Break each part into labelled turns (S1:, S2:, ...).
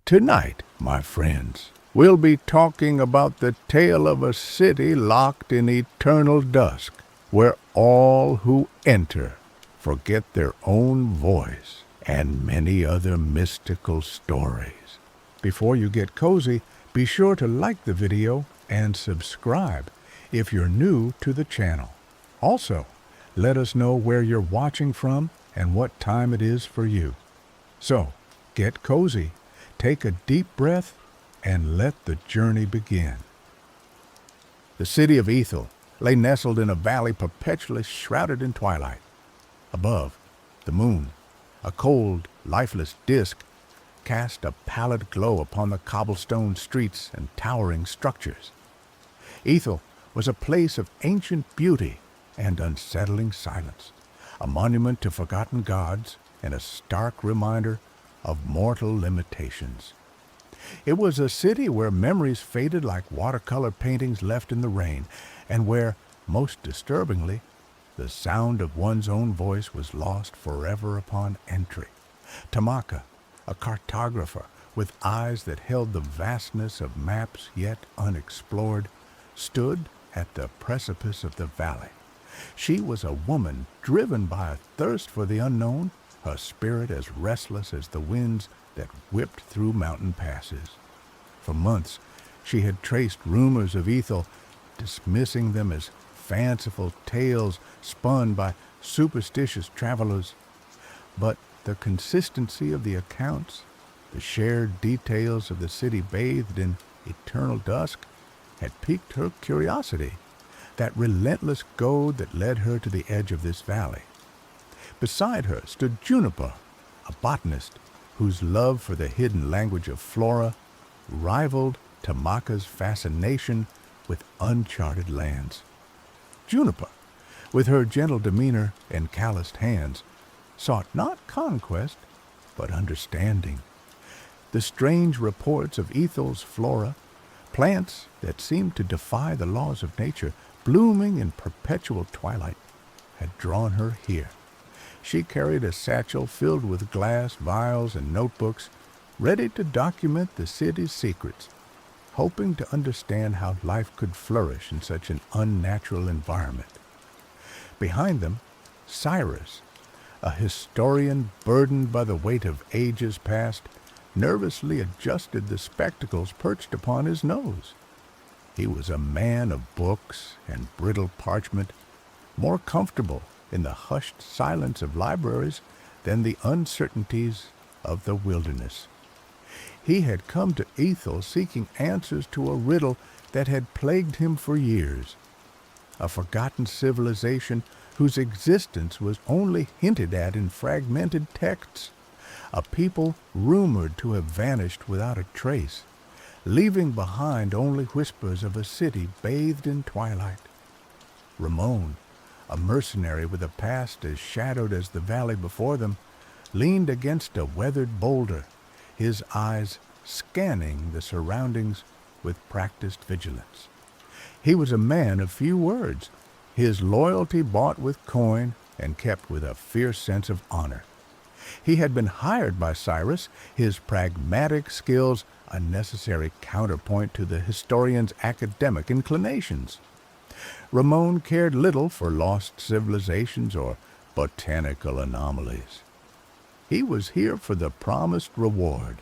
S1: Tonight, my friends, we'll be talking about the tale of a city locked in eternal dusk, where all who enter forget their own voice, and many other mystical stories. Before you get cozy, be sure to like the video and subscribe if you're new to the channel. Also, let us know where you're watching from and what time it is for you. So, get cozy, take a deep breath, and let the journey begin. The city of Ethel lay nestled in a valley perpetually shrouded in twilight. Above, the moon, a cold, lifeless disk, cast a pallid glow upon the cobblestone streets and towering structures. Ethel was a place of ancient beauty and unsettling silence, a monument to forgotten gods and a stark reminder of mortal limitations. It was a city where memories faded like watercolor paintings left in the rain, and where, most disturbingly, the sound of one's own voice was lost forever upon entry. Tamaka, a cartographer with eyes that held the vastness of maps yet unexplored, stood at the precipice of the valley. She was a woman driven by a thirst for the unknown, her spirit as restless as the winds that whipped through mountain passes. For months, she had traced rumors of Ethel, dismissing them as fanciful tales spun by superstitious travelers. But the consistency of the accounts, the shared details of the city bathed in eternal dusk, had piqued her curiosity, that relentless goad that led her to the edge of this valley. Beside her stood Juniper, a botanist whose love for the hidden language of flora rivaled Tamaka's fascination with uncharted lands. Juniper, with her gentle demeanor and calloused hands, sought not conquest, but understanding. The strange reports of Ethel's flora, plants that seemed to defy the laws of nature, blooming in perpetual twilight, had drawn her here. She carried a satchel filled with glass vials and notebooks, ready to document the city's secrets, hoping to understand how life could flourish in such an unnatural environment. Behind them, Cyrus, a historian burdened by the weight of ages past, nervously adjusted the spectacles perched upon his nose. He was a man of books and brittle parchment, more comfortable in the hushed silence of libraries than the uncertainties of the wilderness. He had come to Ethel seeking answers to a riddle that had plagued him for years, a forgotten civilization whose existence was only hinted at in fragmented texts, a people rumored to have vanished without a trace, leaving behind only whispers of a city bathed in twilight. Ramon, a mercenary with a past as shadowed as the valley before them, leaned against a weathered boulder, his eyes scanning the surroundings with practiced vigilance. He was a man of few words, his loyalty bought with coin and kept with a fierce sense of honor. He had been hired by Cyrus, his pragmatic skills a necessary counterpoint to the historian's academic inclinations. Ramon cared little for lost civilizations or botanical anomalies. He was here for the promised reward,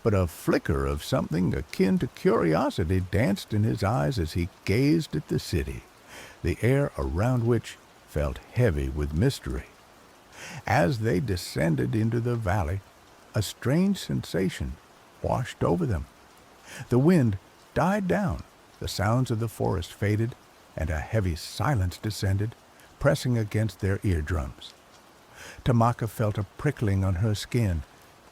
S1: but a flicker of something akin to curiosity danced in his eyes as he gazed at the city, the air around which felt heavy with mystery. As they descended into the valley, a strange sensation washed over them. The wind died down, the sounds of the forest faded, and a heavy silence descended, pressing against their eardrums. Tamaka felt a prickling on her skin.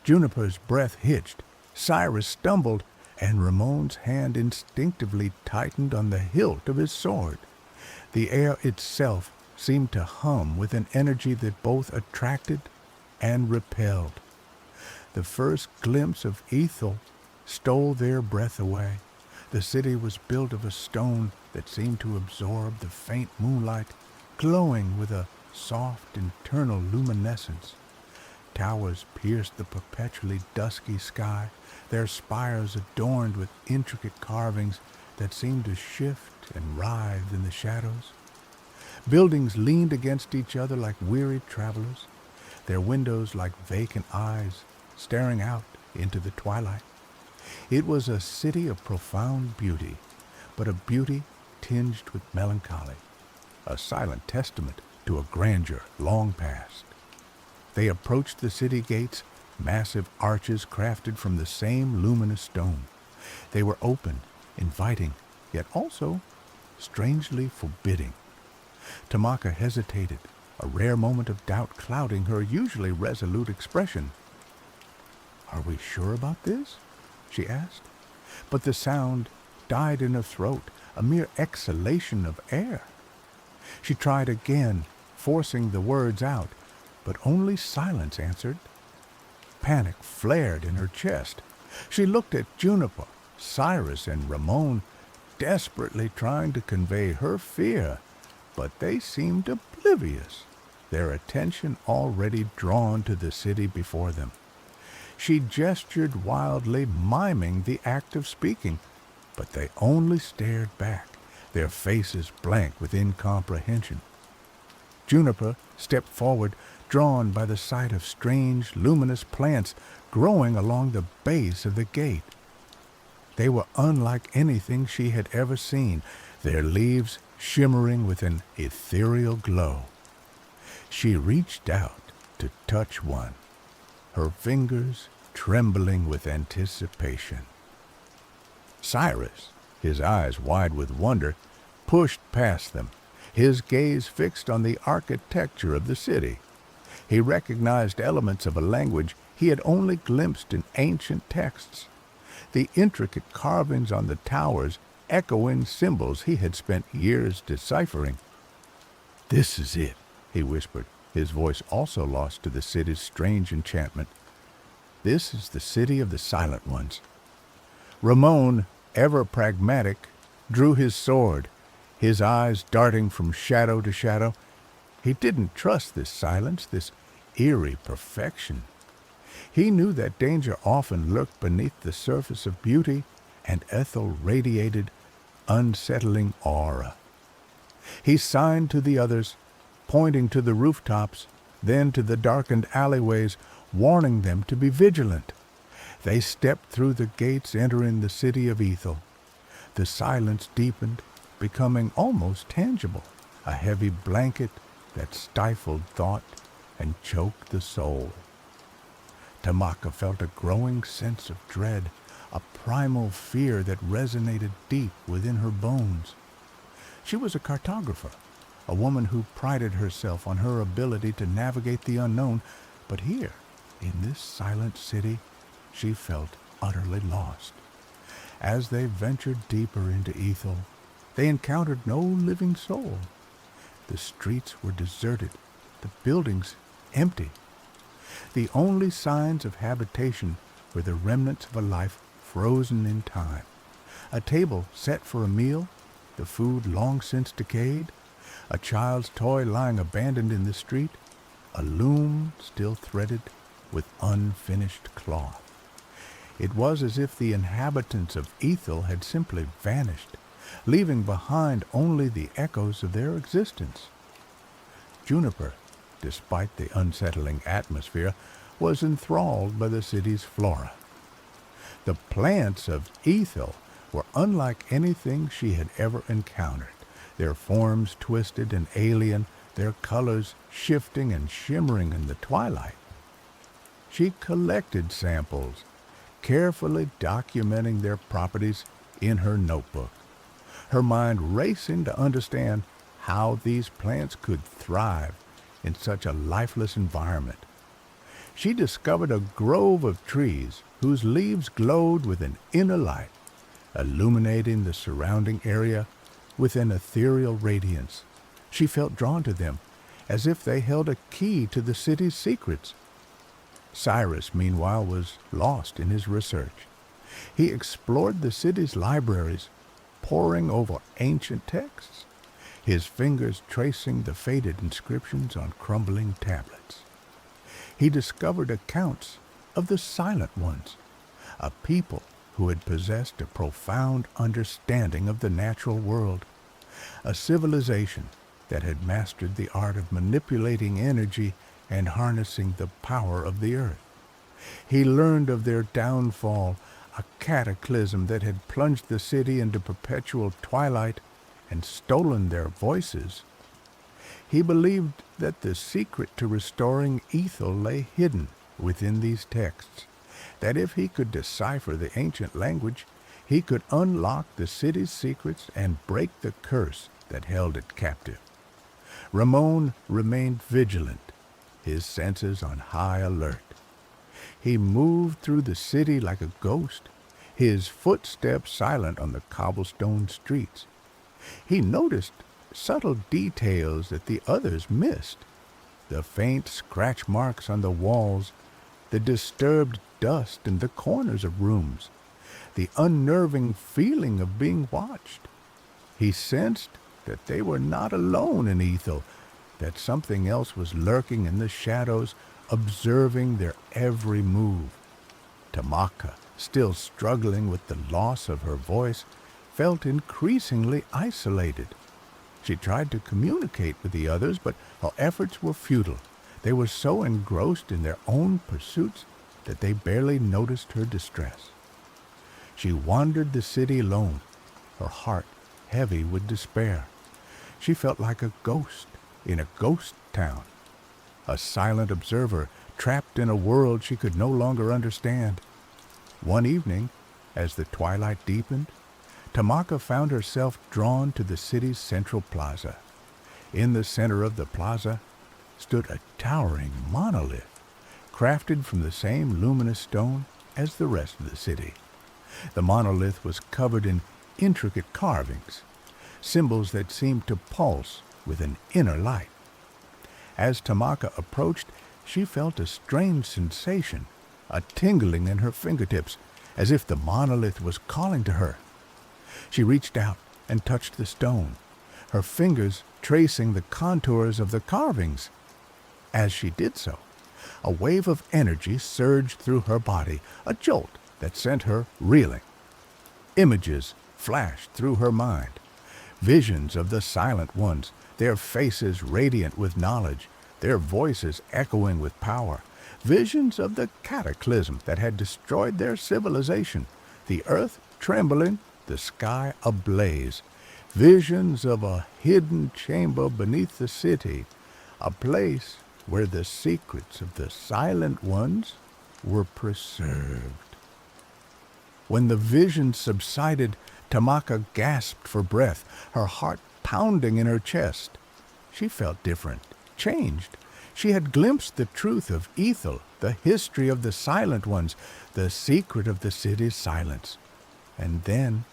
S1: Juniper's breath hitched. Cyrus stumbled, and Ramon's hand instinctively tightened on the hilt of his sword. The air itself seemed to hum with an energy that both attracted and repelled. The first glimpse of Ethel stole their breath away. The city was built of a stone that seemed to absorb the faint moonlight, glowing with a soft internal luminescence. Towers pierced the perpetually dusky sky, their spires adorned with intricate carvings that seemed to shift and writhe in the shadows. Buildings leaned against each other like wearied travelers, their windows like vacant eyes staring out into the twilight. It was a city of profound beauty, but a beauty tinged with melancholy, a silent testament to a grandeur long past. They approached the city gates, massive arches crafted from the same luminous stone. They were open, inviting, yet also strangely forbidding. Tamaka hesitated, a rare moment of doubt clouding her usually resolute expression. "Are we sure about this?" she asked. But the sound died in her throat, a mere exhalation of air. She tried again, forcing the words out, but only silence answered. Panic flared in her chest. She looked at Juniper, Cyrus, and Ramon, desperately trying to convey her fear, but they seemed oblivious, their attention already drawn to the city before them. She gestured wildly, miming the act of speaking, but they only stared back, their faces blank with incomprehension. Juniper stepped forward, drawn by the sight of strange, luminous plants growing along the base of the gate. They were unlike anything she had ever seen, their leaves shimmering with an ethereal glow. She reached out to touch one, her fingers trembling with anticipation. Cyrus, his eyes wide with wonder, pushed past them, his gaze fixed on the architecture of the city. He recognized elements of a language he had only glimpsed in ancient texts, the intricate carvings on the towers echoing symbols he had spent years deciphering. "This is it," he whispered, his voice also lost to the city's strange enchantment. "This is the city of the Silent Ones." Ramon, ever pragmatic, drew his sword, his eyes darting from shadow to shadow. He didn't trust this silence, this eerie perfection. He knew that danger often lurked beneath the surface of beauty, and Ethel radiated unsettling aura. He signed to the others, pointing to the rooftops, then to the darkened alleyways, warning them to be vigilant. They stepped through the gates entering the city of Ethel. The silence deepened, becoming almost tangible, a heavy blanket that stifled thought and choked the soul. Tamaka felt a growing sense of dread, a primal fear that resonated deep within her bones. She was a cartographer, a woman who prided herself on her ability to navigate the unknown, but here, in this silent city, she felt utterly lost. As they ventured deeper into Ethel, they encountered no living soul. The streets were deserted, the buildings empty. The only signs of habitation were the remnants of a life frozen in time. A table set for a meal, the food long since decayed, a child's toy lying abandoned in the street, a loom still threaded with unfinished cloth. It was as if the inhabitants of Ethel had simply vanished, leaving behind only the echoes of their existence. Juniper, despite the unsettling atmosphere, was enthralled by the city's flora. The plants of Ethel were unlike anything she had ever encountered, their forms twisted and alien, their colors shifting and shimmering in the twilight. She collected samples, carefully documenting their properties in her notebook, her mind racing to understand how these plants could thrive in such a lifeless environment. She discovered a grove of trees whose leaves glowed with an inner light, illuminating the surrounding area with an ethereal radiance. She felt drawn to them, as if they held a key to the city's secrets. Cyrus, meanwhile, was lost in his research. He explored the city's libraries, poring over ancient texts, his fingers tracing the faded inscriptions on crumbling tablets. he discovered accounts of the Silent Ones, a people who had possessed a profound understanding of the natural world, a civilization that had mastered the art of manipulating energy and harnessing the power of the earth. He learned of their downfall, a cataclysm that had plunged the city into perpetual twilight and stolen their voices. He believed that the secret to restoring Ethel lay hidden within these texts, that if he could decipher the ancient language, he could unlock the city's secrets and break the curse that held it captive. Ramon remained vigilant, his senses on high alert. He moved through the city like a ghost, his footsteps silent on the cobblestone streets. He noticed subtle details that the others missed: the faint scratch marks on the walls, the disturbed dust in the corners of rooms, the unnerving feeling of being watched. He sensed that they were not alone in Ethel, that something else was lurking in the shadows, observing their every move. Tamaka, still struggling with the loss of her voice, felt increasingly isolated. She tried to communicate with the others, but her efforts were futile. They were so engrossed in their own pursuits that they barely noticed her distress. She wandered the city alone, her heart heavy with despair. She felt like a ghost in a ghost town, a silent observer trapped in a world she could no longer understand. One evening, as the twilight deepened, Tamaka found herself drawn to the city's central plaza. In the center of the plaza stood a towering monolith, crafted from the same luminous stone as the rest of the city. The monolith was covered in intricate carvings, symbols that seemed to pulse with an inner light. As Tamaka approached, she felt a strange sensation, a tingling in her fingertips, as if the monolith was calling to her. She reached out and touched the stone, her fingers tracing the contours of the carvings. As she did so, a wave of energy surged through her body, a jolt that sent her reeling. Images flashed through her mind, visions of the Silent Ones, their faces radiant with knowledge, their voices echoing with power, visions of the cataclysm that had destroyed their civilization, the earth trembling, the sky ablaze, visions of a hidden chamber beneath the city, a place where the secrets of the Silent Ones were preserved. When the vision subsided, Tamaka gasped for breath, her heart pounding in her chest. She felt different, changed. She had glimpsed the truth of Ethel, the history of the Silent Ones, the secret of the city's silence. And then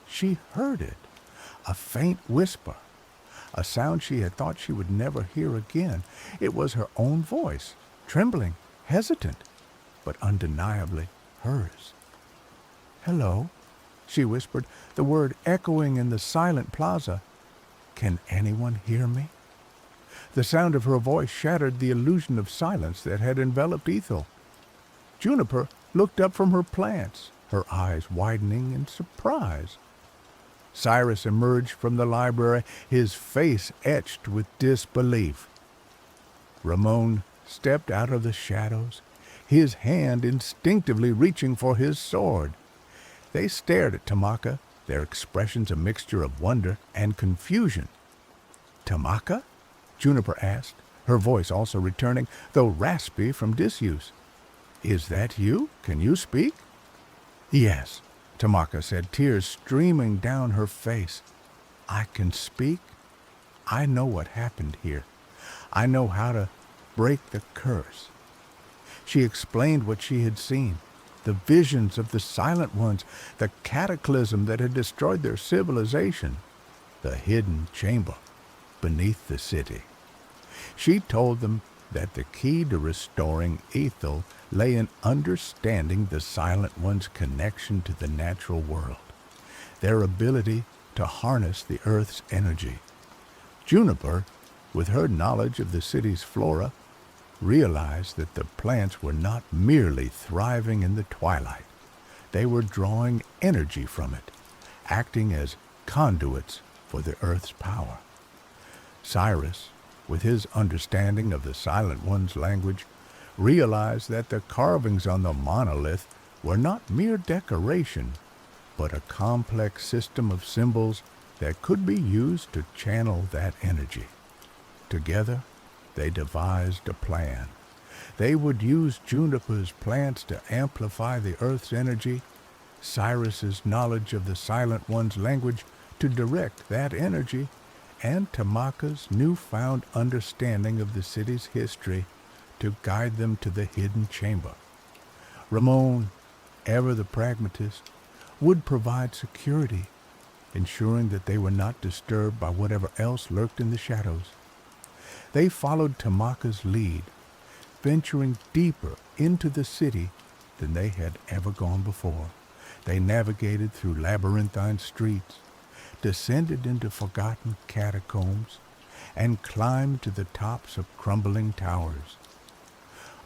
S1: she heard it, a faint whisper, a sound she had thought she would never hear again. It was her own voice, trembling, hesitant, but undeniably hers. "Hello," she whispered, the word echoing in the silent plaza. "Can anyone hear me?" The sound of her voice shattered the illusion of silence that had enveloped Ethel. Juniper looked up from her plants, her eyes widening in surprise. Cyrus emerged from the library, his face etched with disbelief. Ramon stepped out of the shadows, his hand instinctively reaching for his sword. They stared at Tamaka, their expressions a mixture of wonder and confusion. "Tamaka?" Juniper asked, her voice also returning, though raspy from disuse. "Is that you? Can you speak?" "Yes," Tamaka said, tears streaming down her face. "I can speak. I know what happened here. I know how to break the curse." She explained what she had seen, the visions of the Silent Ones, the cataclysm that had destroyed their civilization, the hidden chamber beneath the city. She told them that the key to restoring Ethel lay in understanding the Silent One's connection to the natural world, their ability to harness the Earth's energy. Juniper, with her knowledge of the city's flora, realized that the plants were not merely thriving in the twilight. They were drawing energy from it, acting as conduits for the earth's power. Cyrus, with his understanding of the Silent One's language, realized that the carvings on the monolith were not mere decoration, but a complex system of symbols that could be used to channel that energy. Together, they devised a plan. They would use Juniper's plants to amplify the Earth's energy, Cyrus's knowledge of the Silent One's language to direct that energy, and Tamaka's newfound understanding of the city's history to guide them to the hidden chamber. Ramon, ever the pragmatist, would provide security, ensuring that they were not disturbed by whatever else lurked in the shadows. They followed Tamaka's lead, venturing deeper into the city than they had ever gone before. They navigated through labyrinthine streets, descended into forgotten catacombs, and climbed to the tops of crumbling towers.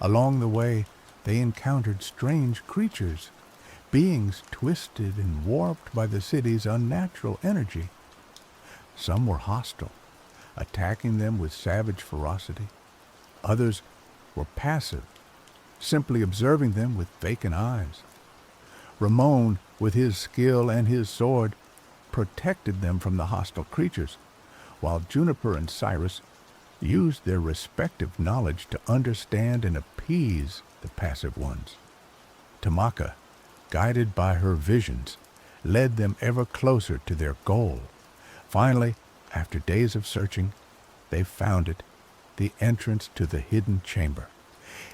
S1: Along the way, they encountered strange creatures, beings twisted and warped by the city's unnatural energy. Some were hostile, attacking them with savage ferocity. Others were passive, simply observing them with vacant eyes. Ramon, with his skill and his sword, protected them from the hostile creatures, while Juniper and Cyrus used their respective knowledge to understand and appease the passive ones. Tamaka, guided by her visions, led them ever closer to their goal. Finally, after days of searching, they found it, the entrance to the hidden chamber.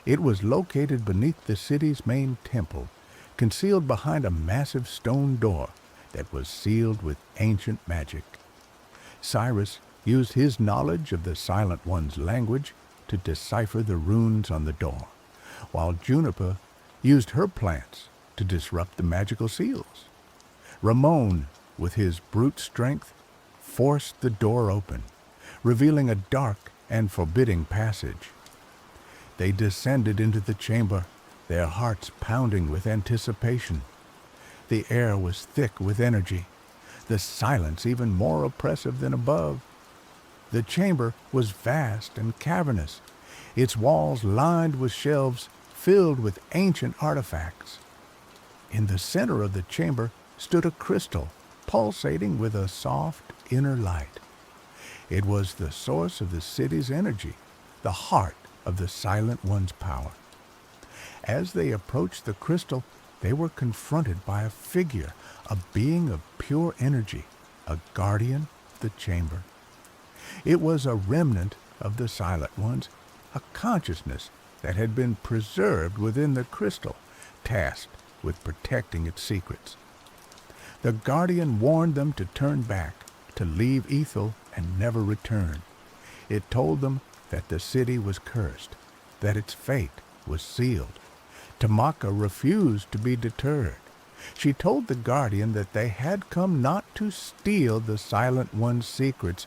S1: It was located beneath the city's main temple, concealed behind a massive stone door that was sealed with ancient magic. Cyrus used his knowledge of the Silent One's language to decipher the runes on the door, while Juniper used her plants to disrupt the magical seals. Ramon, with his brute strength, forced the door open, revealing a dark and forbidding passage. They descended into the chamber, their hearts pounding with anticipation. The air was thick with energy, the silence even more oppressive than above. The chamber was vast and cavernous, its walls lined with shelves filled with ancient artifacts. In the center of the chamber stood a crystal, pulsating with a soft inner light. It was the source of the city's energy, the heart of the Silent One's power. As they approached the crystal, they were confronted by a figure, a being of pure energy, a guardian of the chamber. It was a remnant of the Silent Ones, a consciousness that had been preserved within the crystal, tasked with protecting its secrets. The guardian warned them to turn back, to leave Ethel and never return. It told them that the city was cursed, that its fate was sealed. Tamaka refused to be deterred. She told the guardian that they had come not to steal the Silent One's secrets,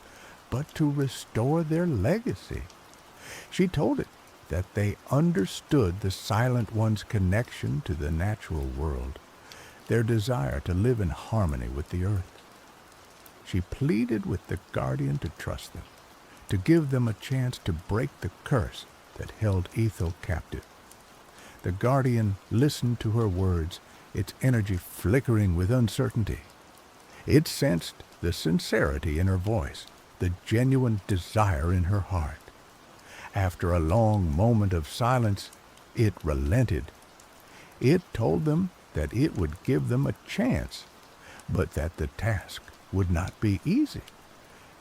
S1: but to restore their legacy. She told it that they understood the Silent One's connection to the natural world, their desire to live in harmony with the earth. She pleaded with the guardian to trust them, to give them a chance to break the curse that held Ethel captive. The guardian listened to her words, its energy flickering with uncertainty. It sensed the sincerity in her voice, the genuine desire in her heart. After a long moment of silence, it relented. It told them that it would give them a chance, but that the task would not be easy.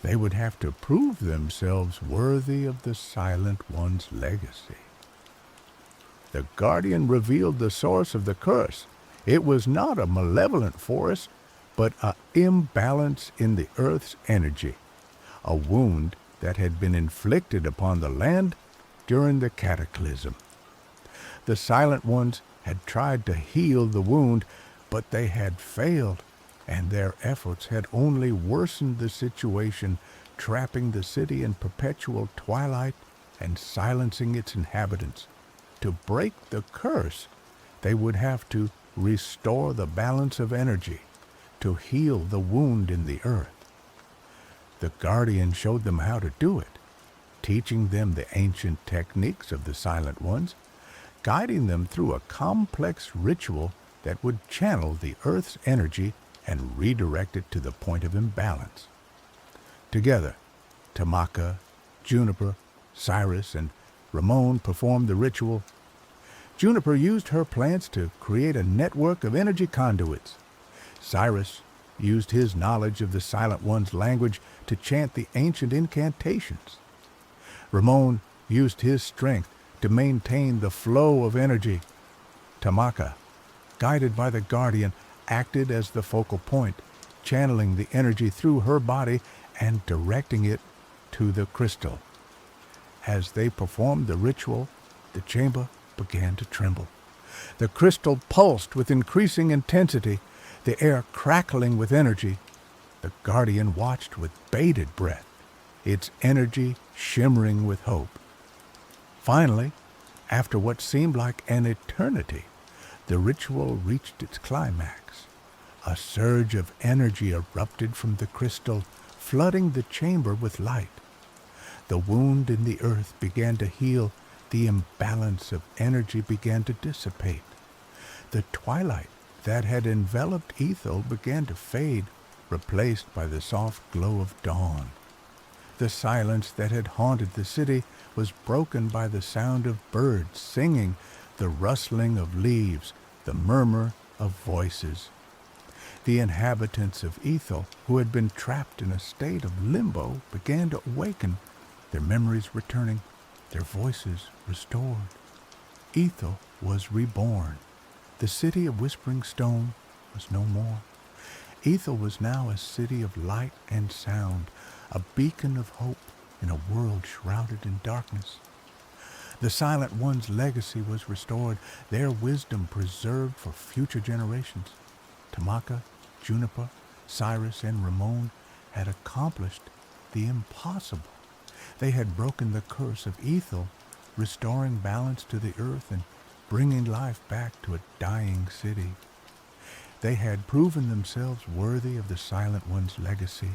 S1: They would have to prove themselves worthy of the Silent One's legacy. The guardian revealed the source of the curse. It was not a malevolent force, but an imbalance in the earth's energy, a wound that had been inflicted upon the land during the cataclysm. The Silent Ones had tried to heal the wound, but they had failed, and their efforts had only worsened the situation, trapping the city in perpetual twilight and silencing its inhabitants. To break the curse, they would have to restore the balance of energy, to heal the wound in the earth. The guardian showed them how to do it, teaching them the ancient techniques of the Silent Ones, guiding them through a complex ritual that would channel the earth's energy and redirect it to the point of imbalance. Together, Tamaka, Juniper, Cyrus, and Ramon performed the ritual. Juniper used her plants to create a network of energy conduits. Cyrus used his knowledge of the Silent One's language to chant the ancient incantations. Ramon used his strength to maintain the flow of energy. Tamaka, guided by the guardian, acted as the focal point, channeling the energy through her body and directing it to the crystal. As they performed the ritual, the chamber began to tremble. The crystal pulsed with increasing intensity, the air crackling with energy. The guardian watched with bated breath, its energy shimmering with hope. Finally, after what seemed like an eternity, the ritual reached its climax. A surge of energy erupted from the crystal, flooding the chamber with light. The wound in the earth began to heal. The imbalance of energy began to dissipate. The twilight that had enveloped Ethel began to fade, replaced by the soft glow of dawn. The silence that had haunted the city was broken by the sound of birds singing, the rustling of leaves, the murmur of voices. The inhabitants of Ethel, who had been trapped in a state of limbo, began to awaken, their memories returning, their voices restored. Ethel was reborn. The city of Whispering Stone was no more. Ethel was now a city of light and sound, a beacon of hope in a world shrouded in darkness. The Silent One's legacy was restored, their wisdom preserved for future generations. Tamaka, Juniper, Cyrus, and Ramon had accomplished the impossible. They had broken the curse of Ethel, restoring balance to the earth and bringing life back to a dying city. They had proven themselves worthy of the Silent One's legacy.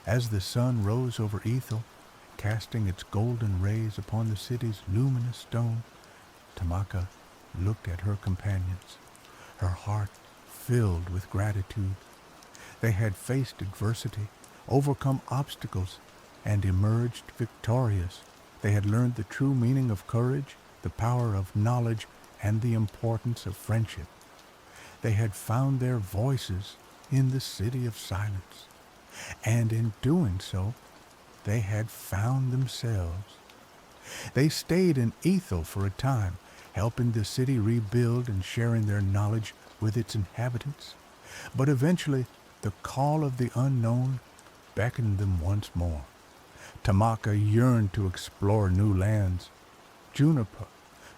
S1: As the sun rose over Ethel, casting its golden rays upon the city's luminous stone, Tamaka looked at her companions, her heart filled with gratitude. They had faced adversity, overcome obstacles, and emerged victorious. They had learned the true meaning of courage, the power of knowledge, and the importance of friendship. They had found their voices in the city of silence, and in doing so, they had found themselves. They stayed in Ethel for a time, helping the city rebuild and sharing their knowledge with its inhabitants. But eventually, the call of the unknown beckoned them once more. Tamaka yearned to explore new lands. Juniper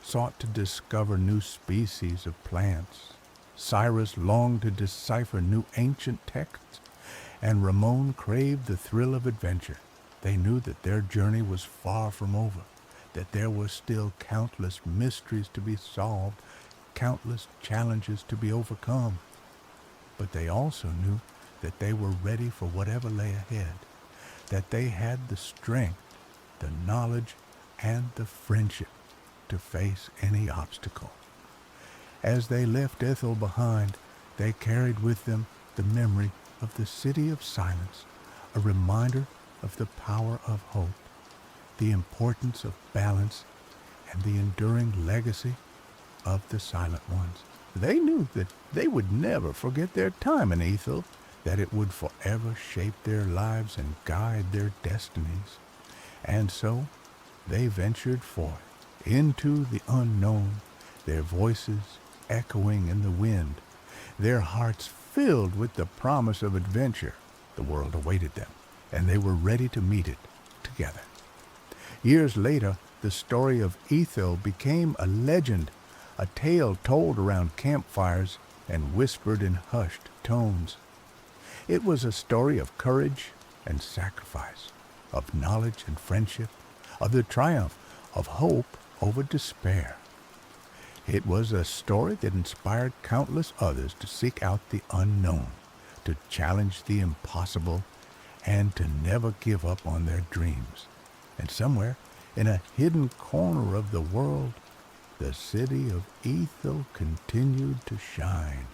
S1: sought to discover new species of plants. Cyrus longed to decipher new ancient texts, and Ramon craved the thrill of adventure. They knew that their journey was far from over, that there were still countless mysteries to be solved, countless challenges to be overcome. But they also knew that they were ready for whatever lay ahead, that they had the strength, the knowledge, and the friendship to face any obstacle. As they left Ethel behind, they carried with them the memory of the city of silence, a reminder of the power of hope, the importance of balance, and the enduring legacy of the Silent Ones. They knew that they would never forget their time in Ethel, that it would forever shape their lives and guide their destinies. And so they ventured forth into the unknown, their voices echoing in the wind, their hearts filled with the promise of adventure. The world awaited them, and they were ready to meet it together. Years later, the story of Ethel became a legend, a tale told around campfires and whispered in hushed tones. It was a story of courage and sacrifice, of knowledge and friendship, of the triumph of hope over despair. It was a story that inspired countless others to seek out the unknown, to challenge the impossible, and to never give up on their dreams. And somewhere, in a hidden corner of the world, the city of Ethel continued to shine,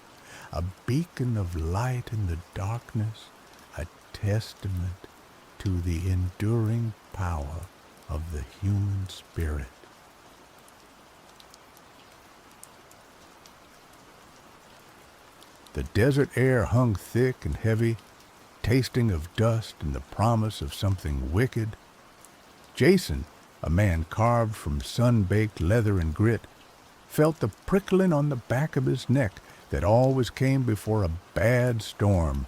S1: a beacon of light in the darkness, a testament to the enduring power of the human spirit. The desert air hung thick and heavy, tasting of dust and the promise of something wicked. Jason, a man carved from sun-baked leather and grit, felt the prickling on the back of his neck that always came before a bad storm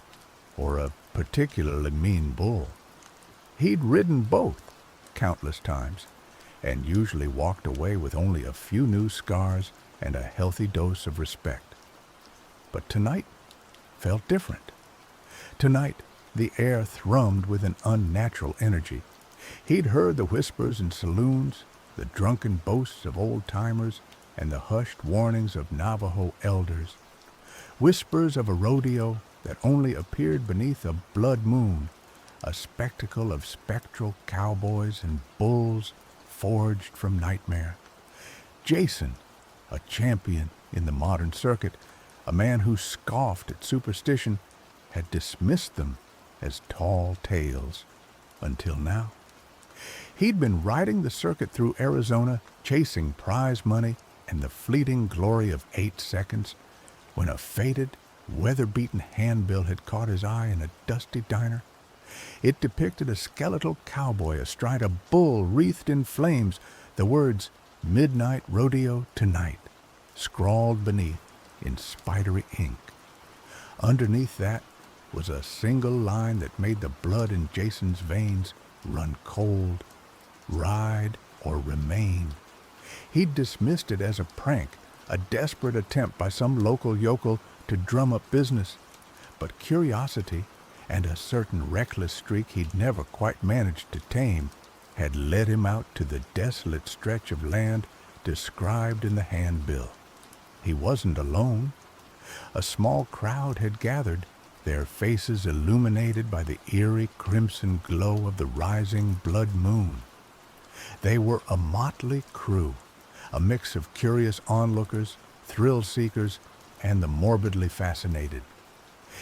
S1: or a particularly mean bull. He'd ridden both countless times and usually walked away with only a few new scars and a healthy dose of respect. But tonight felt different. Tonight, the air thrummed with an unnatural energy. He'd heard the whispers in saloons, the drunken boasts of old-timers, and the hushed warnings of Navajo elders. Whispers of a rodeo that only appeared beneath a blood moon, a spectacle of spectral cowboys and bulls forged from nightmare. Jason, a champion in the modern circuit, a man who scoffed at superstition, had dismissed them as tall tales until now. He'd been riding the circuit through Arizona, chasing prize money and the fleeting glory of 8 seconds, when a faded, weather-beaten handbill had caught his eye in a dusty diner. It depicted a skeletal cowboy astride a bull wreathed in flames, the words, "Midnight Rodeo Tonight," scrawled beneath in spidery ink. Underneath that was a single line that made the blood in Jason's veins run cold: "Ride or remain." He'd dismissed it as a prank, a desperate attempt by some local yokel to drum up business. But curiosity, and a certain reckless streak he'd never quite managed to tame, had led him out to the desolate stretch of land described in the handbill. He wasn't alone. A small crowd had gathered, their faces illuminated by the eerie crimson glow of the rising blood moon. They were a motley crew, a mix of curious onlookers, thrill-seekers, and the morbidly fascinated.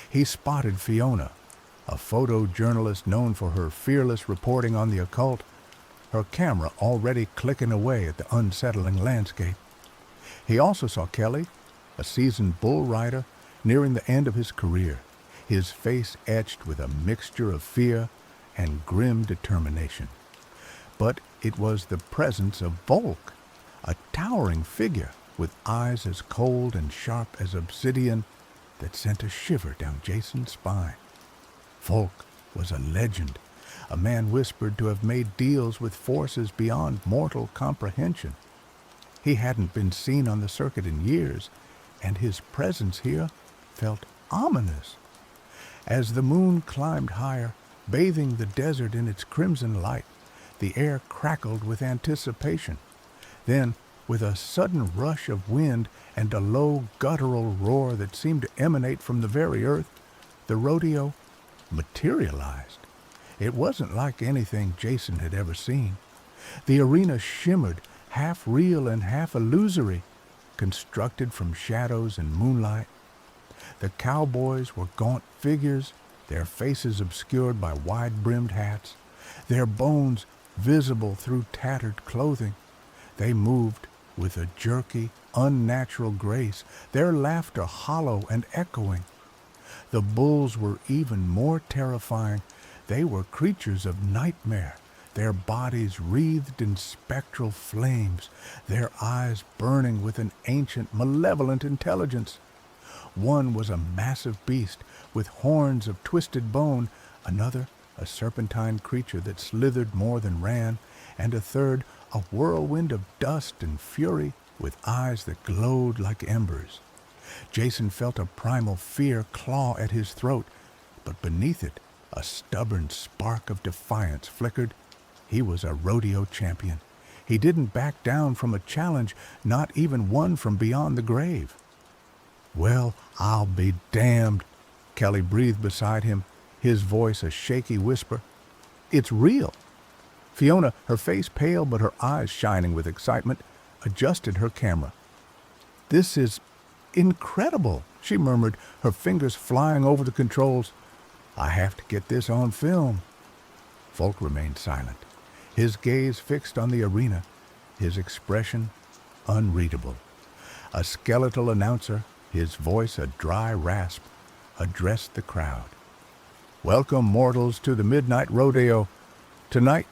S1: He spotted Fiona, a photojournalist known for her fearless reporting on the occult, her camera already clicking away at the unsettling landscape. He also saw Kelly, a seasoned bull rider nearing the end of his career, his face etched with a mixture of fear and grim determination. But it was the presence of Volk, a towering figure with eyes as cold and sharp as obsidian, that sent a shiver down Jason's spine. Volk was a legend, a man whispered to have made deals with forces beyond mortal comprehension. He hadn't been seen on the circuit in years, and his presence here felt ominous. As the moon climbed higher, bathing the desert in its crimson light, the air crackled with anticipation. Then, with a sudden rush of wind and a low guttural roar that seemed to emanate from the very earth, the rodeo materialized. It wasn't like anything Jason had ever seen. The arena shimmered, half real and half illusory, constructed from shadows and moonlight. The cowboys were gaunt figures, their faces obscured by wide-brimmed hats, their bones visible through tattered clothing. They moved with a jerky, unnatural grace, their laughter hollow and echoing. The bulls were even more terrifying. They were creatures of nightmare, their bodies wreathed in spectral flames, their eyes burning with an ancient, malevolent intelligence. One was a massive beast with horns of twisted bone, another a serpentine creature that slithered more than ran, and a third a whirlwind of dust and fury with eyes that glowed like embers. Jason felt a primal fear claw at his throat, but beneath it a stubborn spark of defiance flickered. He was a rodeo champion. He didn't back down from a challenge, not even one from beyond the grave. Well, I'll be damned, Kelly breathed beside him, his voice a shaky whisper. It's real. Fiona, her face pale but her eyes shining with excitement, adjusted her camera. This is incredible, she murmured, her fingers flying over the controls. I have to get this on film. Folk remained silent, his gaze fixed on the arena, his expression unreadable. A skeletal announcer, his voice a dry rasp, addressed the crowd. Welcome, mortals, to the Midnight Rodeo. Tonight,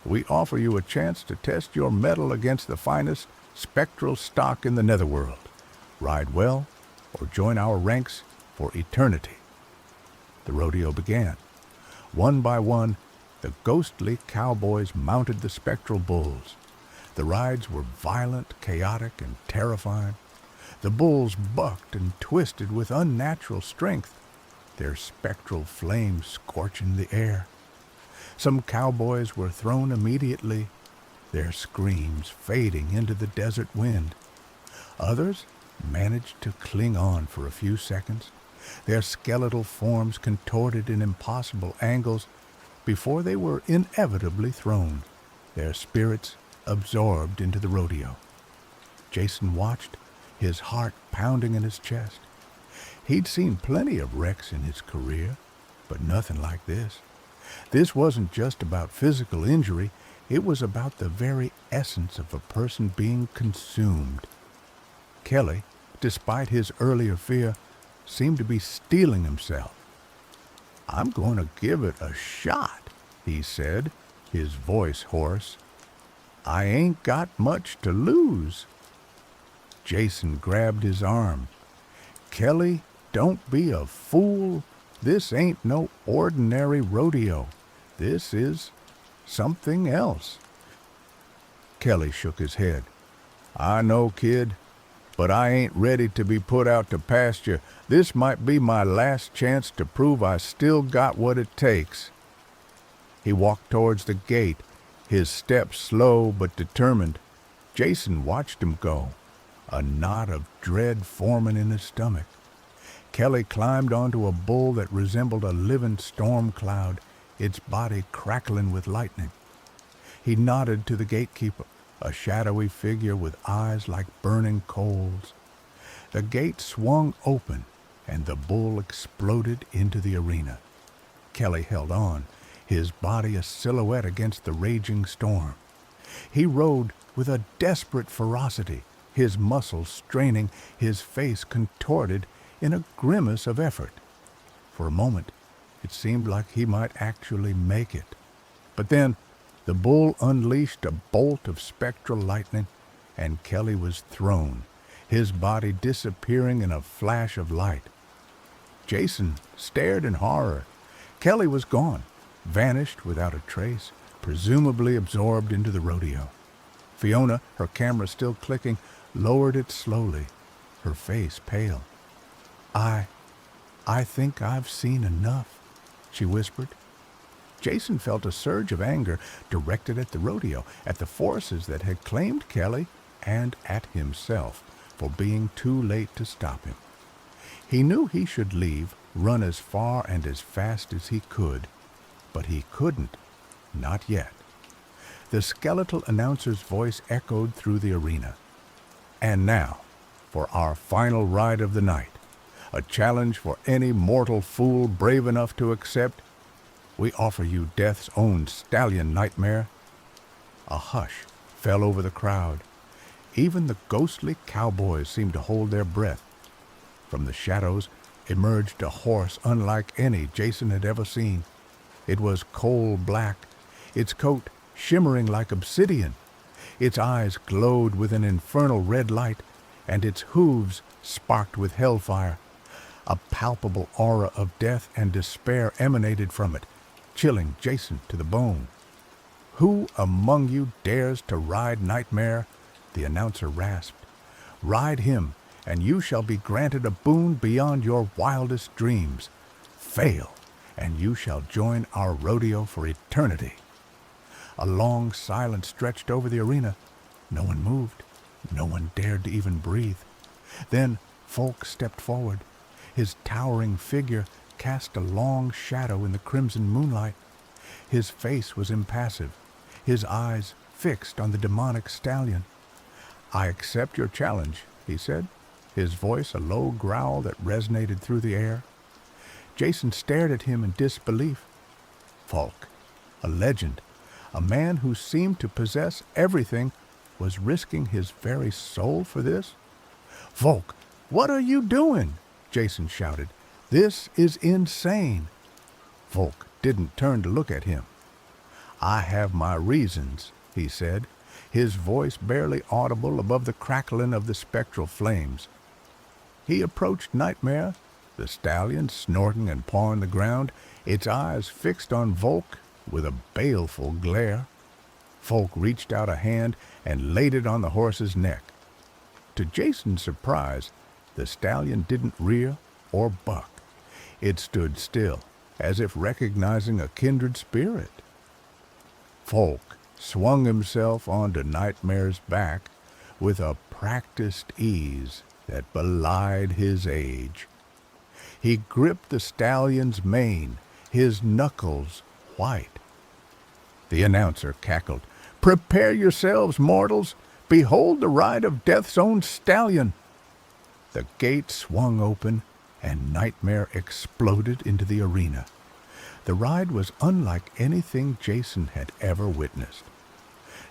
S1: we offer you a chance to test your mettle against the finest spectral stock in the netherworld. Ride well or join our ranks for eternity. The rodeo began. One by one, the ghostly cowboys mounted the spectral bulls. The rides were violent, chaotic, and terrifying. The bulls bucked and twisted with unnatural strength, their spectral flames scorching the air. Some cowboys were thrown immediately, their screams fading into the desert wind. Others managed to cling on for a few seconds, their skeletal forms contorted in impossible angles before they were inevitably thrown, their spirits absorbed into the rodeo. Jason watched, his heart pounding in his chest. He'd seen plenty of wrecks in his career, but nothing like this. This wasn't just about physical injury, it was about the very essence of a person being consumed. Kelly, despite his earlier fear, seemed to be steeling himself. I'm going to give it a shot, he said, his voice hoarse. I ain't got much to lose. Jason grabbed his arm. Kelly, don't be a fool. This ain't no ordinary rodeo. This is something else. Kelly shook his head. I know, kid, but I ain't ready to be put out to pasture. This might be my last chance to prove I still got what it takes. He walked towards the gate, his steps slow but determined. Jason watched him go, a knot of dread forming in his stomach. Kelly climbed onto a bull that resembled a living storm cloud, its body crackling with lightning. He nodded to the gatekeeper, a shadowy figure with eyes like burning coals. The gate swung open, and the bull exploded into the arena. Kelly held on, his body a silhouette against the raging storm. He rode with a desperate ferocity, his muscles straining, his face contorted in a grimace of effort. For a moment, it seemed like he might actually make it. But then, the bull unleashed a bolt of spectral lightning, and Kelly was thrown, his body disappearing in a flash of light. Jason stared in horror. Kelly was gone, vanished without a trace, presumably absorbed into the rodeo. Fiona, her camera still clicking, lowered it slowly, her face pale. I think I've seen enough, she whispered. Jason felt a surge of anger directed at the rodeo, at the forces that had claimed Kelly, and at himself for being too late to stop him. He knew he should leave, run as far and as fast as he could, but he couldn't, not yet. The skeletal announcer's voice echoed through the arena. And now, for our final ride of the night, a challenge for any mortal fool brave enough to accept, we offer you death's own stallion nightmare. A hush fell over the crowd. Even the ghostly cowboys seemed to hold their breath. From the shadows emerged a horse unlike any Jason had ever seen. It was coal black, its coat shimmering like obsidian. Its eyes glowed with an infernal red light, and its hooves sparked with hellfire. A palpable aura of death and despair emanated from it, chilling Jason to the bone. Who among you dares to ride Nightmare? The announcer rasped. Ride him, and you shall be granted a boon beyond your wildest dreams. Fail, and you shall join our rodeo for eternity. A long silence stretched over the arena. No one moved. No one dared to even breathe. Then Folk stepped forward. His towering figure cast a long shadow in the crimson moonlight. His face was impassive, his eyes fixed on the demonic stallion. "I accept your challenge," he said, his voice a low growl that resonated through the air. Jason stared at him in disbelief. Folk, a legend, a man who seemed to possess everything, was risking his very soul for this? "Folk, what are you doing?" Jason shouted. "This is insane." Folk didn't turn to look at him. "I have my reasons," he said, his voice barely audible above the crackling of the spectral flames. He approached Nightmare, the stallion snorting and pawing the ground, its eyes fixed on Volk with a baleful glare. Volk reached out a hand and laid it on the horse's neck. To Jason's surprise, the stallion didn't rear or buck. It stood still, as if recognizing a kindred spirit. Volk swung himself onto Nightmare's back with a practiced ease that belied his age. He gripped the stallion's mane, his knuckles white. The announcer cackled, "Prepare yourselves, mortals! Behold the ride of Death's own stallion!" The gate swung open, and Nightmare exploded into the arena. The ride was unlike anything Jason had ever witnessed.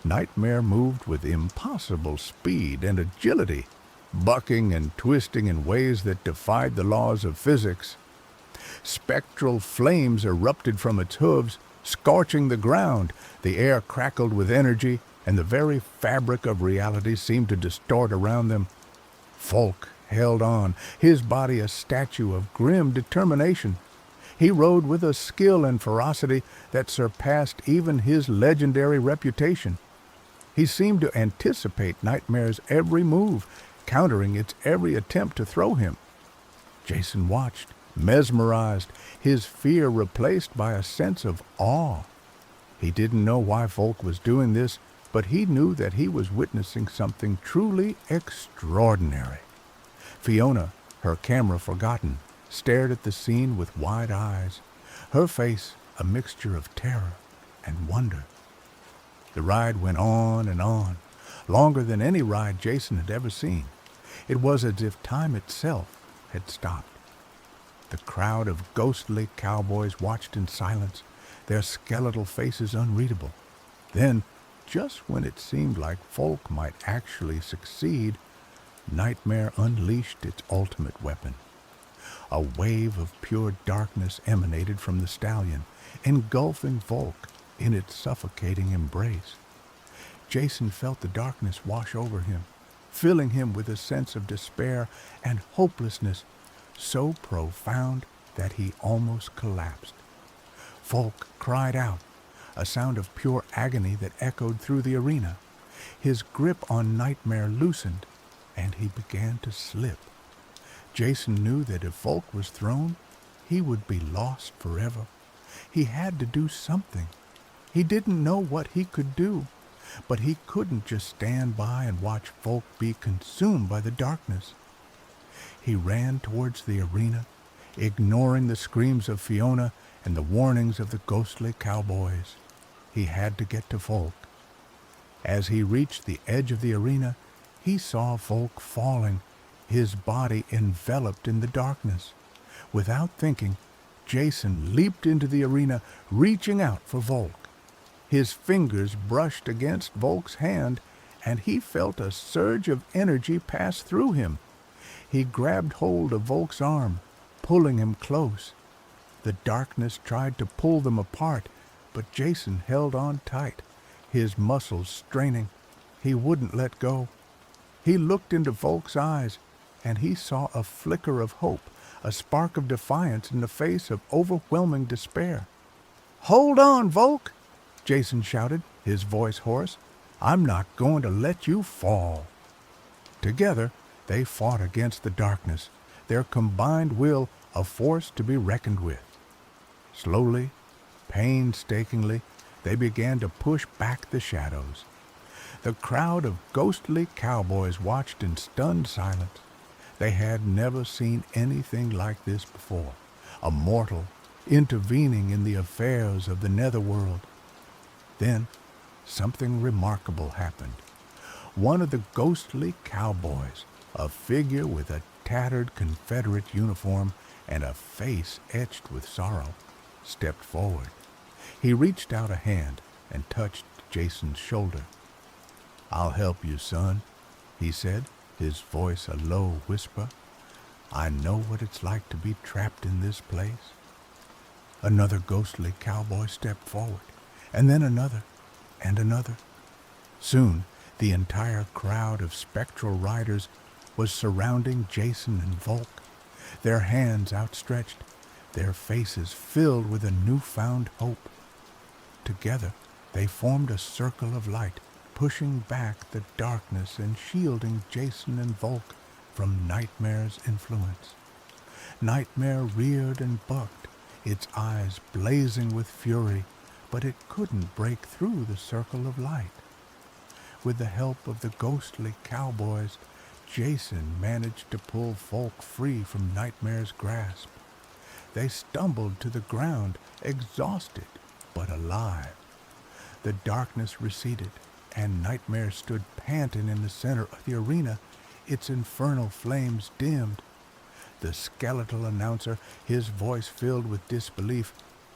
S1: Nightmare moved with impossible speed and agility, bucking and twisting in ways that defied the laws of physics. Spectral flames erupted from its hooves, scorching the ground. The air crackled with energy, and the very fabric of reality seemed to distort around them. Folk held on, his body a statue of grim determination. He rode with a skill and ferocity that surpassed even his legendary reputation. He seemed to anticipate Nightmare's every move, countering its every attempt to throw him. Jason watched, mesmerized, his fear replaced by a sense of awe. He didn't know why Volk was doing this, but he knew that he was witnessing something truly extraordinary. Fiona, her camera forgotten, stared at the scene with wide eyes, her face a mixture of terror and wonder. The ride went on, longer than any ride Jason had ever seen. It was as if time itself had stopped. The crowd of ghostly cowboys watched in silence, their skeletal faces unreadable. Then, just when it seemed like Folk might actually succeed, Nightmare unleashed its ultimate weapon. A wave of pure darkness emanated from the stallion, engulfing Volk in its suffocating embrace. Jason felt the darkness wash over him, filling him with a sense of despair and hopelessness so profound that he almost collapsed. Volk cried out, a sound of pure agony that echoed through the arena. His grip on Nightmare loosened, and he began to slip. Jason knew that if Volk was thrown, he would be lost forever. He had to do something. He didn't know what he could do, but he couldn't just stand by and watch Volk be consumed by the darkness. He ran towards the arena, ignoring the screams of Fiona and the warnings of the ghostly cowboys. He had to get to Volk. As he reached the edge of the arena, he saw Volk falling, his body enveloped in the darkness. Without thinking, Jason leaped into the arena, reaching out for Volk. His fingers brushed against Volk's hand, and he felt a surge of energy pass through him. He grabbed hold of Volk's arm, pulling him close. The darkness tried to pull them apart, but Jason held on tight, his muscles straining. He wouldn't let go. He looked into Volk's eyes, and he saw a flicker of hope, a spark of defiance in the face of overwhelming despair. "Hold on, Volk!" Jason shouted, his voice hoarse. "I'm not going to let you fall." Together, they fought against the darkness, their combined will a force to be reckoned with. Slowly, painstakingly, they began to push back the shadows. The crowd of ghostly cowboys watched in stunned silence. They had never seen anything like this before, a mortal intervening in the affairs of the netherworld. Then something remarkable happened. One of the ghostly cowboys, a figure with a tattered Confederate uniform and a face etched with sorrow, stepped forward. He reached out a hand and touched Jason's shoulder. "I'll help you, son," he said, his voice a low whisper. "I know what it's like to be trapped in this place." Another ghostly cowboy stepped forward, and then another, and another. Soon, the entire crowd of spectral riders was surrounding Jason and Volk, their hands outstretched, their faces filled with a newfound hope. Together, they formed a circle of light, pushing back the darkness and shielding Jason and Volk from Nightmare's influence. Nightmare reared and bucked, its eyes blazing with fury, but it couldn't break through the circle of light. With the help of the ghostly cowboys, Jason managed to pull Volk free from Nightmare's grasp. They stumbled to the ground, exhausted but alive. The darkness receded, and Nightmare stood panting in the center of the arena, its infernal flames dimmed. The skeletal announcer, his voice filled with disbelief,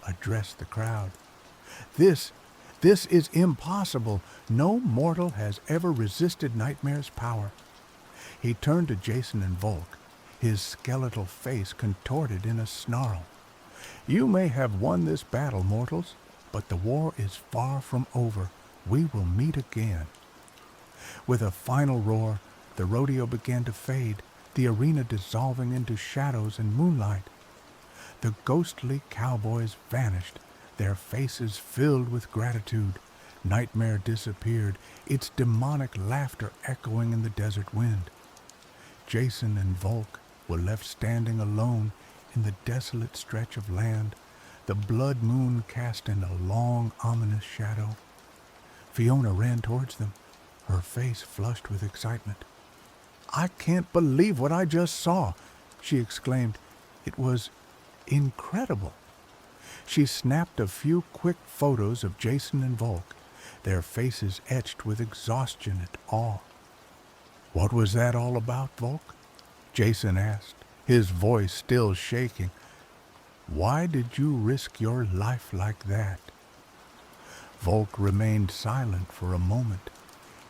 S1: addressed the crowd. This is impossible. No mortal has ever resisted Nightmare's power." He turned to Jason and Volk, his skeletal face contorted in a snarl. "You may have won this battle, mortals, but the war is far from over. We will meet again." With a final roar, the rodeo began to fade, the arena dissolving into shadows and moonlight. The ghostly cowboys vanished, their faces filled with gratitude. Nightmare disappeared, its demonic laughter echoing in the desert wind. Jason and Volk were left standing alone in the desolate stretch of land, the blood moon casting a long, ominous shadow. Fiona ran towards them, her face flushed with excitement. "I can't believe what I just saw," she exclaimed. "It was incredible." She snapped a few quick photos of Jason and Volk, their faces etched with exhaustion and awe. "What was that all about, Volk?" Jason asked, his voice still shaking. "Why did you risk your life like that?" Volk remained silent for a moment,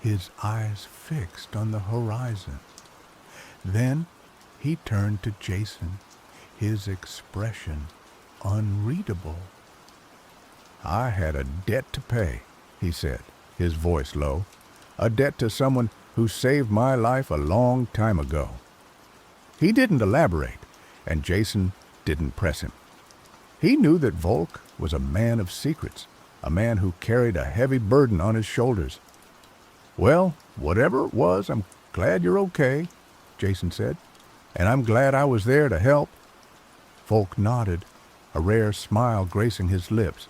S1: his eyes fixed on the horizon. Then he turned to Jason, his expression unreadable. "I had a debt to pay," he said, his voice low. "A debt to someone who saved my life a long time ago." He didn't elaborate, and Jason didn't press him. He knew that Volk was a man of secrets, a man who carried a heavy burden on his shoulders. "Well, whatever it was, I'm glad you're okay," Jason said, "and I'm glad I was there to help." Volk nodded, a rare smile gracing his lips.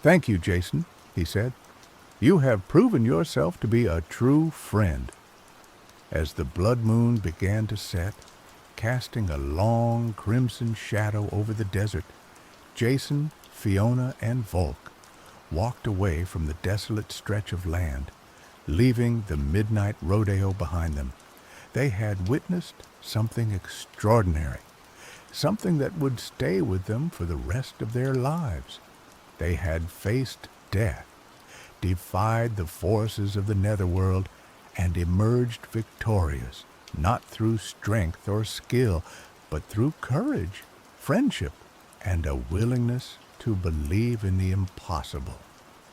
S1: "Thank you, Jason," he said. "You have proven yourself to be a true friend." As the blood moon began to set, casting a long crimson shadow over the desert, Jason, Fiona, and Volk walked away from the desolate stretch of land, leaving the midnight rodeo behind them. They had witnessed something extraordinary, something that would stay with them for the rest of their lives. They had faced death, defied the forces of the netherworld, and emerged victorious, not through strength or skill, but through courage, friendship, and a willingness to believe in the impossible.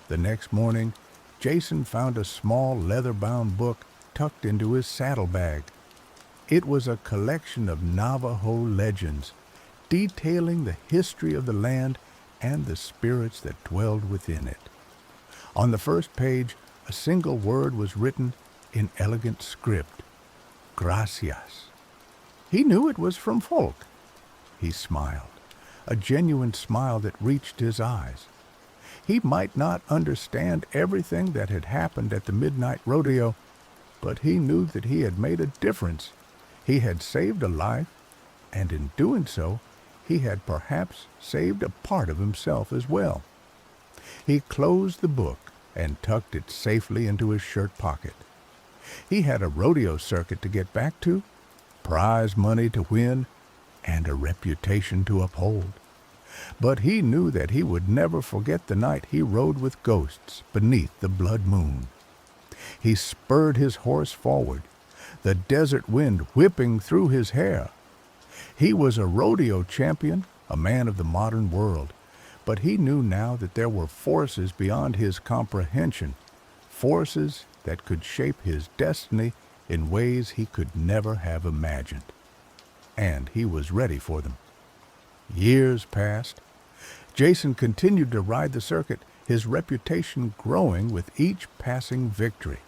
S1: The next morning, Jason found a small leather-bound book tucked into his saddlebag. It was a collection of Navajo legends, detailing the history of the land and the spirits that dwelled within it. On the first page, a single word was written in elegant script: "Gracias." He knew it was from Volk. He smiled, a genuine smile that reached his eyes. He might not understand everything that had happened at the midnight rodeo, but he knew that he had made a difference. He had saved a life, and in doing so, he had perhaps saved a part of himself as well. He closed the book and tucked it safely into his shirt pocket. He had a rodeo circuit to get back to, prize money to win, and a reputation to uphold. But he knew that he would never forget the night he rode with ghosts beneath the blood moon. He spurred his horse forward, the desert wind whipping through his hair. He was a rodeo champion, a man of the modern world, but he knew now that there were forces beyond his comprehension, forces that could shape his destiny in ways he could never have imagined. And he was ready for them. Years passed. Jason continued to ride the circuit, his reputation growing with each passing victory.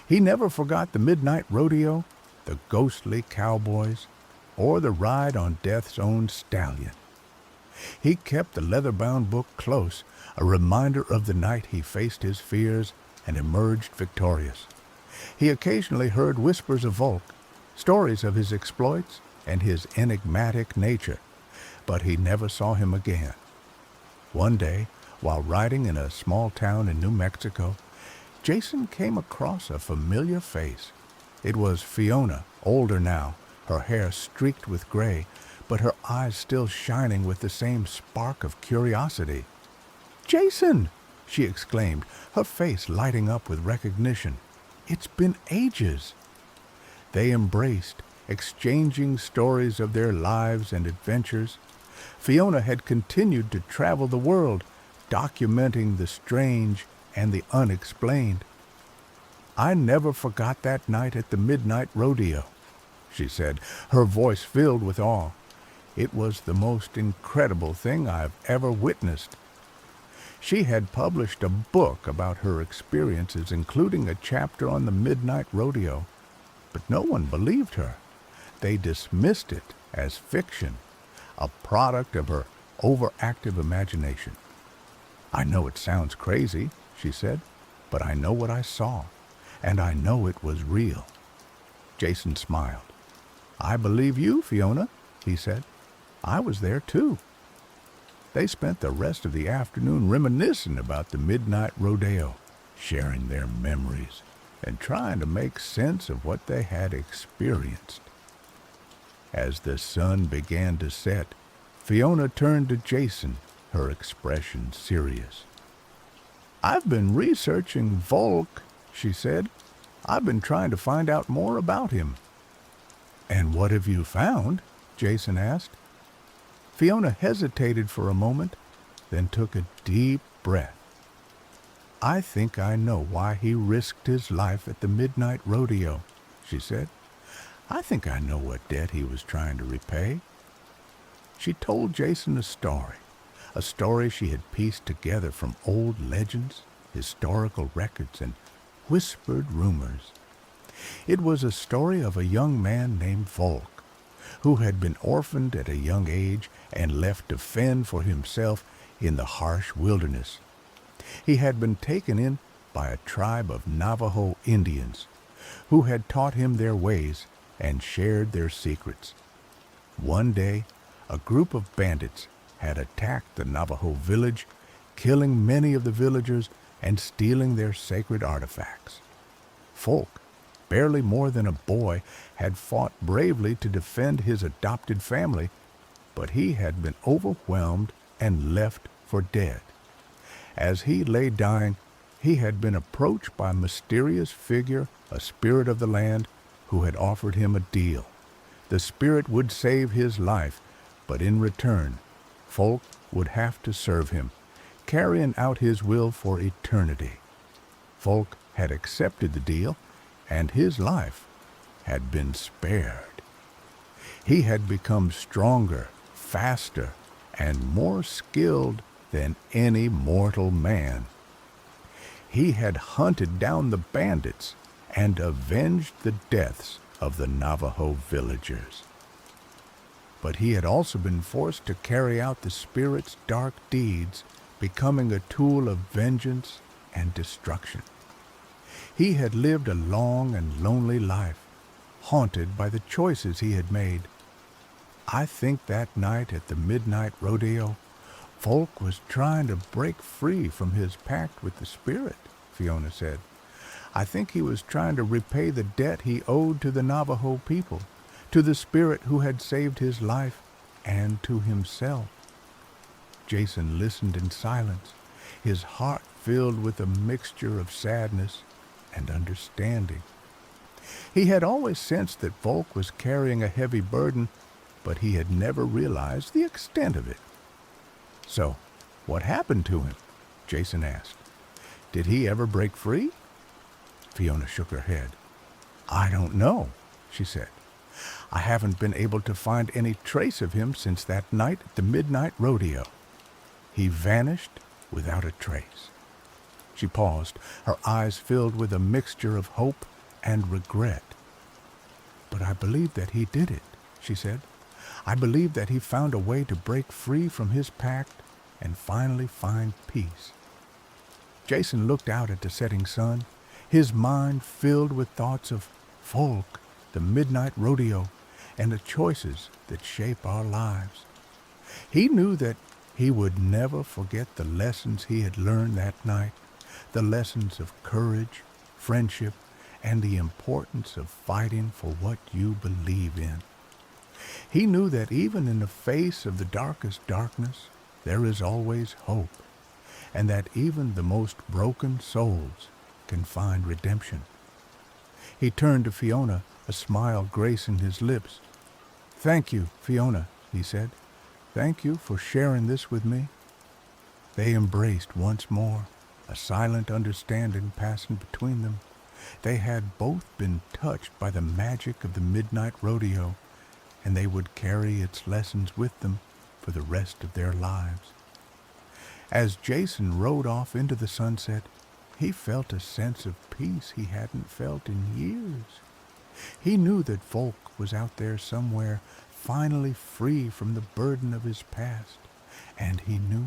S1: He never forgot the midnight rodeo, the ghostly cowboys, or the ride on death's own stallion. He kept the leather-bound book close, a reminder of the night he faced his fears and emerged victorious. He occasionally heard whispers of Volk, stories of his exploits and his enigmatic nature, but he never saw him again. One day, while riding in a small town in New Mexico, Jason came across a familiar face. It was Fiona, older now, her hair streaked with gray, but her eyes still shining with the same spark of curiosity. "Jason!" she exclaimed, her face lighting up with recognition. "It's been ages." They embraced, exchanging stories of their lives and adventures. Fiona had continued to travel the world, documenting the strange and the unexplained. "I never forgot that night at the midnight rodeo," she said, her voice filled with awe. "It was the most incredible thing I've ever witnessed." She had published a book about her experiences, including a chapter on the midnight rodeo, but no one believed her. They dismissed it as fiction, a product of her overactive imagination. "I know it sounds crazy," she said, "but I know what I saw, and I know it was real." Jason smiled. "I believe you, Fiona," he said. "I was there too." They spent the rest of the afternoon reminiscing about the midnight rodeo, sharing their memories, and trying to make sense of what they had experienced. As the sun began to set, Fiona turned to Jason, her expression serious. "I've been researching Volk," she said. "I've been trying to find out more about him." "And what have you found?" Jason asked. Fiona hesitated for a moment, then took a deep breath. "I think I know why he risked his life at the midnight rodeo," she said. "I think I know what debt he was trying to repay." She told Jason a story she had pieced together from old legends, historical records, and whispered rumors. It was a story of a young man named Volk, who had been orphaned at a young age and left to fend for himself in the harsh wilderness. He had been taken in by a tribe of Navajo Indians, who had taught him their ways and shared their secrets. One day, a group of bandits had attacked the Navajo village, killing many of the villagers and stealing their sacred artifacts. Volk, barely more than a boy, had fought bravely to defend his adopted family, but he had been overwhelmed and left for dead. As he lay dying, he had been approached by a mysterious figure, a spirit of the land, who had offered him a deal. The spirit would save his life, but in return, Volk would have to serve him, carrying out his will for eternity. Volk had accepted the deal, and his life had been spared. He had become stronger, faster, and more skilled than any mortal man. He had hunted down the bandits and avenged the deaths of the Navajo villagers. But he had also been forced to carry out the spirit's dark deeds becoming a tool of vengeance and destruction. He had lived a long and lonely life, haunted by the choices he had made. I think that night at the midnight rodeo, Folk was trying to break free from his pact with the spirit, Fiona said. I think he was trying to repay the debt he owed to the Navajo people, to the spirit who had saved his life, and to himself. Jason listened in silence, his heart filled with a mixture of sadness and understanding. He had always sensed that Volk was carrying a heavy burden, but he had never realized the extent of it. So, what happened to him? Jason asked. Did he ever break free? Fiona shook her head. I don't know, she said. I haven't been able to find any trace of him since that night at the midnight rodeo. He vanished without a trace. She paused, her eyes filled with a mixture of hope and regret. But I believe that he did it, she said. I believe that he found a way to break free from his pact and finally find peace. Jason looked out at the setting sun, his mind filled with thoughts of Folk, the midnight rodeo, and the choices that shape our lives. He knew that he would never forget the lessons he had learned that night, the lessons of courage, friendship, and the importance of fighting for what you believe in. He knew that even in the face of the darkest darkness, there is always hope, and that even the most broken souls can find redemption. He turned to Fiona, a smile gracing his lips. Thank you, Fiona, he said. Thank you for sharing this with me. They embraced once more, a silent understanding passing between them. They had both been touched by the magic of the midnight rodeo, and they would carry its lessons with them for the rest of their lives. As Jason rode off into the sunset, he felt a sense of peace he hadn't felt in years. He knew that Volk was out there somewhere, finally free from the burden of his past, and he knew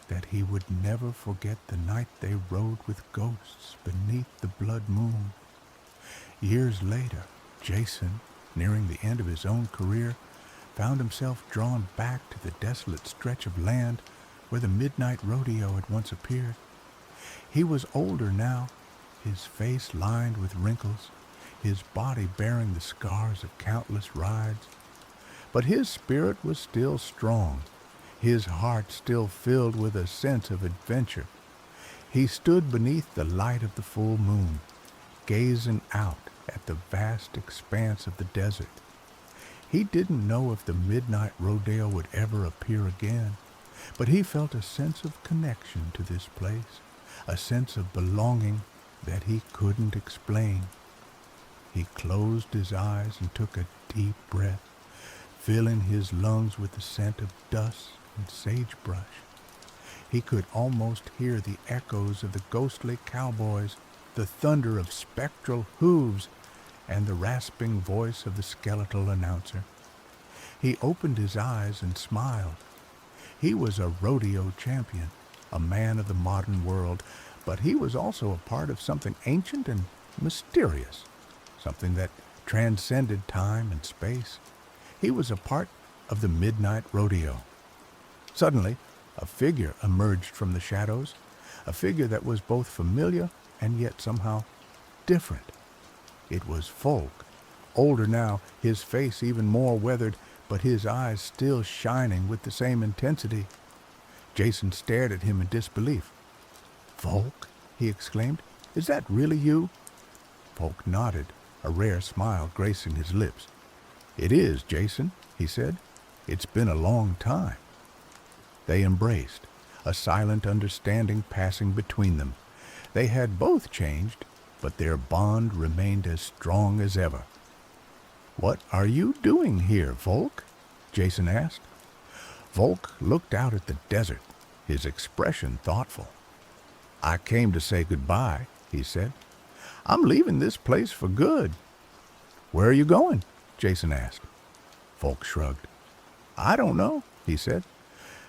S1: that he would never forget the night they rode with ghosts beneath the blood moon. Years later, Jason, nearing the end of his own career, found himself drawn back to the desolate stretch of land where the midnight rodeo had once appeared. He was older now, his face lined with wrinkles, his body bearing the scars of countless rides. But his spirit was still strong, his heart still filled with a sense of adventure. He stood beneath the light of the full moon, gazing out at the vast expanse of the desert. He didn't know if the midnight rodeo would ever appear again, but he felt a sense of connection to this place, a sense of belonging that he couldn't explain. He closed his eyes and took a deep breath, filling his lungs with the scent of dust and sagebrush. He could almost hear the echoes of the ghostly cowboys, the thunder of spectral hooves, and the rasping voice of the skeletal announcer. He opened his eyes and smiled. He was a rodeo champion, a man of the modern world, but he was also a part of something ancient and mysterious, something that transcended time and space. He was a part of the midnight rodeo. Suddenly, a figure emerged from the shadows, a figure that was both familiar and yet somehow different. It was Folk, older now, his face even more weathered, but his eyes still shining with the same intensity. Jason stared at him in disbelief. Folk? He exclaimed. Is that really you? Folk nodded, a rare smile gracing his lips. It is, Jason, he said. It's been a long time. They embraced, a silent understanding passing between them. They had both changed, but their bond remained as strong as ever. What are you doing here, Volk? Jason asked. Volk looked out at the desert, his expression thoughtful. I came to say goodbye, he said. I'm leaving this place for good. Where are you going? Jason asked. Volk shrugged. I don't know, he said.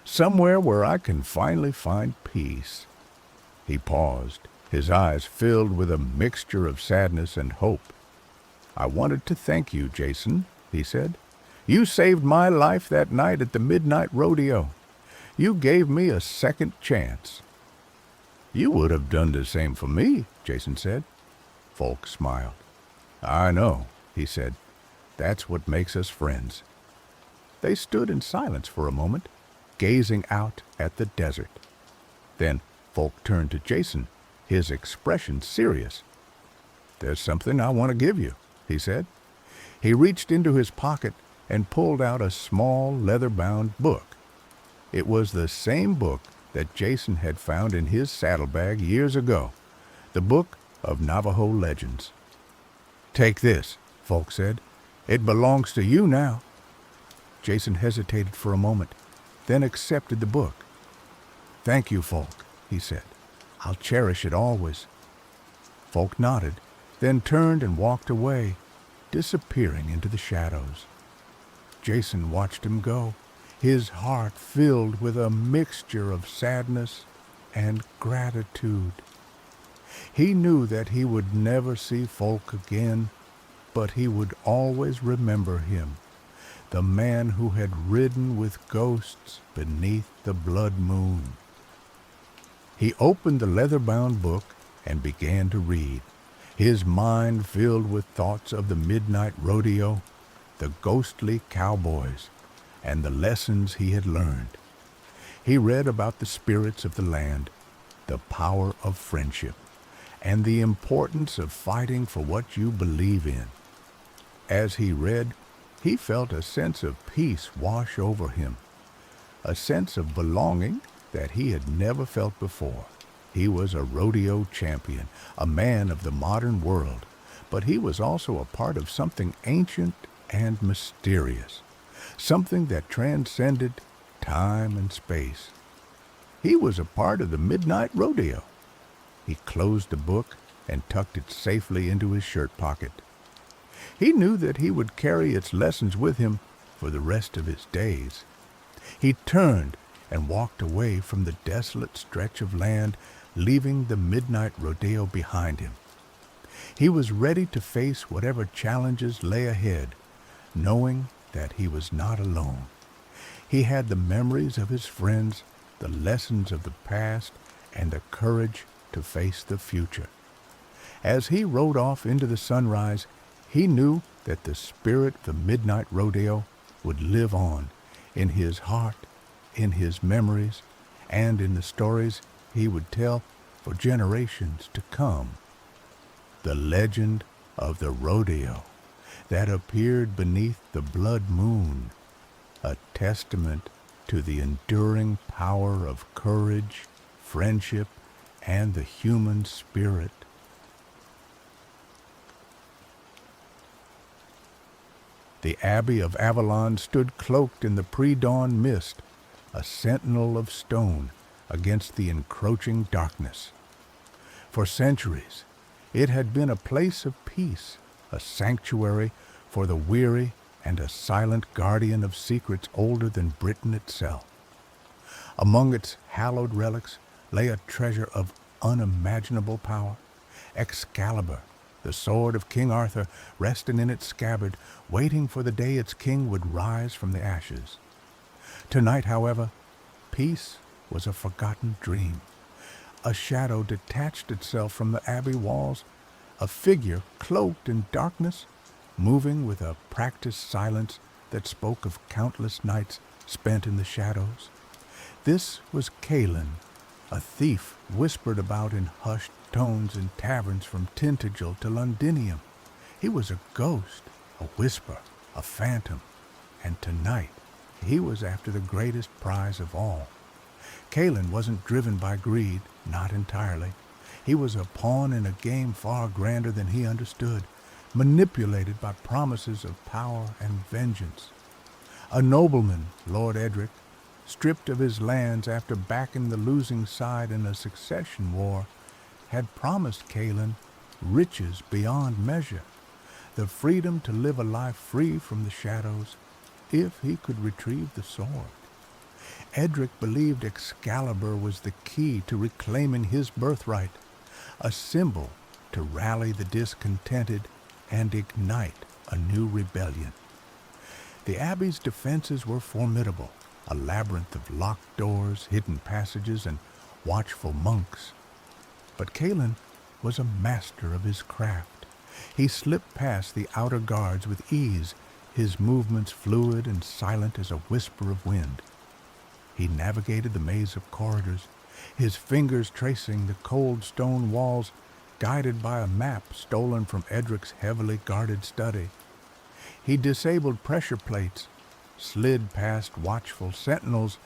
S1: Somewhere where I can finally find peace." He paused, his eyes filled with a mixture of sadness and hope. "I wanted to thank you, Jason," he said. "You saved my life that night at the midnight rodeo. You gave me a second chance." "You would have done the same for me," Jason said. Folk smiled. "I know," he said. "That's what makes us friends." They stood in silence for a moment, gazing out at the desert. Then Folk turned to Jason, his expression serious. "There's something I want to give you," he said. He reached into his pocket and pulled out a small leather-bound book. It was the same book that Jason had found in his saddlebag years ago, the Book of Navajo Legends. "Take this," Folk said. "It belongs to you now." Jason hesitated for a moment, then accepted the book. "Thank you, Folk," he said. "I'll cherish it always." Folk nodded, then turned and walked away, disappearing into the shadows. Jason watched him go, his heart filled with a mixture of sadness and gratitude. He knew that he would never see Folk again, but he would always remember him, the man who had ridden with ghosts beneath the blood moon. He opened the leather-bound book and began to read, his mind filled with thoughts of the midnight rodeo, the ghostly cowboys, and the lessons he had learned. He read about the spirits of the land, the power of friendship, and the importance of fighting for what you believe in. As he read, he felt a sense of peace wash over him, a sense of belonging that he had never felt before. He was a rodeo champion, a man of the modern world, but he was also a part of something ancient and mysterious, something that transcended time and space. He was a part of the midnight rodeo. He closed the book and tucked it safely into his shirt pocket. He knew that he would carry its lessons with him for the rest of his days. He turned and walked away from the desolate stretch of land, leaving the midnight rodeo behind him. He was ready to face whatever challenges lay ahead, knowing that he was not alone. He had the memories of his friends, the lessons of the past, and the courage to face the future. As he rode off into the sunrise, he knew that the spirit of the midnight rodeo would live on in his heart, in his memories, and in the stories he would tell for generations to come. The legend of the rodeo that appeared beneath the blood moon, a testament to the enduring power of courage, friendship, and the human spirit. The Abbey of Avalon stood cloaked in the pre-dawn mist, a sentinel of stone against the encroaching darkness. For centuries, it had been a place of peace, a sanctuary for the weary and a silent guardian of secrets older than Britain itself. Among its hallowed relics lay a treasure of unimaginable power, Excalibur, the sword of King Arthur, resting in its scabbard, waiting for the day its king would rise from the ashes. Tonight, however, peace was a forgotten dream. A shadow detached itself from the abbey walls, a figure cloaked in darkness, moving with a practiced silence that spoke of countless nights spent in the shadows. This was Kalen, a thief whispered about in hushed tones in taverns from Tintagel to Londinium. He was a ghost, a whisper, a phantom, and tonight he was after the greatest prize of all. Kalen wasn't driven by greed, not entirely. He was a pawn in a game far grander than he understood, manipulated by promises of power and vengeance. A nobleman, Lord Edric, stripped of his lands after backing the losing side in a succession war, had promised Kalen riches beyond measure, the freedom to live a life free from the shadows if he could retrieve the sword. Edric believed Excalibur was the key to reclaiming his birthright, a symbol to rally the discontented and ignite a new rebellion. The abbey's defenses were formidable, a labyrinth of locked doors, hidden passages, and watchful monks. But Kalen was a master of his craft. He slipped past the outer guards with ease, his movements fluid and silent as a whisper of wind. He navigated the maze of corridors, his fingers tracing the cold stone walls, guided by a map stolen from Edric's heavily guarded study. He disabled pressure plates, slid past watchful sentinels,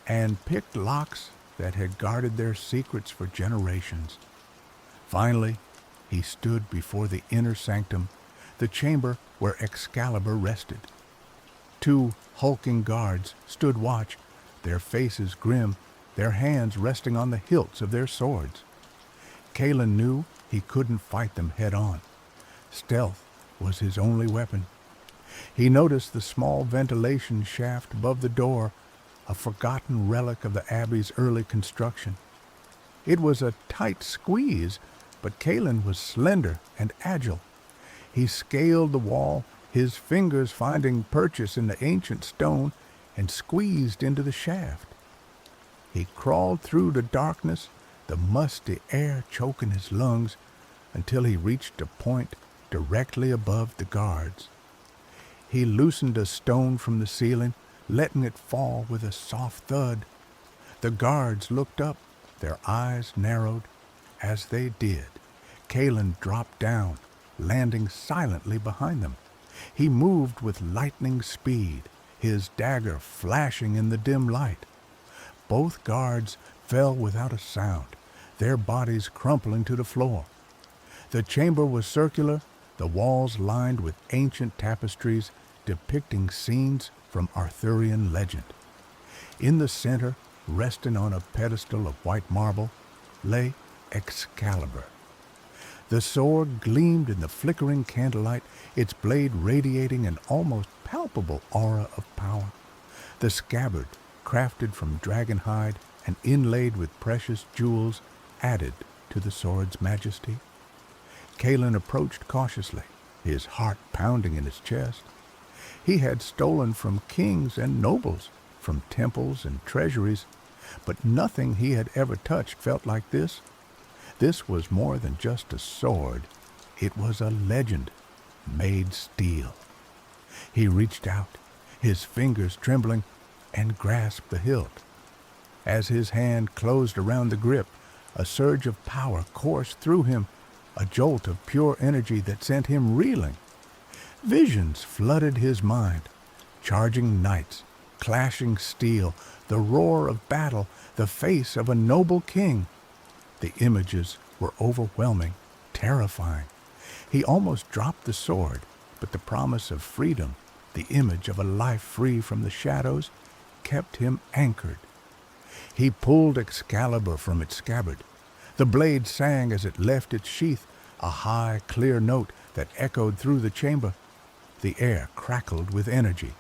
S1: and picked locks that had guarded their secrets for generations. Finally, he stood before the inner sanctum, the chamber where Excalibur rested. Two hulking guards stood watch, their faces grim, their hands resting on the hilts of their swords. Kalen knew he couldn't fight them head-on. Stealth was his only weapon. He noticed the small ventilation shaft above the door, a forgotten relic of the Abbey's early construction. It was a tight squeeze, but Kalen was slender and agile. He scaled the wall, his fingers finding purchase in the ancient stone, and squeezed into the shaft. He crawled through the darkness, the musty air choking his lungs, until he reached a point directly above the guards. He loosened a stone from the ceiling, letting it fall with a soft thud. The guards looked up, their eyes narrowed. As they did, Kalen dropped down, landing silently behind them. He moved with lightning speed, his dagger flashing in the dim light. Both guards fell without a sound, their bodies crumpling to the floor. The chamber was circular, the walls lined with ancient tapestries depicting scenes from Arthurian legend. In the center, resting on a pedestal of white marble, lay Excalibur. The sword gleamed in the flickering candlelight, its blade radiating an almost palpable aura of power. The scabbard, crafted from dragon hide and inlaid with precious jewels, added to the sword's majesty. Kalen approached cautiously, his heart pounding in his chest. He had stolen from kings and nobles, from temples and treasuries, but nothing he had ever touched felt like this. This was more than just a sword. It was a legend, made steel. He reached out, his fingers trembling, and grasped the hilt. As his hand closed around the grip, a surge of power coursed through him, a jolt of pure energy that sent him reeling. Visions flooded his mind, charging knights, clashing steel, the roar of battle, the face of a noble king. The images were overwhelming, terrifying. He almost dropped the sword, but the promise of freedom, the image of a life free from the shadows, kept him anchored. He pulled Excalibur from its scabbard. The blade sang as it left its sheath, a high, clear note that echoed through the chamber. The air crackled with energy.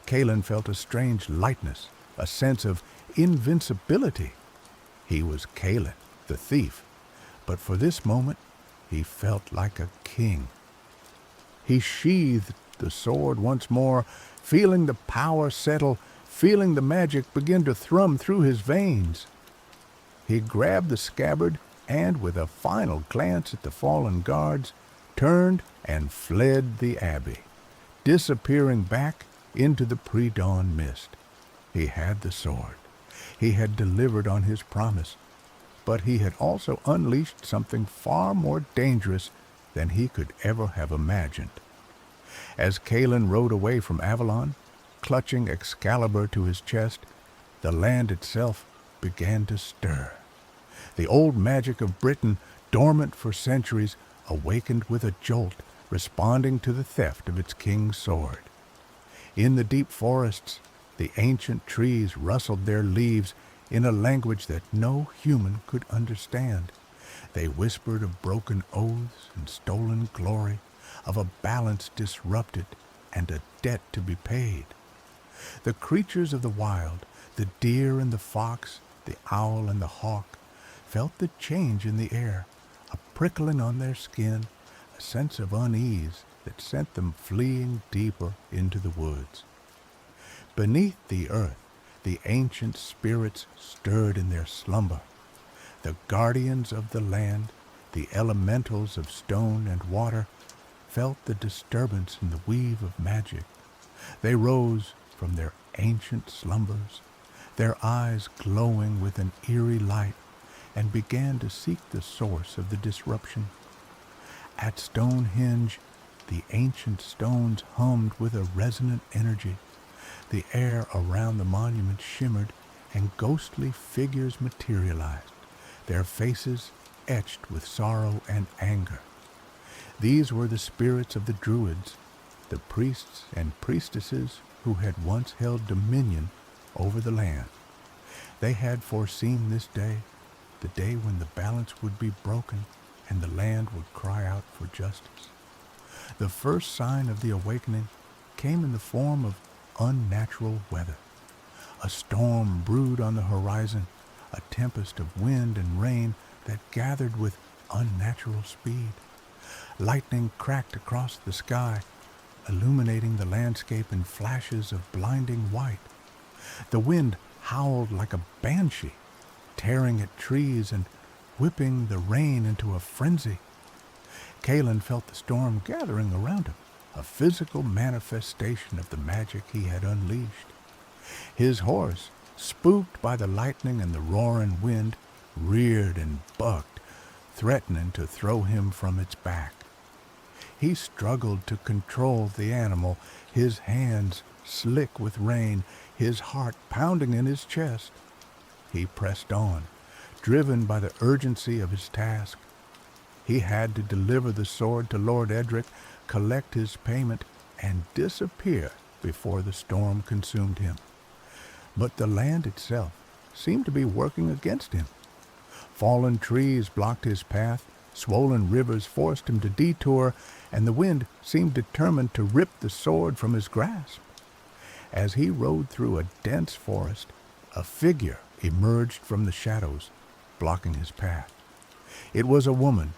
S1: Kalen felt a strange lightness, a sense of invincibility. He was Kalen, the thief, but for this moment he felt like a king. He sheathed the sword once more, feeling the power settle, feeling the magic begin to thrum through his veins. He grabbed the scabbard and, with a final glance at the fallen guards, turned and fled the abbey, disappearing back into the pre-dawn mist. He had the sword. He had delivered on his promise, but he had also unleashed something far more dangerous than he could ever have imagined. As Kalen rode away from Avalon, clutching Excalibur to his chest, the land itself began to stir. The old magic of Britain, dormant for centuries, awakened with a jolt, responding to the theft of its king's sword. In the deep forests, the ancient trees rustled their leaves in a language that no human could understand. They whispered of broken oaths and stolen glory, of a balance disrupted and a debt to be paid. The creatures of the wild, The deer and the fox, the owl and the hawk felt the change in the air, a prickling on their skin, a sense of unease that sent them fleeing deeper into the woods. Beneath the earth, the ancient spirits stirred in their slumber. The guardians of the land, the elementals of stone and water, felt the disturbance in the weave of magic. They rose from their ancient slumbers, their eyes glowing with an eerie light, and began to seek the source of the disruption. At Stonehenge, the ancient stones hummed with a resonant energy. The air around the monument shimmered, and ghostly figures materialized, their faces etched with sorrow and anger. These were the spirits of the Druids, the priests and priestesses who had once held dominion over the land. They had foreseen this day, the day when the balance would be broken and the land would cry out for justice. The first sign of the awakening came in the form of unnatural weather. A storm brewed on the horizon, a tempest of wind and rain that gathered with unnatural speed. Lightning cracked across the sky, illuminating the landscape in flashes of blinding white. The wind howled like a banshee, tearing at trees and whipping the rain into a frenzy. Kalen felt the storm gathering around him, a physical manifestation of the magic he had unleashed. His horse, spooked by the lightning and the roaring wind, reared and bucked, threatening to throw him from its back. He struggled to control the animal, his hands slick with rain, his heart pounding in his chest. He pressed on, driven by the urgency of his task. He had to deliver the sword to Lord Edric, collect his payment, and disappear before the storm consumed him. But the land itself seemed to be working against him. Fallen trees blocked his path, swollen rivers forced him to detour, and the wind seemed determined to rip the sword from his grasp. As he rode through a dense forest, a figure emerged from the shadows, blocking his path. It was a woman,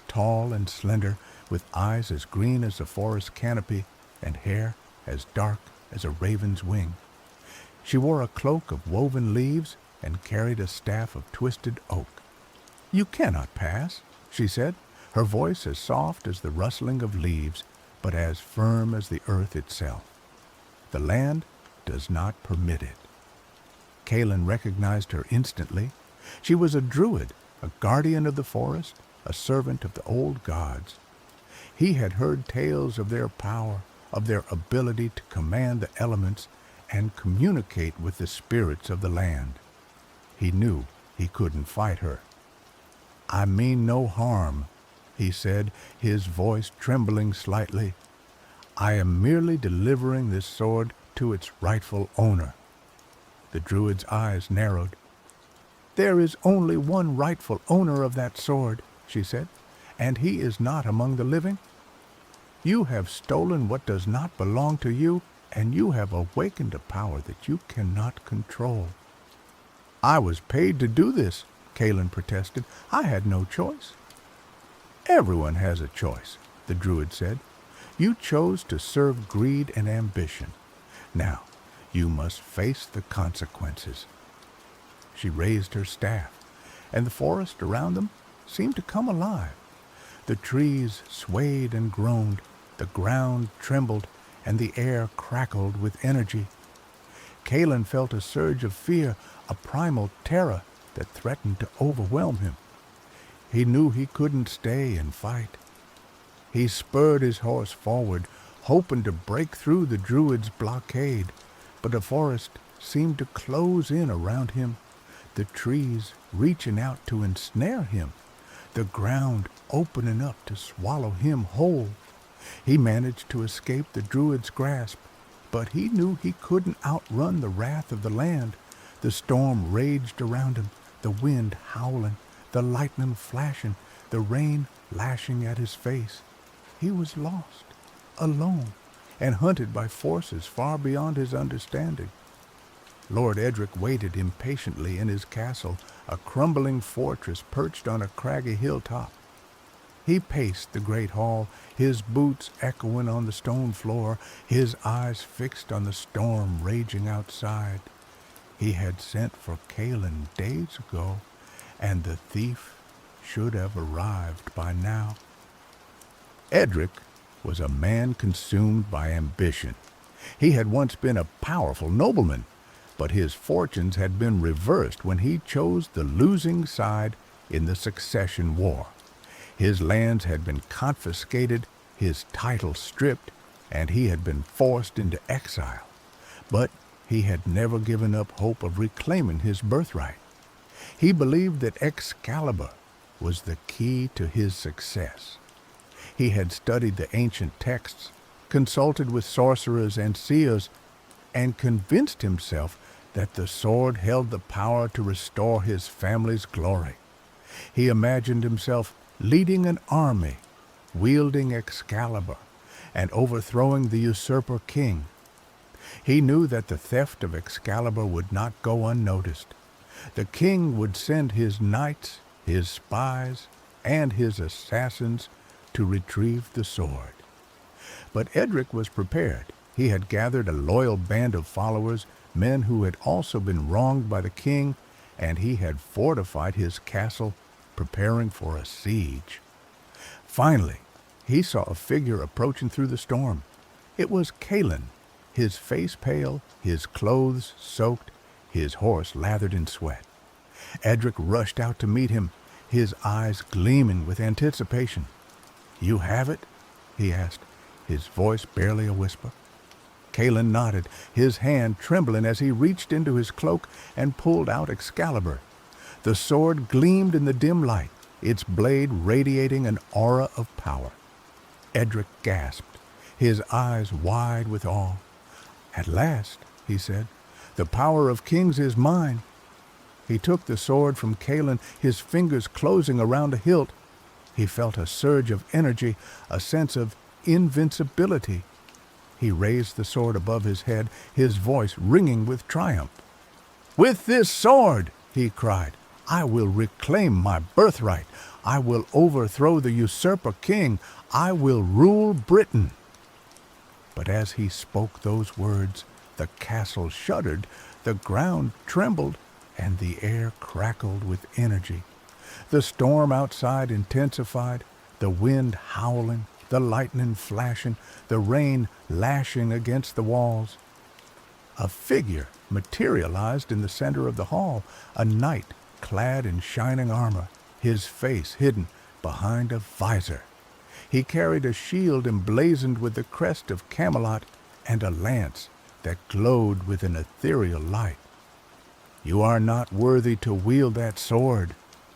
S1: tall and slender, with eyes as green as the forest canopy and hair as dark as a raven's wing. She wore a cloak of woven leaves and carried a staff of twisted oak. "You cannot pass," she said, her voice as soft as the rustling of leaves, but as firm as the earth itself. "The land does not permit it." Kalen recognized her instantly. She was a druid, a guardian of the forest, a servant of the old gods. He had heard tales of their power, of their ability to command the elements and communicate with the spirits of the land. He knew he couldn't fight her. "I mean no harm," he said, his voice trembling slightly. "I am merely delivering this sword to its rightful owner." The druid's eyes narrowed. "There is only one rightful owner of that sword," she said, "and he is not among the living. You have stolen what does not belong to you, and you have awakened a power that you cannot control." "I was paid to do this," Kalen protested. "I had no choice." "Everyone has a choice," the druid said. "You chose to serve greed and ambition. Now, you must face the consequences." She raised her staff, and the forest around them seemed to come alive. The trees swayed and groaned, the ground trembled, and the air crackled with energy. Kalen felt a surge of fear, a primal terror that threatened to overwhelm him. He knew he couldn't stay and fight. He spurred his horse forward, hoping to break through the druid's blockade, but the forest seemed to close in around him, the trees reaching out to ensnare him, the ground opening up to swallow him whole. He managed to escape the druid's grasp, but he knew he couldn't outrun the wrath of the land. The storm raged around him, the wind howling, the lightning flashing, the rain lashing at his face. He was lost, alone, and hunted by forces far beyond his understanding. Lord Edric waited impatiently in his castle, a crumbling fortress perched on a craggy hilltop. He paced the great hall, his boots echoing on the stone floor, his eyes fixed on the storm raging outside. He had sent for Callan days ago, and the thief should have arrived by now. Edric was a man consumed by ambition. He had once been a powerful nobleman, but his fortunes had been reversed when he chose the losing side in the succession war. His lands had been confiscated, his title stripped, and he had been forced into exile. But he had never given up hope of reclaiming his birthright. He believed that Excalibur was the key to his success. He had studied the ancient texts, consulted with sorcerers and seers, and convinced himself that the sword held the power to restore his family's glory. He imagined himself leading an army, wielding Excalibur, and overthrowing the usurper king. He knew that the theft of Excalibur would not go unnoticed. The king would send his knights, his spies, and his assassins to retrieve the sword. But Edric was prepared. He had gathered a loyal band of followers, men who had also been wronged by the king, and he had fortified his castle, preparing for a siege. Finally, he saw a figure approaching through the storm. It was Callan, his face pale, his clothes soaked, his horse lathered in sweat. Edric rushed out to meet him, his eyes gleaming with anticipation. "You have it?" he asked, his voice barely a whisper. Callan nodded, his hand trembling as he reached into his cloak and pulled out Excalibur. The sword gleamed in the dim light, its blade radiating an aura of power. Edric gasped, his eyes wide with awe. "At last," he said, "the power of kings is mine." He took the sword from Callan, his fingers closing around the hilt. He felt a surge of energy, a sense of invincibility. He raised the sword above his head, his voice ringing with triumph. "With this sword," he cried, "I will reclaim my birthright. I will overthrow the usurper king. I will rule Britain." But as he spoke those words, the castle shuddered, the ground trembled, and the air crackled with energy. The storm outside intensified, the wind howling, the lightning flashing, the rain lashing against the walls. A figure materialized in the center of the hall, a knight clad in shining armor, his face hidden behind a visor. He carried a shield emblazoned with the crest of Camelot and a lance that glowed with an ethereal light. "You are not worthy to wield that sword,"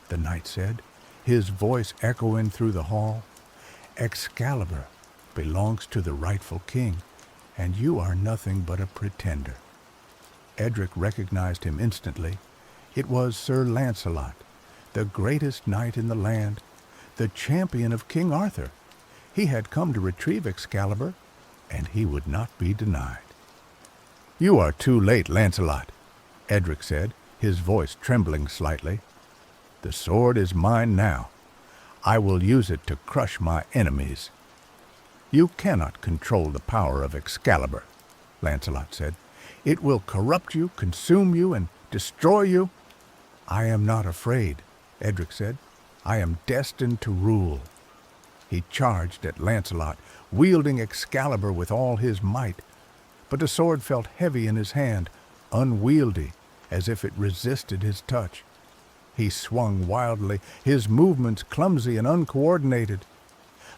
S1: the knight said, his voice echoing through the hall. "Excalibur belongs to the rightful king, and you are nothing but a pretender." Edric recognized him instantly. It was Sir Lancelot, the greatest knight in the land, the champion of King Arthur. He had come to retrieve Excalibur, and he would not be denied. "You are too late, Lancelot," Edric said, his voice trembling slightly. "The sword is mine now. I will use it to crush my enemies." "You cannot control the power of Excalibur," Lancelot said. "It will corrupt you, consume you, and destroy you." "I am not afraid," Edric said. "I am destined to rule." He charged at Lancelot, wielding Excalibur with all his might. But the sword felt heavy in his hand, unwieldy, as if it resisted his touch. He swung wildly, his movements clumsy and uncoordinated.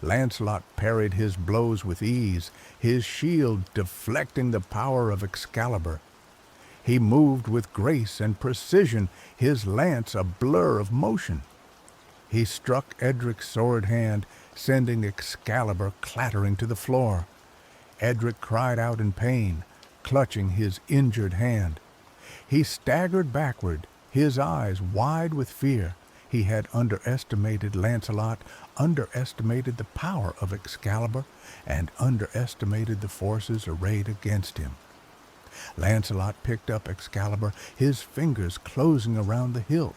S1: Lancelot parried his blows with ease, his shield deflecting the power of Excalibur. He moved with grace and precision, his lance a blur of motion. He struck Edric's sword hand, sending Excalibur clattering to the floor. Edric cried out in pain, clutching his injured hand. He staggered backward, his eyes wide with fear. He had underestimated Lancelot, underestimated the power of Excalibur, and underestimated the forces arrayed against him. Lancelot picked up Excalibur, his fingers closing around the hilt.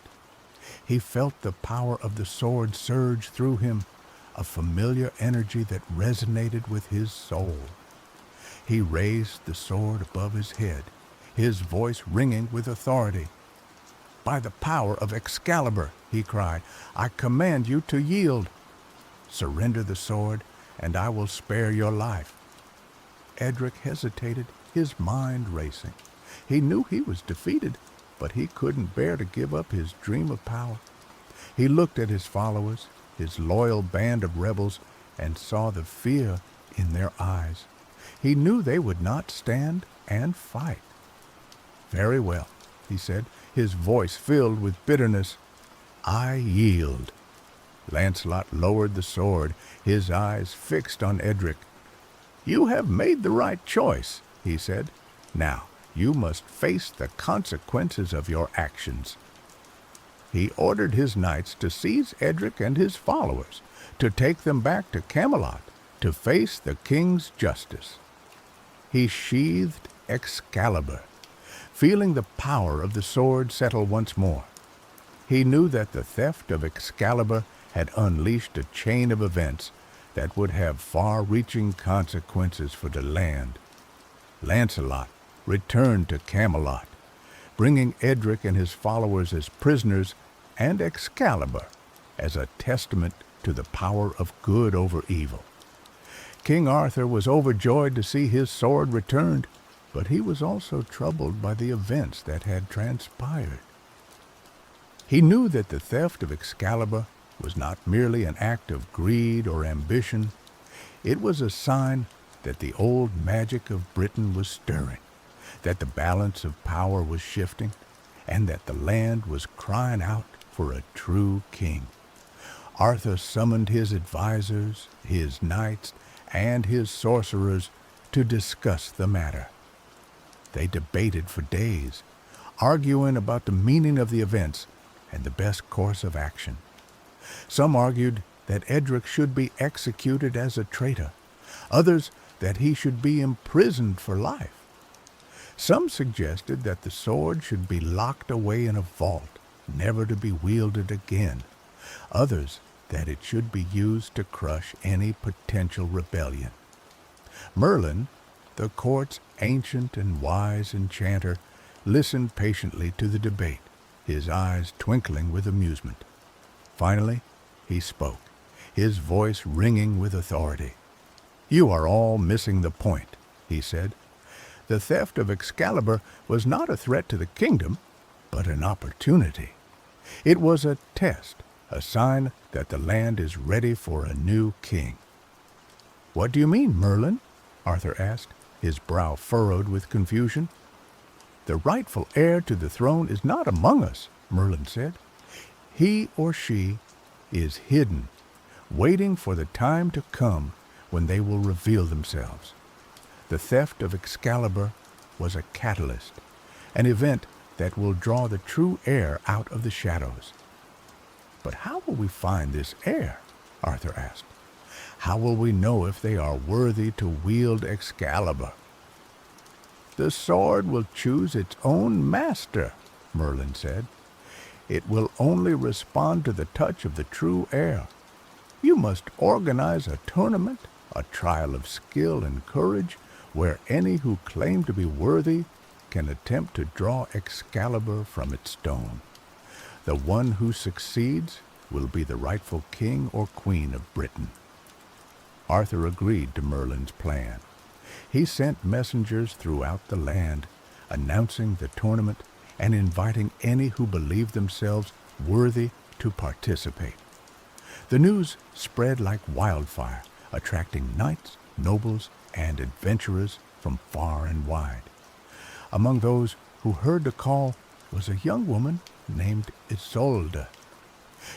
S1: He felt the power of the sword surge through him, a familiar energy that resonated with his soul. He raised the sword above his head, his voice ringing with authority. "By the power of Excalibur," he cried, "I command you to yield. Surrender the sword, and I will spare your life." Edric hesitated, his mind racing. He knew he was defeated, but he couldn't bear to give up his dream of power. He looked at his followers, his loyal band of rebels, and saw the fear in their eyes. He knew they would not stand and fight. "Very well," he said, his voice filled with bitterness. "I yield." Lancelot lowered the sword, his eyes fixed on Edric. "You have made the right choice," he said. "Now, you must face the consequences of your actions." He ordered his knights to seize Edric and his followers, to take them back to Camelot, to face the king's justice. He sheathed Excalibur, feeling the power of the sword settle once more. He knew that the theft of Excalibur had unleashed a chain of events that would have far-reaching consequences for the land. Lancelot returned to Camelot, bringing Edric and his followers as prisoners and Excalibur as a testament to the power of good over evil. King Arthur was overjoyed to see his sword returned, but he was also troubled by the events that had transpired. He knew that the theft of Excalibur was not merely an act of greed or ambition. It was a sign that the old magic of Britain was stirring, that the balance of power was shifting, and that the land was crying out for a true king. Arthur summoned his advisors, his knights, and his sorcerers to discuss the matter. They debated for days, arguing about the meaning of the events and the best course of action. Some argued that Edric should be executed as a traitor, others that he should be imprisoned for life. Some suggested that the sword should be locked away in a vault, never to be wielded again. Others that it should be used to crush any potential rebellion. Merlin, the court's ancient and wise enchanter, listened patiently to the debate, his eyes twinkling with amusement. Finally, he spoke, his voice ringing with authority. "You are all missing the point," he said. "The theft of Excalibur was not a threat to the kingdom, but an opportunity. It was a test, a sign that the land is ready for a new king." "What do you mean, Merlin?" Arthur asked, his brow furrowed with confusion. "The rightful heir to the throne is not among us," Merlin said. "He or she is hidden, waiting for the time to come when they will reveal themselves. The theft of Excalibur was a catalyst, an event that will draw the true heir out of the shadows." "But how will we find this heir?" Arthur asked. "How will we know if they are worthy to wield Excalibur?" "The sword will choose its own master," Merlin said. "It will only respond to the touch of the true heir. You must organize a tournament, a trial of skill and courage, where any who claim to be worthy can attempt to draw Excalibur from its stone. The one who succeeds will be the rightful king or queen of Britain." Arthur agreed to Merlin's plan. He sent messengers throughout the land, announcing the tournament and inviting any who believed themselves worthy to participate. The news spread like wildfire, attracting knights, nobles, and adventurers from far and wide. Among those who heard the call was a young woman named Isolde.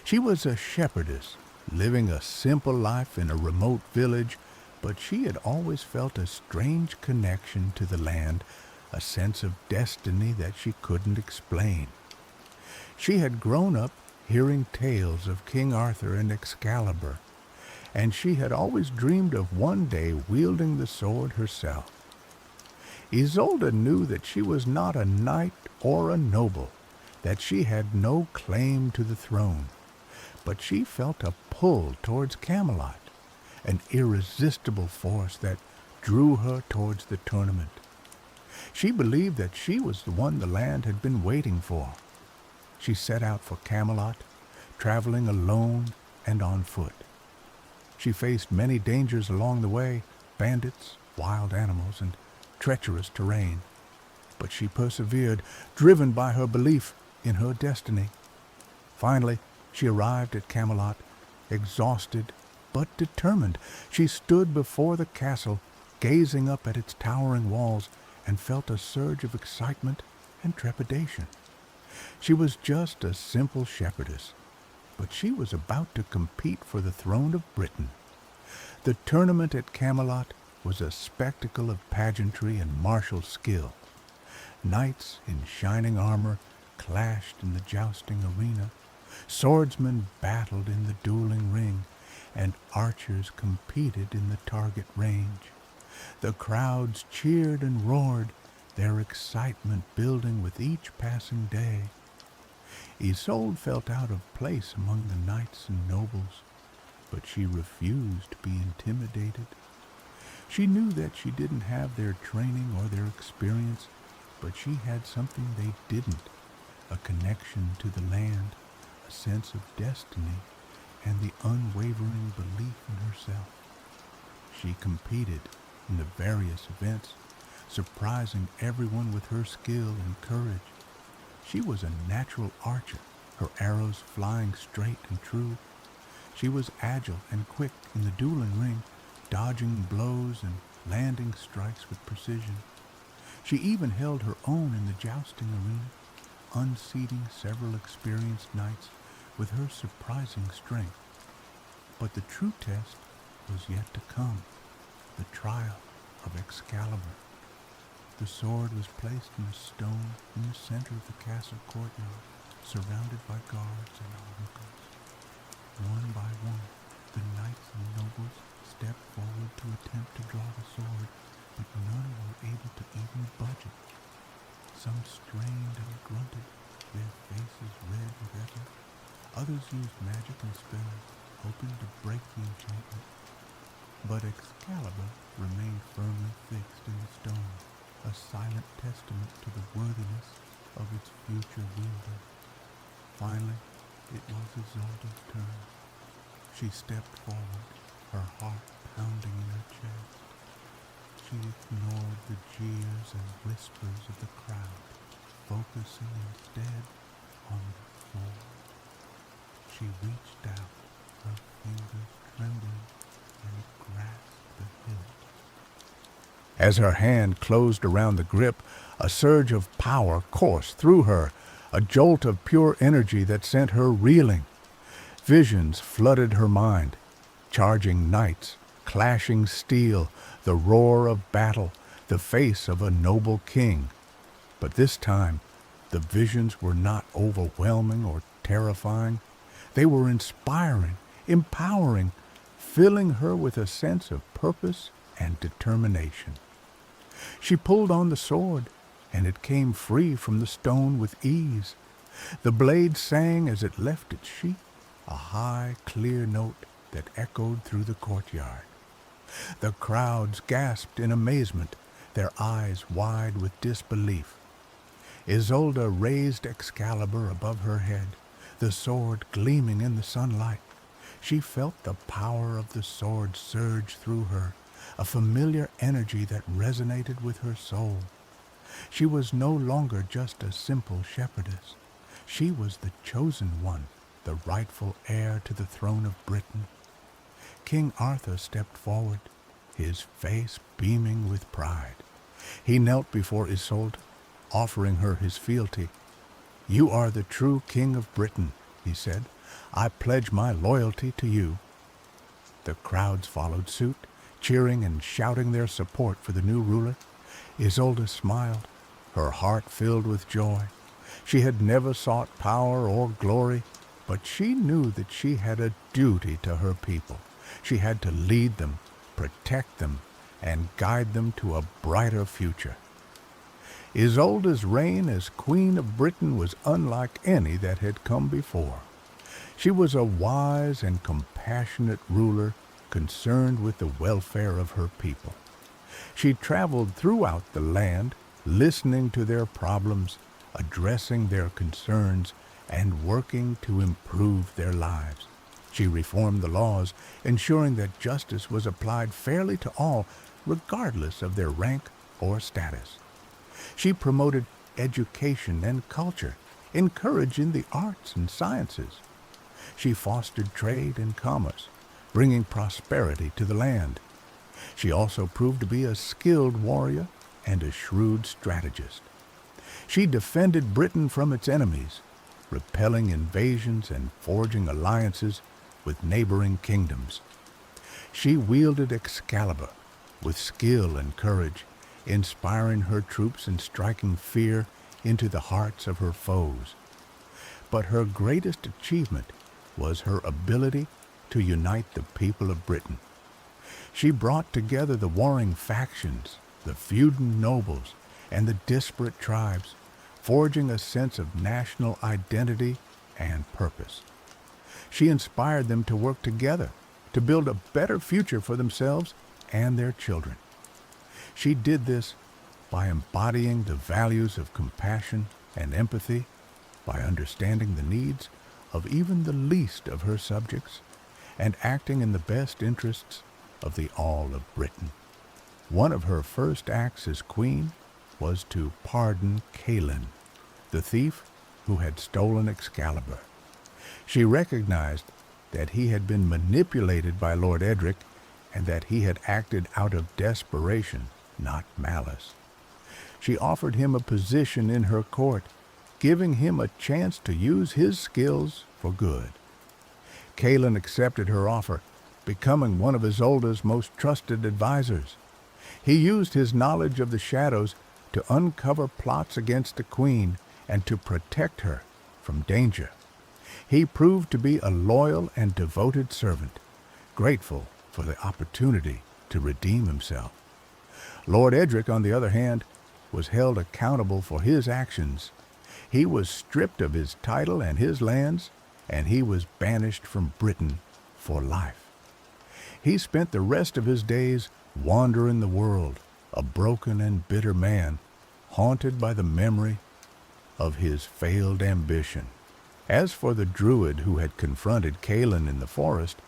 S1: She was a shepherdess, living a simple life in a remote village, but she had always felt a strange connection to the land, a sense of destiny that she couldn't explain. She had grown up hearing tales of King Arthur and Excalibur, and she had always dreamed of one day wielding the sword herself. Isolde knew that she was not a knight or a noble, that she had no claim to the throne, but she felt a pull towards Camelot, an irresistible force that drew her towards the tournament. She believed that she was the one the land had been waiting for. She set out for Camelot, traveling alone and on foot. She faced many dangers along the way, bandits, wild animals, and treacherous terrain. But she persevered, driven by her belief in her destiny. Finally, she arrived at Camelot, exhausted but determined. She stood before the castle, gazing up at its towering walls, and felt a surge of excitement and trepidation. She was just a simple shepherdess, but she was about to compete for the throne of Britain. The tournament at Camelot was a spectacle of pageantry and martial skill. Knights in shining armor clashed in the jousting arena, swordsmen battled in the dueling ring, and archers competed in the target range. The crowds cheered and roared, their excitement building with each passing day. Isolde felt out of place among the knights and nobles, but she refused to be intimidated. She knew that she didn't have their training or their experience, but she had something they didn't, a connection to the land, a sense of destiny, and the unwavering belief in herself. She competed in the various events, surprising everyone with her skill and courage. She was a natural archer, her arrows flying straight and true. She was agile and quick in the dueling ring, dodging blows and landing strikes with precision. She even held her own in the jousting arena, unseating several experienced knights with her surprising strength. But the true test was yet to come, the trial of Excalibur. The sword was placed in a stone in the center of the castle courtyard, surrounded by guards and onlookers. One by one, the knights and nobles stepped forward to attempt to draw the sword, but none were able to even budge it. Some strained and grunted, their faces red with effort. Others used magic and spells, hoping to break the enchantment. But Excalibur remained firmly fixed in the stone, a silent testament to the worthiness of its future wielder. Finally, it was Isolde's turn. She stepped forward, her heart pounding in her chest. She ignored the jeers and whispers of the crowd, focusing instead on the sword. She reached out, her fingers trembling, and grasped the hilt. As her hand closed around the grip, a surge of power coursed through her, a jolt of pure energy that sent her reeling. Visions flooded her mind, charging knights, clashing steel, the roar of battle, the face of a noble king. But this time, the visions were not overwhelming or terrifying. They were inspiring, empowering, filling her with a sense of purpose and determination. She pulled on the sword, and it came free from the stone with ease. The blade sang as it left its sheath, a high, clear note that echoed through the courtyard. The crowds gasped in amazement, their eyes wide with disbelief. Isolde raised Excalibur above her head, the sword gleaming in the sunlight. She felt the power of the sword surge through her, a familiar energy that resonated with her soul. She was no longer just a simple shepherdess. She was the chosen one, the rightful heir to the throne of Britain. King Arthur stepped forward, his face beaming with pride. He knelt before Isolde, offering her his fealty. "You are the true King of Britain," he said. "I pledge my loyalty to you." The crowds followed suit, cheering and shouting their support for the new ruler. Isolde smiled, her heart filled with joy. She had never sought power or glory, but she knew that she had a duty to her people. She had to lead them, protect them, and guide them to a brighter future. Isolde's reign as Queen of Britain was unlike any that had come before. She was a wise and compassionate ruler concerned with the welfare of her people. She traveled throughout the land, listening to their problems, addressing their concerns, and working to improve their lives. She reformed the laws, ensuring that justice was applied fairly to all, regardless of their rank or status. She promoted education and culture, encouraging the arts and sciences. She fostered trade and commerce, bringing prosperity to the land. She also proved to be a skilled warrior and a shrewd strategist. She defended Britain from its enemies, repelling invasions and forging alliances with neighboring kingdoms. She wielded Excalibur with skill and courage, inspiring her troops and striking fear into the hearts of her foes. But her greatest achievement was her ability to unite the people of Britain. She brought together the warring factions, the feuding nobles, and the disparate tribes, forging a sense of national identity and purpose. She inspired them to work together to build a better future for themselves and their children. She did this by embodying the values of compassion and empathy, by understanding the needs of even the least of her subjects, and acting in the best interests of the all of Britain. One of her first acts as queen was to pardon Calin, the thief who had stolen Excalibur. She recognized that he had been manipulated by Lord Edric and that he had acted out of desperation, not malice. She offered him a position in her court, giving him a chance to use his skills for good. Calin accepted her offer, becoming one of Isolde's most trusted advisors. He used his knowledge of the shadows to uncover plots against the queen and to protect her from danger. He proved to be a loyal and devoted servant, grateful for the opportunity to redeem himself. Lord Edric, on the other hand, was held accountable for his actions. He was stripped of his title and his lands, and he was banished from Britain for life. He spent the rest of his days wandering the world, a broken and bitter man, haunted by the memory of his failed ambition. As for the druid who had confronted Calin in the forest,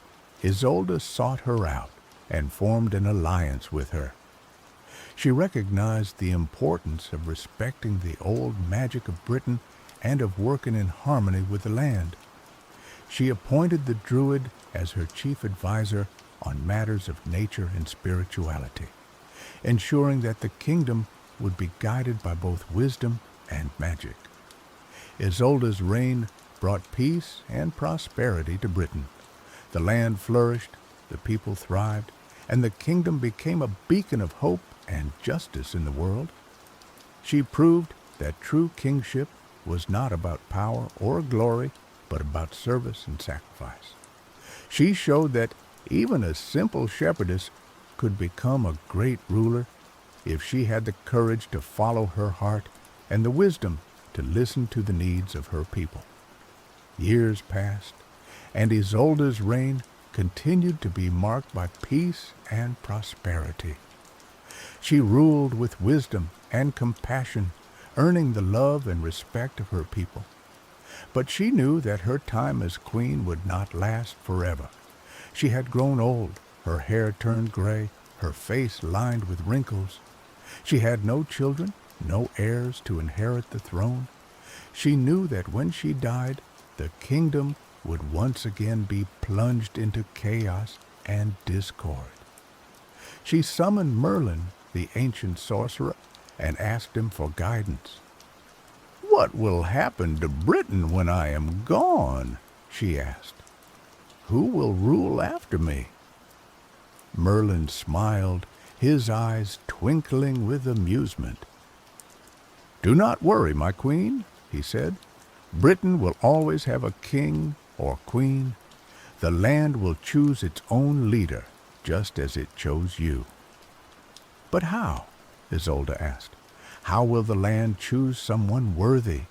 S1: Isolde sought her out and formed an alliance with her. She recognized the importance of respecting the old magic of Britain and of working in harmony with the land. She appointed the druid as her chief advisor on matters of nature and spirituality, ensuring that the kingdom would be guided by both wisdom and magic. Isolde's reign brought peace and prosperity to Britain. The land flourished, the people thrived, and the kingdom became a beacon of hope and justice in the world. She proved that true kingship was not about power or glory, but about service and sacrifice. She showed that even a simple shepherdess could become a great ruler if she had the courage to follow her heart and the wisdom to listen to the needs of her people. Years passed, and Isolde's reign continued to be marked by peace and prosperity. She ruled with wisdom and compassion, earning the love and respect of her people. But she knew that her time as queen would not last forever. She had grown old, her hair turned gray, her face lined with wrinkles. She had no children, no heirs to inherit the throne. She knew that when she died, the kingdom would once again be plunged into chaos and discord. She summoned Merlin, the ancient sorcerer, and asked him for guidance. "What will happen to Britain when I am gone?" she asked. "Who will rule after me?" Merlin smiled, his eyes twinkling with amusement. "Do not worry, my queen," he said. "Britain will always have a king or queen. The land will choose its own leader, just as it chose you." "But how?" Isolde asked. How will the land choose someone worthy?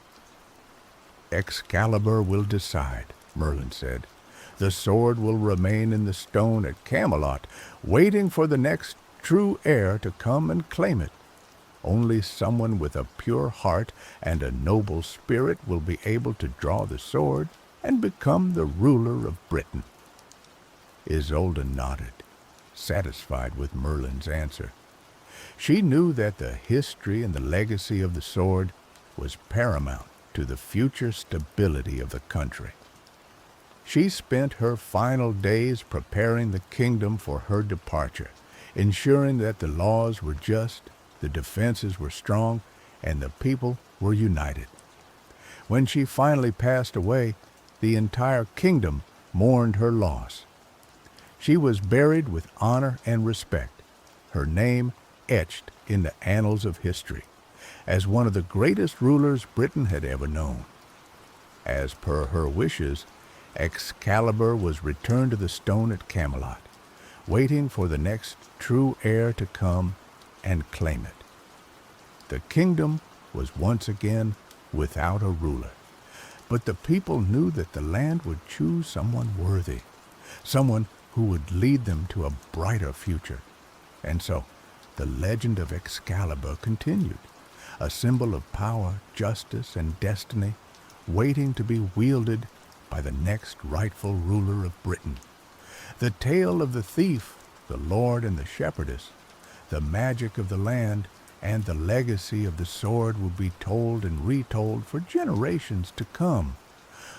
S1: Excalibur will decide, Merlin said. The sword will remain in the stone at Camelot, waiting for the next true heir to come and claim it. Only someone with a pure heart and a noble spirit will be able to draw the sword and become the ruler of Britain. Isolde nodded, satisfied with Merlin's answer. She knew that the history and the legacy of the sword was paramount to the future stability of the country. She spent her final days preparing the kingdom for her departure, ensuring that the laws were just, the defenses were strong, and the people were united. When she finally passed away, the entire kingdom mourned her loss. She was buried with honor and respect, her name etched in the annals of history, as one of the greatest rulers Britain had ever known. As per her wishes, Excalibur was returned to the stone at Camelot, waiting for the next true heir to come and claim it. The kingdom was once again without a ruler, but the people knew that the land would choose someone worthy, someone who would lead them to a brighter future. And so, the legend of Excalibur continued, a symbol of power, justice, and destiny, waiting to be wielded by the next rightful ruler of Britain. The tale of the thief, the lord and the shepherdess, the magic of the land, and the legacy of the sword will be told and retold for generations to come.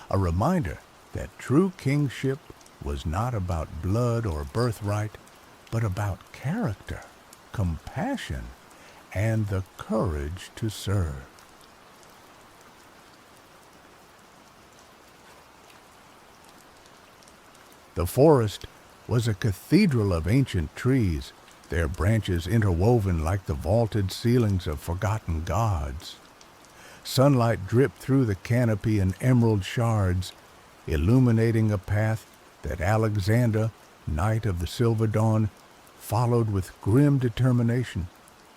S1: A reminder that true kingship was not about blood or birthright, but about character, compassion, and the courage to serve. The forest was a cathedral of ancient trees, their branches interwoven like the vaulted ceilings of forgotten gods. Sunlight dripped through the canopy in emerald shards, illuminating a path that Alexander, Knight of the Silver Dawn, followed with grim determination.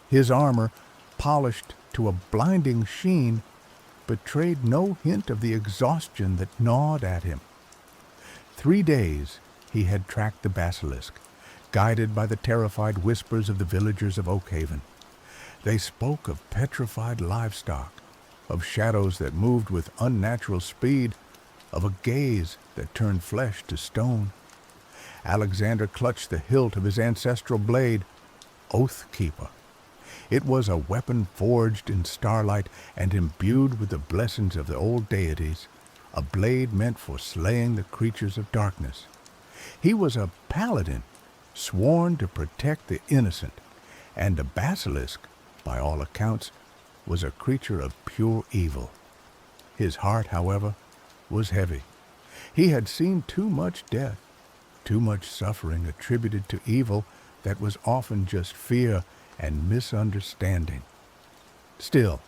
S1: His armor, polished to a blinding sheen, betrayed no hint of the exhaustion that gnawed at him. 3 days he had tracked the basilisk, guided by the terrified whispers of the villagers of Oakhaven. They spoke of petrified livestock, of shadows that moved with unnatural speed, of a gaze that turned flesh to stone. Alexander clutched the hilt of his ancestral blade, Oathkeeper. It was a weapon forged in starlight and imbued with the blessings of the old deities, a blade meant for slaying the creatures of darkness. He was a paladin, sworn to protect the innocent, and the basilisk, by all accounts, was a creature of pure evil. His heart, however, was heavy. He had seen too much death, too much suffering attributed to evil that was often just fear and misunderstanding. Still,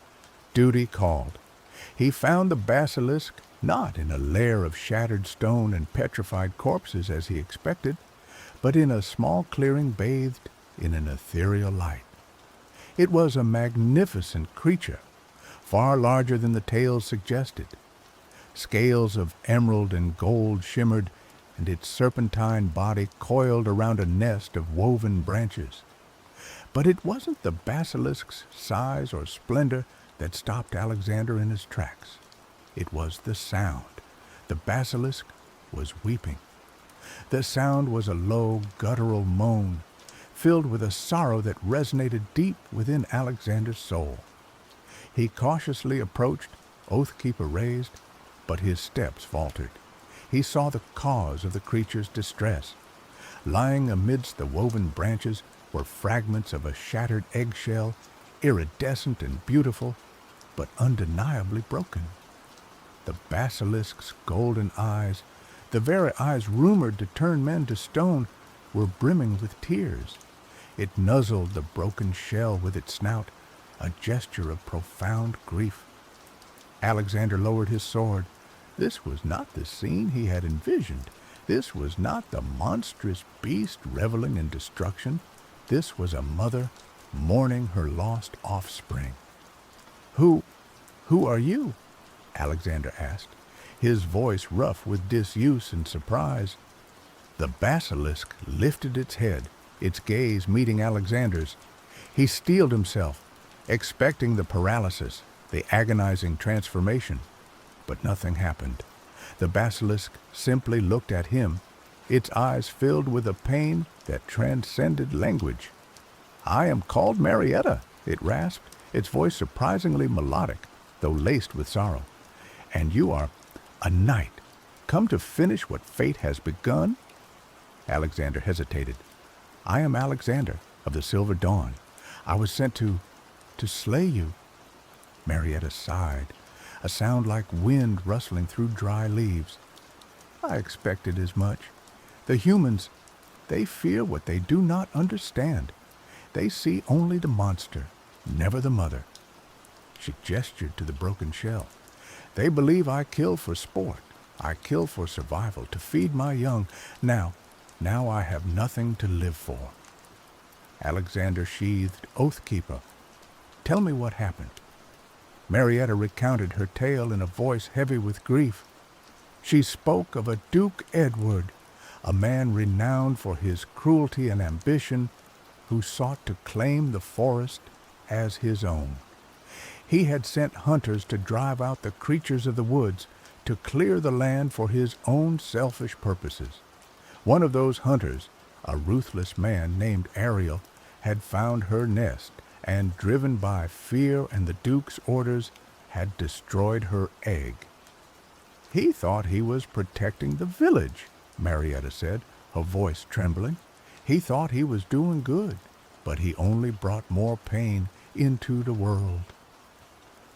S1: duty called. He found the basilisk not in a lair of shattered stone and petrified corpses as he expected, but in a small clearing bathed in an ethereal light. It was a magnificent creature, far larger than the tales suggested. Scales of emerald and gold shimmered, and its serpentine body coiled around a nest of woven branches. But it wasn't the basilisk's size or splendor that stopped Alexander in his tracks. It was the sound. The basilisk was weeping. The sound was a low, guttural moan, filled with a sorrow that resonated deep within Alexander's soul. He cautiously approached, Oathkeeper raised, but his steps faltered. He saw the cause of the creature's distress. Lying amidst the woven branches were fragments of a shattered eggshell, iridescent and beautiful, but undeniably broken. The basilisk's golden eyes, the very eyes rumored to turn men to stone, were brimming with tears. It nuzzled the broken shell with its snout, a gesture of profound grief. Alexander lowered his sword. This was not the scene he had envisioned. This was not the monstrous beast reveling in destruction. This was a mother mourning her lost offspring. Who, who are you? Alexander asked, his voice rough with disuse and surprise. The basilisk lifted its head, its gaze meeting Alexander's. He steeled himself, expecting the paralysis, the agonizing transformation. But nothing happened. The basilisk simply looked at him, its eyes filled with a pain that transcended language. "I am called Marietta," it rasped, its voice surprisingly melodic, though laced with sorrow. "And you are a knight, come to finish what fate has begun?" Alexander hesitated. "I am Alexander of the Silver Dawn. I was sent to slay you." Marietta sighed, a sound like wind rustling through dry leaves. "I expected as much. The humans, they fear what they do not understand. They see only the monster, never the mother." She gestured to the broken shell. "They believe I kill for sport. I kill for survival, to feed my young. Now I have nothing to live for." Alexander sheathed Oathkeeper. "Tell me what happened." Marietta recounted her tale in a voice heavy with grief. She spoke of a Duke Edward, a man renowned for his cruelty and ambition, who sought to claim the forest as his own. He had sent hunters to drive out the creatures of the woods, to clear the land for his own selfish purposes. One of those hunters, a ruthless man named Ariel, had found her nest and, driven by fear and the Duke's orders, had destroyed her egg. "He thought he was protecting the village," Marietta said, her voice trembling. "He thought he was doing good, but he only brought more pain into the world."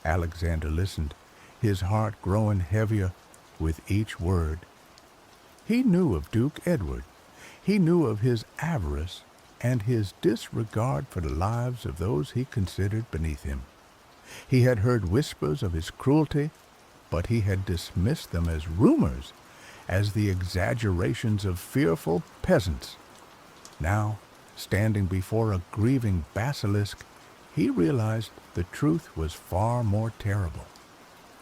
S1: Alexander listened, his heart growing heavier with each word. He knew of Duke Edward. He knew of his avarice and his disregard for the lives of those he considered beneath him. He had heard whispers of his cruelty, but he had dismissed them as rumors, as the exaggerations of fearful peasants. Now, standing before a grieving basilisk, he realized the truth was far more terrible.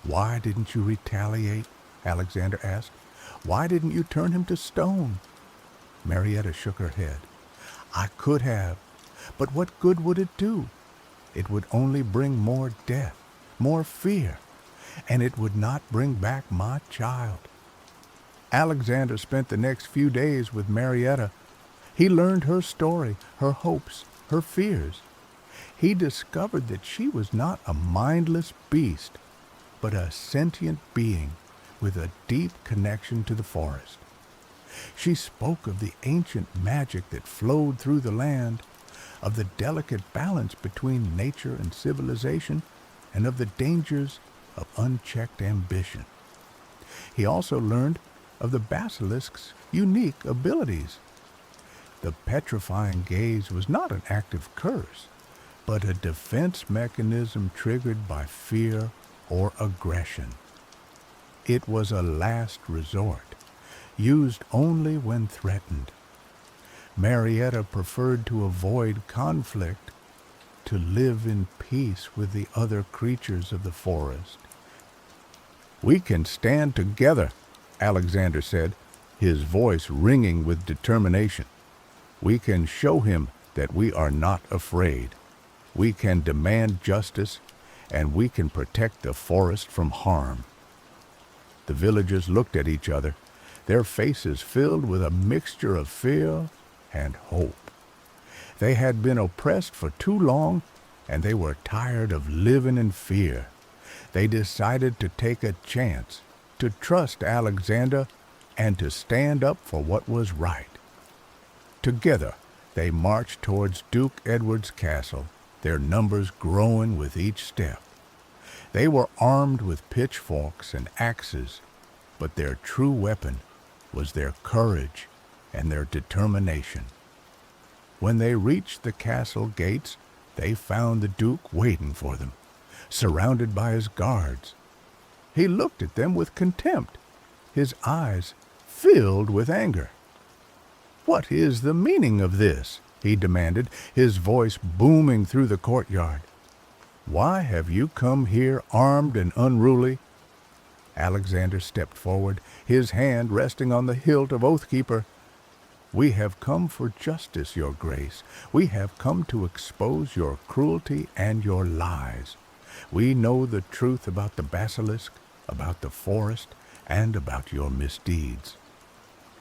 S1: "Why didn't you retaliate?" Alexander asked. "Why didn't you turn him to stone?" Marietta shook her head. "I could have, but what good would it do? It would only bring more death, more fear, and it would not bring back my child." Alexander spent the next few days with Marietta. He learned her story, her hopes, her fears. He discovered that she was not a mindless beast, but a sentient being with a deep connection to the forest. She spoke of the ancient magic that flowed through the land, of the delicate balance between nature and civilization, and of the dangers of unchecked ambition. He also learned of the basilisk's unique abilities. The petrifying gaze was not an active curse, but a defense mechanism triggered by fear or aggression. It was a last resort, used only when threatened. Marietta preferred to avoid conflict, to live in peace with the other creatures of the forest. "We can stand together," Alexander said, his voice ringing with determination. "We can show him that we are not afraid. We can demand justice, and we can protect the forest from harm." The villagers looked at each other, their faces filled with a mixture of fear and hope. They had been oppressed for too long, and they were tired of living in fear. They decided to take a chance, to trust Alexander, and to stand up for what was right. Together, they marched towards Duke Edward's castle, their numbers growing with each step. They were armed with pitchforks and axes, but their true weapon was their courage and their determination. When they reached the castle gates, they found the Duke waiting for them, surrounded by his guards. He looked at them with contempt, his eyes filled with anger. "What is the meaning of this?" he demanded, his voice booming through the courtyard. Why have you come here armed and unruly? Alexander stepped forward, his hand resting on the hilt of Oathkeeper. We have come for justice, your grace. We have come to expose your cruelty and your lies. We know the truth about the basilisk, about the forest, and about your misdeeds.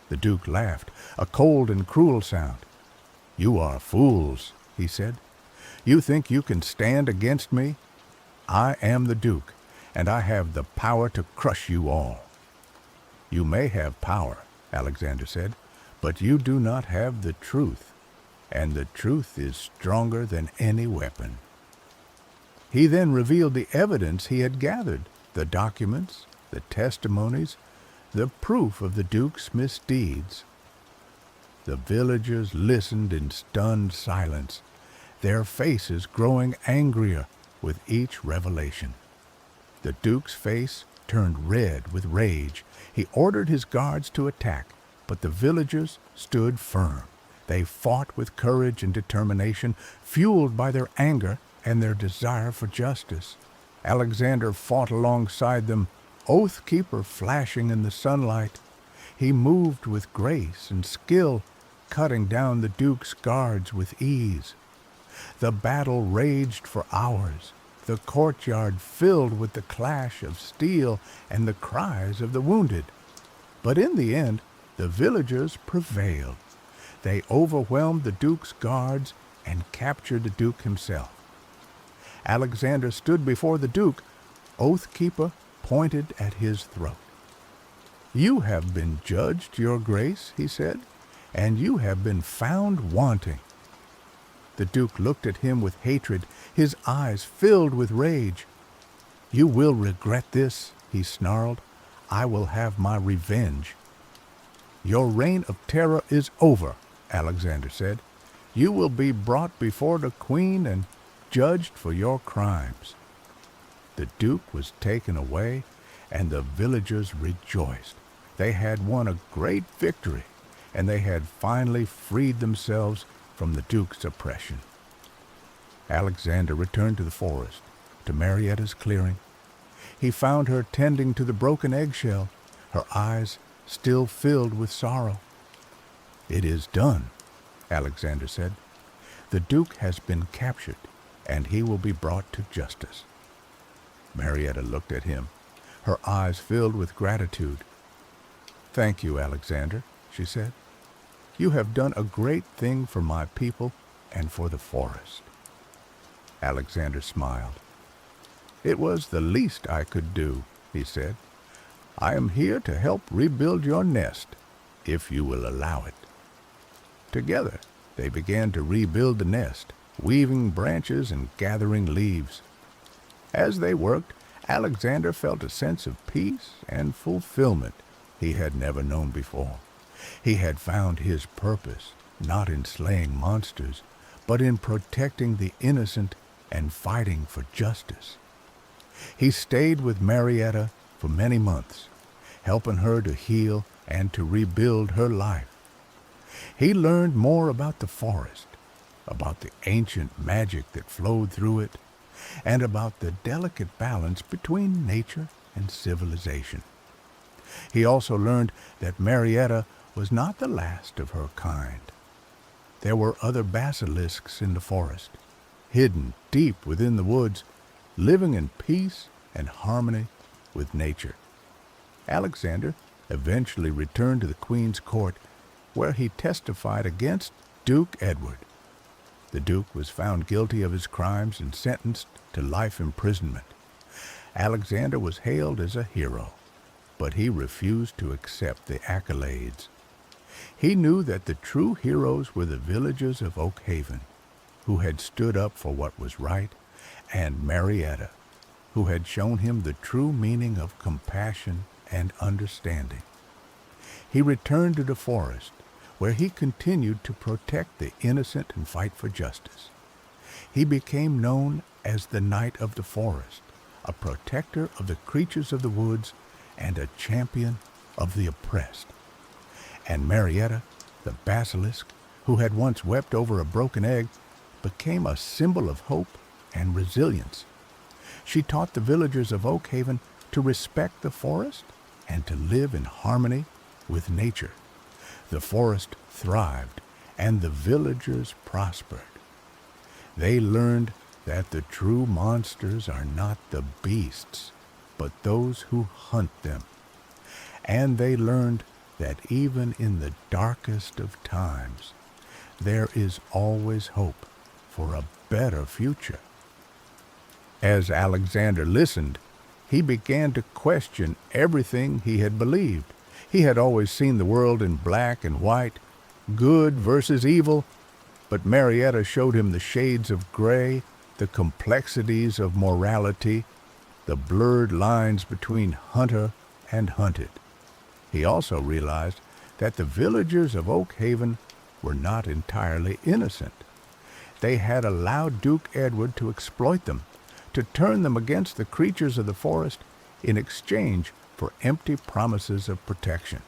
S1: The Duke laughed, a cold and cruel sound. You are fools, he said. You think you can stand against me? I am the Duke, and I have the power to crush you all. You may have power, Alexander said, but you do not have the truth, and the truth is stronger than any weapon. He then revealed the evidence he had gathered, the documents, the testimonies, the proof of the Duke's misdeeds. The villagers listened in stunned silence, their faces growing angrier with each revelation. The Duke's face turned red with rage. He ordered his guards to attack, but the villagers stood firm. They fought with courage and determination, fueled by their anger and their desire for justice. Alexander fought alongside them, Oathkeeper flashing in the sunlight. He moved with grace and skill, cutting down the Duke's guards with ease. The battle raged for hours, the courtyard filled with the clash of steel and the cries of the wounded. But in the end, the villagers prevailed. They overwhelmed the Duke's guards and captured the Duke himself. Alexander stood before the Duke, Oathkeeper pointed at his throat. You have been judged, your grace, he said, and you have been found wanting. The Duke looked at him with hatred, his eyes filled with rage. You will regret this, he snarled. I will have my revenge. Your reign of terror is over, Alexander said. You will be brought before the Queen and judged for your crimes. The Duke was taken away, and the villagers rejoiced. They had won a great victory, and they had finally freed themselves from the Duke's oppression. Alexander returned to the forest, to Marietta's clearing. He found her tending to the broken eggshell, her eyes still filled with sorrow. It is done, Alexander said. The Duke has been captured, and he will be brought to justice. Marietta looked at him, her eyes filled with gratitude. Thank you, Alexander, she said. You have done a great thing for my people and for the forest. Alexander smiled. It was the least I could do, he said. I am here to help rebuild your nest, if you will allow it. Together, they began to rebuild the nest, weaving branches and gathering leaves. As they worked, Alexander felt a sense of peace and fulfillment he had never known before. He had found his purpose, not in slaying monsters, but in protecting the innocent and fighting for justice. He stayed with Marietta for many months, helping her to heal and to rebuild her life. He learned more about the forest, about the ancient magic that flowed through it, and about the delicate balance between nature and civilization. He also learned that Marietta was not the last of her kind. There were other basilisks in the forest, hidden deep within the woods, living in peace and harmony with nature. Alexander eventually returned to the Queen's court, where he testified against Duke Edward. The Duke was found guilty of his crimes and sentenced to life imprisonment. Alexander was hailed as a hero, but he refused to accept the accolades. He knew that the true heroes were the villagers of Oak Haven, who had stood up for what was right, and Marietta, who had shown him the true meaning of compassion and understanding. He returned to the forest, where he continued to protect the innocent and fight for justice. He became known as the Knight of the Forest, a protector of the creatures of the woods and a champion of the oppressed. And Marietta, the basilisk, who had once wept over a broken egg, became a symbol of hope and resilience She taught the villagers of Oakhaven to respect the forest and to live in harmony with nature. The forest thrived, and the villagers prospered. They learned that the true monsters are not the beasts, but those who hunt them. And they learned that even in the darkest of times, there is always hope for a better future. As Alexander listened, he began to question everything he had believed. He had always seen the world in black and white, good versus evil, but Marietta showed him the shades of gray, the complexities of morality, the blurred lines between hunter and hunted. He also realized that the villagers of Oakhaven were not entirely innocent. They had allowed Duke Edward to exploit them, to turn them against the creatures of the forest in exchange for empty promises of protection.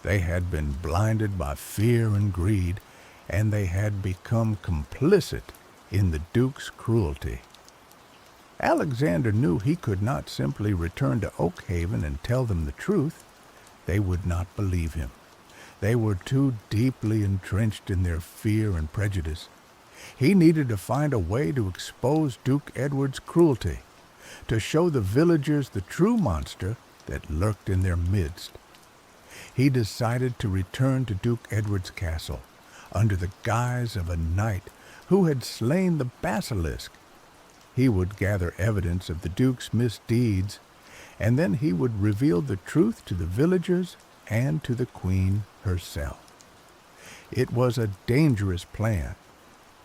S1: They had been blinded by fear and greed, and they had become complicit in the Duke's cruelty. Alexander knew he could not simply return to Oakhaven and tell them the truth. They would not believe him. They were too deeply entrenched in their fear and prejudice. He needed to find a way to expose Duke Edward's cruelty, to show the villagers the true monster that lurked in their midst. He decided to return to Duke Edward's castle under the guise of a knight who had slain the basilisk. He would gather evidence of the Duke's misdeeds, and then he would reveal the truth to the villagers and to the Queen herself. It was a dangerous plan,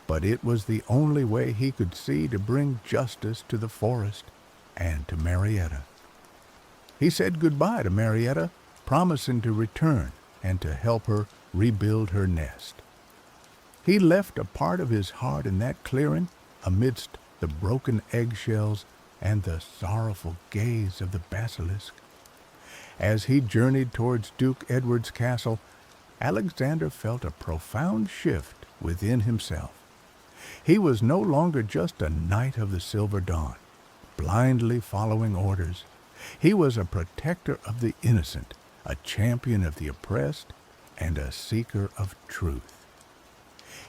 S1: but it was the only way he could see to bring justice to the forest and to Marietta. He said goodbye to Marietta, promising to return and to help her rebuild her nest. He left a part of his heart in that clearing amidst the broken eggshells and the sorrowful gaze of the basilisk. As he journeyed towards Duke Edward's castle, Alexander felt a profound shift within himself. He was no longer just a knight of the Silver Dawn, blindly following orders. He was a protector of the innocent, a champion of the oppressed, and a seeker of truth.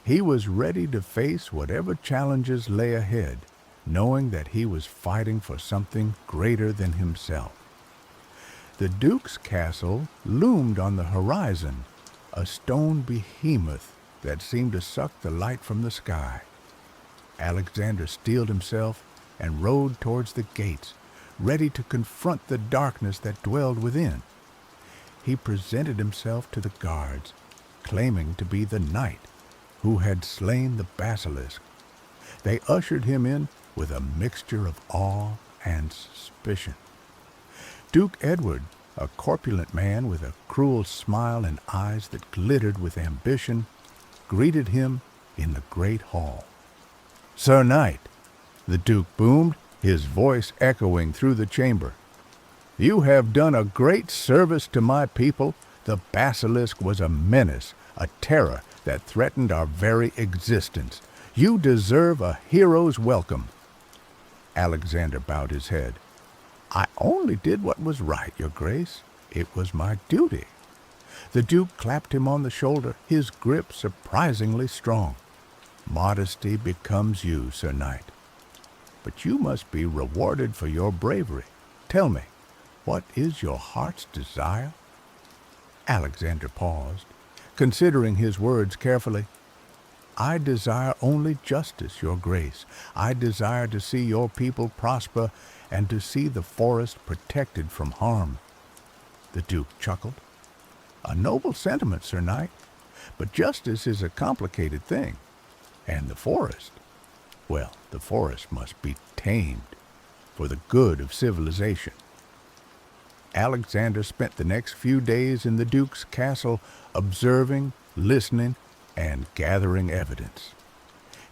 S1: He was ready to face whatever challenges lay ahead, knowing that he was fighting for something greater than himself. The Duke's castle loomed on the horizon, a stone behemoth that seemed to suck the light from the sky. Alexander steeled himself and rode towards the gates, ready to confront the darkness that dwelled within. He presented himself to the guards, claiming to be the knight who had slain the basilisk. They ushered him in with a mixture of awe and suspicion. Duke Edward, a corpulent man with a cruel smile and eyes that glittered with ambition, greeted him in the great hall. "Sir Knight," the Duke boomed, his voice echoing through the chamber, "you have done a great service to my people. The basilisk was a menace, a terror that threatened our very existence. You deserve a hero's welcome." Alexander bowed his head. "I only did what was right, Your Grace. It was my duty." The Duke clapped him on the shoulder, his grip surprisingly strong. "Modesty becomes you, Sir Knight. But you must be rewarded for your bravery. Tell me, what is your heart's desire?" Alexander paused, considering his words carefully. "I desire only justice, Your Grace. I desire to see your people prosper and to see the forest protected from harm." The Duke chuckled. "A noble sentiment, Sir Knight, but justice is a complicated thing. And the forest, well, the forest must be tamed for the good of civilization." Alexander spent the next few days in the Duke's castle, observing, listening, and gathering evidence.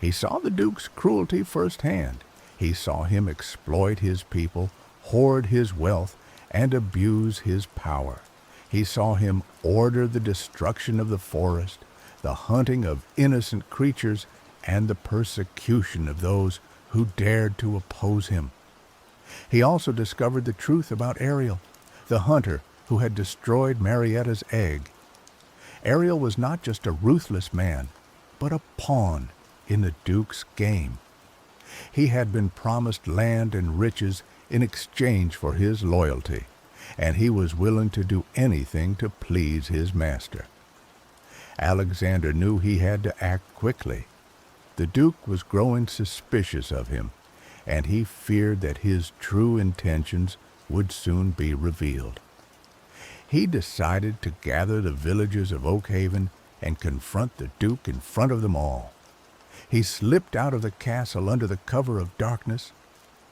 S1: He saw the Duke's cruelty firsthand. He saw him exploit his people, hoard his wealth, and abuse his power. He saw him order the destruction of the forest, the hunting of innocent creatures, and the persecution of those who dared to oppose him. He also discovered the truth about Ariel, the hunter who had destroyed Marietta's egg. Ariel was not just a ruthless man, but a pawn in the Duke's game. He had been promised land and riches in exchange for his loyalty, and he was willing to do anything to please his master. Alexander knew he had to act quickly. The Duke was growing suspicious of him, and he feared that his true intentions would soon be revealed. He decided to gather the villagers of Oakhaven and confront the Duke in front of them all. He slipped out of the castle under the cover of darkness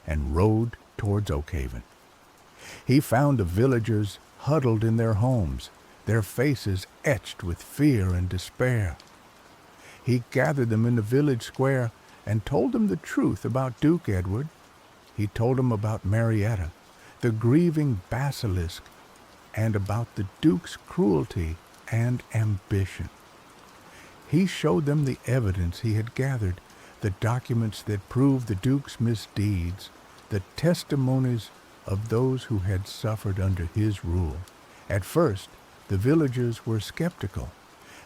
S1: and rode towards Oakhaven. He found the villagers huddled in their homes, their faces etched with fear and despair. He gathered them in the village square and told them the truth about Duke Edward. He told them about Marietta, the grieving basilisk, and about the Duke's cruelty and ambition. He showed them the evidence he had gathered, the documents that proved the Duke's misdeeds, the testimonies of those who had suffered under his rule. At first, the villagers were skeptical.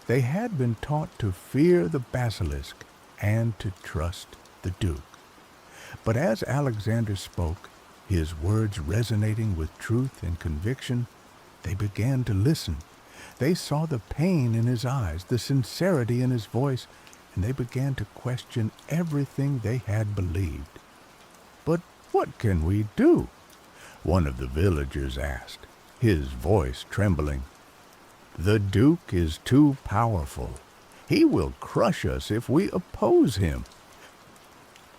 S1: They had been taught to fear the basilisk and to trust the Duke. But as Alexander spoke, his words resonating with truth and conviction, they began to listen. They saw the pain in his eyes, the sincerity in his voice, and they began to question everything they had believed. "But what can we do?" one of the villagers asked, his voice trembling. "The Duke is too powerful. He will crush us if we oppose him."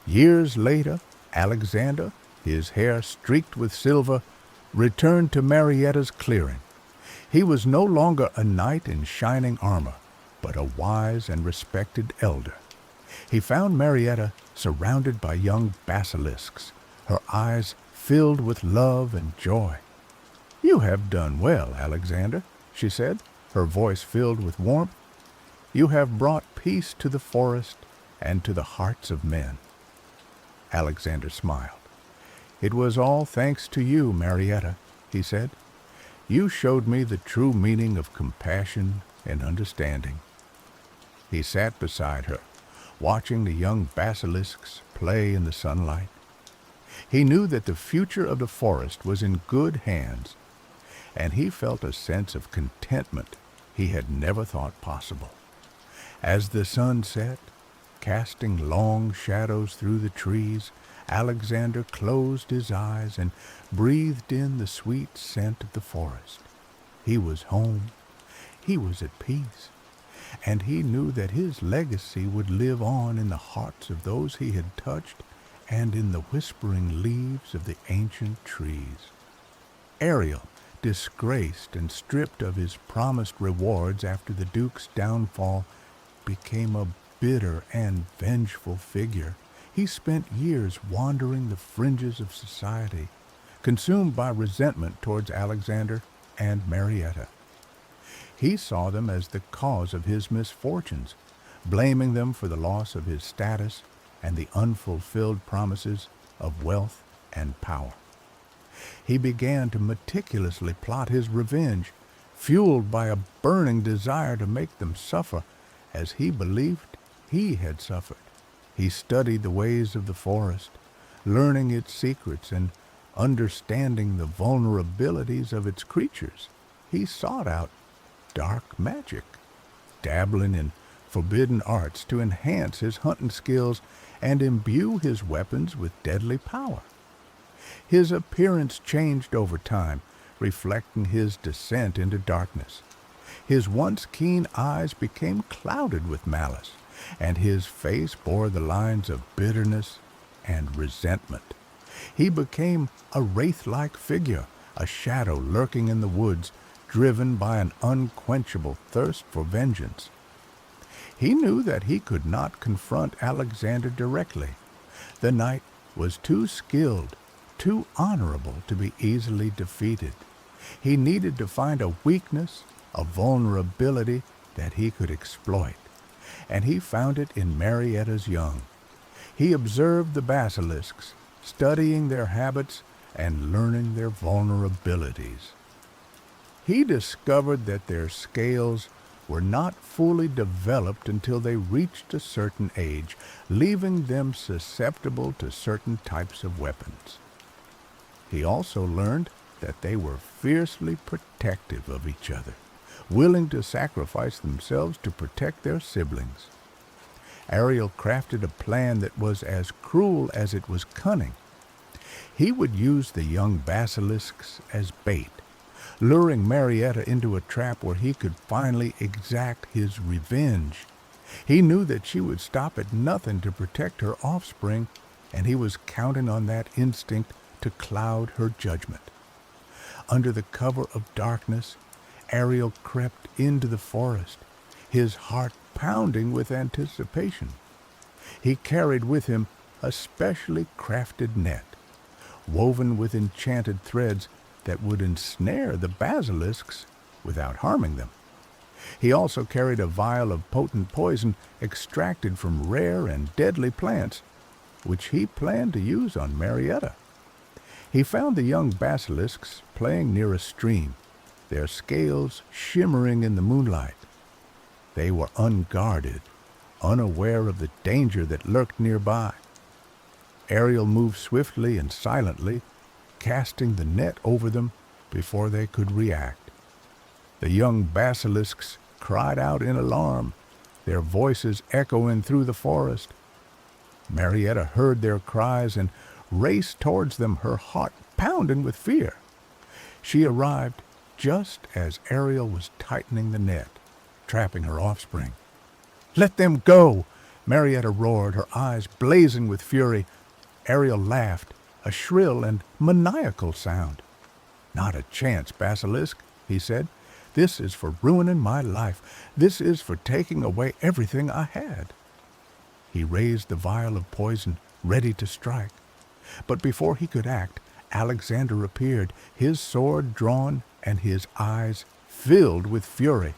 S1: Years later, Alexander, his hair streaked with silver, returned to Marietta's clearing. He was no longer a knight in shining armor, but a wise and respected elder. He found Marietta surrounded by young basilisks, her eyes filled with love and joy. "You have done well, Alexander," she said, her voice filled with warmth. "You have brought peace to the forest and to the hearts of men." Alexander smiled. "It was all thanks to you, Marietta," he said. "You showed me the true meaning of compassion and understanding." He sat beside her, watching the young basilisks play in the sunlight. He knew that the future of the forest was in good hands, and he felt a sense of contentment he had never thought possible. As the sun set, casting long shadows through the trees, Alexander closed his eyes and breathed in the sweet scent of the forest. He was home. He was at peace. And he knew that his legacy would live on in the hearts of those he had touched and in the whispering leaves of the ancient trees. Ariel, disgraced and stripped of his promised rewards after the Duke's downfall, became a bitter and vengeful figure. He spent years wandering the fringes of society, consumed by resentment towards Alexander and Marietta. He saw them as the cause of his misfortunes, blaming them for the loss of his status and the unfulfilled promises of wealth and power. He began to meticulously plot his revenge, fueled by a burning desire to make them suffer as he believed he had suffered. He studied the ways of the forest, learning its secrets and understanding the vulnerabilities of its creatures. He sought out dark magic, dabbling in forbidden arts to enhance his hunting skills and imbue his weapons with deadly power. His appearance changed over time, reflecting his descent into darkness. His once keen eyes became clouded with malice, and his face bore the lines of bitterness and resentment. He became a wraith-like figure, a shadow lurking in the woods, driven by an unquenchable thirst for vengeance. He knew that he could not confront Alexander directly. The knight was too skilled, too honorable to be easily defeated. He needed to find a weakness, a vulnerability that he could exploit, and he found it in Marietta's young. He observed the basilisks, studying their habits and learning their vulnerabilities. He discovered that their scales were not fully developed until they reached a certain age, leaving them susceptible to certain types of weapons. He also learned that they were fiercely protective of each other, willing to sacrifice themselves to protect their siblings. Ariel crafted a plan that was as cruel as it was cunning. He would use the young basilisks as bait, luring Marietta into a trap where he could finally exact his revenge. He knew that she would stop at nothing to protect her offspring, and he was counting on that instinct to cloud her judgment. Under the cover of darkness, Ariel crept into the forest, his heart pounding with anticipation. He carried with him a specially crafted net, woven with enchanted threads that would ensnare the basilisks without harming them. He also carried a vial of potent poison extracted from rare and deadly plants, which he planned to use on Marietta. He found the young basilisks playing near a stream, their scales shimmering in the moonlight. They were unguarded, unaware of the danger that lurked nearby. Ariel moved swiftly and silently, casting the net over them before they could react. The young basilisks cried out in alarm, their voices echoing through the forest. Marietta heard their cries and raced towards them, her heart pounding with fear. She arrived just as Ariel was tightening the net, trapping her offspring. "Let them go!" Marietta roared, her eyes blazing with fury. Ariel laughed, a shrill and maniacal sound. "Not a chance, Basilisk," he said. "This is for ruining my life. This is for taking away everything I had." He raised the vial of poison, ready to strike. But before he could act, Alexander appeared, his sword drawn and his eyes filled with fury.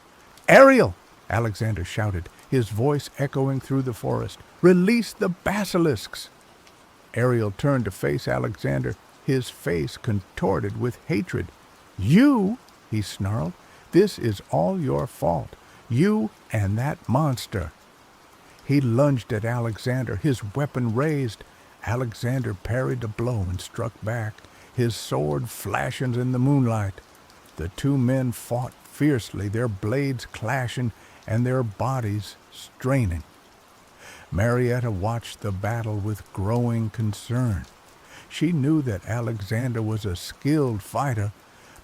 S1: "Ariel!" Alexander shouted, his voice echoing through the forest. "Release the basilisks!" Ariel turned to face Alexander, his face contorted with hatred. "You," he snarled, "this is all your fault. You and that monster." He lunged at Alexander, his weapon raised. Alexander parried the blow and struck back, his sword flashing in the moonlight. The two men fought fiercely, their blades clashing and their bodies straining. Marietta watched the battle with growing concern. She knew that Alexander was a skilled fighter,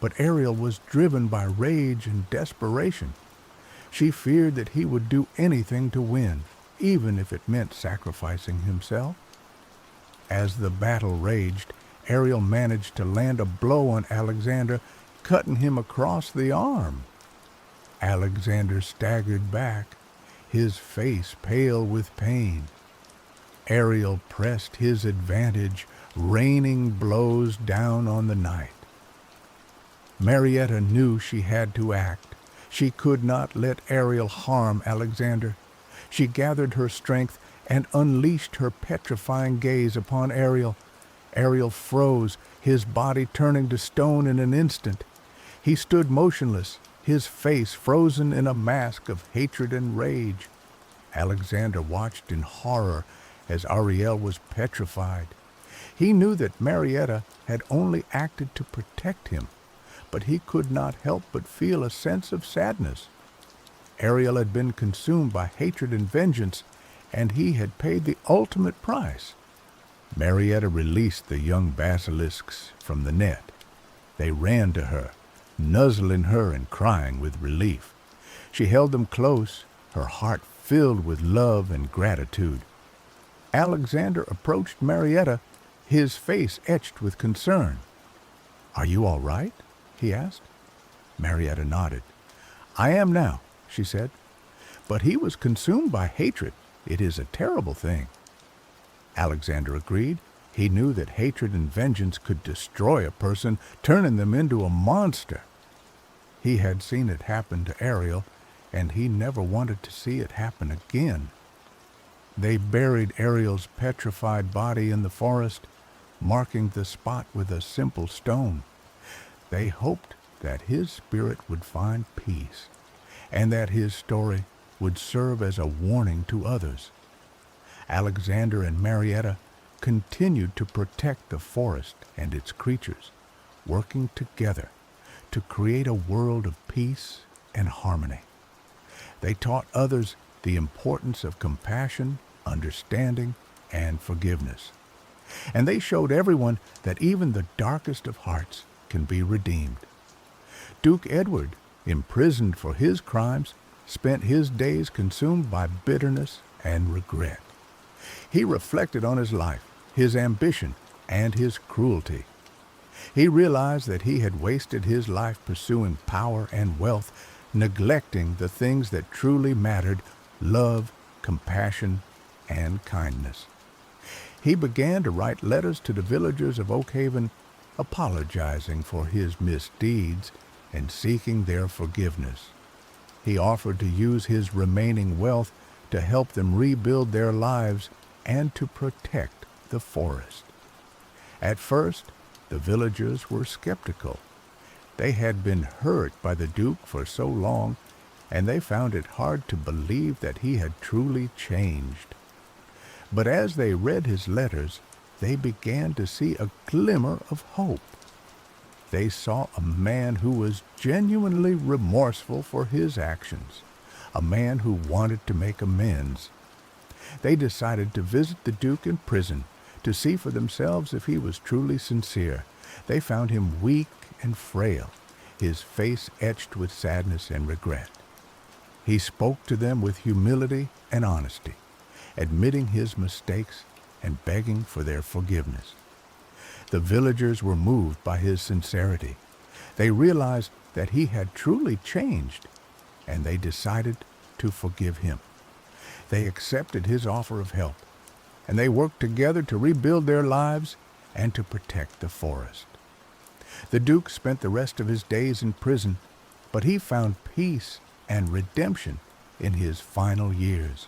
S1: but Ariel was driven by rage and desperation. She feared that he would do anything to win, even if it meant sacrificing himself. As the battle raged, Ariel managed to land a blow on Alexander, cutting him across the arm. Alexander staggered back, his face pale with pain. Ariel pressed his advantage, raining blows down on the night. Marietta knew she had to act. She could not let Ariel harm Alexander. She gathered her strength and unleashed her petrifying gaze upon Ariel. Ariel froze, his body turning to stone in an instant. He stood motionless, his face frozen in a mask of hatred and rage. Alexander watched in horror as Ariel was petrified. He knew that Marietta had only acted to protect him, but he could not help but feel a sense of sadness. Ariel had been consumed by hatred and vengeance, and he had paid the ultimate price. Marietta released the young basilisks from the net. They ran to her, nuzzling her and crying with relief. She held them close, her heart filled with love and gratitude. Alexander approached Marietta, his face etched with concern. "Are you all right?" he asked. Marietta nodded. "I am now," she said. "But he was consumed by hatred. It is a terrible thing." Alexander agreed. He knew that hatred and vengeance could destroy a person, turning them into a monster. He had seen it happen to Ariel, and he never wanted to see it happen again. They buried Ariel's petrified body in the forest, marking the spot with a simple stone. They hoped that his spirit would find peace, and that his story would serve as a warning to others. Alexander and Marietta continued to protect the forest and its creatures, working together to create a world of peace and harmony. They taught others the importance of compassion, understanding, and forgiveness. And they showed everyone that even the darkest of hearts can be redeemed. Duke Edward, imprisoned for his crimes, spent his days consumed by bitterness and regret. He reflected on his life, his ambition, and his cruelty. He realized that he had wasted his life pursuing power and wealth, neglecting the things that truly mattered: love, compassion, and kindness. He began to write letters to the villagers of Oak Haven, apologizing for his misdeeds and seeking their forgiveness. He offered to use his remaining wealth to help them rebuild their lives and to protect the forest. At first, the villagers were skeptical. They had been hurt by the Duke for so long, and they found it hard to believe that he had truly changed. But as they read his letters, they began to see a glimmer of hope. They saw a man who was genuinely remorseful for his actions, a man who wanted to make amends. They decided to visit the Duke in prison to see for themselves if he was truly sincere. They found him weak and frail, his face etched with sadness and regret. He spoke to them with humility and honesty, admitting his mistakes and begging for their forgiveness. The villagers were moved by his sincerity. They realized that he had truly changed, and they decided to forgive him. They accepted his offer of help, and they worked together to rebuild their lives and to protect the forest. The Duke spent the rest of his days in prison, but he found peace and redemption in his final years.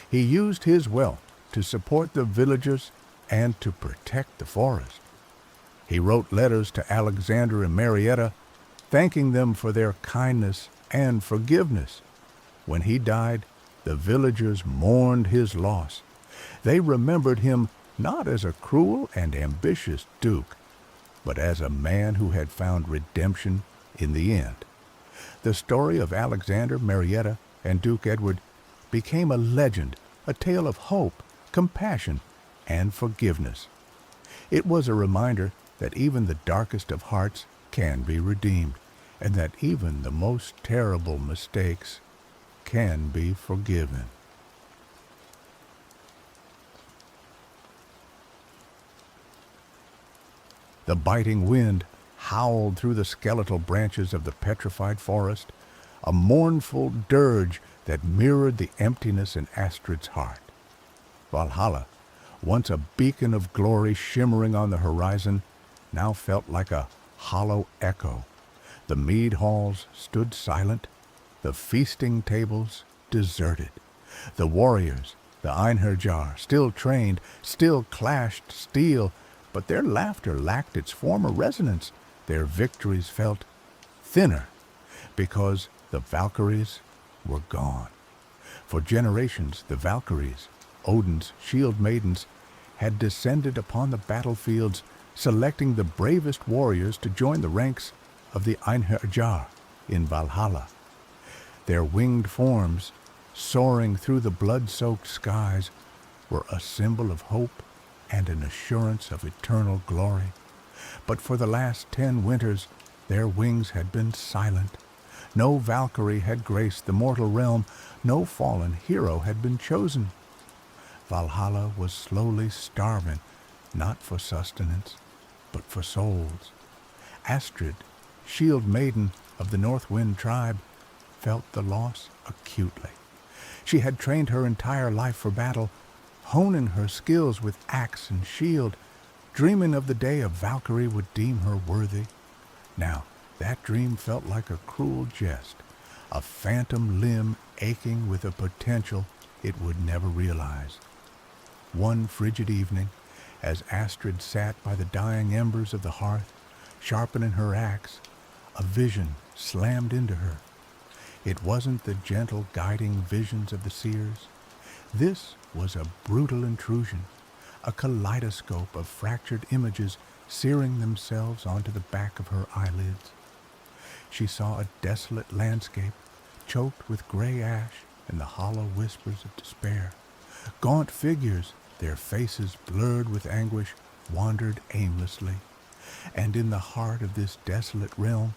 S1: He used his wealth to support the villagers and to protect the forest. He wrote letters to Alexander and Marietta, thanking them for their kindness and forgiveness. When he died, the villagers mourned his loss. They remembered him not as a cruel and ambitious duke, but as a man who had found redemption in the end. The story of Alexander, Marietta, and Duke Edward became a legend, a tale of hope, compassion, and forgiveness. It was a reminder that even the darkest of hearts can be redeemed, and that even the most terrible mistakes can be forgiven. The biting wind howled through the skeletal branches of the petrified forest, a mournful dirge that mirrored the emptiness in Astrid's heart. Valhalla, once a beacon of glory shimmering on the horizon, now felt like a hollow echo. The mead halls stood silent, the feasting tables deserted. The warriors, the Einherjar, still trained, still clashed steel, but their laughter lacked its former resonance. Their victories felt thinner because the Valkyries were gone. For generations, the Valkyries, Odin's shield maidens, had descended upon the battlefields, selecting the bravest warriors to join the ranks of the Einherjar in Valhalla. Their winged forms, soaring through the blood-soaked skies, were a symbol of hope and an assurance of eternal glory. But for the last 10 winters, their wings had been silent. No Valkyrie had graced the mortal realm. No fallen hero had been chosen. Valhalla was slowly starving, not for sustenance, but for souls. Astrid, shield maiden of the North Wind tribe, felt the loss acutely. She had trained her entire life for battle, honing her skills with axe and shield, dreaming of the day a Valkyrie would deem her worthy. Now, that dream felt like a cruel jest, a phantom limb aching with a potential it would never realize. One frigid evening, As Astrid sat by the dying embers of the hearth, sharpening her axe, a vision slammed into her. It wasn't the gentle, guiding visions of the seers. This was a brutal intrusion, a kaleidoscope of fractured images searing themselves onto the back of her eyelids. She saw a desolate landscape, choked with gray ash and the hollow whispers of despair. Gaunt figures, their faces blurred with anguish, wandered aimlessly. And in the heart of this desolate realm,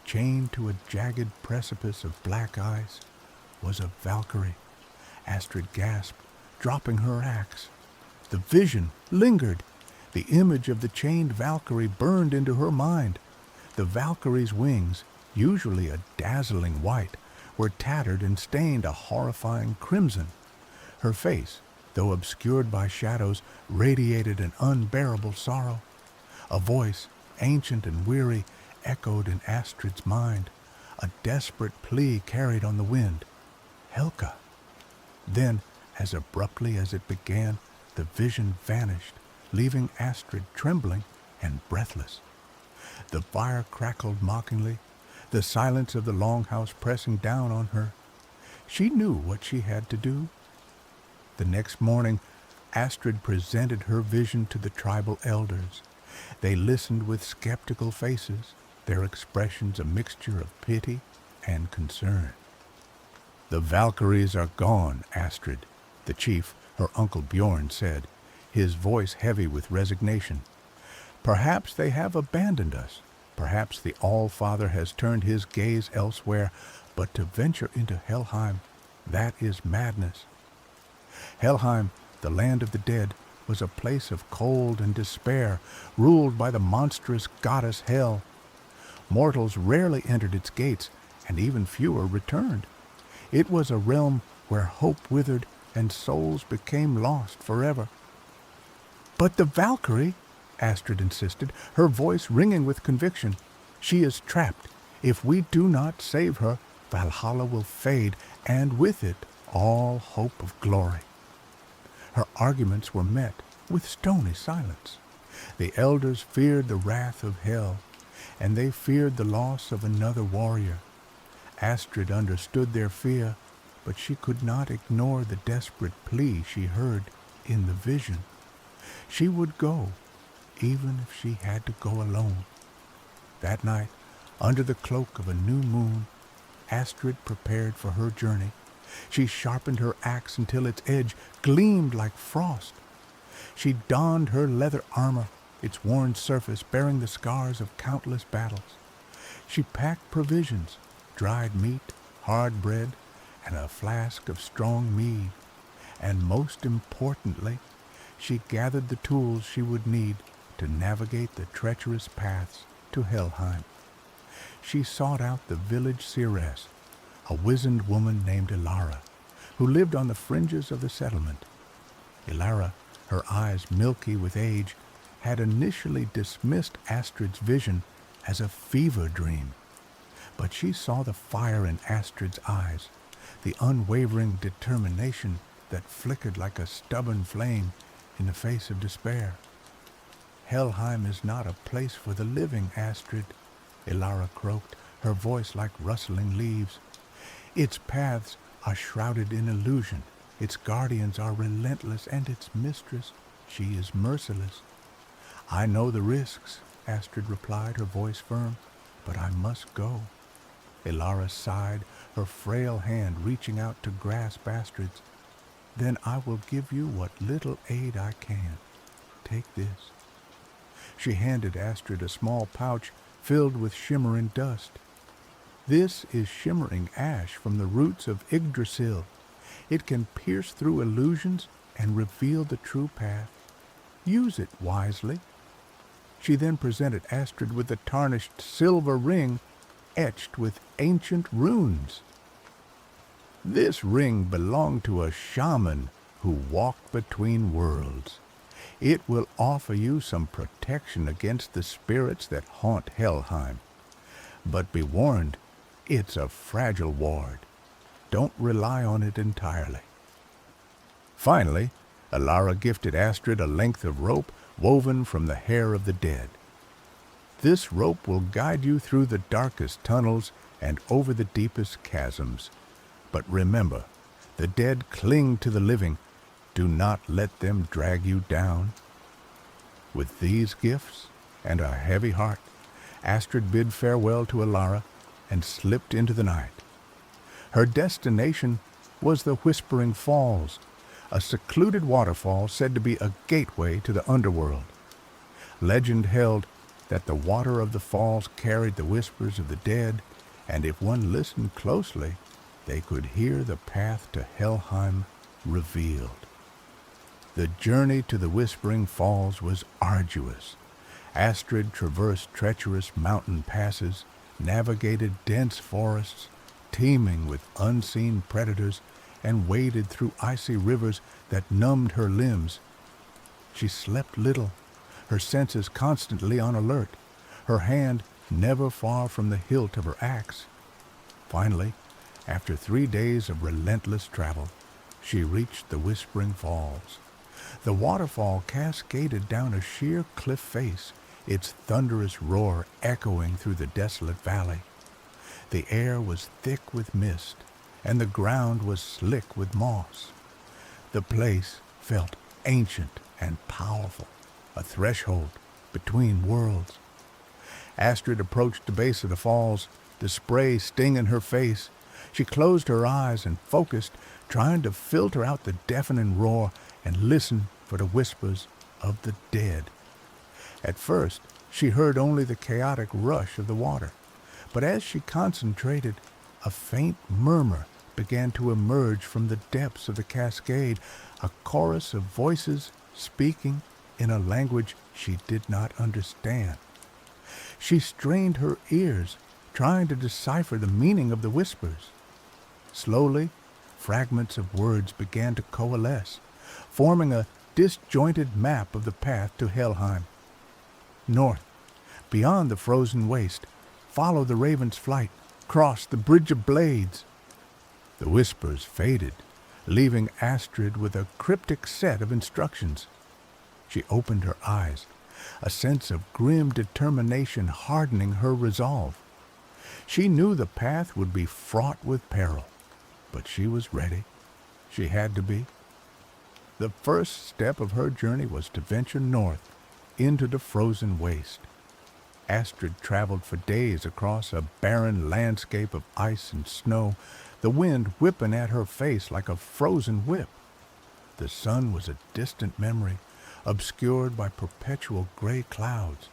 S1: chained to a jagged precipice of black ice, was a Valkyrie. Astrid gasped, dropping her axe. The vision lingered. The image of the chained Valkyrie burned into her mind. The Valkyrie's wings, usually a dazzling white, were tattered and stained a horrifying crimson. Her face, though obscured by shadows, radiated an unbearable sorrow. A voice, ancient and weary, echoed in Astrid's mind, a desperate plea carried on the wind. Helka. Then, as abruptly as it began, the vision vanished, leaving Astrid trembling and breathless. The fire crackled mockingly, the silence of the longhouse pressing down on her. She knew what she had to do. The next morning, Astrid presented her vision to the tribal elders. They listened with skeptical faces, their expressions a mixture of pity and concern. "The Valkyries are gone, Astrid," the chief, her uncle Bjorn, said, his voice heavy with resignation. "Perhaps they have abandoned us. Perhaps the All-Father has turned his gaze elsewhere, but to venture into Helheim, that is madness." Helheim, the land of the dead, was a place of cold and despair, ruled by the monstrous goddess Hel. Mortals rarely entered its gates, and even fewer returned. It was a realm where hope withered and souls became lost forever. "But the Valkyrie," Astrid insisted, her voice ringing with conviction. "She is trapped. If we do not save her, Valhalla will fade, and with it all hope of glory." Her arguments were met with stony silence. The elders feared the wrath of Hel, and they feared the loss of another warrior. Astrid understood their fear, but she could not ignore the desperate plea she heard in the vision. She would go, even if she had to go alone. That night, under the cloak of a new moon, Astrid prepared for her journey. She sharpened her axe until its edge gleamed like frost. She donned her leather armor, its worn surface bearing the scars of countless battles. She packed provisions, dried meat, hard bread, and a flask of strong mead. And most importantly, she gathered the tools she would need to navigate the treacherous paths to Helheim. She sought out the village seeress, a wizened woman named Ilara, who lived on the fringes of the settlement. Ilara, her eyes milky with age, had initially dismissed Astrid's vision as a fever dream. But she saw the fire in Astrid's eyes, the unwavering determination that flickered like a stubborn flame in the face of despair. "Helheim is not a place for the living, Astrid," Ilara croaked, her voice like rustling leaves. "Its paths are shrouded in illusion, its guardians are relentless, and its mistress, she is merciless." "I know the risks," Astrid replied, her voice firm, "but I must go." Ilara sighed, her frail hand reaching out to grasp Astrid's. "Then I will give you what little aid I can. Take this." She handed Astrid a small pouch filled with shimmering dust. "This is shimmering ash from the roots of Yggdrasil. It can pierce through illusions and reveal the true path. Use it wisely." She then presented Astrid with a tarnished silver ring etched with ancient runes. "This ring belonged to a shaman who walked between worlds. It will offer you some protection against the spirits that haunt Helheim. But be warned, it's a fragile ward. Don't rely on it entirely." Finally, Ilara gifted Astrid a length of rope woven from the hair of the dead. This rope will guide you through the darkest tunnels and over the deepest chasms. But remember, the dead cling to the living. Do not let them drag you down. With these gifts and a heavy heart, Astrid bid farewell to Alara and slipped into the night. Her destination was the Whispering Falls, a secluded waterfall said to be a gateway to the underworld. Legend held that the water of the falls carried the whispers of the dead, and if one listened closely, they could hear the path to Helheim revealed. The journey to the Whispering Falls was arduous. Astrid traversed treacherous mountain passes, navigated dense forests, teeming with unseen predators, and waded through icy rivers that numbed her limbs. She slept little, her senses constantly on alert, her hand never far from the hilt of her axe. Finally, after 3 days of relentless travel, she reached the Whispering Falls. The waterfall cascaded down a sheer cliff face, its thunderous roar echoing through the desolate valley. The air was thick with mist, and the ground was slick with moss. The place felt ancient and powerful, a threshold between worlds. Astrid approached the base of the falls, the spray stinging her face. She closed her eyes and focused, trying to filter out the deafening roar and listen for the whispers of the dead. At first, she heard only the chaotic rush of the water, but as she concentrated, a faint murmur began to emerge from the depths of the cascade, a chorus of voices speaking in a language she did not understand. She strained her ears, trying to decipher the meaning of the whispers. Slowly, fragments of words began to coalesce, forming a disjointed map of the path to Helheim. North, beyond the frozen waste, follow the raven's flight, cross the bridge of blades. The whispers faded, leaving Astrid with a cryptic set of instructions. She opened her eyes, a sense of grim determination hardening her resolve. She knew the path would be fraught with peril, but she was ready. She had to be. The first step of her journey was to venture north into the frozen waste. Astrid traveled for days across a barren landscape of ice and snow, the wind whipping at her face like a frozen whip. The sun was a distant memory, obscured by perpetual gray clouds.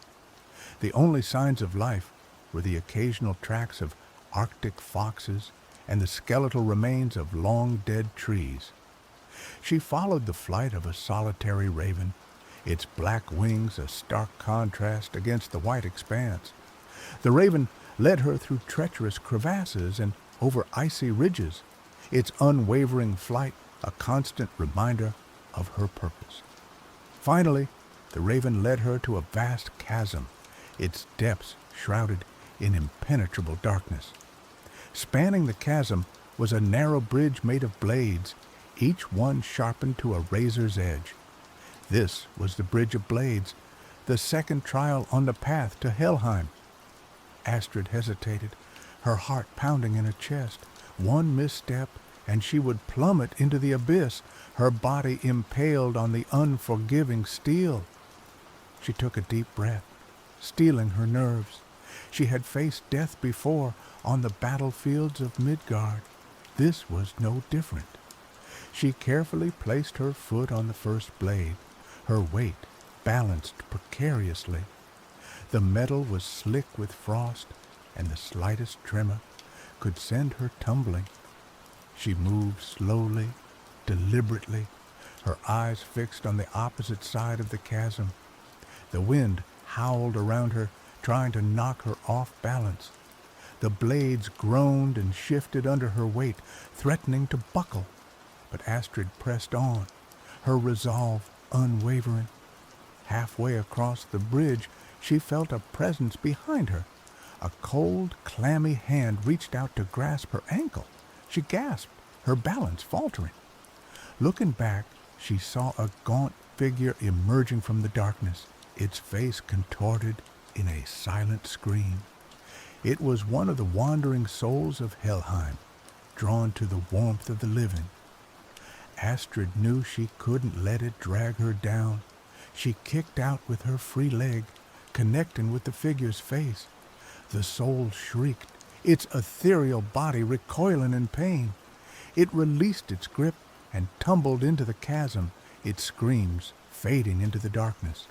S1: The only signs of life were the occasional tracks of Arctic foxes and the skeletal remains of long-dead trees. She followed the flight of a solitary raven, its black wings a stark contrast against the white expanse. The raven led her through treacherous crevasses and over icy ridges, its unwavering flight a constant reminder of her purpose. Finally, the raven led her to a vast chasm, its depths shrouded in impenetrable darkness. Spanning the chasm was a narrow bridge made of blades, each one sharpened to a razor's edge. This was the Bridge of Blades, the second trial on the path to Helheim. Astrid hesitated, her heart pounding in her chest. One misstep, and she would plummet into the abyss, her body impaled on the unforgiving steel. She took a deep breath, steeling her nerves. She had faced death before on the battlefields of Midgard. This was no different. She carefully placed her foot on the first blade, her weight balanced precariously. The metal was slick with frost, and the slightest tremor could send her tumbling. She moved slowly, deliberately, her eyes fixed on the opposite side of the chasm. The wind howled around her, trying to knock her off balance. The blades groaned and shifted under her weight, threatening to buckle. But Astrid pressed on, her resolve unwavering. Halfway across the bridge, she felt a presence behind her. A cold, clammy hand reached out to grasp her ankle. She gasped, her balance faltering. Looking back, she saw a gaunt figure emerging from the darkness, its face contorted in a silent scream. It was one of the wandering souls of Helheim, drawn to the warmth of the living. Astrid knew she couldn't let it drag her down. She kicked out with her free leg, connecting with the figure's face. The soul shrieked, its ethereal body recoiling in pain. It released its grip and tumbled into the chasm, its screams fading into the darkness.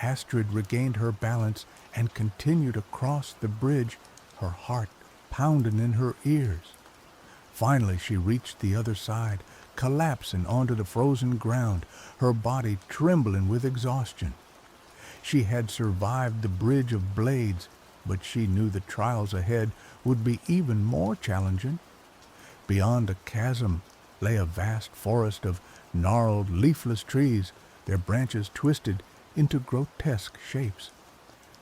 S1: Astrid regained her balance and continued across the bridge, her heart pounding in her ears. Finally, she reached the other side, collapsing onto the frozen ground, her body trembling with exhaustion. She had survived the bridge of blades, but she knew the trials ahead would be even more challenging. Beyond a chasm lay a vast forest of gnarled, leafless trees, their branches twisted into grotesque shapes.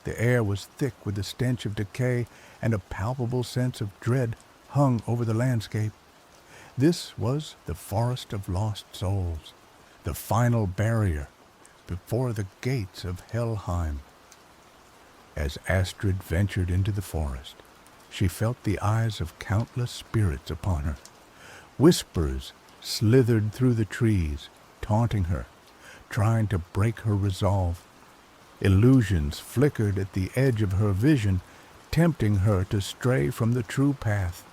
S1: The air was thick with the stench of decay, and a palpable sense of dread hung over the landscape. This was the Forest of Lost Souls, the final barrier before the gates of Helheim. As Astrid ventured into the forest, she felt the eyes of countless spirits upon her. Whispers slithered through the trees, taunting her, trying to break her resolve. Illusions flickered at the edge of her vision, tempting her to stray from the true path.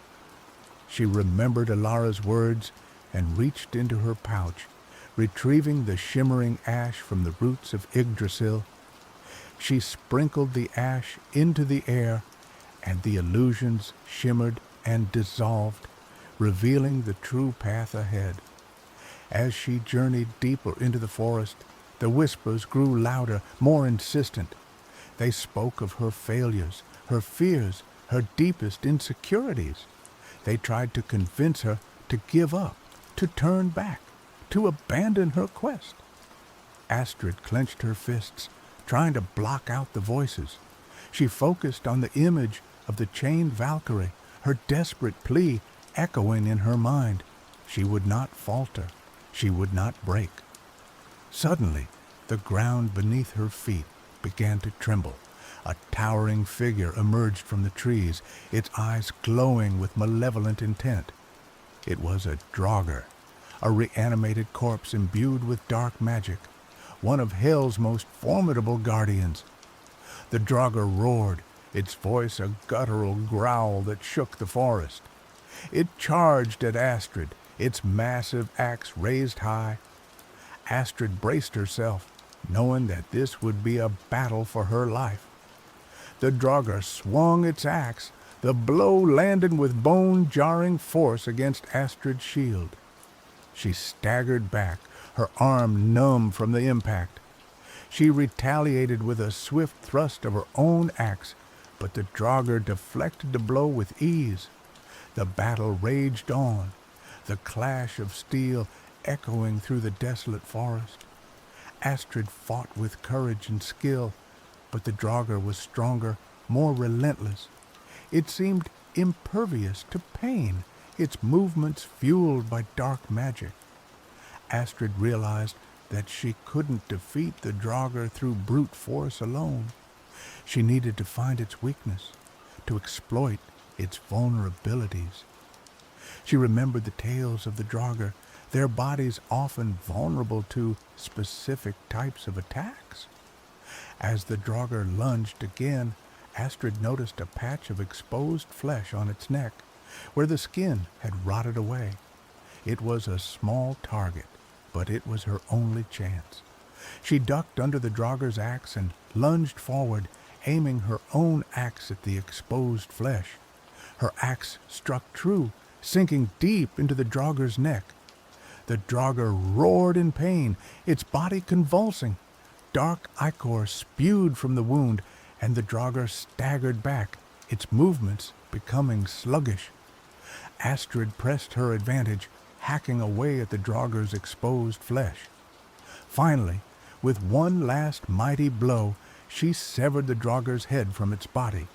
S1: She remembered Alara's words and reached into her pouch, retrieving the shimmering ash from the roots of Yggdrasil. She sprinkled the ash into the air, and the illusions shimmered and dissolved, revealing the true path ahead. As she journeyed deeper into the forest, the whispers grew louder, more insistent. They spoke of her failures, her fears, her deepest insecurities. They tried to convince her to give up, to turn back, to abandon her quest. Astrid clenched her fists, trying to block out the voices. She focused on the image of the chained Valkyrie, her desperate plea echoing in her mind. She would not falter. She would not break. Suddenly, the ground beneath her feet began to tremble. A towering figure emerged from the trees, its eyes glowing with malevolent intent. It was a Draugr, a reanimated corpse imbued with dark magic, one of Hell's most formidable guardians. The Draugr roared, its voice a guttural growl that shook the forest. It charged at Astrid, its massive axe raised high. Astrid braced herself, knowing that this would be a battle for her life. The Draugr swung its axe, the blow landed with bone-jarring force against Astrid's shield. She staggered back, her arm numb from the impact. She retaliated with a swift thrust of her own axe, but the Draugr deflected the blow with ease. The battle raged on, the clash of steel echoing through the desolate forest. Astrid fought with courage and skill, but the Draugr was stronger, more relentless. It seemed impervious to pain, its movements fueled by dark magic. Astrid realized that she couldn't defeat the Draugr through brute force alone. She needed to find its weakness, to exploit its vulnerabilities. She remembered the tales of the Draugr, their bodies often vulnerable to specific types of attacks. As the Draugr lunged again, Astrid noticed a patch of exposed flesh on its neck, where the skin had rotted away. It was a small target, but it was her only chance. She ducked under the Draugr's axe and lunged forward, aiming her own axe at the exposed flesh. Her axe struck true, sinking deep into the Draugr's neck. The Draugr roared in pain, its body convulsing. Dark ichor spewed from the wound, and the Draugr staggered back, its movements becoming sluggish. Astrid pressed her advantage, hacking away at the Draugr's exposed flesh. Finally, with one last mighty blow, she severed the Draugr's head from its body.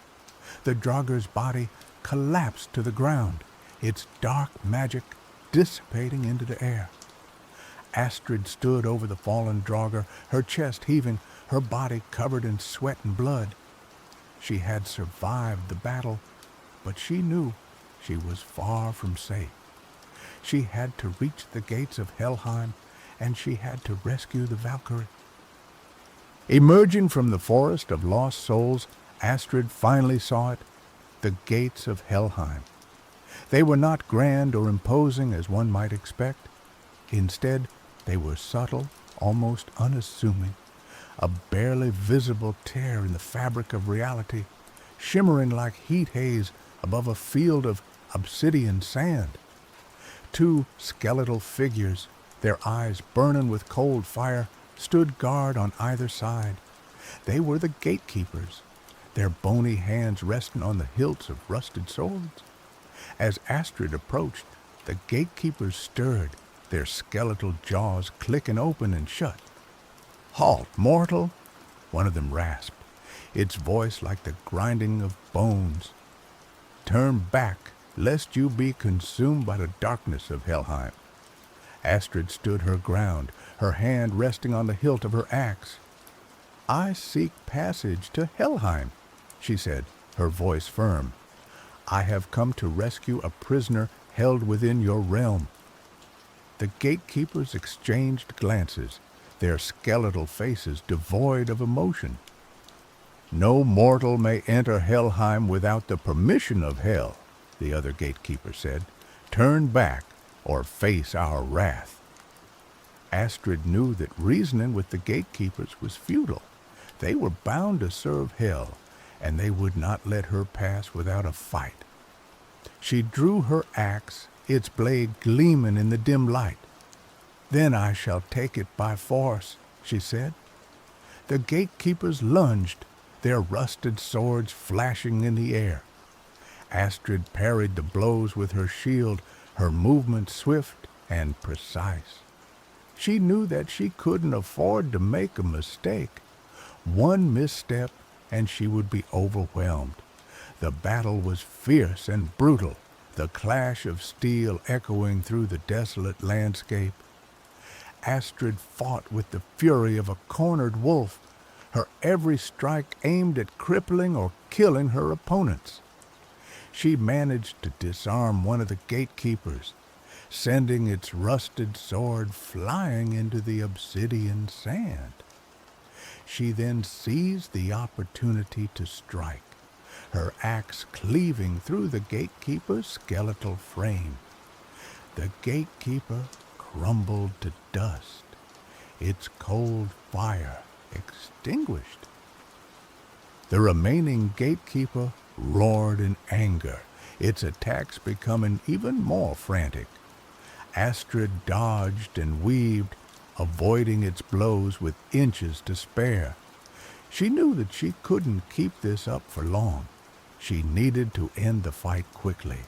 S1: The Draugr's body collapsed to the ground, its dark magic dissipating into the air. Astrid stood over the fallen Draugr, her chest heaving, her body covered in sweat and blood. She had survived the battle, but she knew she was far from safe. She had to reach the gates of Helheim, and she had to rescue the Valkyrie. Emerging from the forest of lost souls, Astrid finally saw it, the gates of Helheim. They were not grand or imposing as one might expect. Instead, they were subtle, almost unassuming, a barely visible tear in the fabric of reality, shimmering like heat haze above a field of obsidian sand. Two skeletal figures, their eyes burning with cold fire, stood guard on either side. They were the gatekeepers, their bony hands resting on the hilts of rusted swords. As Astrid approached, the gatekeepers stirred, their skeletal jaws clicking open and shut. "Halt, mortal!" one of them rasped, its voice like the grinding of bones. "Turn back, lest you be consumed by the darkness of Helheim." Astrid stood her ground, her hand resting on the hilt of her axe. "I seek passage to Helheim," she said, her voice firm. "I have come to rescue a prisoner held within your realm." The gatekeepers exchanged glances, their skeletal faces devoid of emotion. "No mortal may enter Helheim without the permission of Hel," the other gatekeeper said. "Turn back, or face our wrath." Astrid knew that reasoning with the gatekeepers was futile. They were bound to serve Hel, and they would not let her pass without a fight. She drew her axe, its blade gleaming in the dim light. "Then I shall take it by force," she said. The gatekeepers lunged, their rusted swords flashing in the air. Astrid parried the blows with her shield, her movement swift and precise. She knew that she couldn't afford to make a mistake. One misstep and she would be overwhelmed. The battle was fierce and brutal, the clash of steel echoing through the desolate landscape. Astrid fought with the fury of a cornered wolf, her every strike aimed at crippling or killing her opponents. She managed to disarm one of the gatekeepers, sending its rusted sword flying into the obsidian sand. She then seized the opportunity to strike, her axe cleaving through the gatekeeper's skeletal frame. The gatekeeper crumbled to dust, its cold fire extinguished. The remaining gatekeeper roared in anger, its attacks becoming even more frantic. Astrid dodged and weaved, avoiding its blows with inches to spare. She knew that she couldn't keep this up for long. She needed to end the fight quickly.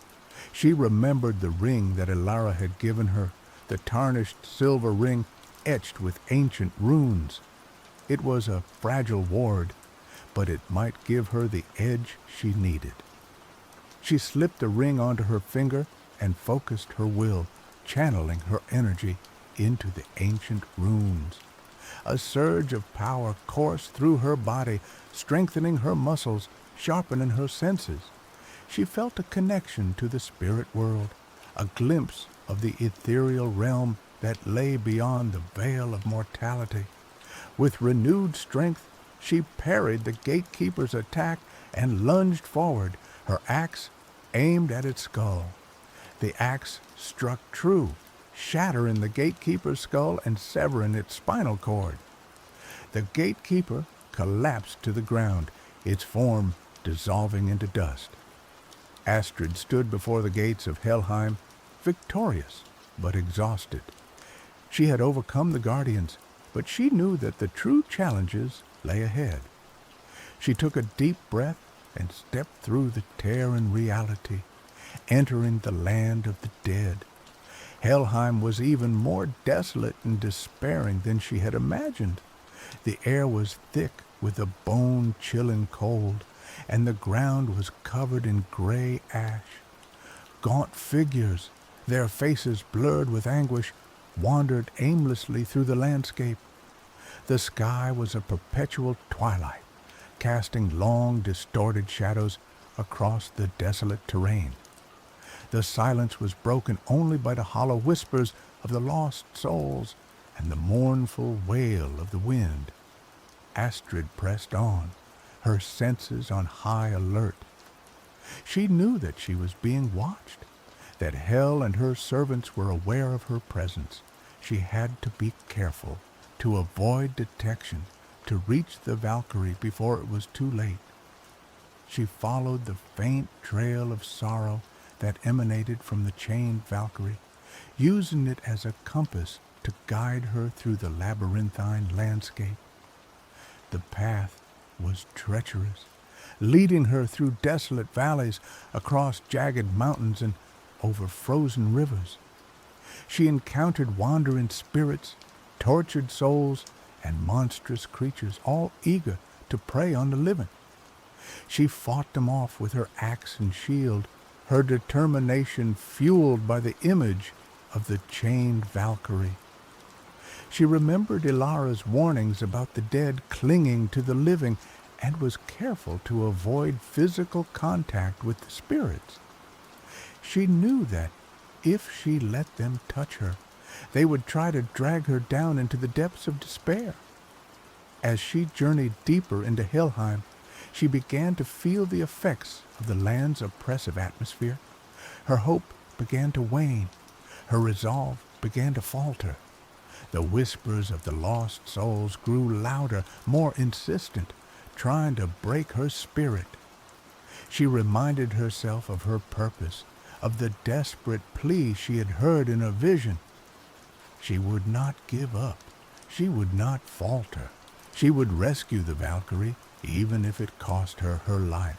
S1: She remembered the ring that Elara had given her, the tarnished silver ring etched with ancient runes. It was a fragile ward, but it might give her the edge she needed. She slipped the ring onto her finger and focused her will, channeling her energy into the ancient runes. A surge of power coursed through her body, strengthening her muscles, sharpening her senses. She felt a connection to the spirit world, a glimpse of the ethereal realm that lay beyond the veil of mortality. With renewed strength, she parried the gatekeeper's attack and lunged forward, her axe aimed at its skull. The axe struck true, shattering the gatekeeper's skull and severing its spinal cord. The gatekeeper collapsed to the ground, its form dissolving into dust. Astrid stood before the gates of Helheim, victorious but exhausted. She had overcome the guardians, but she knew that the true challenges lay ahead. She took a deep breath and stepped through the tear in reality, entering the land of the dead. Helheim was even more desolate and despairing than she had imagined. The air was thick with a bone-chilling cold, and the ground was covered in gray ash. Gaunt figures, their faces blurred with anguish, wandered aimlessly through the landscape. The sky was a perpetual twilight, casting long, distorted shadows across the desolate terrain. The silence was broken only by the hollow whispers of the lost souls and the mournful wail of the wind. Astrid pressed on, her senses on high alert. She knew that she was being watched, that hell and her servants were aware of her presence. She had to be careful, to avoid detection, to reach the Valkyrie before it was too late. She followed the faint trail of sorrow that emanated from the chained Valkyrie, using it as a compass to guide her through the labyrinthine landscape. The path was treacherous, leading her through desolate valleys, across jagged mountains, and over frozen rivers. She encountered wandering spirits, tortured souls, and monstrous creatures, all eager to prey on the living. She fought them off with her axe and shield, her determination fueled by the image of the chained Valkyrie. She remembered Ilara's warnings about the dead clinging to the living and was careful to avoid physical contact with the spirits. She knew that if she let them touch her, they would try to drag her down into the depths of despair. As she journeyed deeper into Helheim, she began to feel the effects of the land's oppressive atmosphere. Her hope began to wane. Her resolve began to falter. The whispers of the lost souls grew louder, more insistent, trying to break her spirit. She reminded herself of her purpose, of the desperate plea she had heard in a vision. She would not give up. She would not falter. She would rescue the Valkyrie, even if it cost her her life.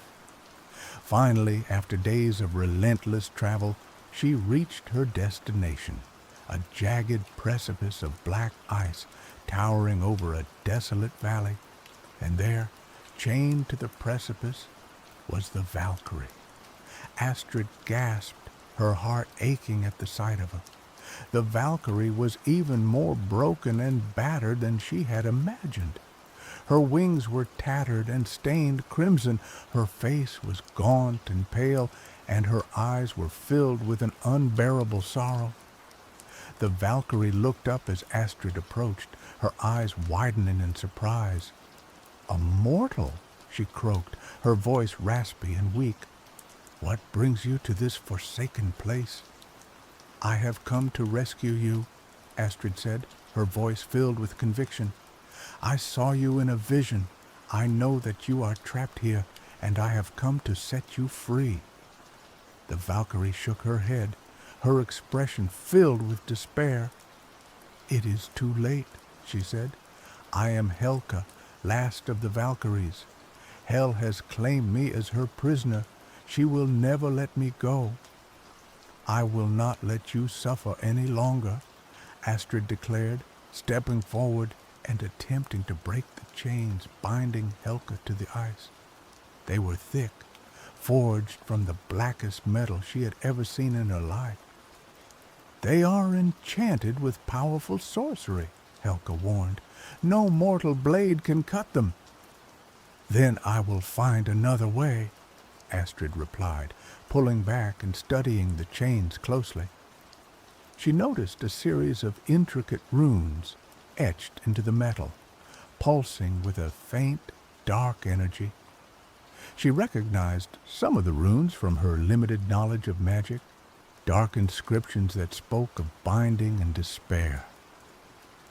S1: Finally, after days of relentless travel, she reached her destination, a jagged precipice of black ice towering over a desolate valley, and there, chained to the precipice, was the Valkyrie. Astrid gasped, her heart aching at the sight of her. The Valkyrie was even more broken and battered than she had imagined. Her wings were tattered and stained crimson, her face was gaunt and pale, and her eyes were filled with an unbearable sorrow. The Valkyrie looked up as Astrid approached, her eyes widening in surprise. "A mortal," she croaked, her voice raspy and weak. "What brings you to this forsaken place?" "I have come to rescue you," Astrid said, her voice filled with conviction. "I saw you in a vision. I know that you are trapped here, and I have come to set you free." The Valkyrie shook her head, her expression filled with despair. "It is too late," she said. "I am Helka, last of the Valkyries. Hel has claimed me as her prisoner. She will never let me go." "I will not let you suffer any longer," Astrid declared, stepping forward and attempting to break the chains binding Helka to the ice. They were thick, forged from the blackest metal she had ever seen in her life. "They are enchanted with powerful sorcery," Helka warned. "No mortal blade can cut them." "Then I will find another way," Astrid replied, pulling back and studying the chains closely. She noticed a series of intricate runes etched into the metal, pulsing with a faint, dark energy. She recognized some of the runes from her limited knowledge of magic, dark inscriptions that spoke of binding and despair.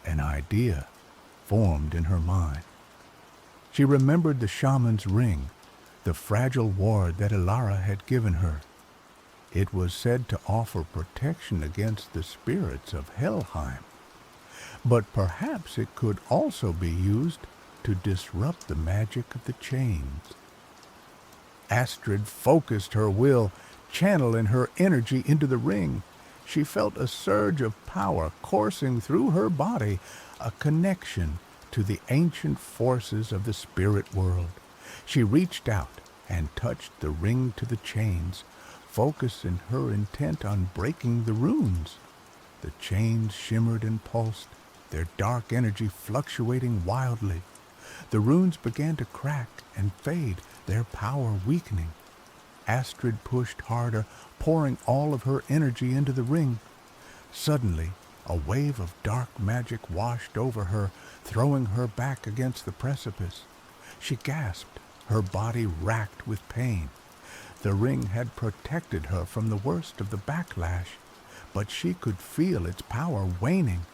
S1: An idea formed in her mind. She remembered the shaman's ring, the fragile ward that Ilara had given her. It was said to offer protection against the spirits of Helheim. But perhaps it could also be used to disrupt the magic of the chains. Astrid focused her will, channeling her energy into the ring. She felt a surge of power coursing through her body, a connection to the ancient forces of the spirit world. She reached out and touched the ring to the chains, focusing her intent on breaking the runes. The chains shimmered and pulsed, their dark energy fluctuating wildly. The runes began to crack and fade, their power weakening. Astrid pushed harder, pouring all of her energy into the ring. Suddenly, a wave of dark magic washed over her, throwing her back against the precipice. She gasped, her body racked with pain. The ring had protected her from the worst of the backlash, but she could feel its power waning.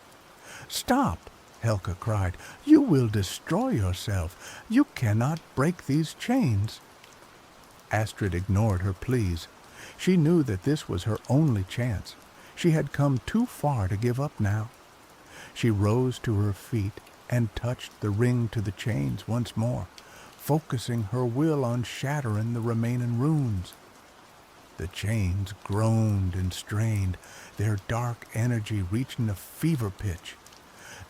S1: "Stop!" Helga cried. "You will destroy yourself. You cannot break these chains." Astrid ignored her pleas. She knew that this was her only chance. She had come too far to give up now. She rose to her feet and touched the ring to the chains once more, focusing her will on shattering the remaining runes. The chains groaned and strained, their dark energy reaching a fever pitch.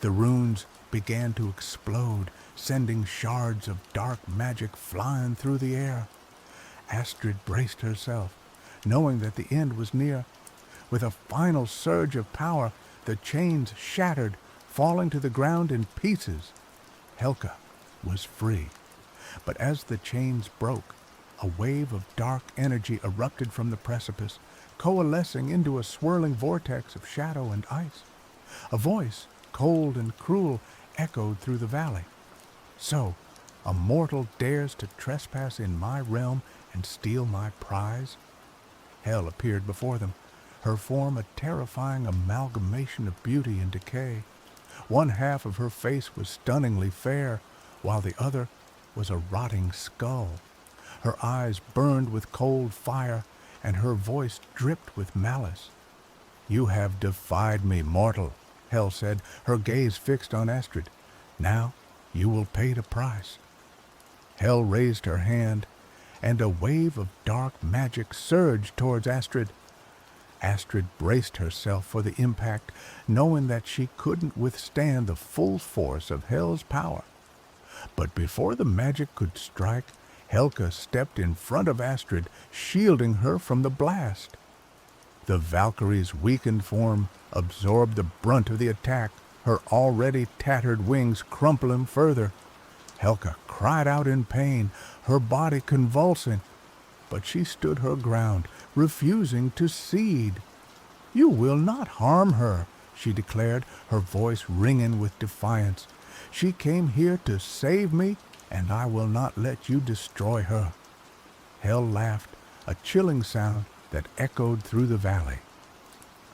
S1: The runes began to explode, sending shards of dark magic flying through the air. Astrid braced herself, knowing that the end was near. With a final surge of power, the chains shattered, falling to the ground in pieces. Helga was free. But as the chains broke, a wave of dark energy erupted from the precipice, coalescing into a swirling vortex of shadow and ice. A voice, cold and cruel, echoed through the valley. "So, a mortal dares to trespass in my realm and steal my prize?" Hell appeared before them, her form a terrifying amalgamation of beauty and decay. One half of her face was stunningly fair, while the other was a rotting skull. Her eyes burned with cold fire, and her voice dripped with malice. "You have defied me, mortal," Hel said, her gaze fixed on Astrid. "Now you will pay the price." Hel raised her hand, and a wave of dark magic surged towards Astrid. Astrid braced herself for the impact, knowing that she couldn't withstand the full force of Hel's power. But before the magic could strike, Helga stepped in front of Astrid, shielding her from the blast. The Valkyrie's weakened form absorbed the brunt of the attack, her already tattered wings crumpling further. Helga cried out in pain, her body convulsing, but she stood her ground, refusing to cede. "You will not harm her," she declared, her voice ringing with defiance. "She came here to save me, and I will not let you destroy her." Hel laughed, a chilling sound that echoed through the valley.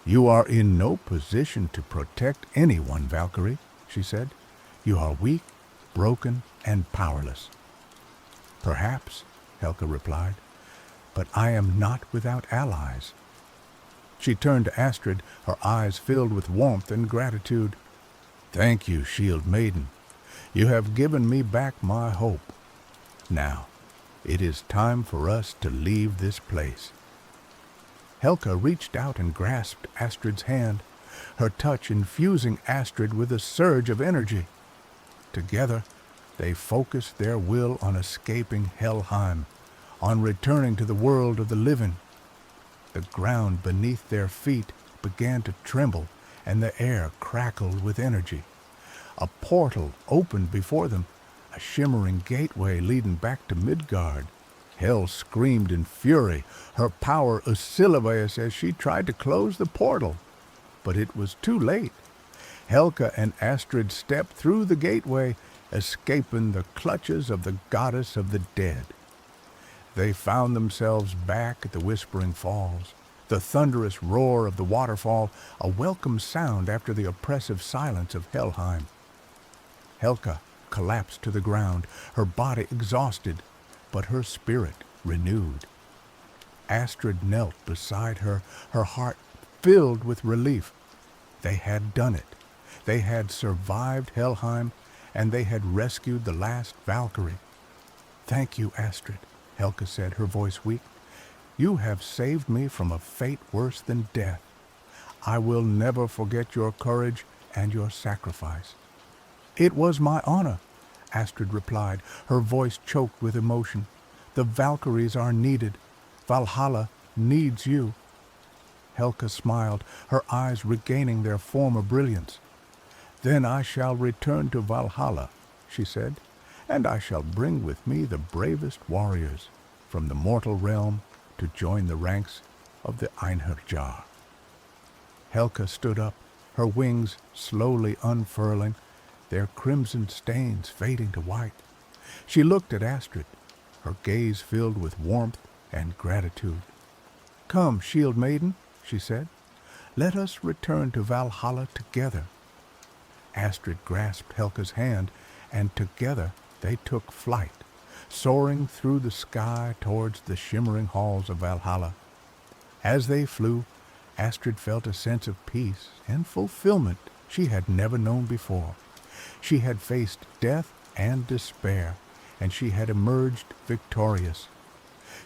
S1: "You are in no position to protect anyone, Valkyrie," she said. "You are weak, broken, and powerless." "Perhaps," Helga replied, "but I am not without allies." She turned to Astrid, her eyes filled with warmth and gratitude. "Thank you, Shield Maiden. You have given me back my hope. Now, it is time for us to leave this place." Helga reached out and grasped Astrid's hand, her touch infusing Astrid with a surge of energy. Together, they focused their will on escaping Helheim, on returning to the world of the living. The ground beneath their feet began to tremble, and the air crackled with energy. A portal opened before them, a shimmering gateway leading back to Midgard. Hel screamed in fury, her power oscillable as she tried to close the portal. But it was too late. Helga and Astrid stepped through the gateway, escaping the clutches of the goddess of the dead. They found themselves back at the Whispering Falls, the thunderous roar of the waterfall a welcome sound after the oppressive silence of Helheim. Helga collapsed to the ground, her body exhausted, but her spirit renewed. Astrid knelt beside her, her heart filled with relief. They had done it. They had survived Helheim, and they had rescued the last Valkyrie. "Thank you, Astrid," Helga said, her voice weak. "You have saved me from a fate worse than death. I will never forget your courage and your sacrifice." "It was my honor," Astrid replied, her voice choked with emotion. "The Valkyries are needed. Valhalla needs you." Helga smiled, her eyes regaining their former brilliance. "Then I shall return to Valhalla," she said, "and I shall bring with me the bravest warriors from the mortal realm to join the ranks of the Einherjar." Helga stood up, her wings slowly unfurling, their crimson stains fading to white. She looked at Astrid, her gaze filled with warmth and gratitude. "Come, shield maiden," she said, "let us return to Valhalla together." Astrid grasped Helga's hand, and together they took flight, soaring through the sky towards the shimmering halls of Valhalla. As they flew, Astrid felt a sense of peace and fulfillment she had never known before. She had faced death and despair, and she had emerged victorious.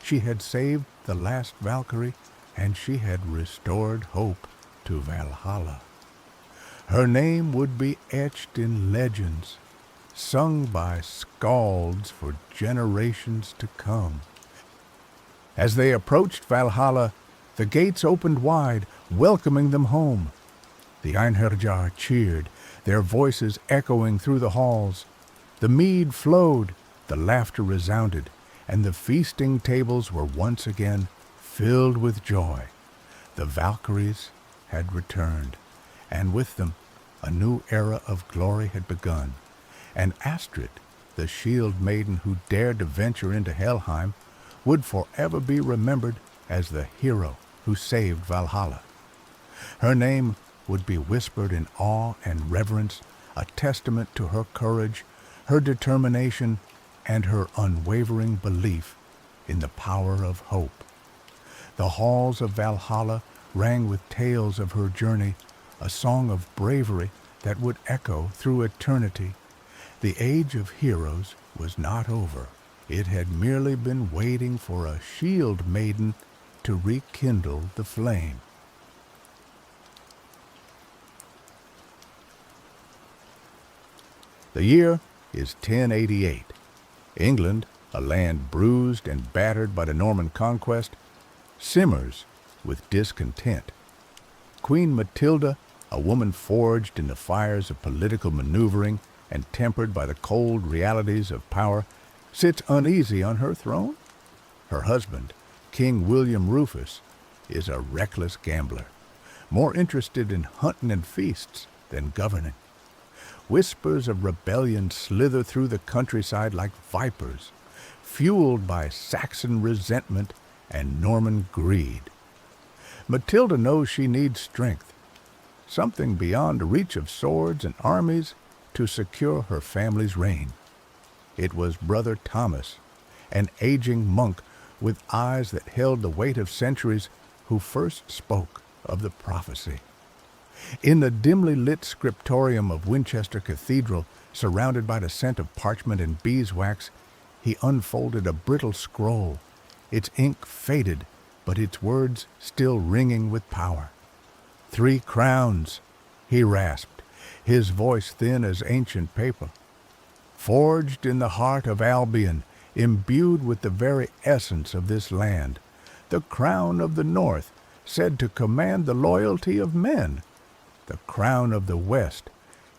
S1: She had saved the last Valkyrie, and she had restored hope to Valhalla. Her name would be etched in legends, sung by skalds for generations to come. As they approached Valhalla, the gates opened wide, welcoming them home. The Einherjar cheered, their voices echoing through the halls. The mead flowed, the laughter resounded, and the feasting tables were once again filled with joy. The Valkyries had returned, and with them a new era of glory had begun. And Astrid, the shield maiden who dared to venture into Helheim, would forever be remembered as the hero who saved Valhalla. Her name would be whispered in awe and reverence, a testament to her courage, her determination, and her unwavering belief in the power of hope. The halls of Valhalla rang with tales of her journey, a song of bravery that would echo through eternity. The age of heroes was not over. It had merely been waiting for a shield maiden to rekindle the flame. The year is 1088. England, a land bruised and battered by the Norman conquest, simmers with discontent. Queen Matilda, a woman forged in the fires of political maneuvering and tempered by the cold realities of power, sits uneasy on her throne. Her husband, King William Rufus, is a reckless gambler, more interested in hunting and feasts than governing. Whispers of rebellion slither through the countryside like vipers, fueled by Saxon resentment and Norman greed. Matilda knows she needs strength, something beyond the reach of swords and armies, to secure her family's reign. It was Brother Thomas, an aging monk with eyes that held the weight of centuries, who first spoke of the prophecy. In the dimly lit scriptorium of Winchester Cathedral, surrounded by the scent of parchment and beeswax, he unfolded a brittle scroll, its ink faded, but its words still ringing with power. 3 crowns, he rasped, his voice thin as ancient paper. Forged in the heart of Albion, imbued with the very essence of this land, the crown of the North, said to command the loyalty of men, the crown of the West,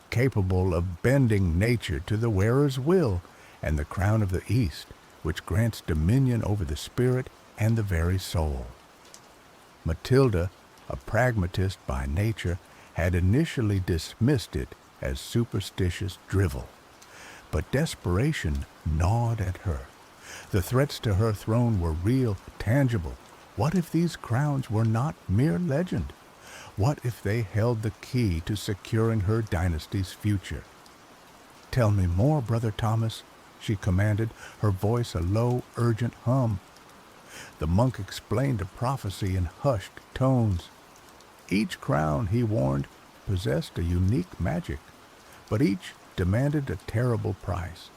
S1: capable of bending nature to the wearer's will, and the crown of the East, which grants dominion over the spirit and the very soul. Matilda, a pragmatist by nature, had initially dismissed it as superstitious drivel. But desperation gnawed at her. The threats to her throne were real, tangible. What if these crowns were not mere legend? What if they held the key to securing her dynasty's future? "Tell me more, Brother Thomas," she commanded, her voice a low, urgent hum. The monk explained the prophecy in hushed tones. Each crown, he warned, possessed a unique magic, but each demanded a terrible price.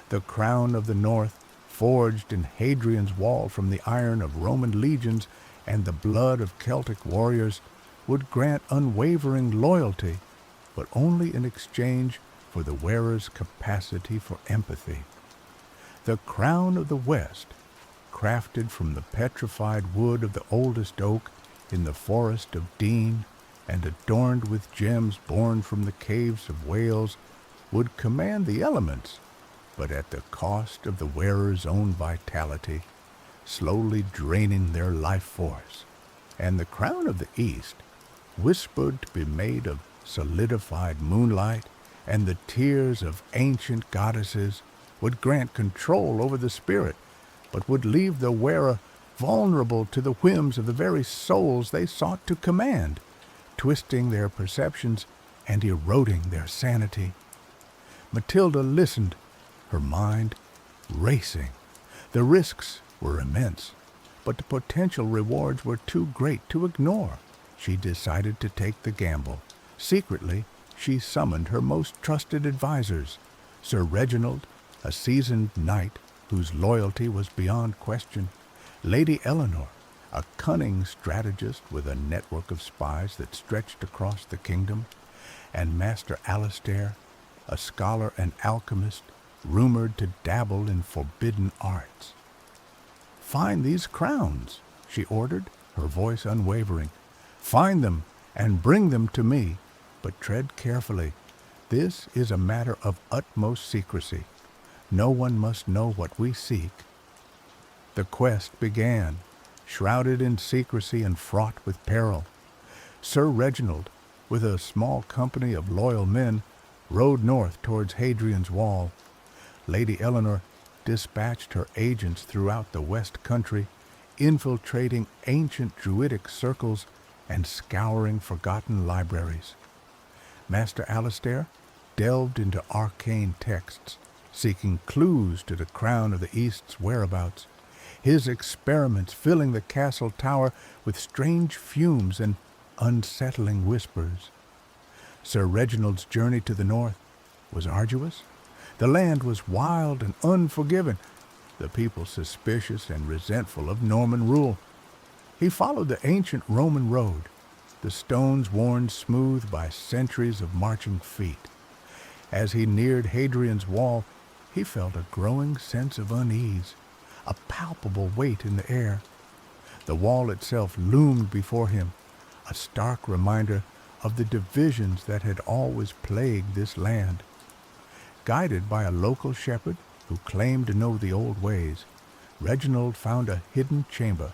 S1: The crown of the North, forged in Hadrian's wall from the iron of Roman legions and the blood of Celtic warriors, would grant unwavering loyalty, but only in exchange for the wearer's capacity for empathy. The crown of the West, crafted from the petrified wood of the oldest oak, in the forest of Dean, and adorned with gems born from the caves of Wales, would command the elements, but at the cost of the wearer's own vitality, slowly draining their life force. And the crown of the East, whispered to be made of solidified moonlight and the tears of ancient goddesses, would grant control over the spirit, but would leave the wearer vulnerable to the whims of the very souls they sought to command, twisting their perceptions and eroding their sanity. Matilda listened, her mind racing. The risks were immense, but the potential rewards were too great to ignore. She decided to take the gamble. Secretly, she summoned her most trusted advisers, Sir Reginald, a seasoned knight whose loyalty was beyond question, Lady Eleanor, a cunning strategist with a network of spies that stretched across the kingdom, and Master Alastair, a scholar and alchemist rumored to dabble in forbidden arts. "Find these crowns," she ordered, her voice unwavering. "Find them and bring them to me, but tread carefully. This is a matter of utmost secrecy. No one must know what we seek." The quest began, shrouded in secrecy and fraught with peril. Sir Reginald, with a small company of loyal men, rode north towards Hadrian's Wall. Lady Eleanor dispatched her agents throughout the West Country, infiltrating ancient druidic circles and scouring forgotten libraries. Master Alastair delved into arcane texts, seeking clues to the crown of the East's whereabouts, his experiments filling the castle tower with strange fumes and unsettling whispers. Sir Reginald's journey to the north was arduous. The land was wild and unforgiving, the people suspicious and resentful of Norman rule. He followed the ancient Roman road, the stones worn smooth by centuries of marching feet. As he neared Hadrian's Wall, he felt a growing sense of unease, a palpable weight in the air. The wall itself loomed before him, a stark reminder of the divisions that had always plagued this land. Guided by a local shepherd who claimed to know the old ways, Reginald found a hidden chamber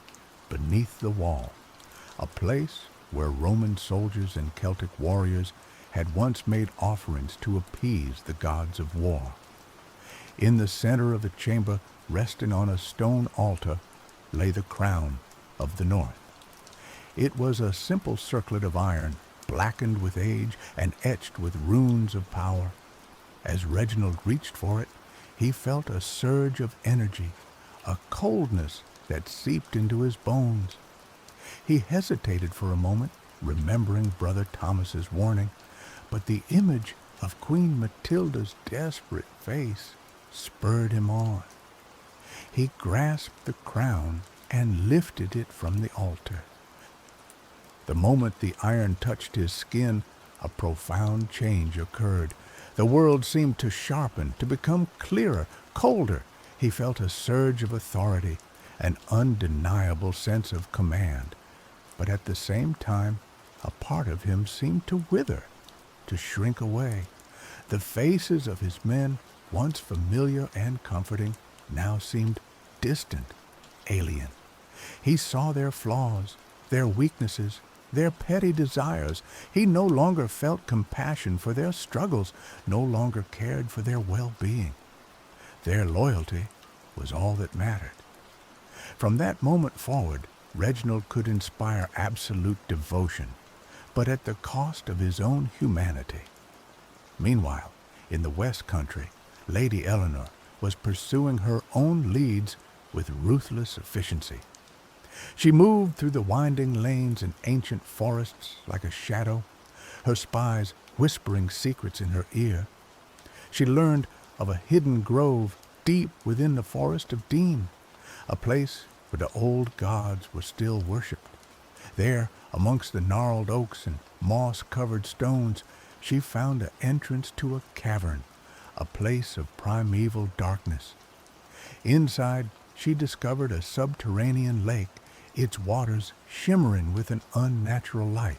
S1: beneath the wall, a place where Roman soldiers and Celtic warriors had once made offerings to appease the gods of war. In the center of the chamber, resting on a stone altar, lay the crown of the North. It was a simple circlet of iron, blackened with age and etched with runes of power. As Reginald reached for it, he felt a surge of energy, a coldness that seeped into his bones. He hesitated for a moment, remembering Brother Thomas's warning, but the image of Queen Matilda's desperate face spurred him on. He grasped the crown and lifted it from the altar. The moment the iron touched his skin, a profound change occurred. The world seemed to sharpen, to become clearer, colder. He felt a surge of authority, an undeniable sense of command. But at the same time, a part of him seemed to wither, to shrink away. The faces of his men, once familiar and comforting, now seemed distant, alien. He saw their flaws, their weaknesses, their petty desires. He no longer felt compassion for their struggles, no longer cared for their well-being. Their loyalty was all that mattered. From that moment forward, Reginald could inspire absolute devotion, but at the cost of his own humanity. Meanwhile, in the West Country, Lady Eleanor was pursuing her own leads with ruthless efficiency. She moved through the winding lanes and ancient forests like a shadow, her spies whispering secrets in her ear. She learned of a hidden grove deep within the forest of Dean, a place where the old gods were still worshipped. There, amongst the gnarled oaks and moss-covered stones, she found an entrance to a cavern, a place of primeval darkness. Inside, she discovered a subterranean lake, its waters shimmering with an unnatural light.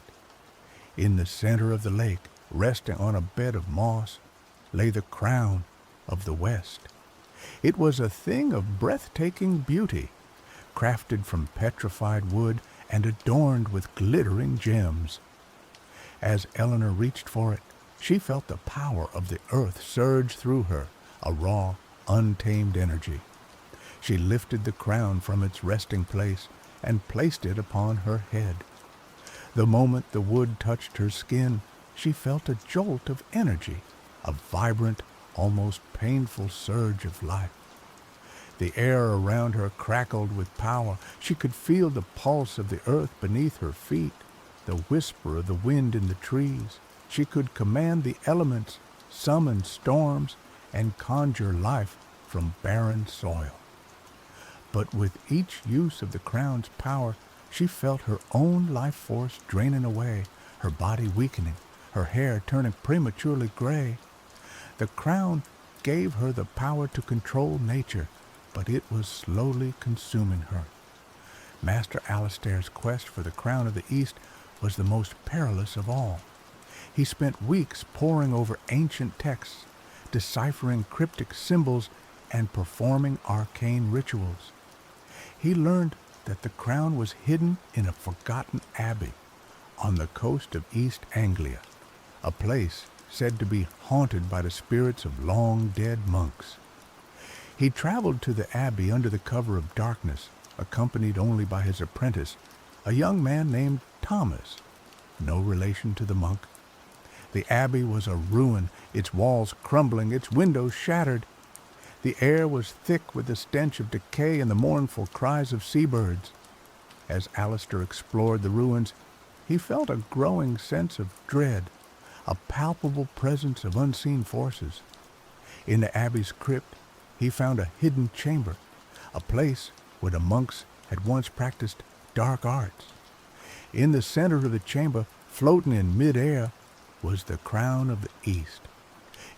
S1: In the center of the lake, resting on a bed of moss, lay the crown of the West. It was a thing of breathtaking beauty, crafted from petrified wood and adorned with glittering gems. As Eleanor reached for it, she felt the power of the earth surge through her, a raw, untamed energy. She lifted the crown from its resting place and placed it upon her head. The moment the wood touched her skin, she felt a jolt of energy, a vibrant, almost painful surge of life. The air around her crackled with power. She could feel the pulse of the earth beneath her feet, the whisper of the wind in the trees. She could command the elements, summon storms, and conjure life from barren soil. But with each use of the crown's power, she felt her own life force draining away, her body weakening, her hair turning prematurely gray. The crown gave her the power to control nature, but it was slowly consuming her. Master Alistair's quest for the crown of the East was the most perilous of all. He spent weeks poring over ancient texts, deciphering cryptic symbols, and performing arcane rituals. He learned that the crown was hidden in a forgotten abbey on the coast of East Anglia, a place said to be haunted by the spirits of long-dead monks. He traveled to the abbey under the cover of darkness, accompanied only by his apprentice, a young man named Thomas, no relation to the monk. The abbey was a ruin, its walls crumbling, its windows shattered. The air was thick with the stench of decay and the mournful cries of seabirds. As Alistair explored the ruins, he felt a growing sense of dread, a palpable presence of unseen forces. In the abbey's crypt, he found a hidden chamber, a place where the monks had once practiced dark arts. In the center of the chamber, floating in mid-air, was the crown of the East.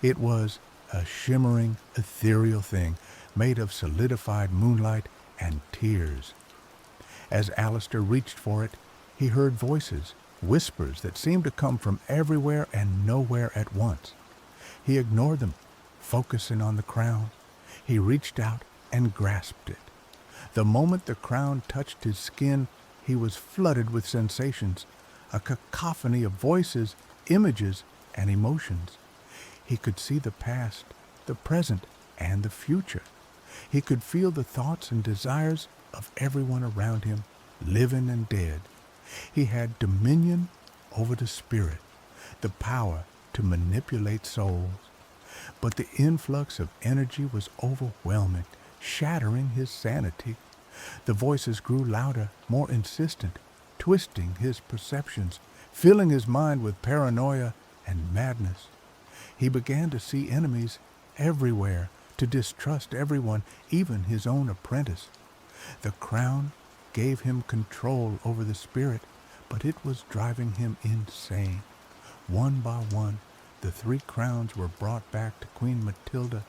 S1: It was a shimmering, ethereal thing made of solidified moonlight and tears. As Alistair reached for it, he heard voices, whispers that seemed to come from everywhere and nowhere at once. He ignored them, focusing on the crown. He reached out and grasped it. The moment the crown touched his skin, he was flooded with sensations, a cacophony of voices, images, and emotions. He could see the past, the present, and the future. He could feel the thoughts and desires of everyone around him, living and dead. He had dominion over the spirit, the power to manipulate souls. But the influx of energy was overwhelming, shattering his sanity. The voices grew louder, more insistent, twisting his perceptions, filling his mind with paranoia and madness. He began to see enemies everywhere, to distrust everyone, even his own apprentice. The crown gave him control over the spirit, but it was driving him insane. One by one, the 3 crowns were brought back to Queen Matilda.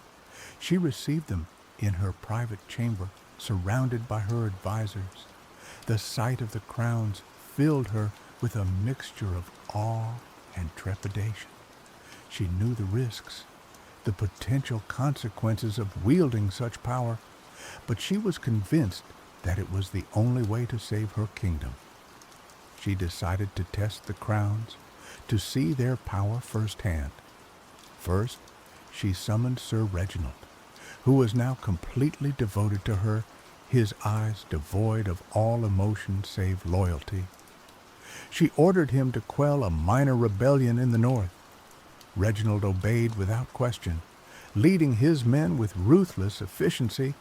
S1: She received them in her private chamber, surrounded by her advisors. The sight of the crowns filled her with a mixture of awe and trepidation. She knew the risks, the potential consequences of wielding such power, but she was convinced that it was the only way to save her kingdom. She decided to test the crowns, to see their power firsthand. First, she summoned Sir Reginald, who was now completely devoted to her, his eyes devoid of all emotion save loyalty. She ordered him to quell a minor rebellion in the north. Reginald obeyed without question, leading his men with ruthless efficiency,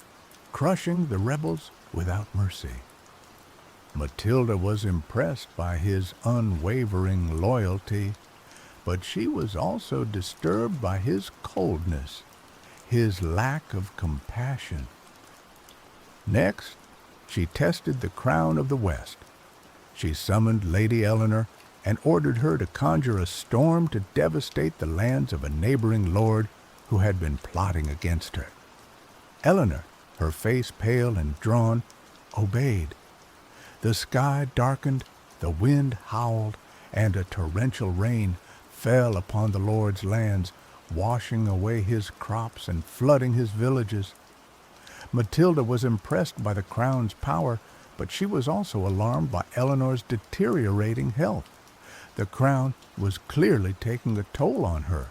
S1: crushing the rebels without mercy. Matilda was impressed by his unwavering loyalty, but she was also disturbed by his coldness, his lack of compassion. Next, she tested the crown of the West. She summoned Lady Eleanor and ordered her to conjure a storm to devastate the lands of a neighboring lord who had been plotting against her. Eleanor, her face pale and drawn, obeyed. The sky darkened, the wind howled, and a torrential rain fell upon the Lord's lands, washing away his crops and flooding his villages. Matilda was impressed by the crown's power, but she was also alarmed by Eleanor's deteriorating health. The crown was clearly taking a toll on her.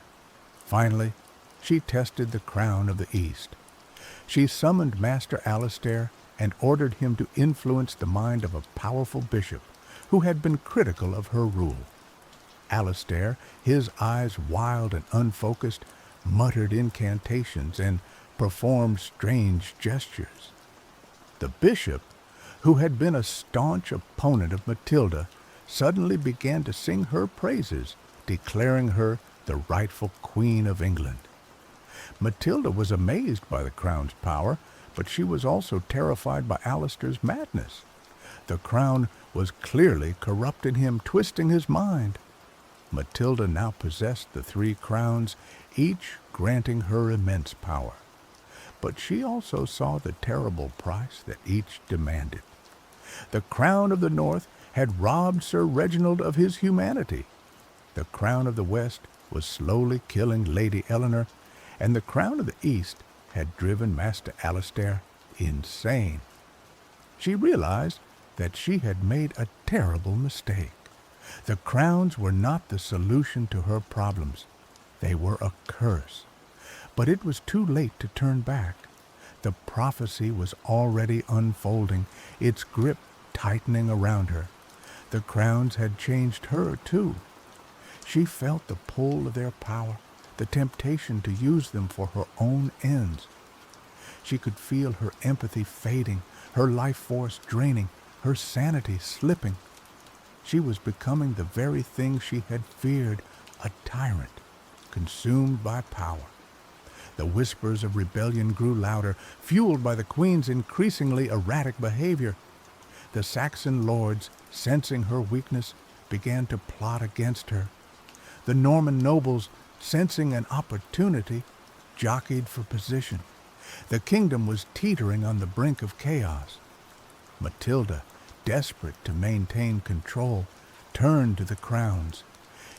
S1: Finally, she tested the crown of the East. She summoned Master Alastair and ordered him to influence the mind of a powerful bishop who had been critical of her rule. Alastair, his eyes wild and unfocused, muttered incantations and performed strange gestures. The bishop, who had been a staunch opponent of Matilda, suddenly began to sing her praises, declaring her the rightful Queen of England. Matilda was amazed by the crown's power, but she was also terrified by Alastair's madness. The crown was clearly corrupting him, twisting his mind. Matilda now possessed the 3 crowns, each granting her immense power. But she also saw the terrible price that each demanded. The crown of the North had robbed Sir Reginald of his humanity. The crown of the West was slowly killing Lady Eleanor, and the crown of the East had driven Master Alastair insane. She realized that she had made a terrible mistake. The crowns were not the solution to her problems. They were a curse. But it was too late to turn back. The prophecy was already unfolding, its grip tightening around her. The crowns had changed her, too. She felt the pull of their power, the temptation to use them for her own ends. She could feel her empathy fading, her life force draining, her sanity slipping. She was becoming the very thing she had feared, a tyrant, consumed by power. The whispers of rebellion grew louder, fueled by the Queen's increasingly erratic behavior. The Saxon lords, sensing her weakness, began to plot against her. The Norman nobles, sensing an opportunity, jockeyed for position. The kingdom was teetering on the brink of chaos. Matilda, desperate to maintain control, turned to the crowns.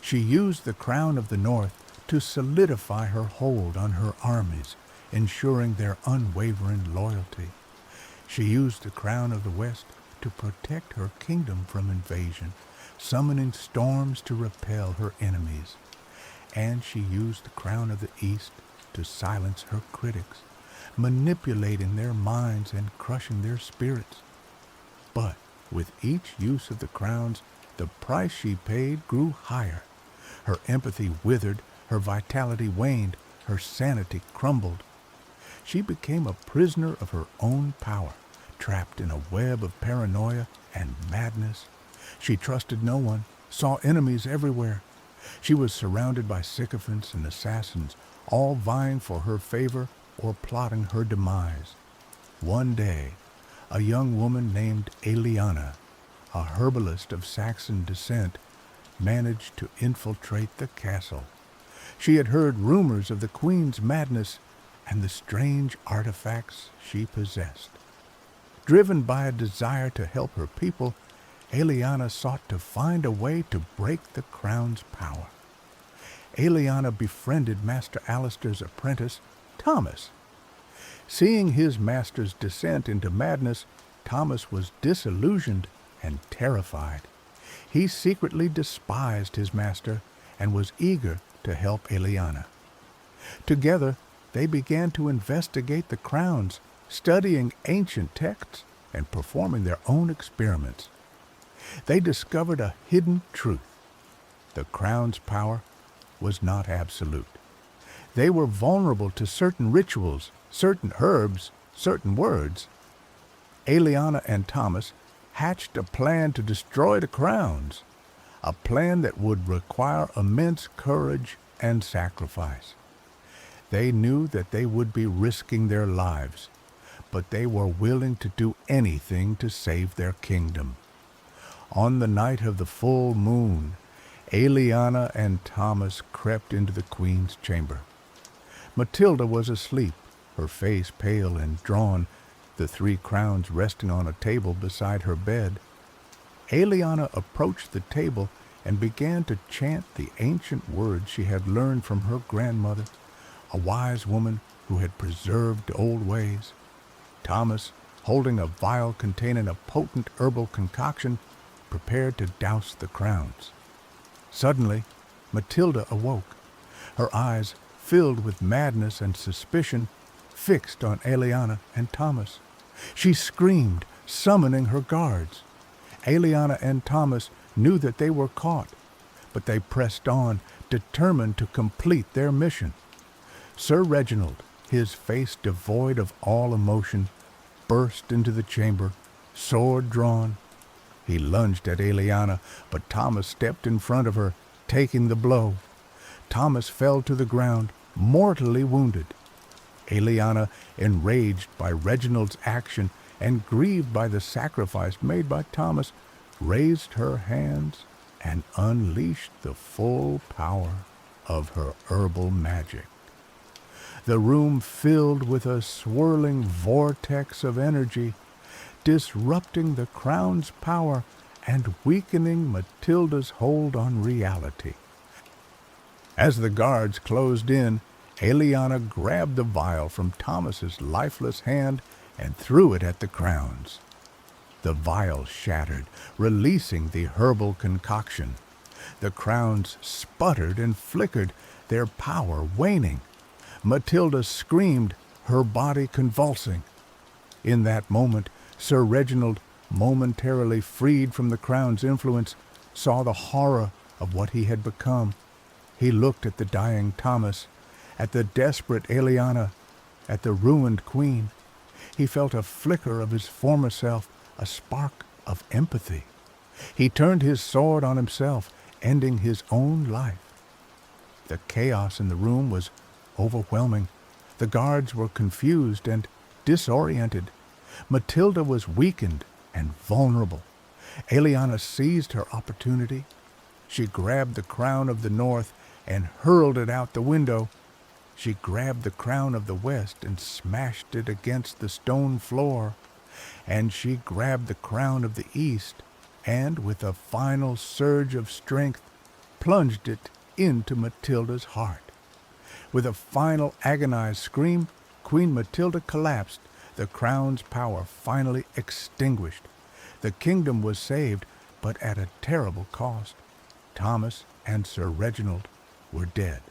S1: She used the crown of the North to solidify her hold on her armies, ensuring their unwavering loyalty. She used the crown of the West to protect her kingdom from invasion, summoning storms to repel her enemies. And she used the crown of the East to silence her critics, manipulating their minds and crushing their spirits. But with each use of the crowns, the price she paid grew higher. Her empathy withered, her vitality waned, her sanity crumbled. She became a prisoner of her own power, trapped in a web of paranoia and madness. She trusted no one, saw enemies everywhere. She was surrounded by sycophants and assassins, all vying for her favor or plotting her demise. One day, a young woman named Eliana, a herbalist of Saxon descent, managed to infiltrate the castle. She had heard rumors of the Queen's madness and the strange artifacts she possessed. Driven by a desire to help her people, Eliana sought to find a way to break the crown's power. Eliana befriended Master Alastair's apprentice, Thomas. Seeing his master's descent into madness, Thomas was disillusioned and terrified. He secretly despised his master and was eager to help Eliana. Together, they began to investigate the crowns, studying ancient texts and performing their own experiments. They discovered a hidden truth. The crown's power was not absolute. They were vulnerable to certain rituals, certain herbs, certain words. Eliana and Thomas hatched a plan to destroy the crowns, a plan that would require immense courage and sacrifice. They knew that they would be risking their lives, but they were willing to do anything to save their kingdom. On the night of the full moon, Eliana and Thomas crept into the Queen's chamber. Matilda was asleep, her face pale and drawn, the 3 crowns resting on a table beside her bed. Eliana approached the table and began to chant the ancient words she had learned from her grandmother, a wise woman who had preserved old ways. Thomas, holding a vial containing a potent herbal concoction, prepared to douse the crowns. Suddenly, Matilda awoke, her eyes filled with madness and suspicion, fixed on Eliana and Thomas. She screamed, summoning her guards. Eliana and Thomas knew that they were caught, but they pressed on, determined to complete their mission. Sir Reginald, his face devoid of all emotion, burst into the chamber, sword drawn. He lunged at Eliana, but Thomas stepped in front of her, taking the blow. Thomas fell to the ground, mortally wounded. Eliana, enraged by Reginald's action and grieved by the sacrifice made by Thomas, raised her hands and unleashed the full power of her herbal magic. The room filled with a swirling vortex of energy, disrupting the crown's power and weakening Matilda's hold on reality. As the guards closed in, Eliana grabbed the vial from Thomas's lifeless hand and threw it at the crowns. The vial shattered, releasing the herbal concoction. The crowns sputtered and flickered, their power waning. Matilda screamed, her body convulsing. In that moment, Sir Reginald, momentarily freed from the crown's influence, saw the horror of what he had become. He looked at the dying Thomas, at the desperate Eliana, at the ruined queen. He felt a flicker of his former self, a spark of empathy. He turned his sword on himself, ending his own life. The chaos in the room was overwhelming. The guards were confused and disoriented. Matilda was weakened and vulnerable. Eliana seized her opportunity. She grabbed the crown of the north and hurled it out the window. She grabbed the crown of the west and smashed it against the stone floor. And she grabbed the crown of the east and, with a final surge of strength, plunged it into Matilda's heart. With a final agonized scream, Queen Matilda collapsed, the crown's power finally extinguished. The kingdom was saved, but at a terrible cost. Thomas and Sir Reginald were dead.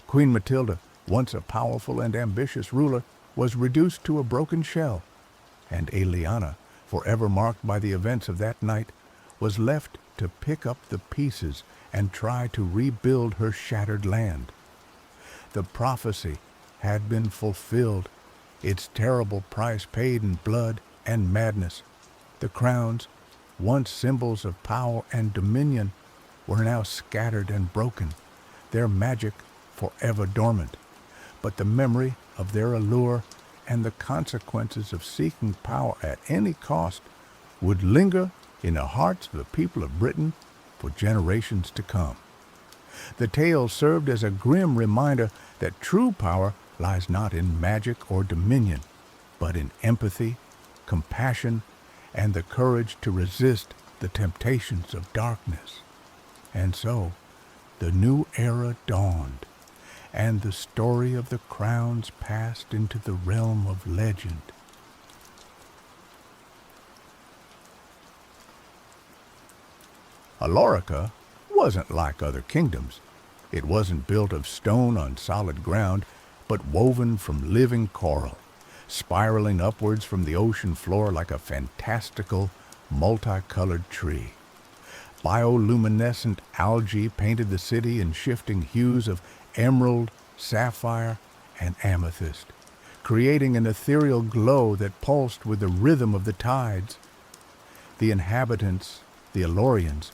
S1: Queen Matilda, once a powerful and ambitious ruler, was reduced to a broken shell, and Eliana, forever marked by the events of that night, was left to pick up the pieces and try to rebuild her shattered land. The prophecy had been fulfilled, its terrible price paid in blood and madness. The crowns, once symbols of power and dominion, were now scattered and broken, their magic forever dormant. But the memory of their allure and the consequences of seeking power at any cost would linger in the hearts of the people of Britain for generations to come. The tale served as a grim reminder that true power lies not in magic or dominion, but in empathy, compassion, and the courage to resist the temptations of darkness. And so, the new era dawned, and the story of the crowns passed into the realm of legend. Alorica wasn't like other kingdoms. It wasn't built of stone on solid ground, but woven from living coral, spiraling upwards from the ocean floor like a fantastical, multicolored tree. Bioluminescent algae painted the city in shifting hues of emerald, sapphire, and amethyst, creating an ethereal glow that pulsed with the rhythm of the tides. The inhabitants, the Alorians,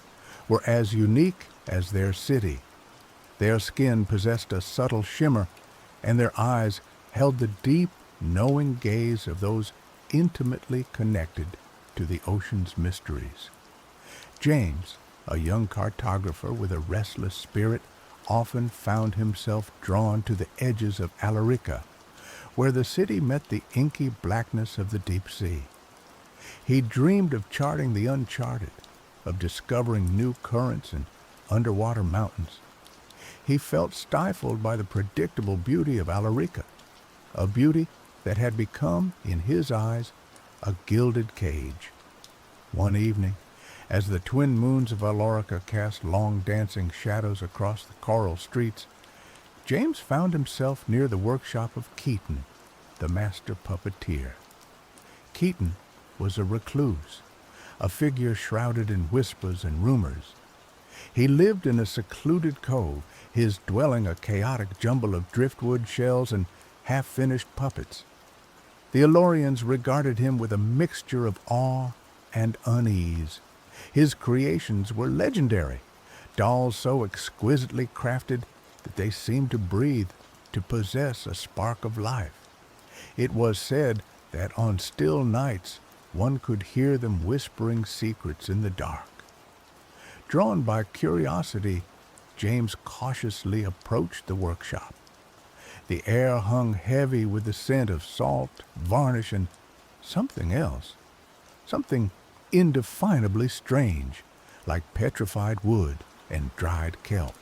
S1: were as unique as their city. Their skin possessed a subtle shimmer, and their eyes held the deep, knowing gaze of those intimately connected to the ocean's mysteries. James, a young cartographer with a restless spirit, often found himself drawn to the edges of Alarica, where the city met the inky blackness of the deep sea. He dreamed of charting the uncharted, of discovering new currents and underwater mountains. He felt stifled by the predictable beauty of Alarica, a beauty that had become, in his eyes, a gilded cage. One evening, as the twin moons of Alarica cast long dancing shadows across the coral streets, James found himself near the workshop of Keaton, the master puppeteer. Keaton was a recluse, a figure shrouded in whispers and rumors. He lived in a secluded cove, his dwelling a chaotic jumble of driftwood shells and half-finished puppets. The Alorians regarded him with a mixture of awe and unease. His creations were legendary, dolls so exquisitely crafted that they seemed to breathe, to possess a spark of life. It was said that on still nights one could hear them whispering secrets in the dark. Drawn by curiosity, James cautiously approached the workshop. The air hung heavy with the scent of salt, varnish, and something else. Something indefinably strange, like petrified wood and dried kelp.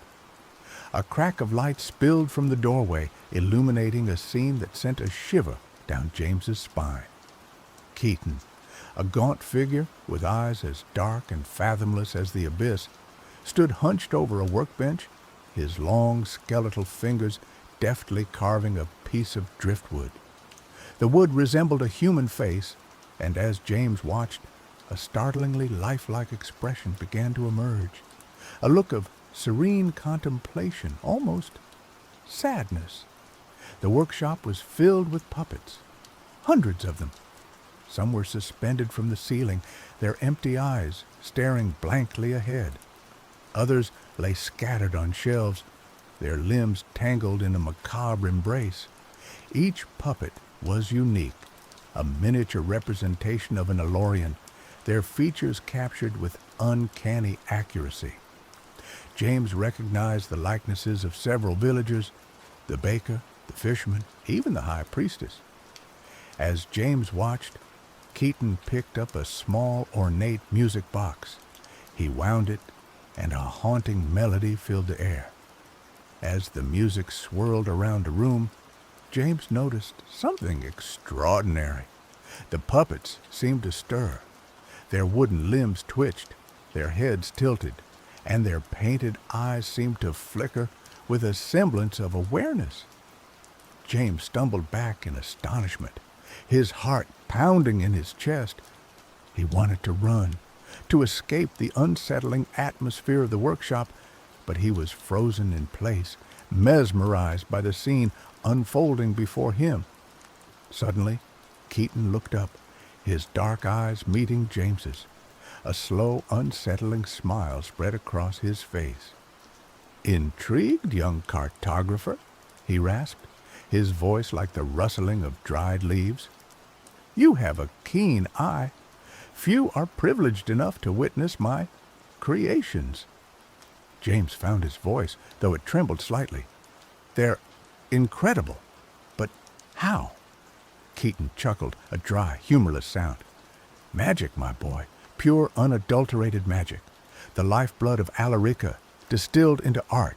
S1: A crack of light spilled from the doorway, illuminating a scene that sent a shiver down James's spine. Keaton, a gaunt figure with eyes as dark and fathomless as the abyss, stood hunched over a workbench, his long skeletal fingers deftly carving a piece of driftwood. The wood resembled a human face, and as James watched, a startlingly lifelike expression began to emerge, a look of serene contemplation, almost sadness. The workshop was filled with puppets, hundreds of them. Some were suspended from the ceiling, their empty eyes staring blankly ahead. Others lay scattered on shelves, their limbs tangled in a macabre embrace. Each puppet was unique, a miniature representation of an Alorian, their features captured with uncanny accuracy. James recognized the likenesses of several villagers, the baker, the fisherman, even the high priestess. As James watched, Keaton picked up a small, ornate music box. He wound it, and a haunting melody filled the air. As the music swirled around the room, James noticed something extraordinary. The puppets seemed to stir. Their wooden limbs twitched, their heads tilted, and their painted eyes seemed to flicker with a semblance of awareness. James stumbled back in astonishment, his heart pounding in his chest. He wanted to run, to escape the unsettling atmosphere of the workshop, but he was frozen in place, mesmerized by the scene unfolding before him. Suddenly, Keaton looked up, his dark eyes meeting James's. A slow, unsettling smile spread across his face. "Intrigued, young cartographer?" he rasped, his voice like the rustling of dried leaves. "You have a keen eye. Few are privileged enough to witness my creations." James found his voice, though it trembled slightly. "They're incredible. But how?" Keaton chuckled, a dry, humorless sound. "Magic, my boy. Pure, unadulterated magic. The lifeblood of Alarica, distilled into art."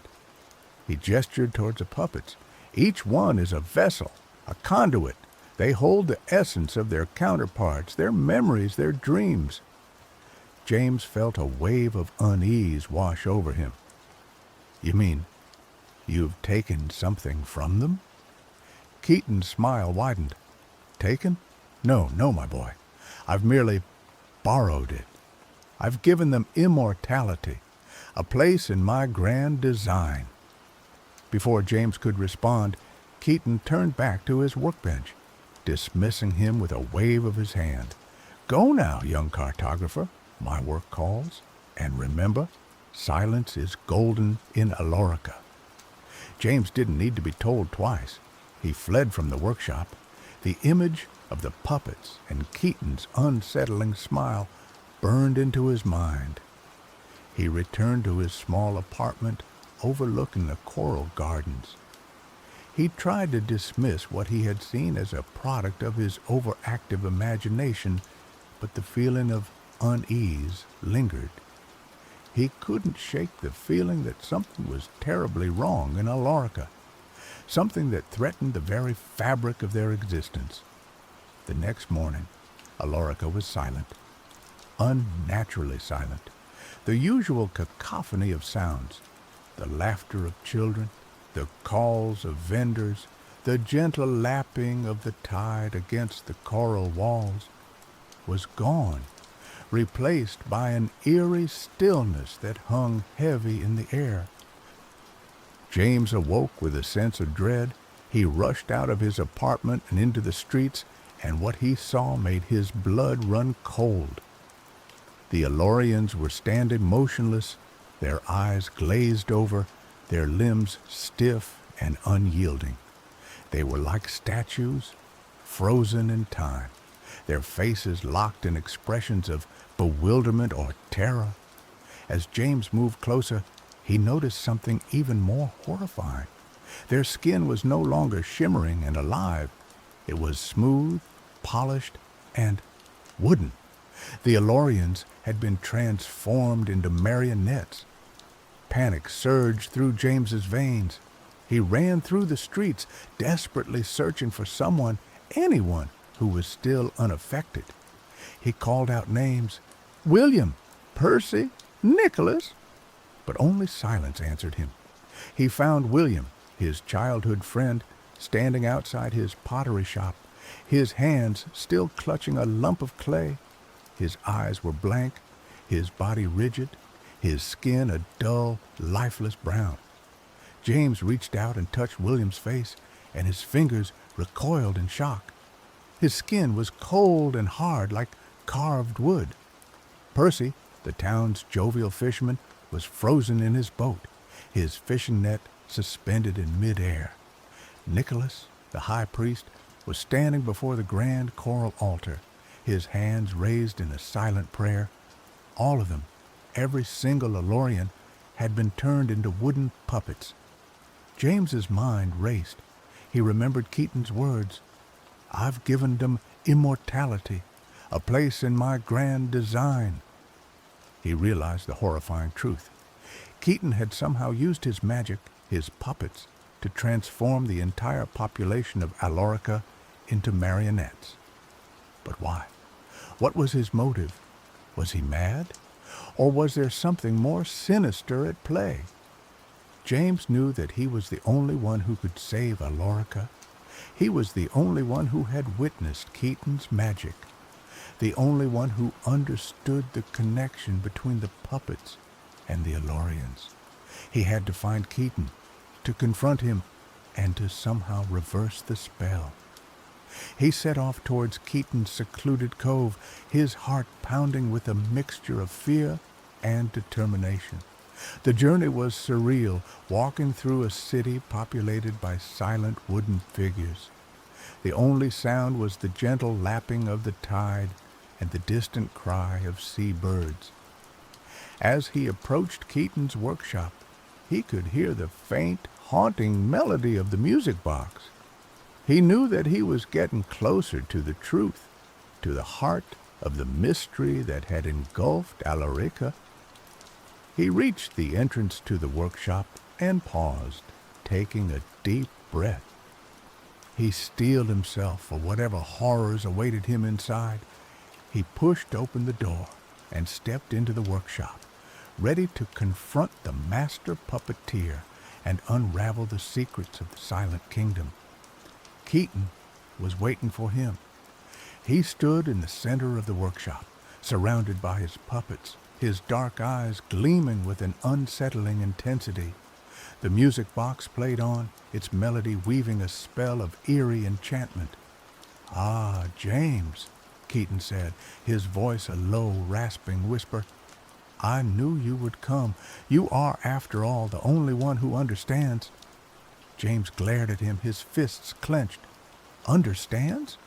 S1: He gestured towards the puppets. "Each one is a vessel, a conduit. They hold the essence of their counterparts, their memories, their dreams." James felt a wave of unease wash over him. "You mean you've taken something from them?" Keaton's smile widened. "Taken? No, my boy. I've merely borrowed it. I've given them immortality, a place in my grand design." Before James could respond, Keaton turned back to his workbench, dismissing him with a wave of his hand. "Go now, young cartographer, my work calls, and remember, silence is golden in Alarica." James didn't need to be told twice. He fled from the workshop. The image of the puppets and Keaton's unsettling smile burned into his mind. He returned to his small apartment overlooking the coral gardens. He tried to dismiss what he had seen as a product of his overactive imagination, but the feeling of unease lingered. He couldn't shake the feeling that something was terribly wrong in Alorica, something that threatened the very fabric of their existence. The next morning, Alorica was silent, unnaturally silent. The usual cacophony of sounds, the laughter of children, the calls of vendors, the gentle lapping of the tide against the coral walls, was gone, replaced by an eerie stillness that hung heavy in the air. James awoke with a sense of dread. He rushed out of his apartment and into the streets, and what he saw made his blood run cold. The Alorians were standing motionless, their eyes glazed over, their limbs stiff and unyielding. They were like statues, frozen in time, their faces locked in expressions of bewilderment or terror. As James moved closer, he noticed something even more horrifying. Their skin was no longer shimmering and alive. It was smooth, polished, and wooden. The Alorians had been transformed into marionettes. Panic surged through James's veins. He ran through the streets, desperately searching for someone, anyone, who was still unaffected. He called out names: William, Percy, Nicholas. But only silence answered him. He found William, his childhood friend, standing outside his pottery shop, his hands still clutching a lump of clay. His eyes were blank, his body rigid, his skin a dull, lifeless brown. James reached out and touched William's face, and his fingers recoiled in shock. His skin was cold and hard like carved wood. Percy, the town's jovial fisherman, was frozen in his boat, his fishing net suspended in mid-air. Nicholas, the high priest, was standing before the grand coral altar, his hands raised in a silent prayer. All of them, every single Alorian, had been turned into wooden puppets. James's mind raced. He remembered Keaton's words, "I've given them immortality, a place in my grand design." He realized the horrifying truth. Keaton had somehow used his magic, his puppets, to transform the entire population of Alorica into marionettes. But why? What was his motive? Was he mad? Or was there something more sinister at play? James knew that he was the only one who could save Alorica. He was the only one who had witnessed Keaton's magic, the only one who understood the connection between the puppets and the Alorians. He had to find Keaton, to confront him, and to somehow reverse the spell. He set off towards Keaton's secluded cove, his heart pounding with a mixture of fear and determination. The journey was surreal, walking through a city populated by silent wooden figures. The only sound was the gentle lapping of the tide and the distant cry of seabirds. As he approached Keaton's workshop, he could hear the faint, haunting melody of the music box. He knew that he was getting closer to the truth, to the heart of the mystery that had engulfed Alorica. He reached the entrance to the workshop and paused, taking a deep breath. He steeled himself for whatever horrors awaited him inside. He pushed open the door and stepped into the workshop, ready to confront the master puppeteer and unravel the secrets of the Silent Kingdom. Keaton was waiting for him. He stood in the center of the workshop, surrounded by his puppets, his dark eyes gleaming with an unsettling intensity. The music box played on, its melody weaving a spell of eerie enchantment. "Ah, James," Keaton said, his voice a low, rasping whisper. "I knew you would come. You are, after all, the only one who understands." James glared at him, his fists clenched. "Understands?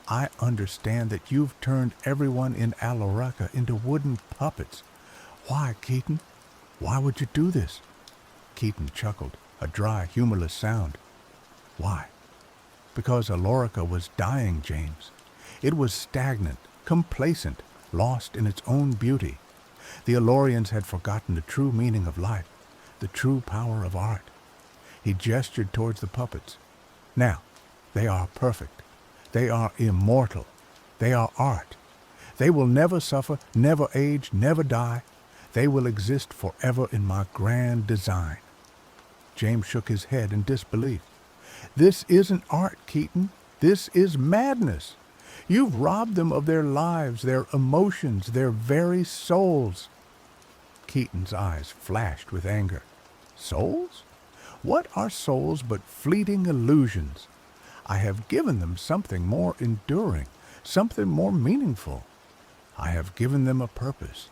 S1: I understand that you've turned everyone in Alorica into wooden puppets. Why, Keaton? Why would you do this?" Keaton chuckled, a dry, humorless sound. "Why? Because Alorica was dying, James. It was stagnant, complacent, lost in its own beauty. The Alorians had forgotten the true meaning of life, the true power of art. He gestured towards the puppets. Now, they are perfect. They are immortal. They are art. They will never suffer, never age, never die. They will exist forever in my grand design. James shook his head in disbelief. This isn't art, Keaton. This is madness. You've robbed them of their lives, their emotions, their very souls. Keaton's eyes flashed with anger. Souls? What are souls but fleeting illusions? I have given them something more enduring, something more meaningful. I have given them a purpose.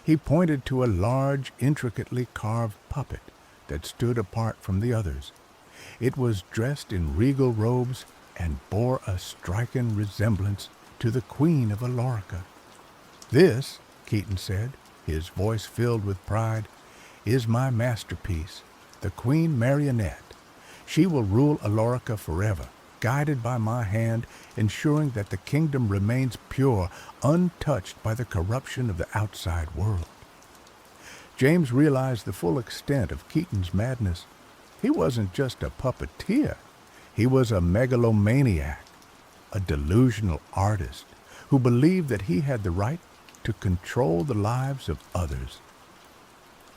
S1: He pointed to a large, intricately carved puppet that stood apart from the others. It was dressed in regal robes and bore a striking resemblance to the Queen of Alorica. This, Keaton said, his voice filled with pride, is my masterpiece, the Queen Marionette. She will rule Alorica forever, guided by my hand, ensuring that the kingdom remains pure, untouched by the corruption of the outside world. James realized the full extent of Keaton's madness. He wasn't just a puppeteer. He was a megalomaniac, a delusional artist who believed that he had the right to control the lives of others.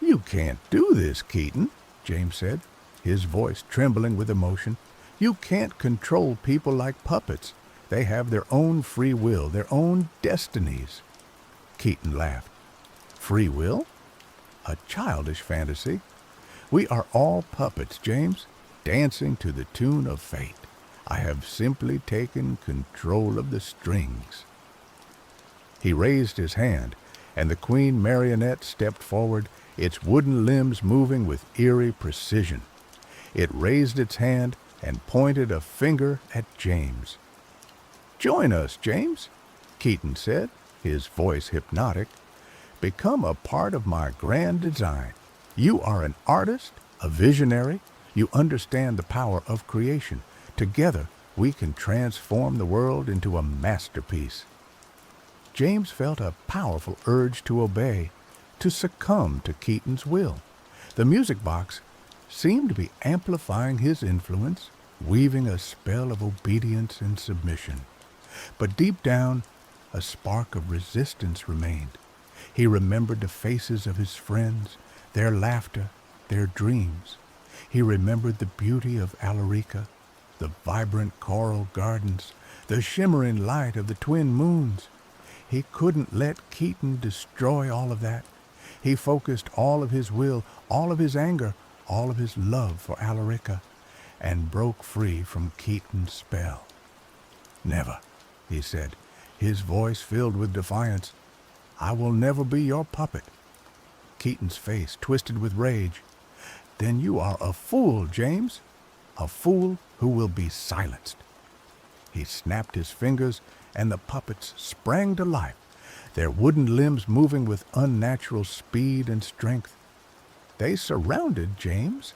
S1: You can't do this, Keaton, James said, his voice trembling with emotion. You can't control people like puppets. They have their own free will, their own destinies. Keaton laughed. Free will? A childish fantasy. We are all puppets, James, dancing to the tune of fate. I have simply taken control of the strings. He raised his hand, and the Queen Marionette stepped forward, its wooden limbs moving with eerie precision. It raised its hand and pointed a finger at James. Join us, James, Keaton said, his voice hypnotic. Become a part of my grand design. You are an artist, a visionary. You understand the power of creation. Together, we can transform the world into a masterpiece. James felt a powerful urge to obey, to succumb to Keaton's will. The music box seemed to be amplifying his influence, weaving a spell of obedience and submission. But deep down, a spark of resistance remained. He remembered the faces of his friends, their laughter, their dreams. He remembered the beauty of Alorica, the vibrant coral gardens, the shimmering light of the twin moons. He couldn't let Keaton destroy all of that. He focused all of his will, all of his anger, all of his love for Alorica, and broke free from Keaton's spell. Never, he said, his voice filled with defiance. I will never be your puppet. Keaton's face twisted with rage. Then you are a fool, James, a fool who will be silenced. He snapped his fingers, and the puppets sprang to life, their wooden limbs moving with unnatural speed and strength. They surrounded James,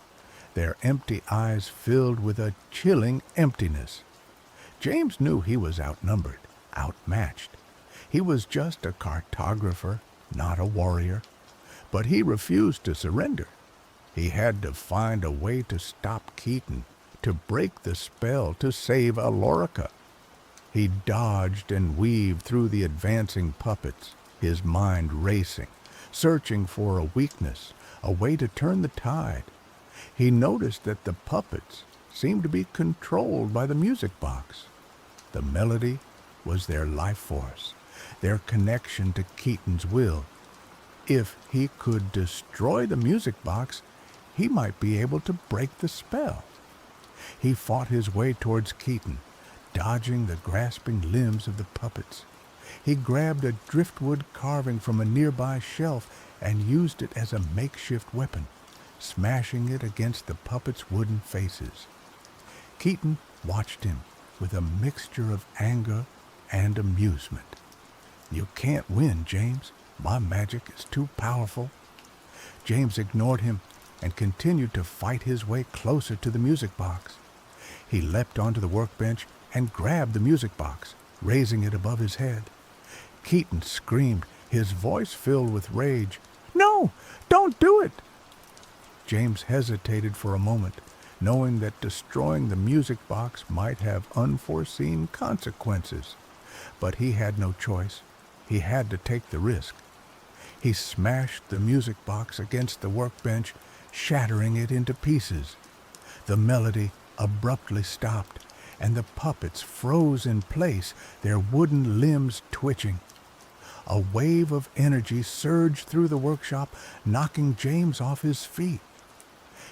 S1: their empty eyes filled with a chilling emptiness. James knew he was outnumbered, outmatched. He was just a cartographer, not a warrior. But he refused to surrender. He had to find a way to stop Keaton, to break the spell, to save Alorica. He dodged and weaved through the advancing puppets, his mind racing, searching for a weakness, a way to turn the tide. He noticed that the puppets seemed to be controlled by the music box. The melody was their life force, their connection to Keaton's will. If he could destroy the music box, he might be able to break the spell. He fought his way towards Keaton, dodging the grasping limbs of the puppets. He grabbed a driftwood carving from a nearby shelf and used it as a makeshift weapon, smashing it against the puppets' wooden faces. Keaton watched him with a mixture of anger and amusement. You can't win, James. My magic is too powerful. James ignored him and continued to fight his way closer to the music box. He leapt onto the workbench and grabbed the music box, raising it above his head. Keaton screamed, his voice filled with rage. "No, don't do it!" James hesitated for a moment, knowing that destroying the music box might have unforeseen consequences. But he had no choice. He had to take the risk. He smashed the music box against the workbench, shattering it into pieces. The melody abruptly stopped, and the puppets froze in place, their wooden limbs twitching. A wave of energy surged through the workshop, knocking James off his feet.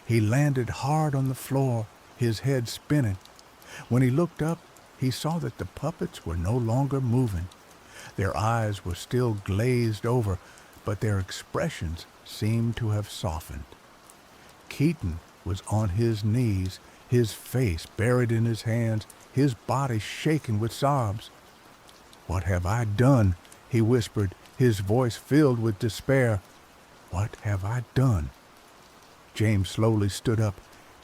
S1: He landed hard on the floor, his head spinning. When he looked up, he saw that the puppets were no longer moving. Their eyes were still glazed over, but their expressions seemed to have softened. Keaton was on his knees, his face buried in his hands, his body shaking with sobs. "What have I done?" he whispered, his voice filled with despair. "What have I done?" James slowly stood up,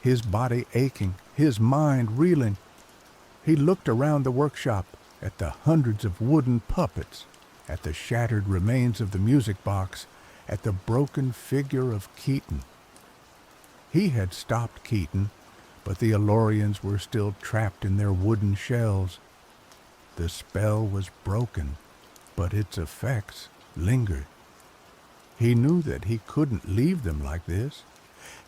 S1: his body aching, his mind reeling. He looked around the workshop, at the hundreds of wooden puppets, at the shattered remains of the music box, at the broken figure of Keaton. He had stopped Keaton, but the Elorians were still trapped in their wooden shells. The spell was broken, but its effects lingered. He knew that he couldn't leave them like this.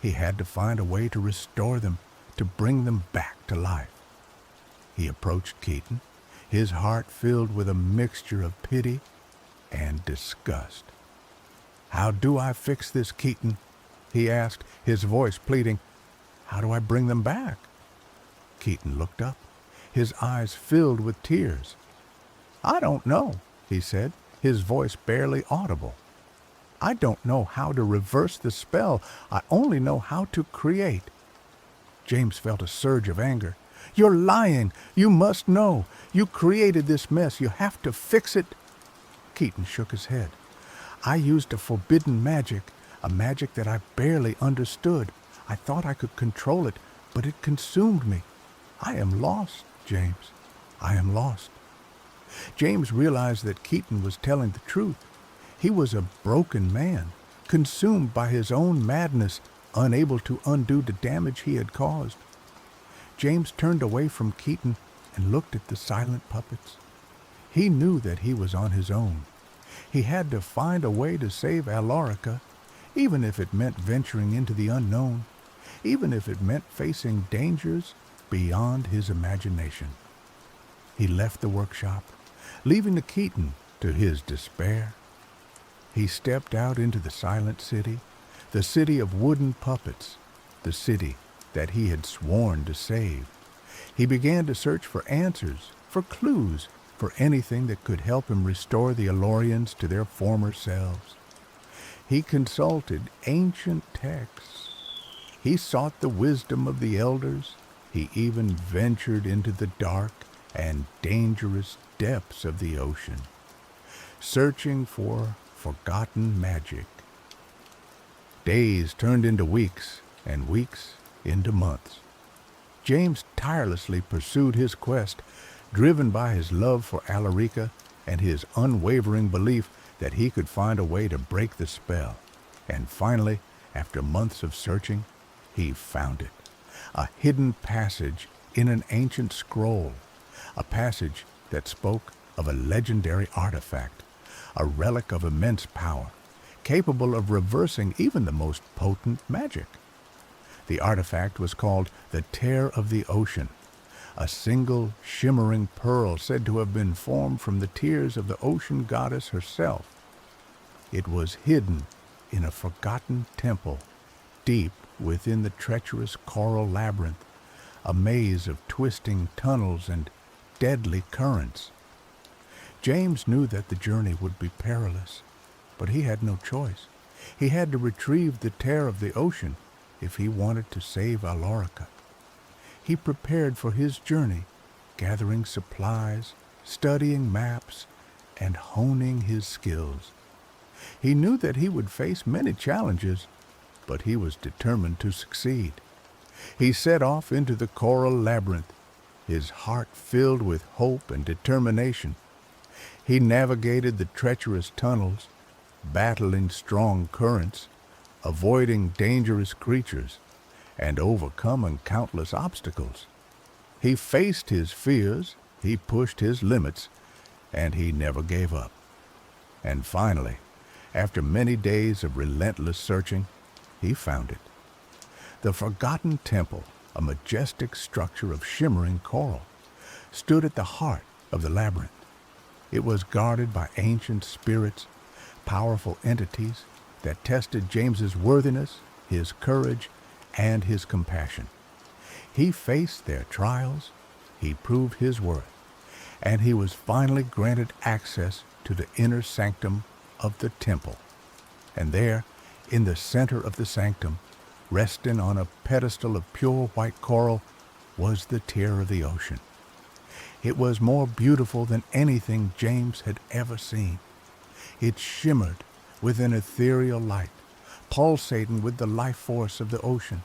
S1: He had to find a way to restore them, to bring them back to life. He approached Keaton, his heart filled with a mixture of pity and disgust. "How do I fix this, Keaton?" he asked, his voice pleading. "How do I bring them back?" Keaton looked up, his eyes filled with tears. "I don't know," he said, his voice barely audible. "I don't know how to reverse the spell. I only know how to create." James felt a surge of anger. "You're lying! You must know! You created this mess! You have to fix it!" Keaton shook his head. "I used a forbidden magic, a magic that I barely understood. I thought I could control it, but it consumed me. I am lost, James. I am lost." James realized that Keaton was telling the truth. He was a broken man, consumed by his own madness, unable to undo the damage he had caused. James turned away from Keaton and looked at the silent puppets. He knew that he was on his own. He had to find a way to save Alarica, even if it meant venturing into the unknown, even if it meant facing dangers beyond his imagination. He left the workshop, leaving the Keaton to his despair. He stepped out into the silent city, the city of wooden puppets, the city that he had sworn to save. He began to search for answers, for clues, for anything that could help him restore the Elorians to their former selves. He consulted ancient texts. He sought the wisdom of the elders. He even ventured into the dark and dangerous depths of the ocean, searching for forgotten magic. Days turned into weeks, and weeks into months. James tirelessly pursued his quest, driven by his love for Alarica and his unwavering belief that he could find a way to break the spell. And finally, after months of searching, he found it. A hidden passage in an ancient scroll, a passage that spoke of a legendary artifact, a relic of immense power, capable of reversing even the most potent magic. The artifact was called the Tear of the Ocean, a single shimmering pearl said to have been formed from the tears of the ocean goddess herself. It was hidden in a forgotten temple, deep within the treacherous coral labyrinth, a maze of twisting tunnels and deadly currents. James knew that the journey would be perilous, but he had no choice. He had to retrieve the Tear of the Ocean if he wanted to save Alarica. He prepared for his journey, gathering supplies, studying maps, and honing his skills. He knew that he would face many challenges, but he was determined to succeed. He set off into the coral labyrinth, his heart filled with hope and determination. He navigated the treacherous tunnels, battling strong currents, avoiding dangerous creatures, and overcoming countless obstacles. He faced his fears, he pushed his limits, and he never gave up. And finally, after many days of relentless searching, he found it. The forgotten temple, a majestic structure of shimmering coral, stood at the heart of the labyrinth. It was guarded by ancient spirits, powerful entities that tested James's worthiness, his courage, and his compassion. He faced their trials, he proved his worth, and he was finally granted access to the inner sanctum of the temple. And there, in the center of the sanctum, resting on a pedestal of pure white coral, was the tear of the ocean. It was more beautiful than anything James had ever seen. It shimmered with an ethereal light, pulsating with the life force of the ocean.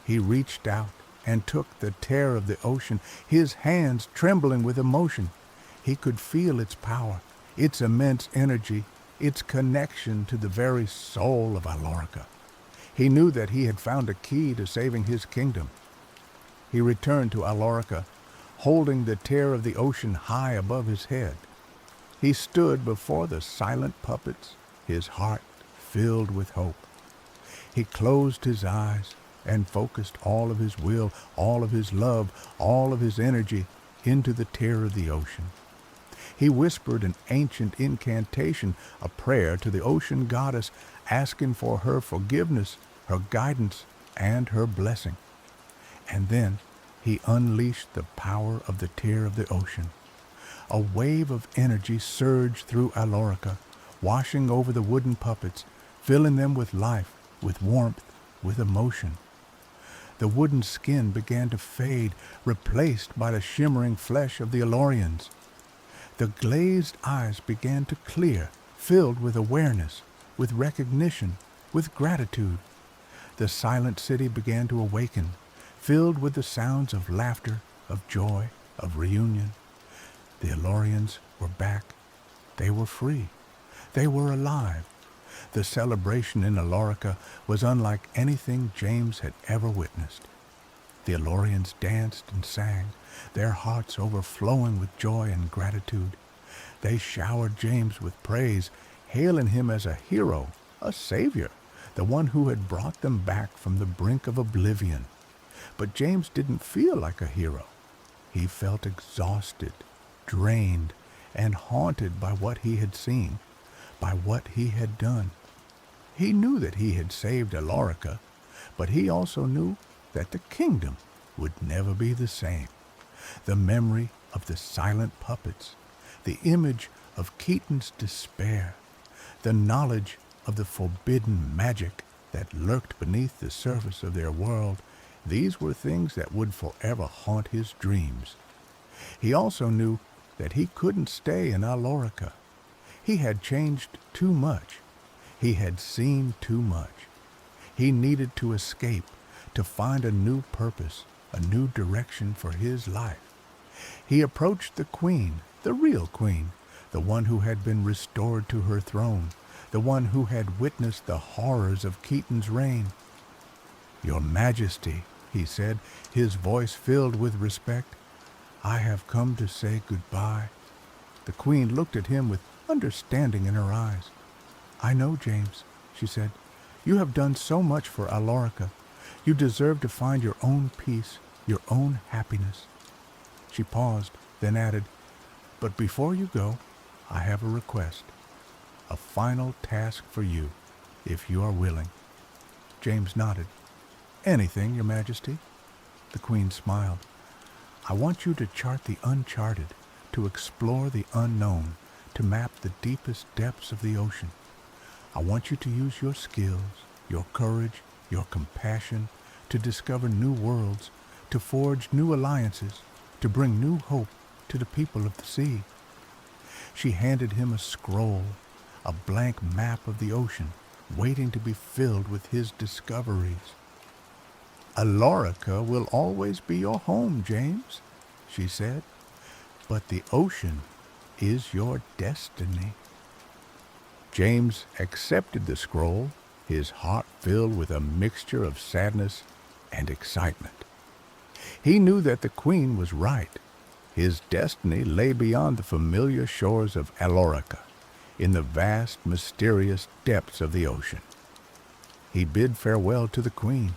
S1: He reached out and took the tear of the ocean, his hands trembling with emotion. He could feel its power, its immense energy, its connection to the very soul of Alorica. He knew that he had found a key to saving his kingdom. He returned to Alorica, holding the tear of the ocean high above his head. He stood before the silent puppets, his heart filled with hope. He closed his eyes and focused all of his will, all of his love, all of his energy into the tear of the ocean. He whispered an ancient incantation, a prayer to the ocean goddess, asking for her forgiveness, her guidance, and her blessing. And then he unleashed the power of the tear of the ocean. A wave of energy surged through Alorica, washing over the wooden puppets, filling them with life, with warmth, with emotion. The wooden skin began to fade, replaced by the shimmering flesh of the Alorians. The glazed eyes began to clear, filled with awareness, with recognition, with gratitude. The silent city began to awaken, filled with the sounds of laughter, of joy, of reunion. The Alorians were back. They were free. They were alive. The celebration in Alorica was unlike anything James had ever witnessed. The Alorians danced and sang, their hearts overflowing with joy and gratitude. They showered James with praise, hailing him as a hero, a savior, the one who had brought them back from the brink of oblivion. But James didn't feel like a hero. He felt exhausted, drained, and haunted by what he had seen, by what he had done. He knew that he had saved Alorica, but he also knew that the kingdom would never be the same. The memory of the silent puppets, the image of Keaton's despair, the knowledge of the forbidden magic that lurked beneath the surface of their world, these were things that would forever haunt his dreams. He also knew that he couldn't stay in Alorica. He had changed too much. He had seen too much. He needed to escape, to find a new purpose, a new direction for his life. He approached the queen, the real queen, the one who had been restored to her throne, the one who had witnessed the horrors of Keaton's reign. "Your Majesty," he said, his voice filled with respect, "I have come to say goodbye." The queen looked at him with understanding in her eyes. "I know, James," she said. "You have done so much for Alorica. You deserve to find your own peace, your own happiness." She paused, then added, "But before you go, I have a request, a final task for you, if you are willing." James nodded. "Anything, Your Majesty." The queen smiled. "I want you to chart the uncharted, to explore the unknown, to map the deepest depths of the ocean. I want you to use your skills, your courage, your compassion, to discover new worlds, to forge new alliances, to bring new hope to the people of the sea." She handed him a scroll, a blank map of the ocean, waiting to be filled with his discoveries. "Alorica will always be your home, James," she said, "but the ocean is your destiny. James accepted the scroll, his heart filled with a mixture of sadness and excitement. He knew that the queen was right. His destiny lay beyond the familiar shores of Alorica, in the vast, mysterious depths of the ocean. He bid farewell to the queen,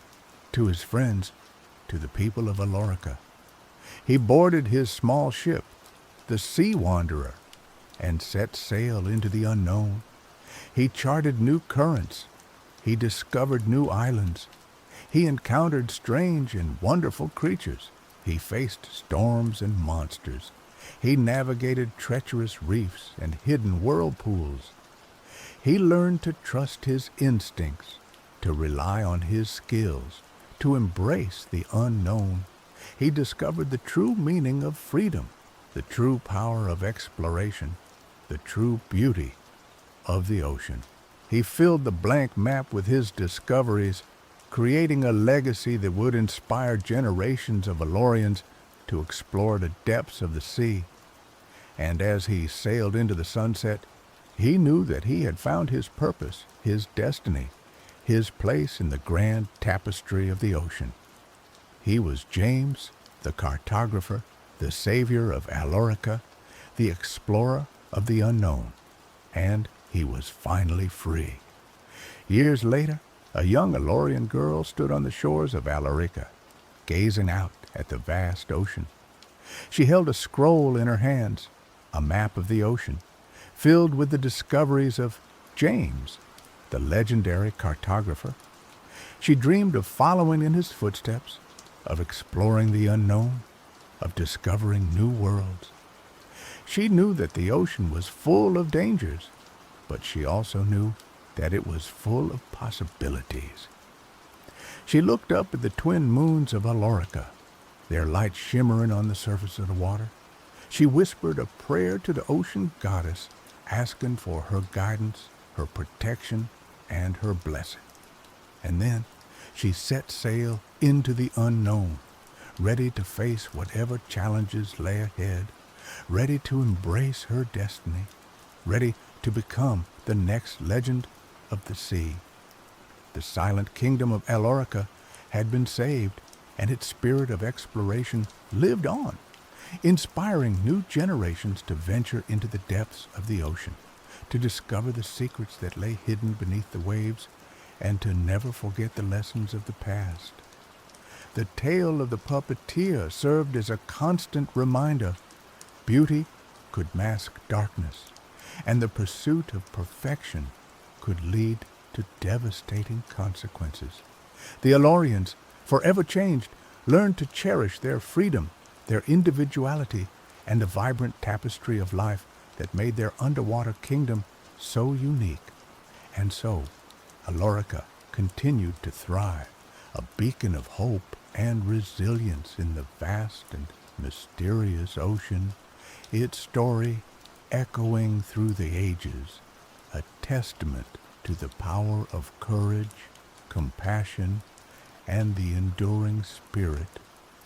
S1: to his friends, to the people of Alorica. He boarded his small ship, the Sea Wanderer, and set sail into the unknown. He charted new currents. He discovered new islands. He encountered strange and wonderful creatures. He faced storms and monsters. He navigated treacherous reefs and hidden whirlpools. He learned to trust his instincts, to rely on his skills, to embrace the unknown. He discovered the true meaning of freedom, the true power of exploration, the true beauty of the ocean. He filled the blank map with his discoveries, creating a legacy that would inspire generations of Alorians to explore the depths of the sea. And as he sailed into the sunset, he knew that he had found his purpose, his destiny, his place in the grand tapestry of the ocean. He was James, the cartographer, the savior of Alorica, the explorer of the unknown, and he was finally free. Years later, a young Alorian girl stood on the shores of Alorica, gazing out at the vast ocean. She held a scroll in her hands, a map of the ocean, filled with the discoveries of James, the legendary cartographer. She dreamed of following in his footsteps, of exploring the unknown, of discovering new worlds. She knew that the ocean was full of dangers, but she also knew that it was full of possibilities. She looked up at the twin moons of Alorica, their light shimmering on the surface of the water. She whispered a prayer to the ocean goddess, asking for her guidance, her protection, and her blessing. And then she set sail into the unknown, ready to face whatever challenges lay ahead, ready to embrace her destiny, ready to become the next legend of the sea. The silent kingdom of Alorica had been saved, and its spirit of exploration lived on, inspiring new generations to venture into the depths of the ocean, to discover the secrets that lay hidden beneath the waves, and to never forget the lessons of the past. The tale of the puppeteer served as a constant reminder. Beauty could mask darkness, and the pursuit of perfection could lead to devastating consequences. The Alorians, forever changed, learned to cherish their freedom, their individuality, and the vibrant tapestry of life that made their underwater kingdom so unique. And so, Alorica continued to thrive, a beacon of hope and resilience in the vast and mysterious ocean, its story echoing through the ages, a testament to the power of courage, compassion, and the enduring spirit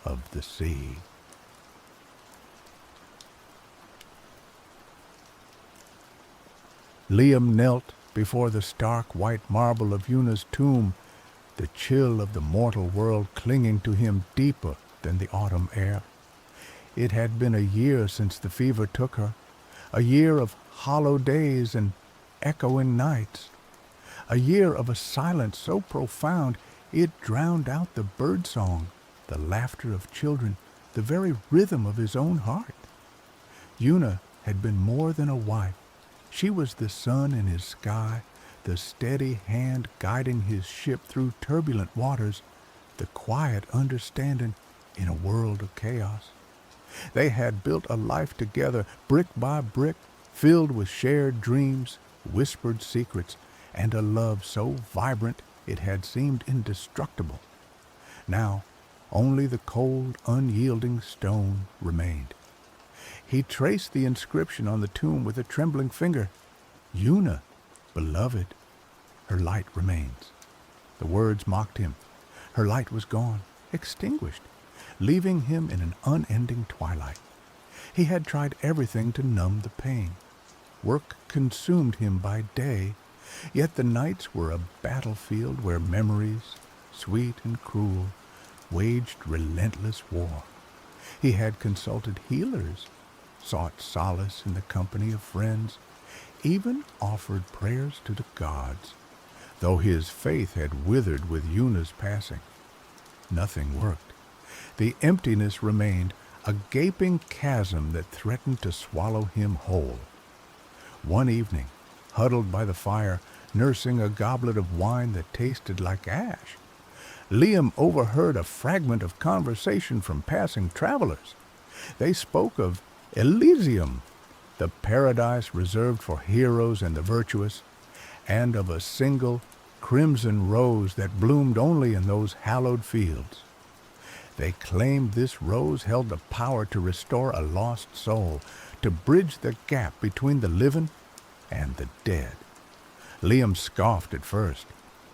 S1: of the sea. Liam knelt before the stark white marble of Una's tomb, the chill of the mortal world clinging to him deeper than the autumn air. It had been a year since the fever took her, a year of hollow days and echoing nights, a year of a silence so profound it drowned out the birdsong, the laughter of children, the very rhythm of his own heart. Una had been more than a wife. She was the sun in his sky, the steady hand guiding his ship through turbulent waters, the quiet understanding in a world of chaos. They had built a life together, brick by brick, filled with shared dreams, whispered secrets, and a love so vibrant it had seemed indestructible. Now, only the cold, unyielding stone remained. He traced the inscription on the tomb with a trembling finger. Una, beloved. Her light remains. The words mocked him. Her light was gone, extinguished, leaving him in an unending twilight. He had tried everything to numb the pain. Work consumed him by day, yet the nights were a battlefield where memories, sweet and cruel, waged relentless war. He had consulted healers, sought solace in the company of friends, even offered prayers to the gods, though his faith had withered with Una's passing. Nothing worked. The emptiness remained, a gaping chasm that threatened to swallow him whole. One evening, huddled by the fire, nursing a goblet of wine that tasted like ash, Liam overheard a fragment of conversation from passing travelers. They spoke of Elysium, the paradise reserved for heroes and the virtuous, and of a single crimson rose that bloomed only in those hallowed fields. They claimed this rose held the power to restore a lost soul, to bridge the gap between the living and the dead. Liam scoffed at first.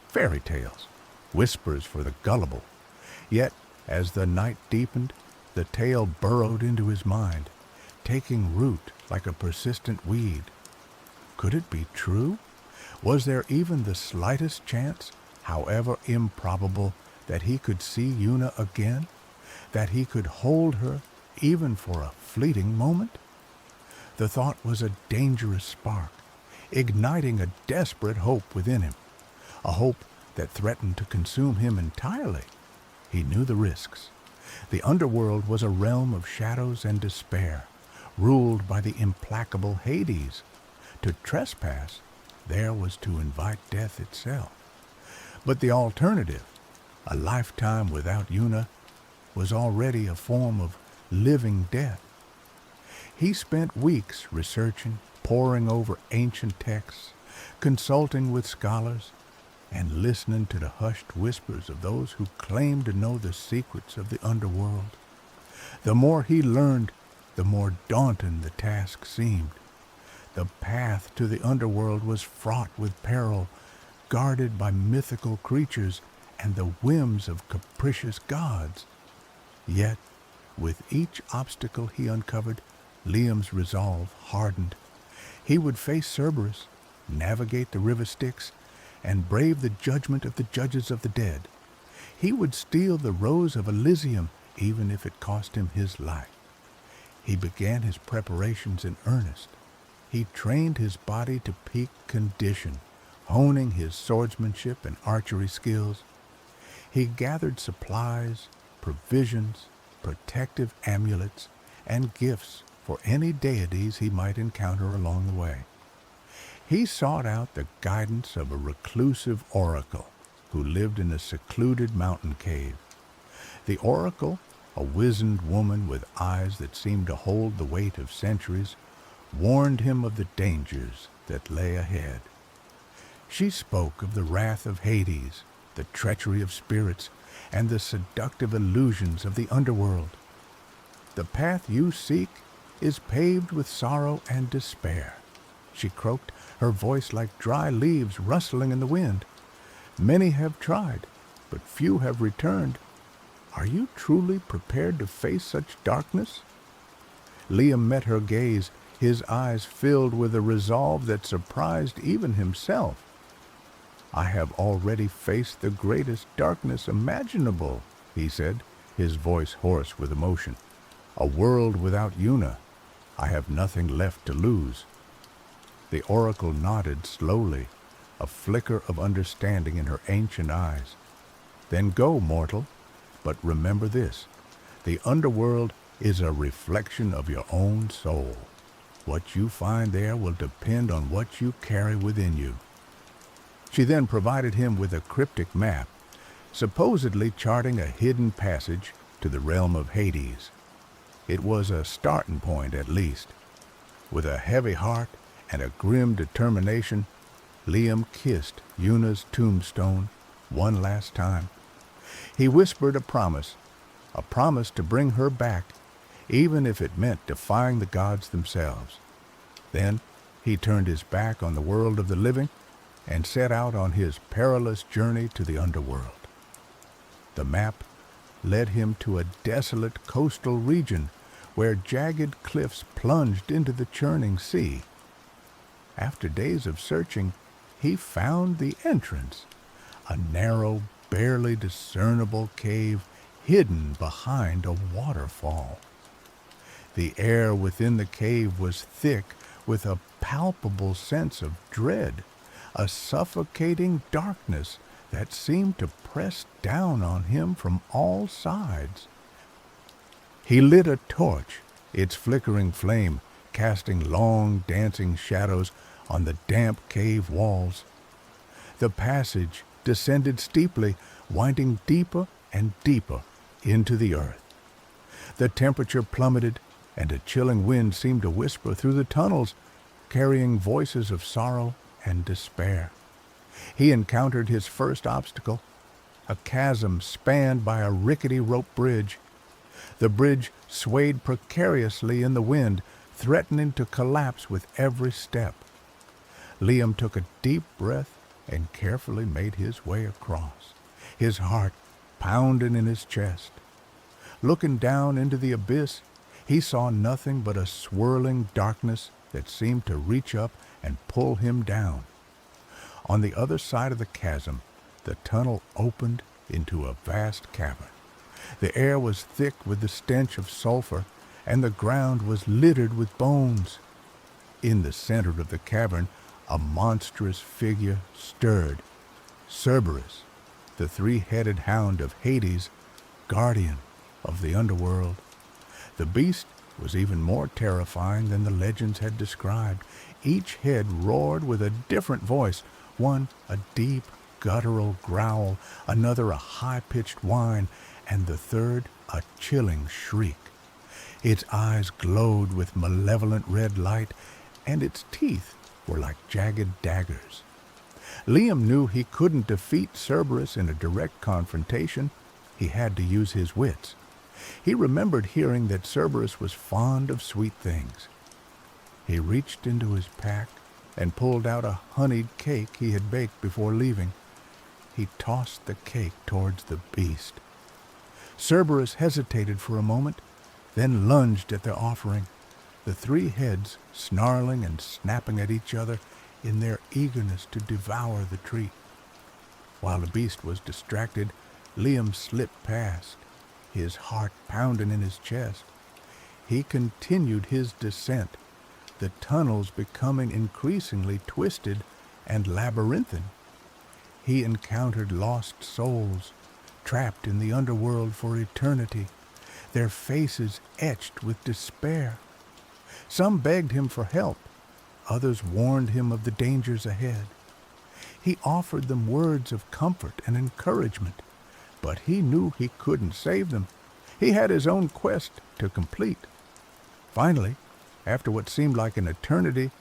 S1: Fairy tales, whispers for the gullible. Yet, as the night deepened, the tale burrowed into his mind, taking root like a persistent weed. Could it be true? Was there even the slightest chance, however improbable, that he could see Una again? That he could hold her even for a fleeting moment? The thought was a dangerous spark, igniting a desperate hope within him, a hope that threatened to consume him entirely. He knew the risks. The underworld was a realm of shadows and despair, ruled by the implacable Hades. To trespass, there was to invite death itself. But the alternative, a lifetime without Una, was already a form of living death. He spent weeks researching, poring over ancient texts, consulting with scholars, and listening to the hushed whispers of those who claimed to know the secrets of the underworld. The more he learned, the more daunting the task seemed. The path to the underworld was fraught with peril, guarded by mythical creatures and the whims of capricious gods. Yet, with each obstacle he uncovered, Liam's resolve hardened. He would face Cerberus, navigate the river Styx, and brave the judgment of the judges of the dead. He would steal the rose of Elysium, even if it cost him his life. He began his preparations in earnest. He trained his body to peak condition, honing his swordsmanship and archery skills. He gathered supplies, provisions, protective amulets, and gifts for any deities he might encounter along the way. He sought out the guidance of a reclusive oracle who lived in a secluded mountain cave. The oracle, a wizened woman with eyes that seemed to hold the weight of centuries, warned him of the dangers that lay ahead. She spoke of the wrath of Hades, the treachery of spirits, and the seductive illusions of the underworld. The path you seek is paved with sorrow and despair, she croaked, her voice like dry leaves rustling in the wind. Many have tried, but few have returned. Are you truly prepared to face such darkness? Liam met her gaze, his eyes filled with a resolve that surprised even himself. I have already faced the greatest darkness imaginable, he said, his voice hoarse with emotion. A world without Una. I have nothing left to lose. The oracle nodded slowly, a flicker of understanding in her ancient eyes. Then go, mortal, but remember this. The underworld is a reflection of your own soul. What you find there will depend on what you carry within you. She then provided him with a cryptic map, supposedly charting a hidden passage to the realm of Hades. It was a starting point, at least. With a heavy heart and a grim determination, Liam kissed Una's tombstone one last time. He whispered a promise to bring her back, even if it meant defying the gods themselves. Then he turned his back on the world of the living and set out on his perilous journey to the underworld. The map led him to a desolate coastal region where jagged cliffs plunged into the churning sea. After days of searching, he found the entrance, a narrow, barely discernible cave hidden behind a waterfall. The air within the cave was thick with a palpable sense of dread, a suffocating darkness that seemed to press down on him from all sides. He lit a torch, its flickering flame casting long dancing shadows on the damp cave walls. The passage descended steeply, winding deeper and deeper into the earth. The temperature plummeted, and a chilling wind seemed to whisper through the tunnels, carrying voices of sorrow and despair. He encountered his first obstacle, a chasm spanned by a rickety rope bridge. The bridge swayed precariously in the wind, threatening to collapse with every step. Liam took a deep breath and carefully made his way across, his heart pounding in his chest. Looking down into the abyss, he saw nothing but a swirling darkness that seemed to reach up and pull him down. On the other side of the chasm, the tunnel opened into a vast cavern. The air was thick with the stench of sulfur, and the ground was littered with bones. In the center of the cavern, a monstrous figure stirred. Cerberus, the three-headed hound of Hades, guardian of the underworld. The beast was even more terrifying than the legends had described. Each head roared with a different voice, one a deep, guttural growl, another a high-pitched whine, and the third a chilling shriek. Its eyes glowed with malevolent red light, and its teeth were like jagged daggers. Liam knew he couldn't defeat Cerberus in a direct confrontation. He had to use his wits. He remembered hearing that Cerberus was fond of sweet things. He reached into his pack and pulled out a honeyed cake he had baked before leaving. He tossed the cake towards the beast. Cerberus hesitated for a moment, then lunged at the offering, the three heads snarling and snapping at each other in their eagerness to devour the treat. While the beast was distracted, Liam slipped past, his heart pounding in his chest. He continued his descent, the tunnels becoming increasingly twisted and labyrinthine. He encountered lost souls, trapped in the underworld for eternity, their faces etched with despair. Some begged him for help, others warned him of the dangers ahead. He offered them words of comfort and encouragement, but he knew he couldn't save them. He had his own quest to complete. Finally, after what seemed like an eternity,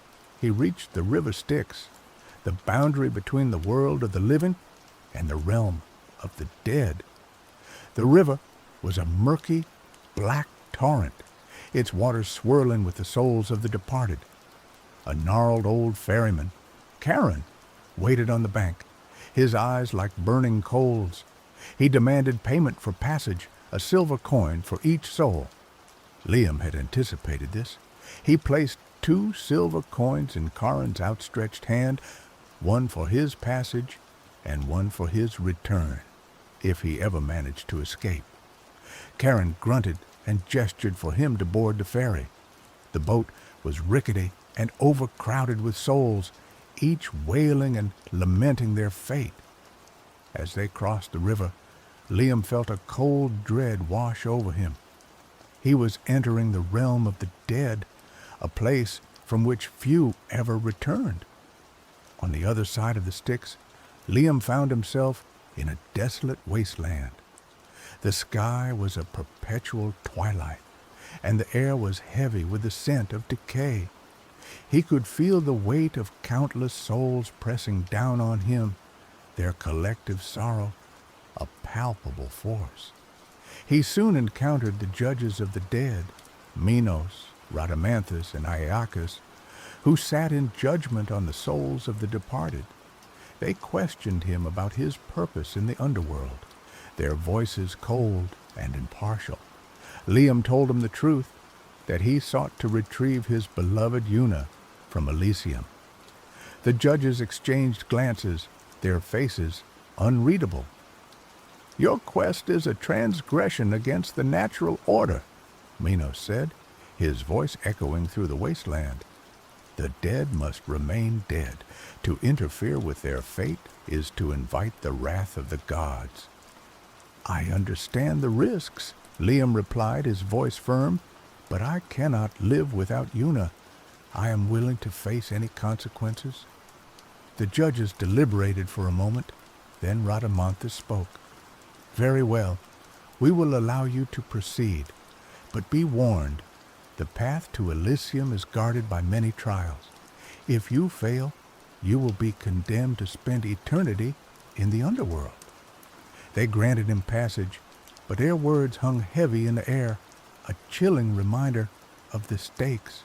S1: he reached the river Styx, the boundary between the world of the living and the realm of the dead. The river was a murky, black torrent, its waters swirling with the souls of the departed. A gnarled old ferryman, Karen, waited on the bank, his eyes like burning coals. He demanded payment for passage, a silver coin for each soul. Liam had anticipated this. He placed 2 silver coins in Karen's outstretched hand, one for his passage and one for his return, if he ever managed to escape. Karen grunted and gestured for him to board the ferry. The boat was rickety and overcrowded with souls, each wailing and lamenting their fate. As they crossed the river, Liam felt a cold dread wash over him. He was entering the realm of the dead, a place from which few ever returned. On the other side of the Styx, Liam found himself in a desolate wasteland. The sky was a perpetual twilight, and the air was heavy with the scent of decay. He could feel the weight of countless souls pressing down on him, their collective sorrow a palpable force. He soon encountered the judges of the dead, Minos, Rhadamanthus, and Iacchus, who sat in judgment on the souls of the departed. They questioned him about his purpose in the underworld, their voices cold and impartial. Liam told them the truth. that he sought to retrieve his beloved Una from Elysium. The judges exchanged glances, their faces unreadable. "Your quest is a transgression against the natural order," Minos said, his voice echoing through the wasteland. "The dead must remain dead. To interfere with their fate is to invite the wrath of the gods." "I understand the risks," Liam replied, his voice firm, "but I cannot live without Una. I am willing to face any consequences." The judges deliberated for a moment, then Rhadamanthus spoke. "Very well, we will allow you to proceed, but be warned, the path to Elysium is guarded by many trials. If you fail, you will be condemned to spend eternity in the underworld." They granted him passage, but their words hung heavy in the air, a chilling reminder of the stakes.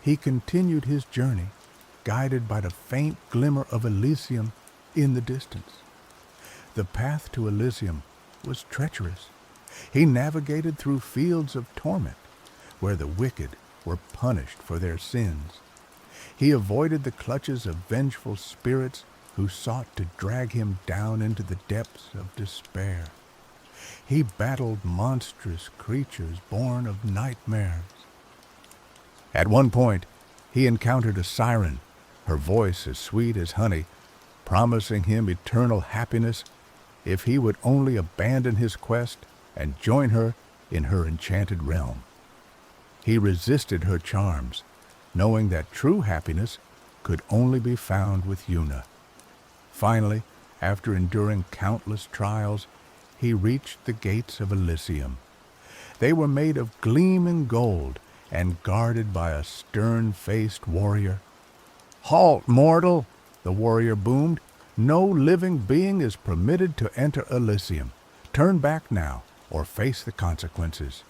S1: He continued his journey, guided by the faint glimmer of Elysium in the distance. The path to Elysium was treacherous. He navigated through fields of torment, where the wicked were punished for their sins. He avoided the clutches of vengeful spirits who sought to drag him down into the depths of despair. He battled monstrous creatures born of nightmares. At one point, he encountered a siren, her voice as sweet as honey, promising him eternal happiness if he would only abandon his quest and join her in her enchanted realm. He resisted her charms, knowing that true happiness could only be found with Una. Finally, after enduring countless trials, he reached the gates of Elysium. They were made of gleaming gold and guarded by a stern-faced warrior. "Halt, mortal!" the warrior boomed. "No living being is permitted to enter Elysium. Turn back now, or face the consequences."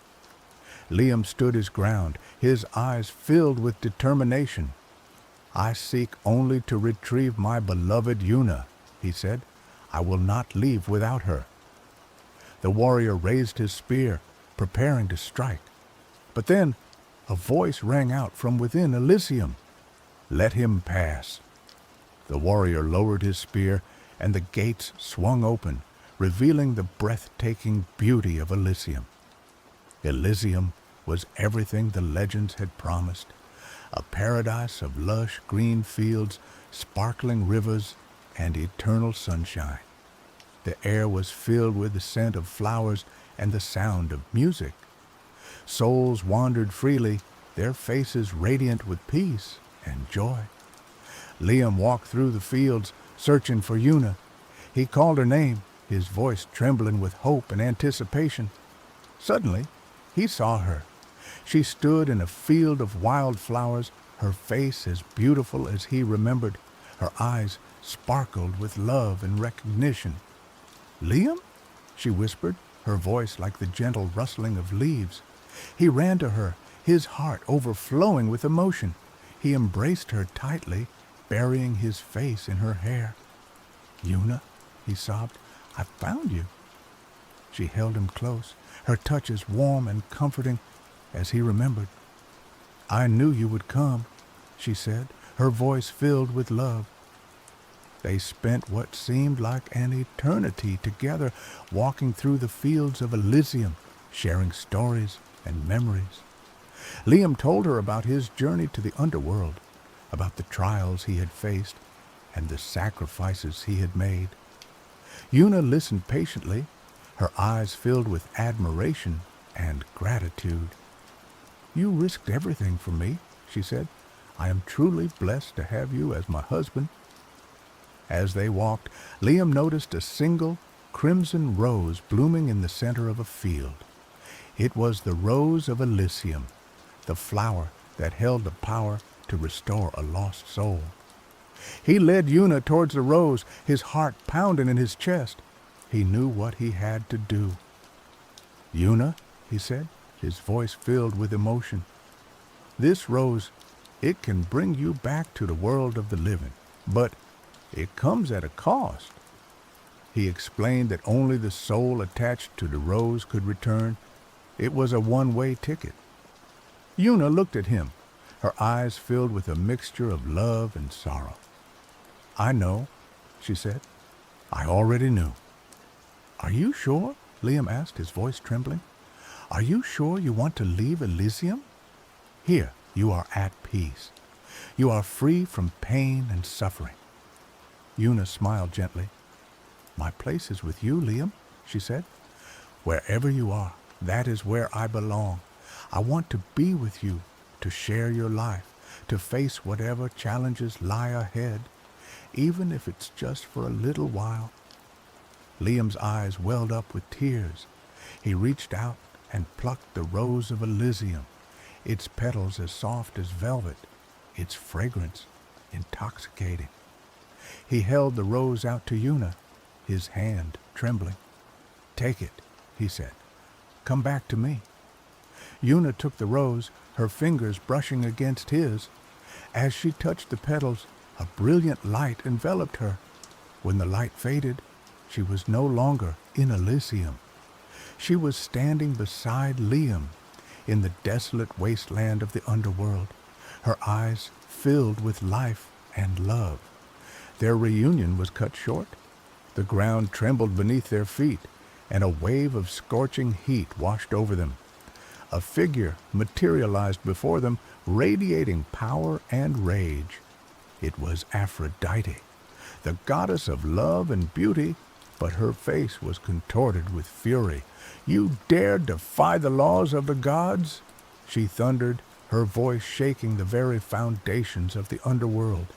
S1: Liam stood his ground, his eyes filled with determination. "I seek only to retrieve my beloved Una," he said. "I will not leave without her." The warrior raised his spear, preparing to strike. But then a voice rang out from within Elysium. "Let him pass." The warrior lowered his spear, and the gates swung open, revealing the breathtaking beauty of Elysium. Elysium was everything the legends had promised, a paradise of lush green fields, sparkling rivers, and eternal sunshine. The air was filled with the scent of flowers and the sound of music. Souls wandered freely, their faces radiant with peace and joy. Liam walked through the fields, searching for Una. He called her name, his voice trembling with hope and anticipation. Suddenly, he saw her. She stood in a field of wildflowers, her face as beautiful as he remembered. Her eyes sparkled with love and recognition. "Liam?" she whispered, her voice like the gentle rustling of leaves. He ran to her, his heart overflowing with emotion. He embraced her tightly, burying his face in her hair. "Una," he sobbed, "I found you." She held him close, her touch as warm and comforting as he remembered. "I knew you would come," she said, her voice filled with love. They spent what seemed like an eternity together, walking through the fields of Elysium, sharing stories and memories. Liam told her about his journey to the underworld, about the trials he had faced and the sacrifices he had made. Una listened patiently, her eyes filled with admiration and gratitude. "You risked everything for me," she said. "I am truly blessed to have you as my husband." As they walked, Liam noticed a single crimson rose blooming in the center of a field. It was the rose of Elysium, the flower that held the power to restore a lost soul. He led Una towards the rose, his heart pounding in his chest. He knew what he had to do. "Una," he said, his voice filled with emotion, "this rose, it can bring you back to the world of the living, but it comes at a cost." He explained that only the soul attached to the rose could return. It was a one-way ticket. Una looked at him, her eyes filled with a mixture of love and sorrow. "I know," she said. "I already knew." "Are you sure?" Liam asked, his voice trembling. "Are you sure you want to leave Elysium? Here you are at peace. You are free from pain and suffering." Una smiled gently. "My place is with you, Liam," she said. "Wherever you are, that is where I belong. I want to be with you, to share your life, to face whatever challenges lie ahead, even if it's just for a little while." Liam's eyes welled up with tears. He reached out and plucked the rose of Elysium, its petals as soft as velvet, its fragrance intoxicating. He held the rose out to Una, his hand trembling. "Take it," he said. "Come back to me." Una took the rose, her fingers brushing against his. As she touched the petals, a brilliant light enveloped her. When the light faded, she was no longer in Elysium. She was standing beside Liam in the desolate wasteland of the underworld, her eyes filled with life and love. Their reunion was cut short. The ground trembled beneath their feet, and a wave of scorching heat washed over them. A figure materialized before them, radiating power and rage. It was Aphrodite, the goddess of love and beauty, but her face was contorted with fury. "You dare defy the laws of the gods?" she thundered, her voice shaking the very foundations of the underworld.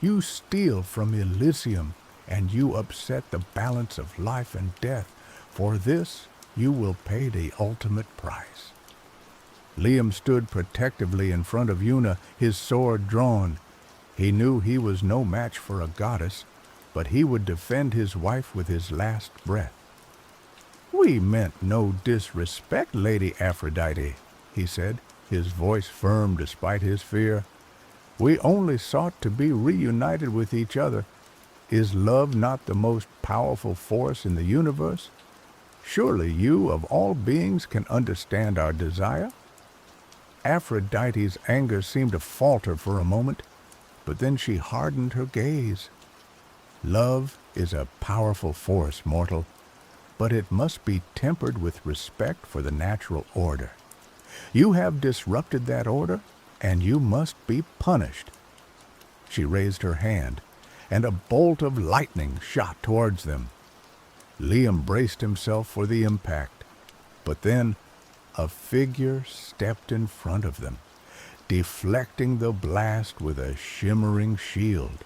S1: "You steal from Elysium, and you upset the balance of life and death. For this, you will pay the ultimate price." Liam stood protectively in front of Una, his sword drawn. He knew he was no match for a goddess, but he would defend his wife with his last breath. "We meant no disrespect, Lady Aphrodite," he said, his voice firm despite his fear. "We only sought to be reunited with each other. Is love not the most powerful force in the universe? Surely you, of all beings, can understand our desire." Aphrodite's anger seemed to falter for a moment, but then she hardened her gaze. "Love is a powerful force, mortal, but it must be tempered with respect for the natural order. You have disrupted that order, and you must be punished." She raised her hand, and a bolt of lightning shot towards them. Liam braced himself for the impact, but then a figure stepped in front of them, deflecting the blast with a shimmering shield.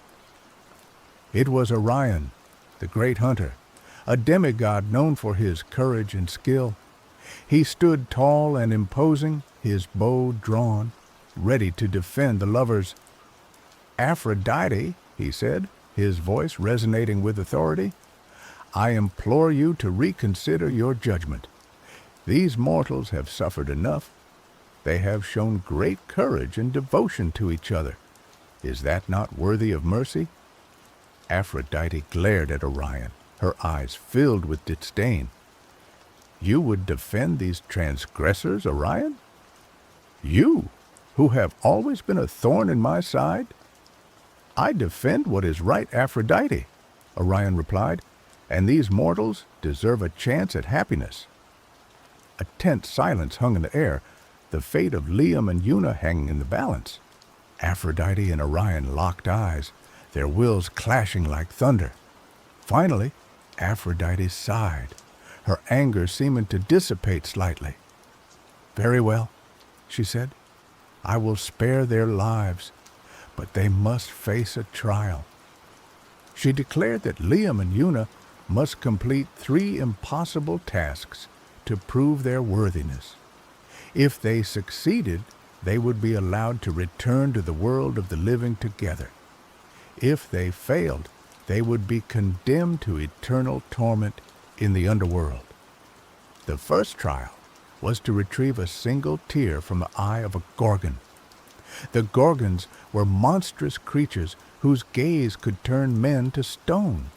S1: It was Orion, the great hunter, a demigod known for his courage and skill. He stood tall and imposing, his bow drawn, ready to defend the lovers. "Aphrodite," he said, his voice resonating with authority, "I implore you to reconsider your judgment. These mortals have suffered enough. They have shown great courage and devotion to each other. Is that not worthy of mercy?" Aphrodite glared at Orion, her eyes filled with disdain. "You would defend these transgressors, Orion? You, who have always been a thorn in my side?" "I defend what is right, Aphrodite," Orion replied, "and these mortals deserve a chance at happiness." A tense silence hung in the air, the fate of Liam and Una hanging in the balance. Aphrodite and Orion locked eyes, their wills clashing like thunder. Finally, Aphrodite sighed, her anger seeming to dissipate slightly. "Very well," she said. "I will spare their lives, but they must face a trial." She declared that Liam and Una must complete 3 impossible tasks to prove their worthiness. If they succeeded, they would be allowed to return to the world of the living together. If they failed, they would be condemned to eternal torment in the underworld. The first trial was to retrieve a single tear from the eye of a Gorgon. The Gorgons were monstrous creatures whose gaze could turn men to stone.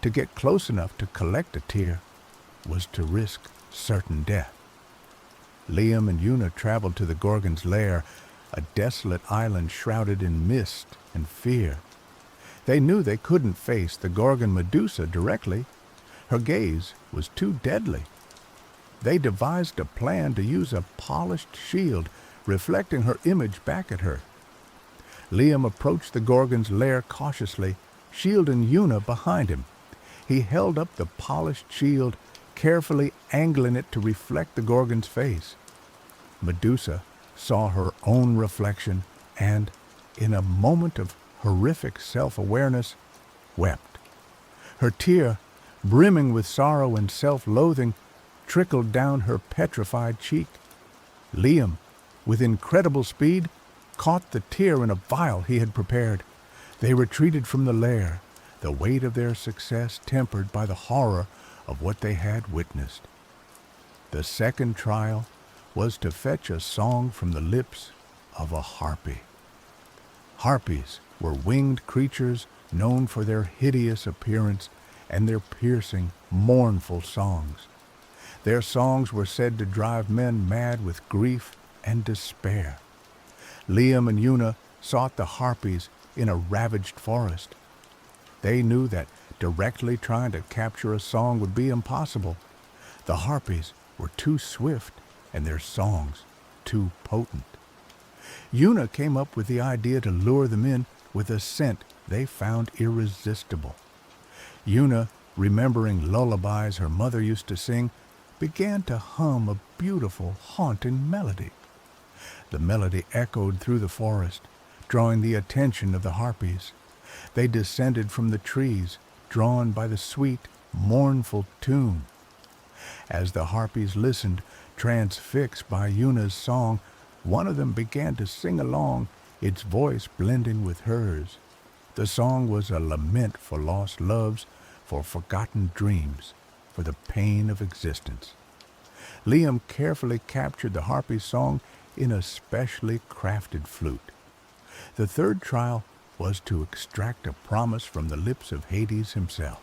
S1: To get close enough to collect a tear was to risk certain death. Liam and Una traveled to the Gorgon's lair, a desolate island shrouded in mist and fear. They knew they couldn't face the Gorgon Medusa directly. Her gaze was too deadly. They devised a plan to use a polished shield, reflecting her image back at her. Liam approached the Gorgon's lair cautiously, shielding Una behind him. He held up the polished shield, carefully angling it to reflect the Gorgon's face. Medusa saw her own reflection and, in a moment of horrific self-awareness, wept. Her tear, brimming with sorrow and self-loathing, trickled down her petrified cheek. Liam, with incredible speed, caught the tear in a vial he had prepared. They retreated from the lair, the weight of their success tempered by the horror of what they had witnessed. The second trial was to fetch a song from the lips of a harpy. Harpies were winged creatures known for their hideous appearance and their piercing, mournful songs. Their songs were said to drive men mad with grief and despair. Liam and Una sought the harpies in a ravaged forest. They knew that directly trying to capture a song would be impossible. The harpies were too swift and their songs too potent. Una came up with the idea to lure them in with a scent they found irresistible. Una, remembering lullabies her mother used to sing, began to hum a beautiful, haunting melody. The melody echoed through the forest, drawing the attention of the harpies. They descended from the trees, drawn by the sweet, mournful tune. As the harpies listened, transfixed by Una's song, one of them began to sing along, its voice blending with hers. The song was a lament for lost loves, for forgotten dreams, for the pain of existence. Liam carefully captured the harpy's song in a specially crafted flute. The third trial was to extract a promise from the lips of Hades himself.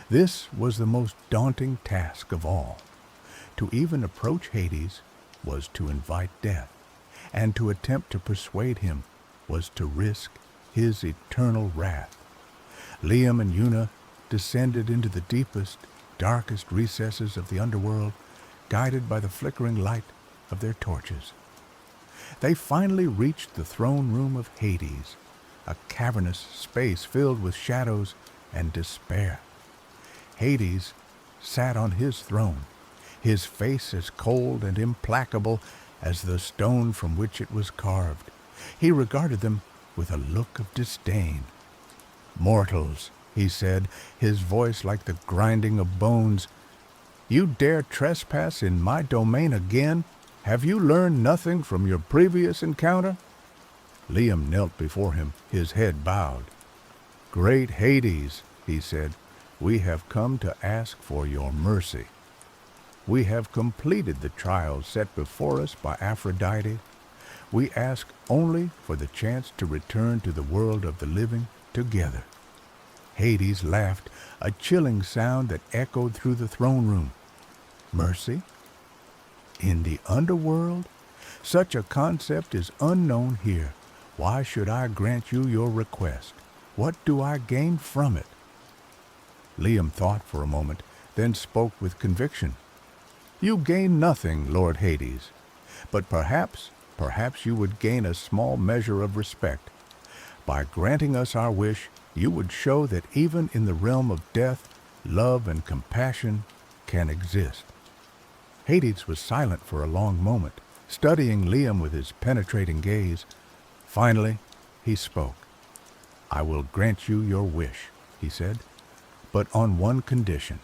S1: This was the most daunting task of all. To even approach Hades was to invite death, and to attempt to persuade him was to risk his eternal wrath. Liam and Una descended into the deepest, darkest recesses of the underworld, guided by the flickering light of their torches. They finally reached the throne room of Hades, a cavernous space filled with shadows and despair. Hades sat on his throne, his face as cold and implacable as the stone from which it was carved. He regarded them with a look of disdain. "Mortals," he said, his voice like the grinding of bones, "you dare trespass in my domain again? Have you learned nothing from your previous encounter?" Liam knelt before him, his head bowed. "Great Hades," he said, "we have come to ask for your mercy. We have completed the trials set before us by Aphrodite. We ask only for the chance to return to the world of the living together." Hades laughed, a chilling sound that echoed through the throne room. "Mercy? In the underworld? Such a concept is unknown here. Why should I grant you your request? What do I gain from it?" Liam thought for a moment, then spoke with conviction. "You gain nothing, Lord Hades, but perhaps you would gain a small measure of respect. By granting us our wish, you would show that even in the realm of death, love and compassion can exist." Hades was silent for a long moment, studying Liam with his penetrating gaze. Finally, he spoke. "I will grant you your wish," he said, "but on one condition."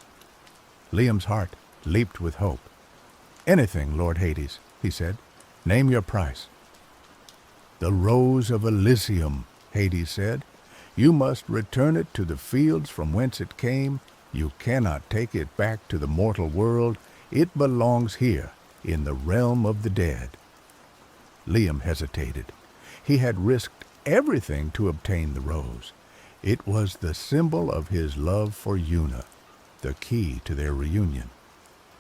S1: Liam's heart leaped with hope. "Anything, Lord Hades," he said. "Name your price." "The Rose of Elysium," Hades said. "You must return it to the fields from whence it came. You cannot take it back to the mortal world. It belongs here, in the realm of the dead." Liam hesitated. He had risked everything to obtain the rose. It was the symbol of his love for Una, the key to their reunion.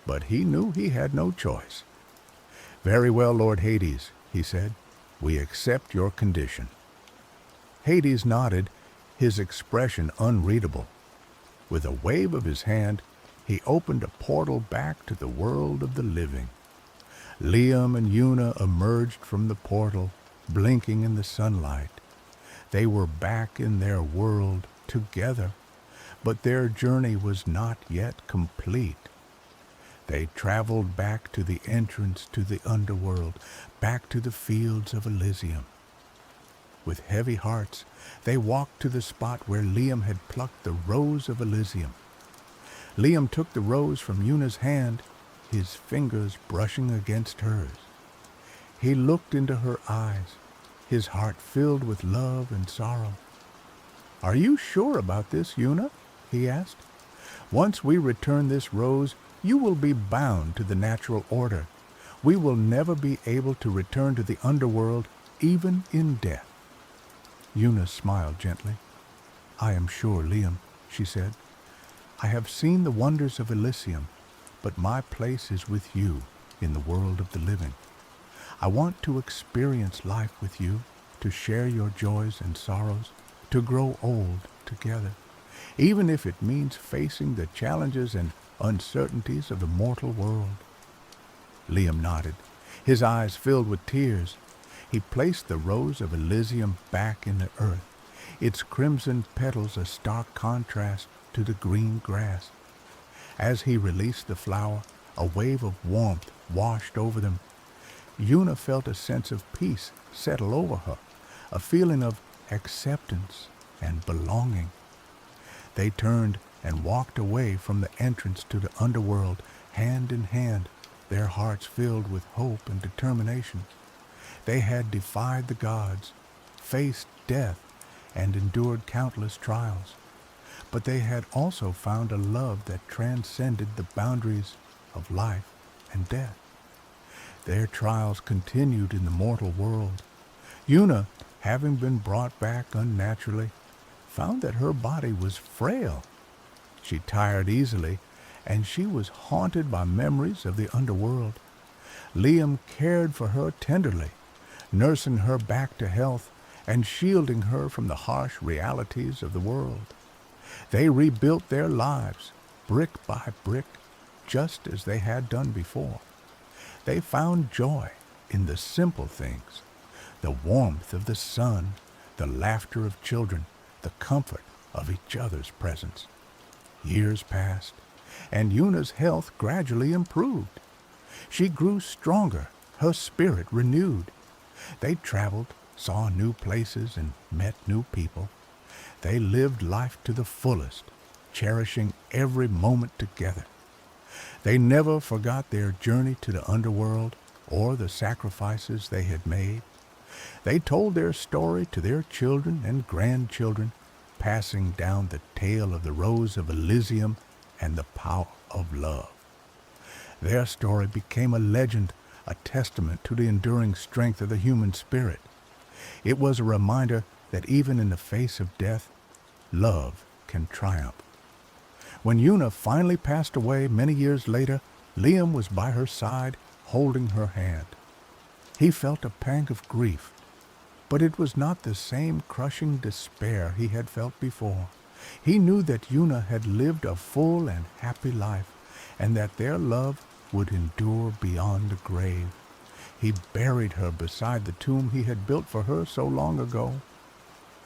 S1: But he knew he had no choice. Very well, Lord Hades, he said. We accept your condition. Hades nodded, his expression unreadable. With a wave of his hand, he opened a portal back to the world of the living. Liam and Una emerged from the portal, blinking in the sunlight. They were back in their world together, but their journey was not yet complete. They traveled back to the entrance to the underworld, back to the fields of Elysium. With heavy hearts, they walked to the spot where Liam had plucked the rose of Elysium. Liam took the rose from Una's hand, his fingers brushing against hers. He looked into her eyes, his heart filled with love and sorrow. "Are you sure about this, Una?" he asked. "Once we return this rose, you will be bound to the natural order. We will never be able to return to the underworld, even in death." Una smiled gently. "I am sure, Liam," she said. "I have seen the wonders of Elysium, but my place is with you in the world of the living. I want to experience life with you, to share your joys and sorrows, to grow old together, even if it means facing the challenges and uncertainties of the mortal world." Liam nodded, his eyes filled with tears. He placed the rose of Elysium back in the earth, its crimson petals a stark contrast to the green grass. As he released the flower, a wave of warmth washed over them. Una felt a sense of peace settle over her, a feeling of acceptance and belonging. They turned and walked away from the entrance to the underworld, hand in hand, their hearts filled with hope and determination. They had defied the gods, faced death, and endured countless trials. But they had also found a love that transcended the boundaries of life and death. Their trials continued in the mortal world. Una, having been brought back unnaturally, found that her body was frail. She tired easily, and she was haunted by memories of the underworld. Liam cared for her tenderly, nursing her back to health and shielding her from the harsh realities of the world. They rebuilt their lives, brick by brick, just as they had done before. They found joy in the simple things, the warmth of the sun, the laughter of children, the comfort of each other's presence. Years passed, and Una's health gradually improved. She grew stronger, her spirit renewed. They traveled, saw new places, and met new people. They lived life to the fullest, cherishing every moment together. They never forgot their journey to the underworld or the sacrifices they had made. They told their story to their children and grandchildren, passing down the tale of the Rose of Elysium and the power of love. Their story became a legend, a testament to the enduring strength of the human spirit. It was a reminder that even in the face of death, love can triumph. When Una finally passed away many years later, Liam was by her side, holding her hand. He felt a pang of grief, but it was not the same crushing despair he had felt before. He knew that Una had lived a full and happy life, and that their love would endure beyond the grave. He buried her beside the tomb he had built for her so long ago.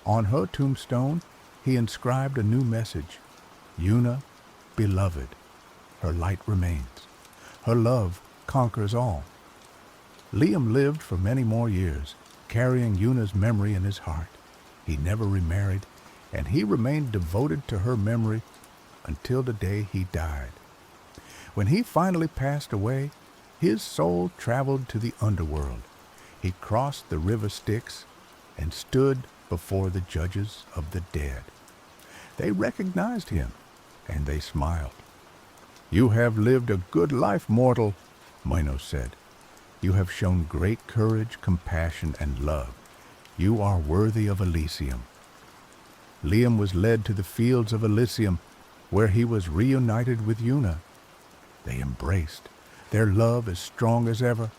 S1: On her tombstone, he inscribed a new message: Una, beloved, her light remains. Her love conquers all. Liam lived for many more years, carrying Una's memory in his heart. He never remarried, and he remained devoted to her memory until the day he died. When he finally passed away, his soul traveled to the underworld. He crossed the river Styx and stood before the judges of the dead. They recognized him, and they smiled. "You have lived a good life, mortal," Minos said. "You have shown great courage, compassion, and love. You are worthy of Elysium." Liam was led to the fields of Elysium, where he was reunited with Una. They embraced, their love as strong as ever.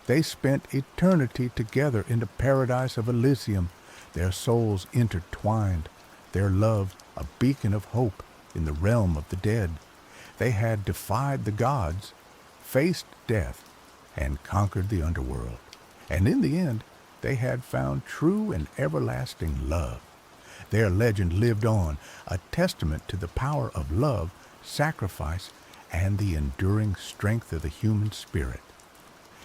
S1: They spent eternity together in the paradise of Elysium, their souls intertwined, their love a beacon of hope in the realm of the dead. They had defied the gods, faced death, and conquered the underworld. And in the end, they had found true and everlasting love. Their legend lived on, a testament to the power of love, sacrifice, and the enduring strength of the human spirit.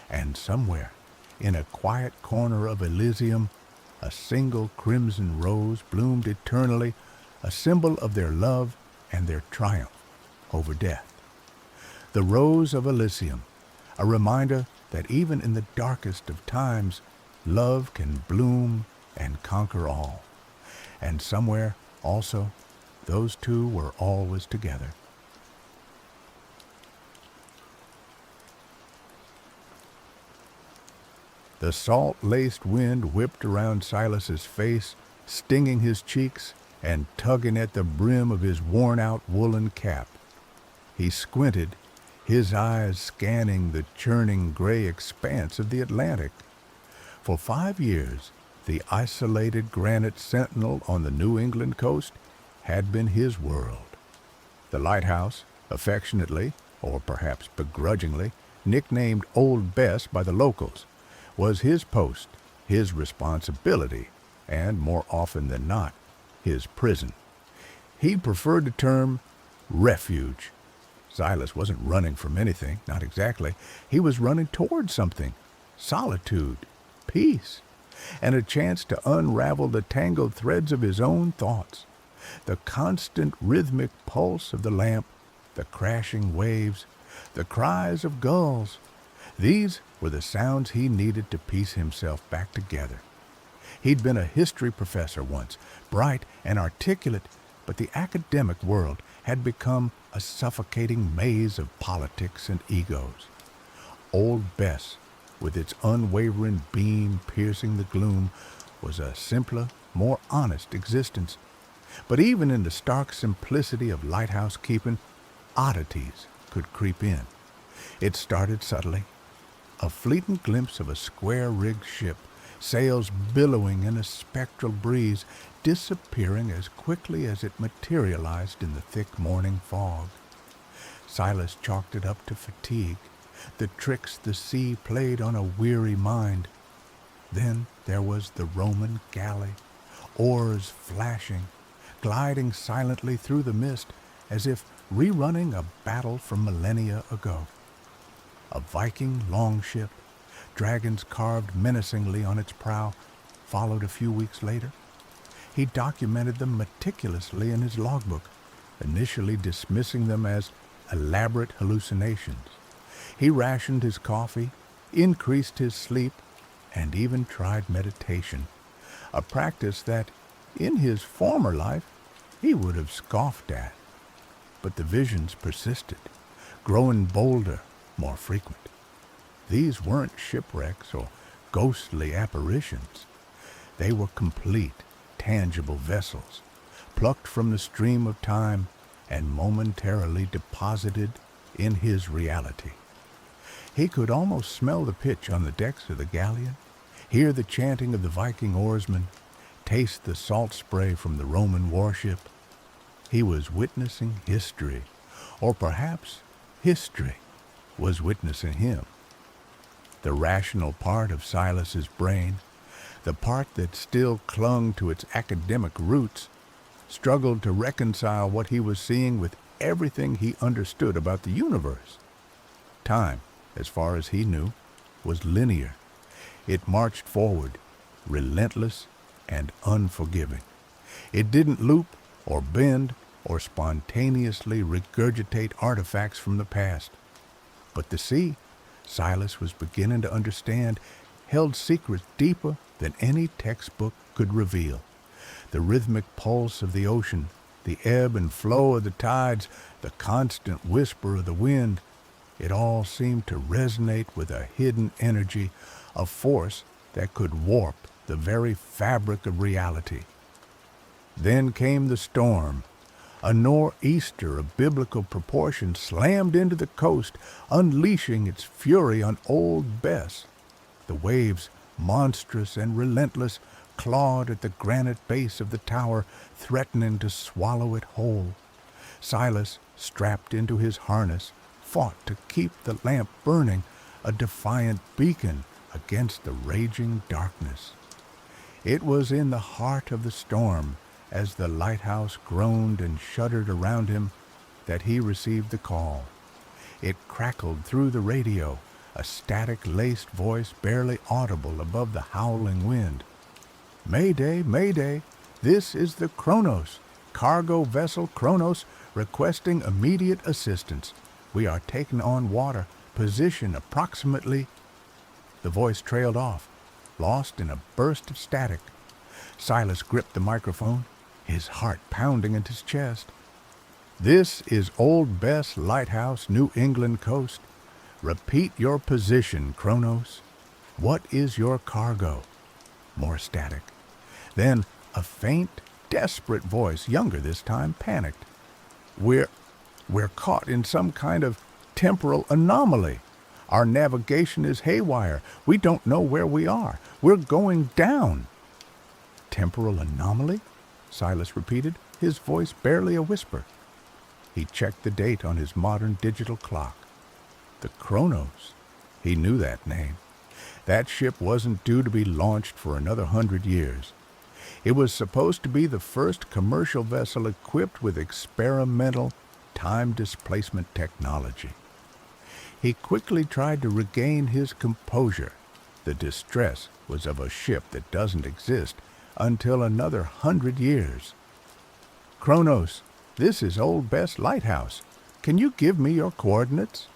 S1: And somewhere, in a quiet corner of Elysium, a single crimson rose bloomed eternally, a symbol of their love and their triumph over death. The rose of Elysium, a reminder that even in the darkest of times, love can bloom and conquer all. And somewhere, also, those two were always together. The salt-laced wind whipped around Silas's face, stinging his cheeks and tugging at the brim of his worn-out woolen cap. He squinted, his eyes scanning the churning gray expanse of the Atlantic. For 5 years, the isolated granite sentinel on the New England coast had been his world. The lighthouse, affectionately, or perhaps begrudgingly, nicknamed Old Bess by the locals, was his post, his responsibility, and more often than not, his prison. He preferred the term refuge. Silas wasn't running from anything, not exactly. He was running toward something, solitude, peace, and a chance to unravel the tangled threads of his own thoughts. The constant rhythmic pulse of the lamp, the crashing waves, the cries of gulls, these were the sounds he needed to piece himself back together. He'd been a history professor once, bright and articulate, but the academic world had become a suffocating maze of politics and egos. Old Bess, with its unwavering beam piercing the gloom, was a simpler, more honest existence. But even in the stark simplicity of lighthouse keeping, oddities could creep in. It started subtly. A fleeting glimpse of a square-rigged ship, sails billowing in a spectral breeze, disappearing as quickly as it materialized in the thick morning fog. Silas chalked it up to fatigue, the tricks the sea played on a weary mind. Then there was the Roman galley, oars flashing, gliding silently through the mist as if rerunning a battle from millennia ago. A Viking longship, dragons carved menacingly on its prow, followed a few weeks later. He documented them meticulously in his logbook, initially dismissing them as elaborate hallucinations. He rationed his coffee, increased his sleep, and even tried meditation, a practice that, in his former life, he would have scoffed at. But the visions persisted, growing bolder, more frequent. These weren't shipwrecks or ghostly apparitions. They were complete, tangible vessels, plucked from the stream of time and momentarily deposited in his reality. He could almost smell the pitch on the decks of the galleon, hear the chanting of the Viking oarsmen, taste the salt spray from the Roman warship. He was witnessing history, or perhaps history was witnessing him. The rational part of Silas's brain, the part that still clung to its academic roots, struggled to reconcile what he was seeing with everything he understood about the universe. Time, as far as he knew, was linear. It marched forward, relentless and unforgiving. It didn't loop or bend or spontaneously regurgitate artifacts from the past. But the sea, Silas was beginning to understand, held secrets deeper than any textbook could reveal. The rhythmic pulse of the ocean, the ebb and flow of the tides, the constant whisper of the wind, it all seemed to resonate with a hidden energy, a force that could warp the very fabric of reality. Then came the storm. A nor'easter of biblical proportions slammed into the coast, unleashing its fury on Old Bess. The waves, monstrous and relentless, clawed at the granite base of the tower, threatening to swallow it whole. Silas, strapped into his harness, fought to keep the lamp burning, a defiant beacon against the raging darkness. It was in the heart of the storm, as the lighthouse groaned and shuddered around him, that he received the call. It crackled through the radio, a static-laced voice barely audible above the howling wind. "Mayday, Mayday! This is the Kronos, cargo vessel Kronos, requesting immediate assistance. We are taking on water, position approximately—" The voice trailed off, lost in a burst of static. Silas gripped the microphone, his heart pounding in his chest. "This is Old Bess Lighthouse, New England coast. Repeat your position, Kronos. What is your cargo?" More static. Then a faint, desperate voice, younger this time, panicked. We're caught in some kind of temporal anomaly. Our navigation is haywire. We don't know where we are. We're going down." "Temporal anomaly?" Silas repeated, his voice barely a whisper. He checked the date on his modern digital clock. The Kronos. He knew that name. That ship wasn't due to be launched for another 100 years. It was supposed to be the first commercial vessel equipped with experimental time displacement technology. He quickly tried to regain his composure. The distress was of a ship that doesn't exist until another 100 years. "Kronos, this is Old Bess Lighthouse. Can you give me your coordinates?"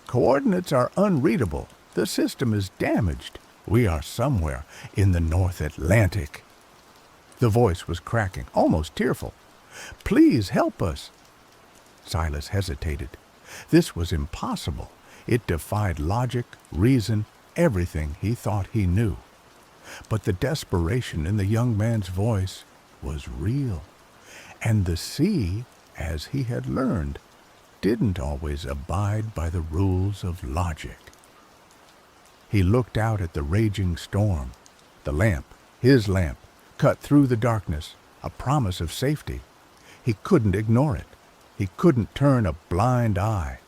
S1: "Coordinates are unreadable. The system is damaged. We are somewhere in the North Atlantic." The voice was cracking, almost tearful. "Please help us." Silas hesitated. This was impossible. It defied logic, reason, everything he thought he knew. But the desperation in the young man's voice was real. And the sea, as he had learned, didn't always abide by the rules of logic. He looked out at the raging storm. The lamp, his lamp, cut through the darkness, a promise of safety. He couldn't ignore it. He couldn't turn a blind eye.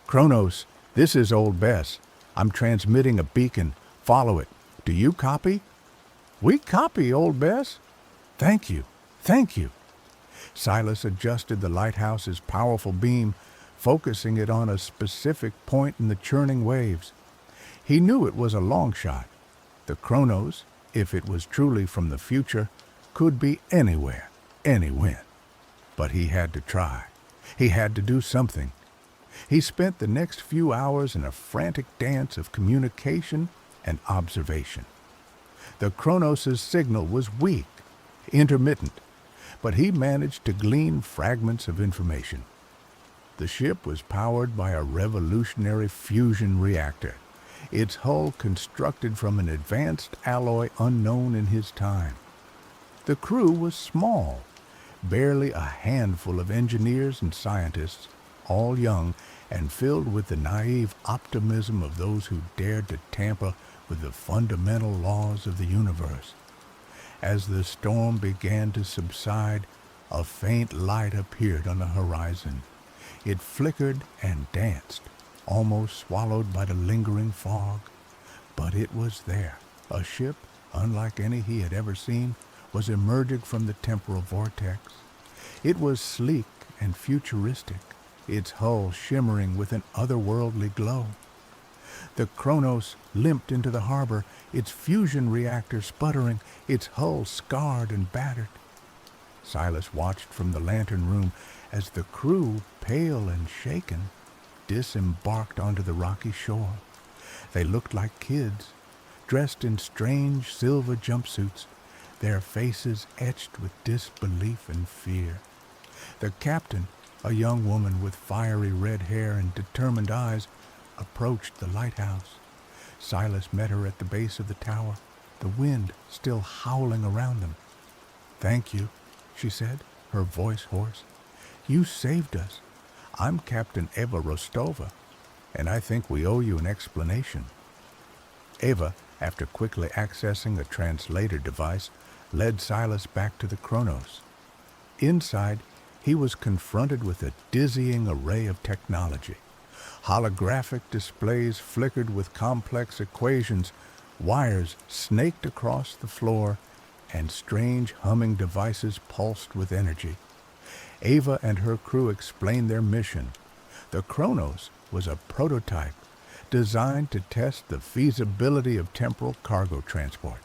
S1: "Kronos, this is Old Bess. I'm transmitting a beacon. Follow it. Do you copy?" "We copy, Old Bess." "Thank you. Thank you." Silas adjusted the lighthouse's powerful beam, focusing it on a specific point in the churning waves. He knew it was a long shot. The Kronos, if it was truly from the future, could be anywhere, anywhen. But he had to try. He had to do something. He spent the next few hours in a frantic dance of communication and observation. The Kronos' signal was weak, intermittent, but he managed to glean fragments of information. The ship was powered by a revolutionary fusion reactor, its hull constructed from an advanced alloy unknown in his time. The crew was small, barely a handful of engineers and scientists, all young and filled with the naive optimism of those who dared to tamper with the fundamental laws of the universe. As the storm began to subside, a faint light appeared on the horizon. It flickered and danced, almost swallowed by the lingering fog. But it was there. A ship, unlike any he had ever seen, was emerging from the temporal vortex. It was sleek and futuristic, its hull shimmering with an otherworldly glow. The Kronos limped into the harbor, its fusion reactor sputtering, its hull scarred and battered. Silas watched from the lantern room as the crew, pale and shaken, disembarked onto the rocky shore. They looked like kids, dressed in strange silver jumpsuits, their faces etched with disbelief and fear. The captain, a young woman with fiery red hair and determined eyes, approached the lighthouse. Silas met her at the base of the tower, the wind still howling around them. "Thank you," she said, her voice hoarse. "You saved us. I'm Captain Eva Rostova, and I think we owe you an explanation." Ava, after quickly accessing a translator device, led Silas back to the Chronos. Inside, he was confronted with a dizzying array of technology. Holographic displays flickered with complex equations, wires snaked across the floor, and strange humming devices pulsed with energy. Ava and her crew explained their mission. The Chronos was a prototype designed to test the feasibility of temporal cargo transport.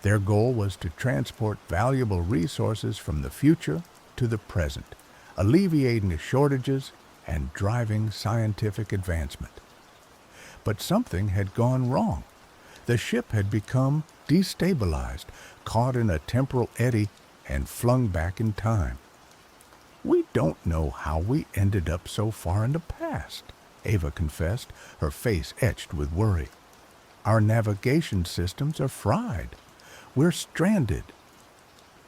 S1: Their goal was to transport valuable resources from the future to the present, alleviating shortages and driving scientific advancement. But something had gone wrong. The ship had become destabilized, caught in a temporal eddy, and flung back in time. "We don't know how we ended up so far in the past," Ava confessed, her face etched with worry. "Our navigation systems are fried. We're stranded."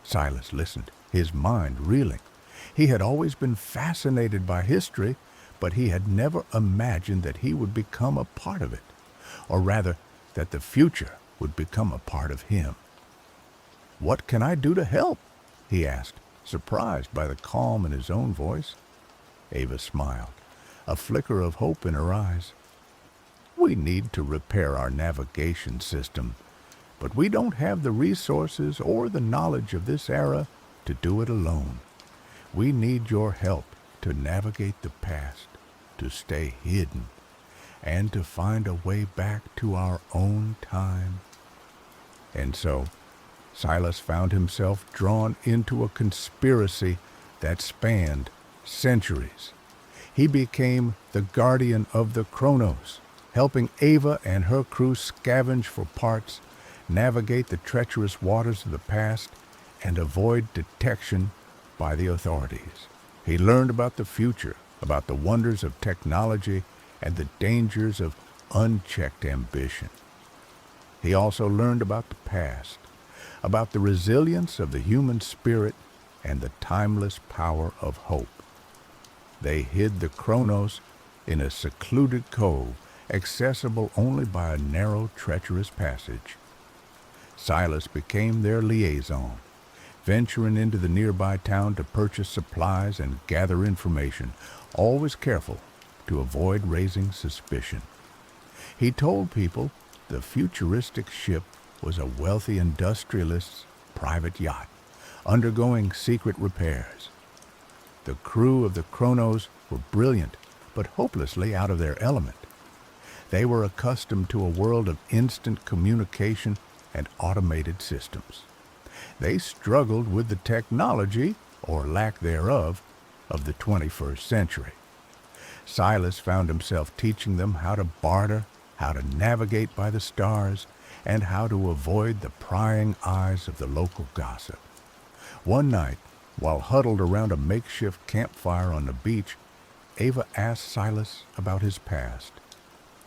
S1: Silas listened, his mind reeling. He had always been fascinated by history, but he had never imagined that he would become a part of it, or rather, that the future would become a part of him. "What can I do to help?" he asked, surprised by the calm in his own voice. Ava smiled, a flicker of hope in her eyes. "We need to repair our navigation system, but we don't have the resources or the knowledge of this era to do it alone. We need your help to navigate the past, to stay hidden, and to find a way back to our own time." And so, Silas found himself drawn into a conspiracy that spanned centuries. He became the guardian of the Chronos, helping Ava and her crew scavenge for parts, navigate the treacherous waters of the past, and avoid detection by the authorities. He learned about the future, about the wonders of technology, and the dangers of unchecked ambition. He also learned about the past, about the resilience of the human spirit and the timeless power of hope. They hid the Chronos in a secluded cove, accessible only by a narrow, treacherous passage. Silas became their liaison, venturing into the nearby town to purchase supplies and gather information, always careful to avoid raising suspicion. He told people the futuristic ship was a wealthy industrialist's private yacht, undergoing secret repairs. The crew of the Chronos were brilliant, but hopelessly out of their element. They were accustomed to a world of instant communication and automated systems. They struggled with the technology, or lack thereof, of the 21st century. Silas found himself teaching them how to barter, how to navigate by the stars, and how to avoid the prying eyes of the local gossip. One night, while huddled around a makeshift campfire on the beach, Ava asked Silas about his past.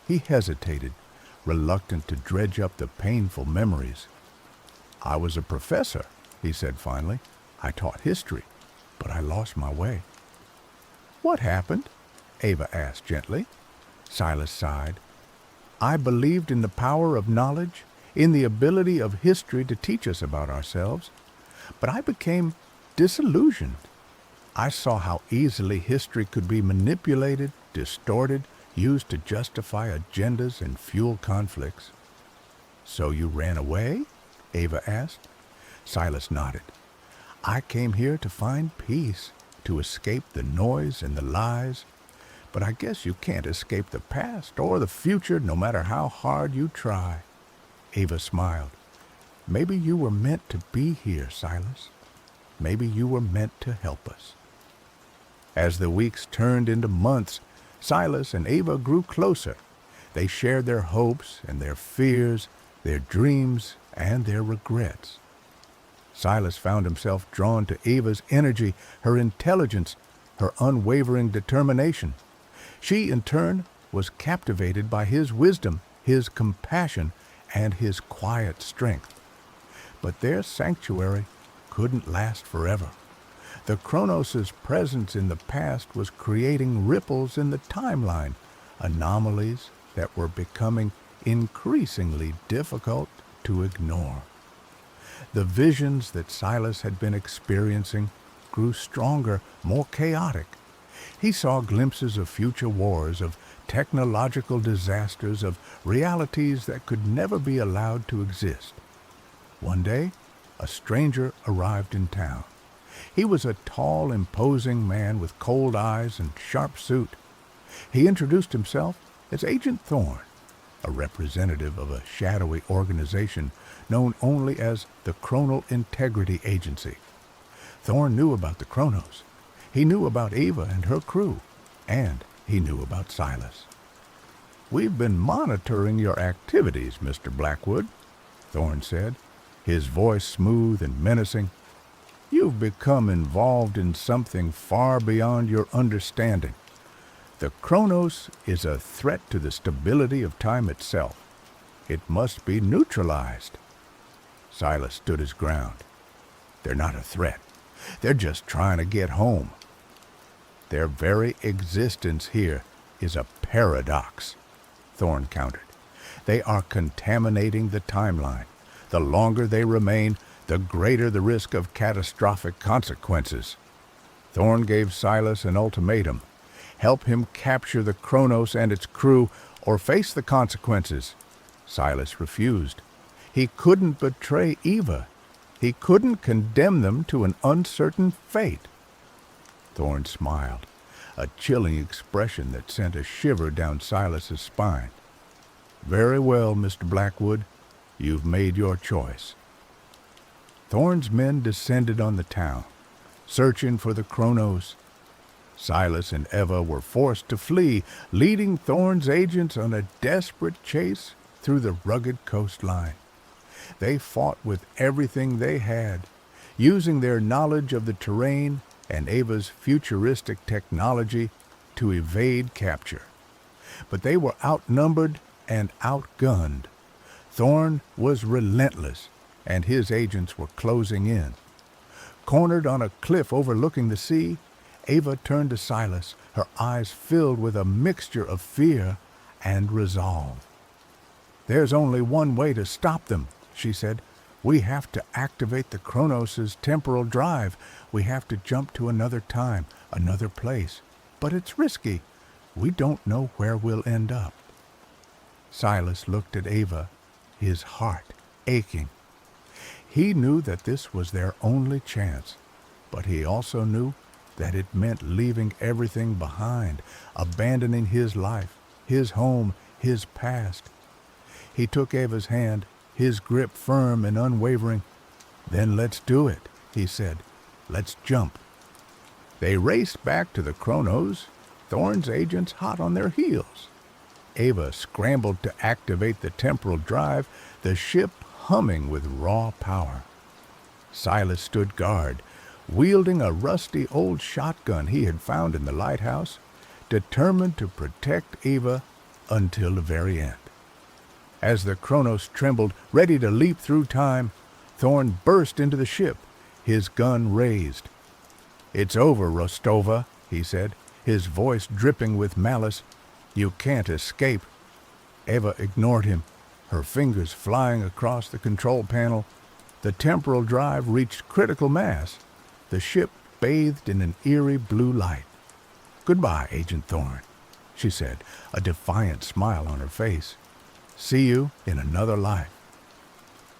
S1: He hesitated, reluctant to dredge up the painful memories. "I was a professor," he said finally. "I taught history, but I lost my way." "What happened?" Ava asked gently. Silas sighed. "I believed in the power of knowledge, in the ability of history to teach us about ourselves, but I became disillusioned. I saw how easily history could be manipulated, distorted, used to justify agendas and fuel conflicts." "So you ran away?" Ava asked. Silas nodded. "I came here to find peace, to escape the noise and the lies. But I guess you can't escape the past or the future, no matter how hard you try." Ava smiled. "Maybe you were meant to be here, Silas. Maybe you were meant to help us." As the weeks turned into months, Silas and Ava grew closer. They shared their hopes and their fears, their dreams and their regrets. Silas found himself drawn to Ava's energy, her intelligence, her unwavering determination. She, in turn, was captivated by his wisdom, his compassion, and his quiet strength. But their sanctuary couldn't last forever. The Chronos' presence in the past was creating ripples in the timeline, anomalies that were becoming increasingly difficult to ignore. The visions that Silas had been experiencing grew stronger, more chaotic. He saw glimpses of future wars, of technological disasters, of realities that could never be allowed to exist. One day, a stranger arrived in town. He was a tall, imposing man with cold eyes and sharp suit. He introduced himself as Agent Thorne, a representative of a shadowy organization known only as the Chronal Integrity Agency. Thorne knew about the Chronos. He knew about Ava and her crew, and he knew about Silas. "We've been monitoring your activities, Mr. Blackwood," Thorne said, his voice smooth and menacing. "You've become involved in something far beyond your understanding. The Chronos is a threat to the stability of time itself. It must be neutralized." Silas stood his ground. "They're not a threat. They're just trying to get home. Their very existence here is a paradox," Thorne countered. "They are contaminating the timeline. The longer they remain, the greater the risk of catastrophic consequences." Thorne gave Silas an ultimatum: help him capture the Chronos and its crew, or face the consequences. Silas refused. He couldn't betray Eva. He couldn't condemn them to an uncertain fate. Thorne smiled, a chilling expression that sent a shiver down Silas's spine. "Very well, Mr. Blackwood. You've made your choice." Thorne's men descended on the town, searching for the Chronos. Silas and Eva were forced to flee, leading Thorne's agents on a desperate chase through the rugged coastline. They fought with everything they had, using their knowledge of the terrain and Ava's futuristic technology to evade capture. But they were outnumbered and outgunned. Thorne was relentless, and his agents were closing in. Cornered on a cliff overlooking the sea, Ava turned to Silas, her eyes filled with a mixture of fear and resolve. "There's only one way to stop them," she said. "We have to activate the Chronos' temporal drive. We have to jump to another time, another place. But it's risky. We don't know where we'll end up." Silas looked at Ava, his heart aching. He knew that this was their only chance, but he also knew that it meant leaving everything behind, abandoning his life, his home, his past. He took Ava's hand, his grip firm and unwavering. "Then let's do it," he said. "Let's jump." They raced back to the Chronos, Thorne's agents hot on their heels. Ava scrambled to activate the temporal drive, the ship humming with raw power. Silas stood guard, wielding a rusty old shotgun he had found in the lighthouse, determined to protect Ava until the very end. As the Chronos trembled, ready to leap through time, Thorne burst into the ship, his gun raised. "It's over, Rostova," he said, his voice dripping with malice. "You can't escape." Ava ignored him, her fingers flying across the control panel. The temporal drive reached critical mass. The ship bathed in an eerie blue light. "Goodbye, Agent Thorne," she said, a defiant smile on her face. "See you in another life."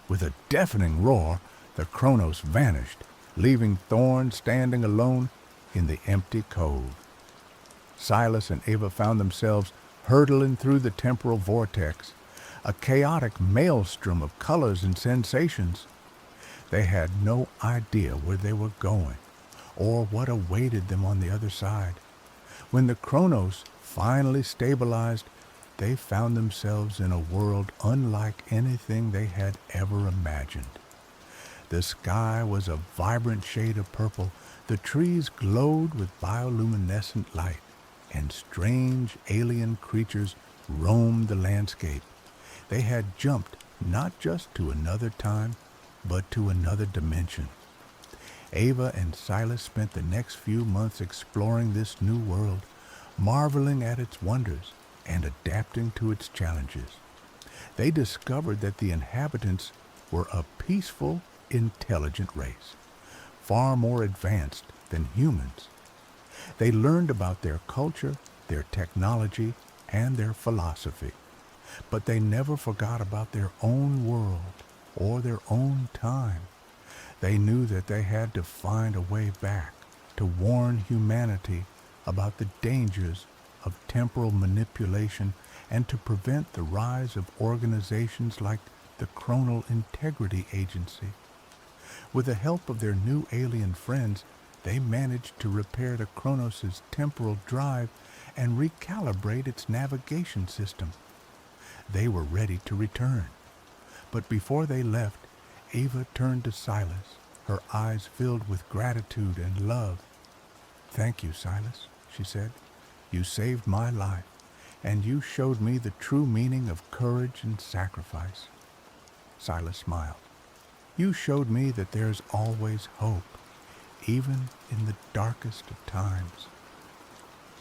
S1: With a deafening roar, the Chronos vanished, leaving Thorne standing alone in the empty cove. Silas and Ava found themselves hurtling through the temporal vortex, a chaotic maelstrom of colors and sensations. They had no idea where they were going, or what awaited them on the other side. When the Chronos finally stabilized, they found themselves in a world unlike anything they had ever imagined. The sky was a vibrant shade of purple, the trees glowed with bioluminescent light, and strange alien creatures roamed the landscape. They had jumped not just to another time, but to another dimension. Ava and Silas spent the next few months exploring this new world, marveling at its wonders and adapting to its challenges. They discovered that the inhabitants were a peaceful, intelligent race, far more advanced than humans. They learned about their culture, their technology, and their philosophy, but they never forgot about their own world or their own time. They knew that they had to find a way back to warn humanity about the dangers of temporal manipulation and to prevent the rise of organizations like the Chronal Integrity Agency. With the help of their new alien friends, they managed to repair the Kronos' temporal drive and recalibrate its navigation system. They were ready to return. But before they left, Ava turned to Silas, her eyes filled with gratitude and love. "Thank you, Silas," she said. "You saved my life, and you showed me the true meaning of courage and sacrifice." Silas smiled. "You showed me that there's always hope, even in the darkest of times."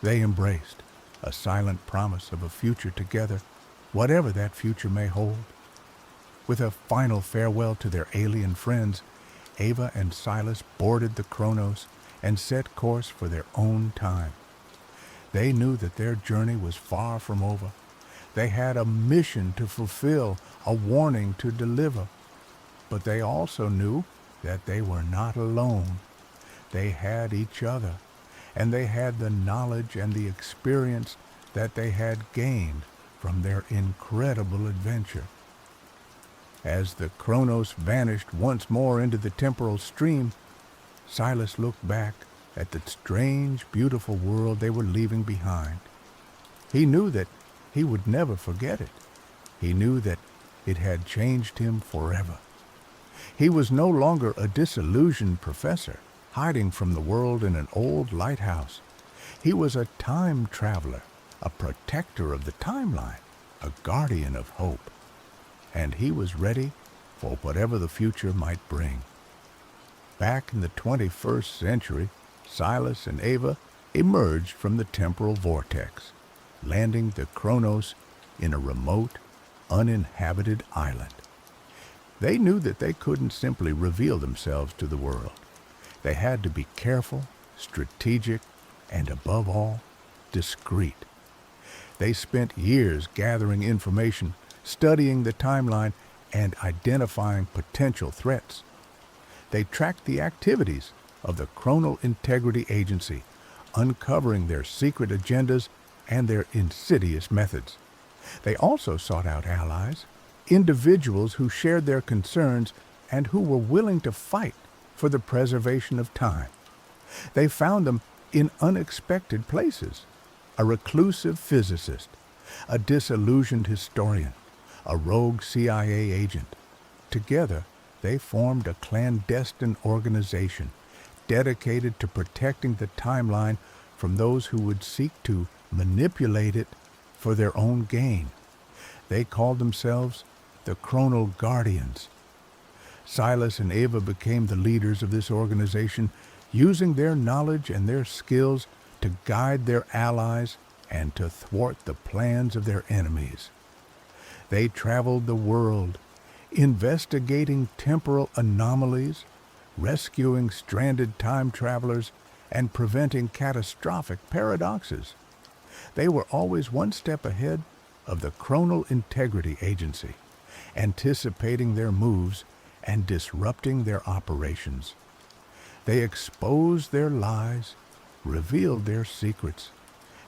S1: They embraced, a silent promise of a future together, whatever that future may hold. With a final farewell to their alien friends, Ava and Silas boarded the Kronos and set course for their own time. They knew that their journey was far from over. They had a mission to fulfill, a warning to deliver. But they also knew that they were not alone. They had each other, and they had the knowledge and the experience that they had gained from their incredible adventure. As the Kronos vanished once more into the temporal stream, Silas looked back at the strange, beautiful world they were leaving behind. He knew that he would never forget it. He knew that it had changed him forever. He was no longer a disillusioned professor, hiding from the world in an old lighthouse. He was a time traveler, a protector of the timeline, a guardian of hope. And he was ready for whatever the future might bring. Back in the 21st century, Silas and Ava emerged from the temporal vortex, landing the Kronos in a remote, uninhabited island. They knew that they couldn't simply reveal themselves to the world. They had to be careful, strategic, and above all, discreet. They spent years gathering information, studying the timeline, and identifying potential threats. They tracked the activities of the Chronal Integrity Agency, uncovering their secret agendas and their insidious methods. They also sought out allies, individuals who shared their concerns and who were willing to fight for the preservation of time. They found them in unexpected places: a reclusive physicist, a disillusioned historian, a rogue CIA agent. Together, they formed a clandestine organization dedicated to protecting the timeline from those who would seek to manipulate it for their own gain. They called themselves the Chronal Guardians. Silas and Ava became the leaders of this organization, using their knowledge and their skills to guide their allies and to thwart the plans of their enemies. They traveled the world, investigating temporal anomalies, rescuing stranded time travelers, and preventing catastrophic paradoxes. They were always one step ahead of the Chronal Integrity Agency, anticipating their moves and disrupting their operations. They exposed their lies, revealed their secrets,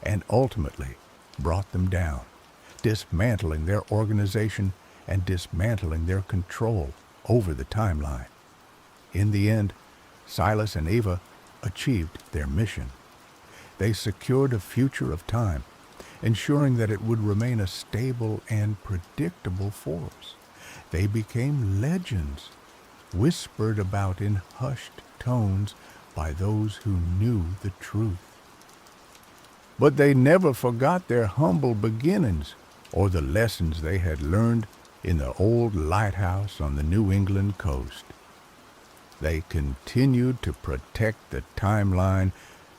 S1: and ultimately brought them down, dismantling their organization and dismantling their control over the timeline. In the end, Silas and Ava achieved their mission. They secured a future of time, ensuring that it would remain a stable and predictable force. They became legends, whispered about in hushed tones by those who knew the truth. But they never forgot their humble beginnings or the lessons they had learned in the old lighthouse on the New England coast. They continued to protect the timeline,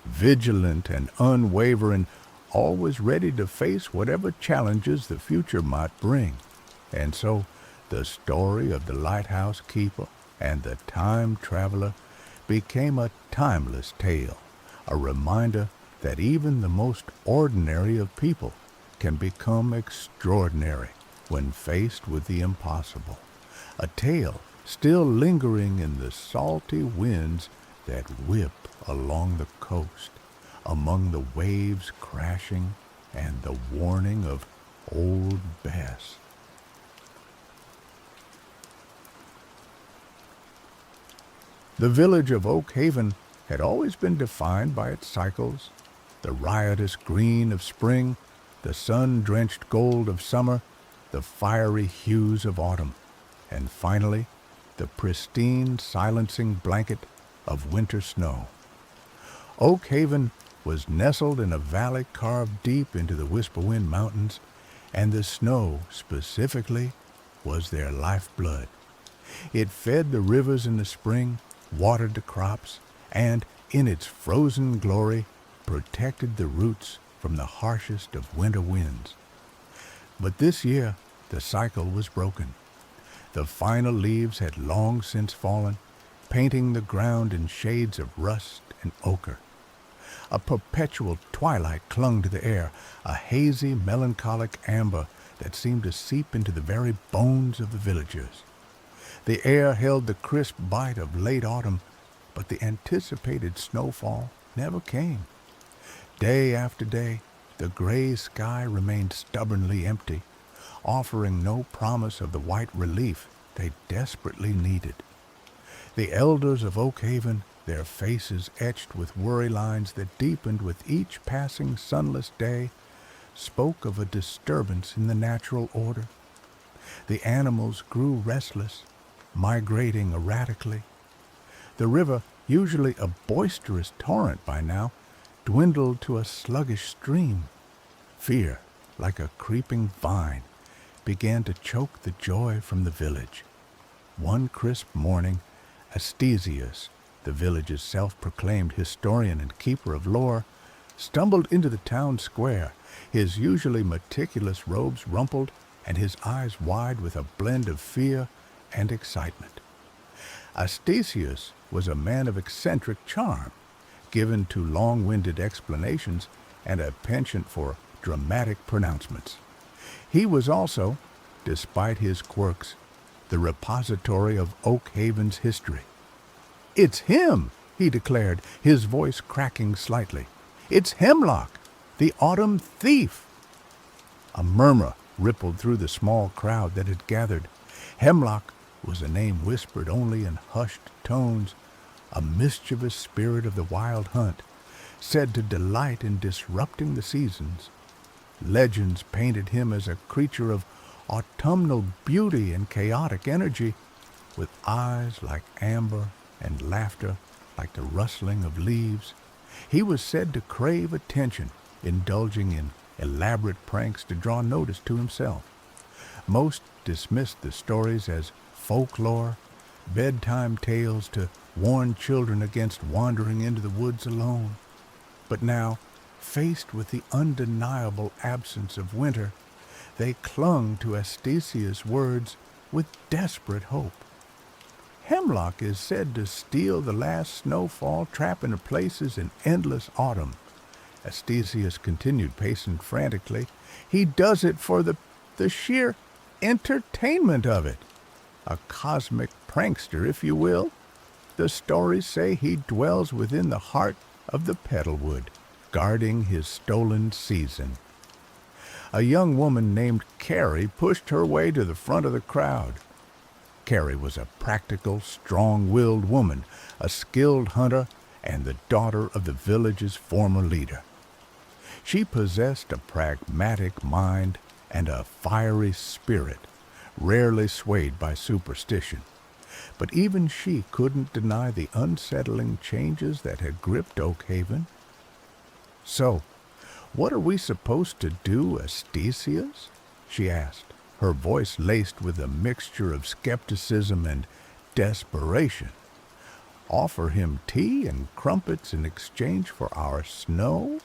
S1: vigilant and unwavering, always ready to face whatever challenges the future might bring. And so the story of the lighthouse keeper and the time traveler became a timeless tale, a reminder that even the most ordinary of people can become extraordinary when faced with the impossible. A tale still lingering in the salty winds that whip along the coast, among the waves crashing and the warning of Old Bess. The village of Oak Haven had always been defined by its cycles: the riotous green of spring, the sun-drenched gold of summer, the fiery hues of autumn, and finally, the pristine, silencing blanket of winter snow. Oak Haven was nestled in a valley carved deep into the Whisperwind Mountains, and the snow, specifically, was their lifeblood. It fed the rivers in the spring, watered the crops, and, in its frozen glory, protected the roots from the harshest of winter winds. But this year, the cycle was broken. The final leaves had long since fallen, painting the ground in shades of rust and ochre. A perpetual twilight clung to the air, a hazy, melancholic amber that seemed to seep into the very bones of the villagers. The air held the crisp bite of late autumn, but the anticipated snowfall never came. Day after day, the gray sky remained stubbornly empty, offering no promise of the white relief they desperately needed. The elders of Oak Haven, their faces etched with worry lines that deepened with each passing sunless day, spoke of a disturbance in the natural order. The animals grew restless, migrating erratically. The river, usually a boisterous torrent by now, dwindled to a sluggish stream. Fear, like a creeping vine, began to choke the joy from the village. One crisp morning, Astesius, the village's self-proclaimed historian and keeper of lore, stumbled into the town square, his usually meticulous robes rumpled and his eyes wide with a blend of fear and excitement. Astesius was a man of eccentric charm, given to long-winded explanations and a penchant for dramatic pronouncements. He was also, despite his quirks, the repository of Oak Haven's history. "It's him," he declared, his voice cracking slightly. "It's Hemlock, the autumn thief." A murmur rippled through the small crowd that had gathered. Hemlock was a name whispered only in hushed tones, a mischievous spirit of the wild hunt, said to delight in disrupting the seasons. Legends painted him as a creature of autumnal beauty and chaotic energy, with eyes like amber and laughter like the rustling of leaves. He was said to crave attention, indulging in elaborate pranks to draw notice to himself. Most dismissed the stories as folklore, bedtime tales to warn children against wandering into the woods alone. But now, faced with the undeniable absence of winter, they clung to Astesius' words with desperate hope. Hemlock is said to steal the last snowfall, trapping the places in endless autumn. Astesius continued, pacing frantically. He does it for the sheer entertainment of it. A cosmic prankster, if you will. The stories say he dwells within the heart of the Petalwood, guarding his stolen season. A young woman named Carrie pushed her way to the front of the crowd. Carrie was a practical, strong-willed woman, a skilled hunter, and the daughter of the village's former leader. She possessed a pragmatic mind and a fiery spirit, rarely swayed by superstition. But even she couldn't deny the unsettling changes that had gripped Oak Haven. "So, what are we supposed to do, Astesius?" she asked, her voice laced with a mixture of skepticism and desperation. "Offer him tea and crumpets in exchange for our snow?"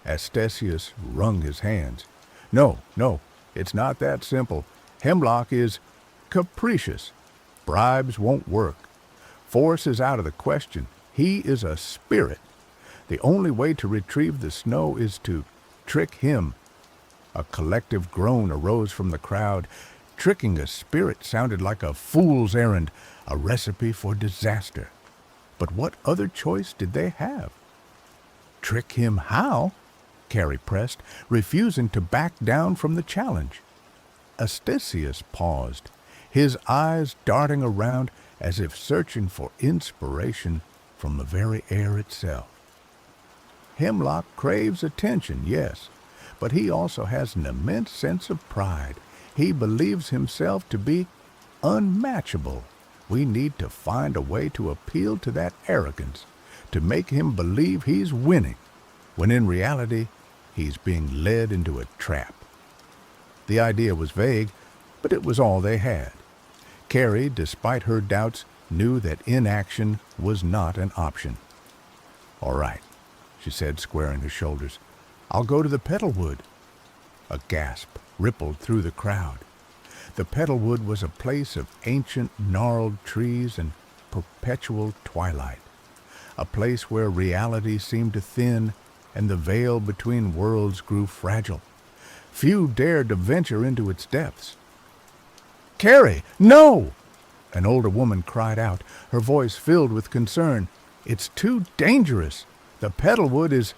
S1: Astesius wrung his hands. No, it's not that simple. Hemlock is capricious. Bribes won't work. Force is out of the question. He is a spirit. The only way to retrieve the snow is to trick him. A collective groan arose from the crowd. Tricking a spirit sounded like a fool's errand, a recipe for disaster. But what other choice did they have? Trick him how? Carrie pressed, refusing to back down from the challenge. Astisius paused, his eyes darting around as if searching for inspiration from the very air itself. Hemlock craves attention, yes, but he also has an immense sense of pride. He believes himself to be unmatchable. We need to find a way to appeal to that arrogance, to make him believe he's winning, when in reality, he's being led into a trap. The idea was vague, but it was all they had. Carrie, despite her doubts, knew that inaction was not an option. "All right," she said, squaring her shoulders. "I'll go to the Petalwood." A gasp rippled through the crowd. The Petalwood was a place of ancient, gnarled trees and perpetual twilight, a place where reality seemed to thin and the veil between worlds grew fragile. Few dared to venture into its depths. "Carrie, no!" An older woman cried out, her voice filled with concern. "It's too dangerous. The Petalwood is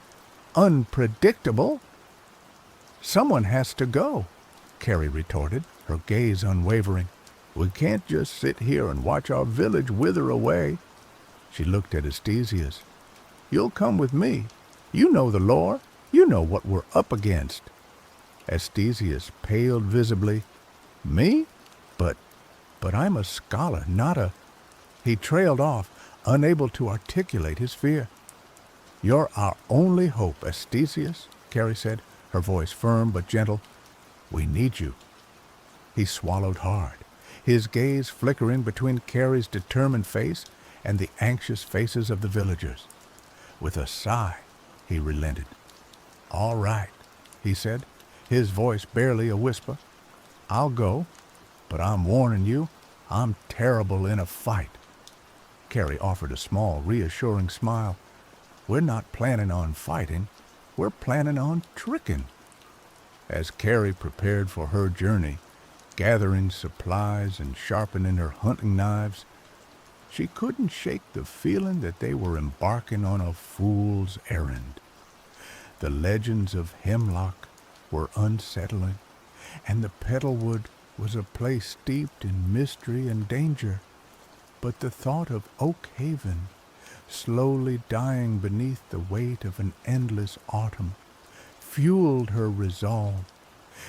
S1: unpredictable." "Someone has to go," Carrie retorted, her gaze unwavering. "We can't just sit here and watch our village wither away." She looked at Astisius. "You'll come with me. You know the lore. You know what we're up against." Astisius paled visibly. "Me? But I'm a scholar, not a—" He trailed off, unable to articulate his fear. "You're our only hope, Astisius," Carrie said, her voice firm but gentle. "We need you." He swallowed hard, his gaze flickering between Carrie's determined face and the anxious faces of the villagers. With a sigh, he relented. "All right," he said, his voice barely a whisper. "I'll go, but I'm warning you, I'm terrible in a fight." Carrie offered a small, reassuring smile. "We're not planning on fighting. We're planning on tricking." As Carrie prepared for her journey, gathering supplies and sharpening her hunting knives, she couldn't shake the feeling that they were embarking on a fool's errand. The legends of Hemlock were unsettling, and the Petalwood was a place steeped in mystery and danger. But the thought of Oak Haven, slowly dying beneath the weight of an endless autumn, fueled her resolve.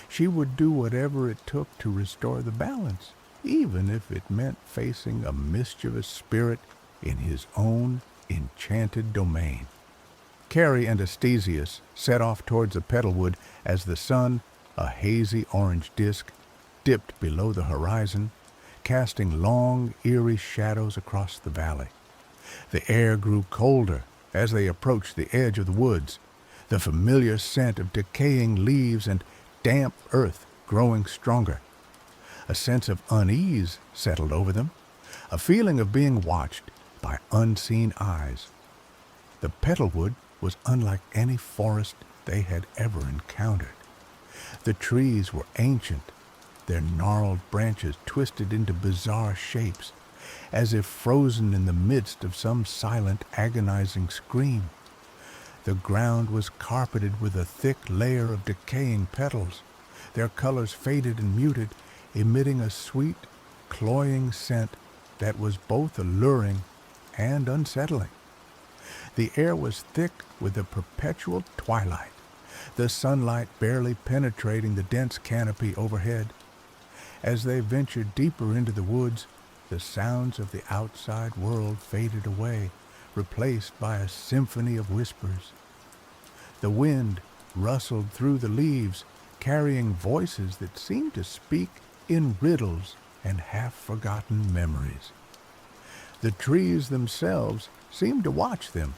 S1: She would do whatever it took to restore the balance, even if it meant facing a mischievous spirit in his own enchanted domain. Carrie and Astisius set off towards the Petalwood as the sun, a hazy orange disk, dipped below the horizon, casting long, eerie shadows across the valley. The air grew colder as they approached the edge of the woods, the familiar scent of decaying leaves and damp earth growing stronger. A sense of unease settled over them, a feeling of being watched by unseen eyes. The Petalwood was unlike any forest they had ever encountered. The trees were ancient, their gnarled branches twisted into bizarre shapes, as if frozen in the midst of some silent, agonizing scream. The ground was carpeted with a thick layer of decaying petals, their colors faded and muted, emitting a sweet, cloying scent that was both alluring and unsettling. The air was thick with a perpetual twilight, the sunlight barely penetrating the dense canopy overhead. As they ventured deeper into the woods, the sounds of the outside world faded away, replaced by a symphony of whispers. The wind rustled through the leaves, carrying voices that seemed to speak in riddles and half-forgotten memories. The trees themselves seemed to watch them,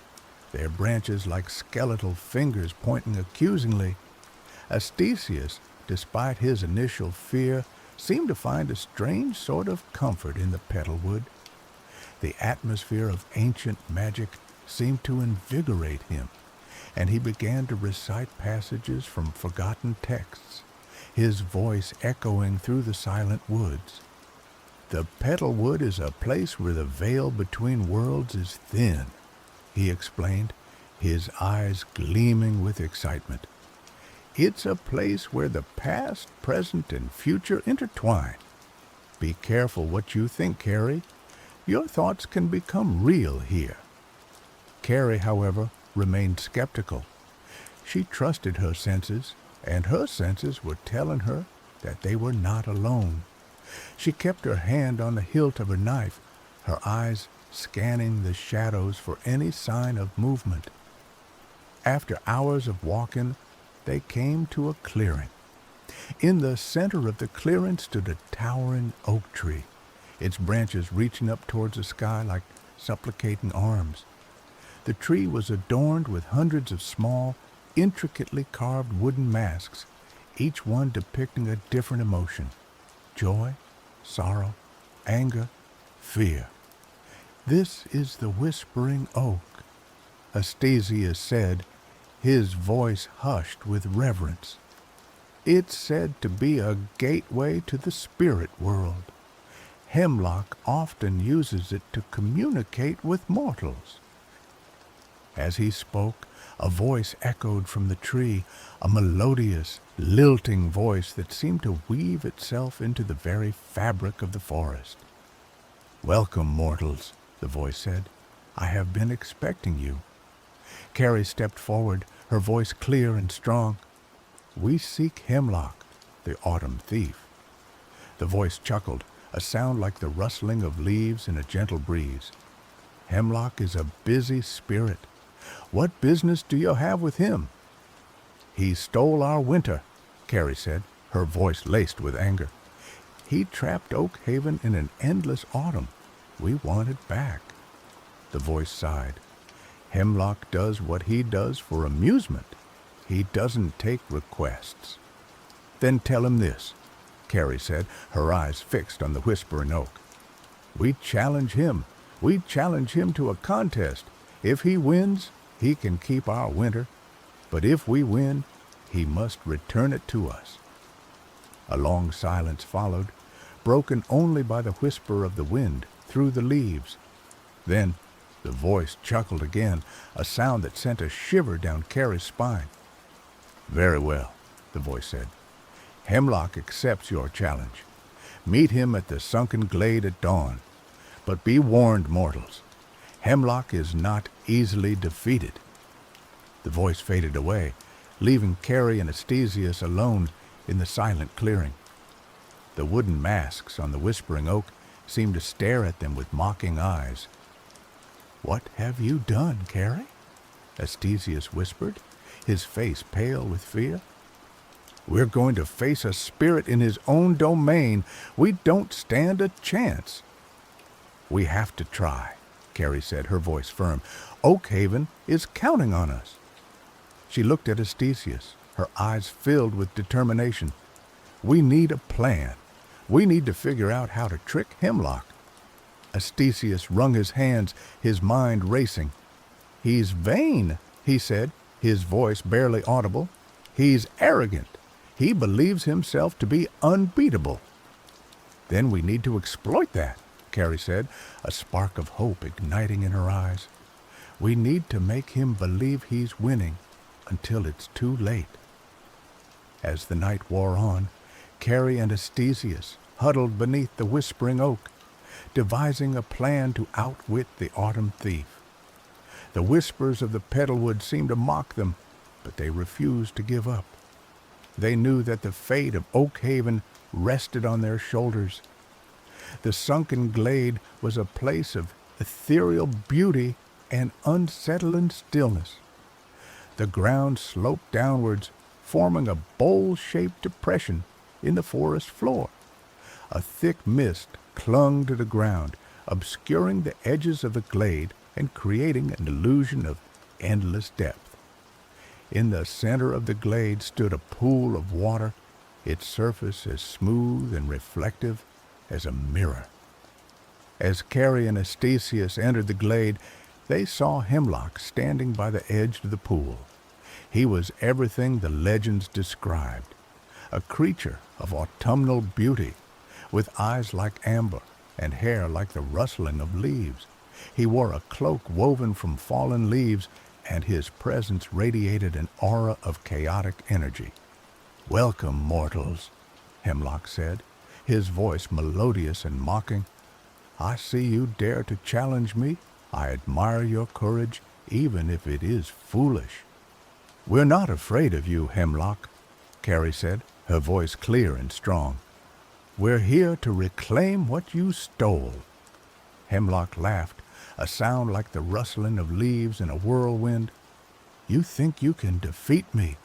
S1: their branches like skeletal fingers pointing accusingly. Astisius, despite his initial fear, seemed to find a strange sort of comfort in the petalwood. The atmosphere of ancient magic seemed to invigorate him, and he began to recite passages from forgotten texts, his voice echoing through the silent woods. "The petalwood is a place where the veil between worlds is thin," he explained, his eyes gleaming with excitement. "It's a place where the past, present, and future intertwine. Be careful what you think, Carrie. Your thoughts can become real here." Carrie, however, remained skeptical. She trusted her senses, and her senses were telling her that they were not alone. She kept her hand on the hilt of her knife, her eyes scanning the shadows for any sign of movement. After hours of walking, they came to a clearing. In the center of the clearing stood a towering oak tree, its branches reaching up towards the sky like supplicating arms. The tree was adorned with hundreds of small, intricately carved wooden masks, each one depicting a different emotion: joy, sorrow, anger, fear. "This is the whispering oak," Astasius said, his voice hushed with reverence. "It's said to be a gateway to the spirit world. Hemlock often uses it to communicate with mortals." As he spoke, a voice echoed from the tree, a melodious, lilting voice that seemed to weave itself into the very fabric of the forest. "Welcome, mortals," the voice said. "I have been expecting you." Carrie stepped forward, her voice clear and strong. "We seek Hemlock, the autumn thief." The voice chuckled, a sound like the rustling of leaves in a gentle breeze. "Hemlock is a busy spirit. What business do you have with him?" "He stole our winter," Carrie said, her voice laced with anger. "He trapped Oak Haven in an endless autumn. We want it back." The voice sighed. "Hemlock does what he does for amusement. He doesn't take requests." "Then tell him this," Carrie said, her eyes fixed on the whispering oak. "We challenge him. We challenge him to a contest. If he wins, he can keep our winter. But if we win, he must return it to us." A long silence followed, broken only by the whisper of the wind through the leaves. Then the voice chuckled again, a sound that sent a shiver down Carrie's spine. "Very well," the voice said. "Hemlock accepts your challenge. Meet him at the sunken glade at dawn. But be warned, mortals. Hemlock is not easily defeated." The voice faded away, leaving Carrie and Astasius alone in the silent clearing. The wooden masks on the whispering oak seemed to stare at them with mocking eyes. "What have you done, Carrie?" Astasius whispered, his face pale with fear. "We're going to face a spirit in his own domain. We don't stand a chance." "We have to try," Carrie said, her voice firm. "Oak Haven is counting on us." She looked at Astasius, her eyes filled with determination. "We need a plan. We need to figure out how to trick Hemlock." Astasius wrung his hands, his mind racing. "He's vain," he said, his voice barely audible. "He's arrogant. He believes himself to be unbeatable." "Then we need to exploit that," Carrie said, a spark of hope igniting in her eyes. "We need to make him believe he's winning until it's too late." As the night wore on, Carrie and Astasius huddled beneath the whispering oak, devising a plan to outwit the autumn thief. The whispers of the petalwood seemed to mock them, but they refused to give up. They knew that the fate of Oak Haven rested on their shoulders. The sunken glade was a place of ethereal beauty and unsettling stillness. The ground sloped downwards, forming a bowl-shaped depression in the forest floor. A thick mist clung to the ground, obscuring the edges of the glade and creating an illusion of endless depth. In the center of the glade stood a pool of water, its surface as smooth and reflective as a mirror. As Carrie and Astesius entered the glade, they saw Hemlock standing by the edge of the pool. He was everything the legends described, a creature of autumnal beauty, with eyes like amber and hair like the rustling of leaves. He wore a cloak woven from fallen leaves, and his presence radiated an aura of chaotic energy. "Welcome, mortals," Hemlock said, his voice melodious and mocking. "I see you dare to challenge me. I admire your courage, even if it is foolish." "We're not afraid of you, Hemlock," Carrie said, her voice clear and strong. "We're here to reclaim what you stole." Hemlock laughed, a sound like the rustling of leaves in a whirlwind. "You think you can defeat me?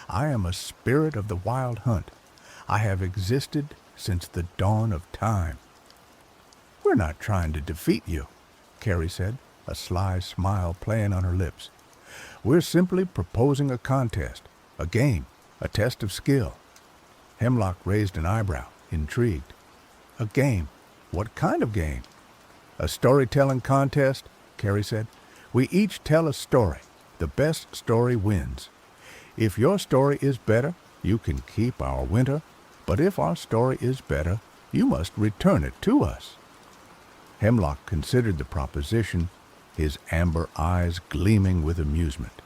S1: I am a spirit of the wild hunt. I have existed since the dawn of time." "We're not trying to defeat you," Carrie said, a sly smile playing on her lips. "We're simply proposing a contest, a game, a test of skill." Hemlock raised an eyebrow, intrigued. "A game? What kind of game?" "A storytelling contest," Carrie said. "We each tell a story. The best story wins. If your story is better, you can keep our winter, but if our story is better, you must return it to us." Hemlock considered the proposition, his amber eyes gleaming with amusement.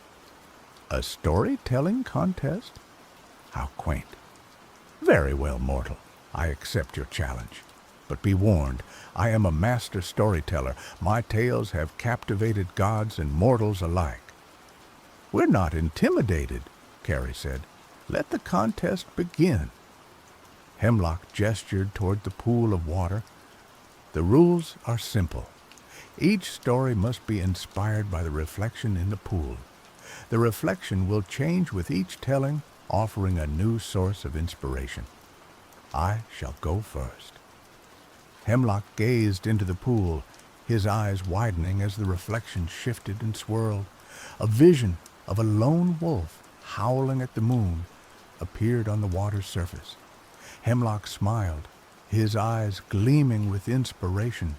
S1: "A storytelling contest? How quaint. Very well, mortal. I accept your challenge. But be warned, I am a master storyteller. My tales have captivated gods and mortals alike." "We're not intimidated," Carrie said. "Let the contest begin." Hemlock gestured toward the pool of water. "The rules are simple. Each story must be inspired by the reflection in the pool. The reflection will change with each telling, offering a new source of inspiration. I shall go first." Hemlock gazed into the pool, his eyes widening as the reflection shifted and swirled. A vision of a lone wolf howling at the moon appeared on the water's surface. Hemlock smiled, his eyes gleaming with inspiration.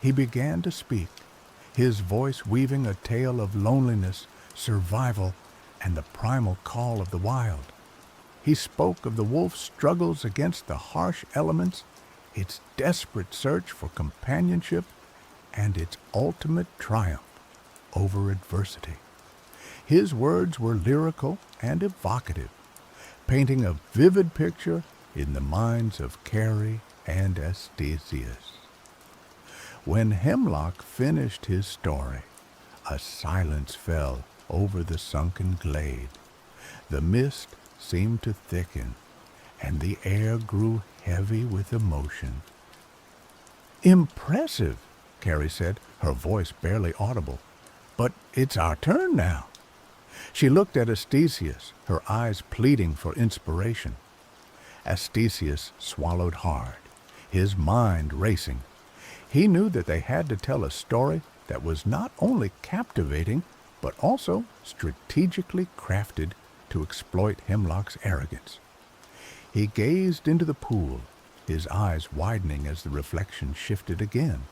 S1: He began to speak, his voice weaving a tale of loneliness, survival, and the primal call of the wild. He spoke of the wolf's struggles against the harsh elements, its desperate search for companionship, and its ultimate triumph over adversity. His words were lyrical and evocative, painting a vivid picture in the minds of Carrie and Astesius. When Hemlock finished his story, a silence fell over the sunken glade. The mist seemed to thicken, and the air grew heavy with emotion. "Impressive," Carrie said, her voice barely audible. "But it's our turn now." She looked at Astesius, her eyes pleading for inspiration. Astesius swallowed hard, his mind racing. He knew that they had to tell a story that was not only captivating, but also strategically crafted to exploit Hemlock's arrogance. He gazed into the pool, his eyes widening as the reflection shifted again.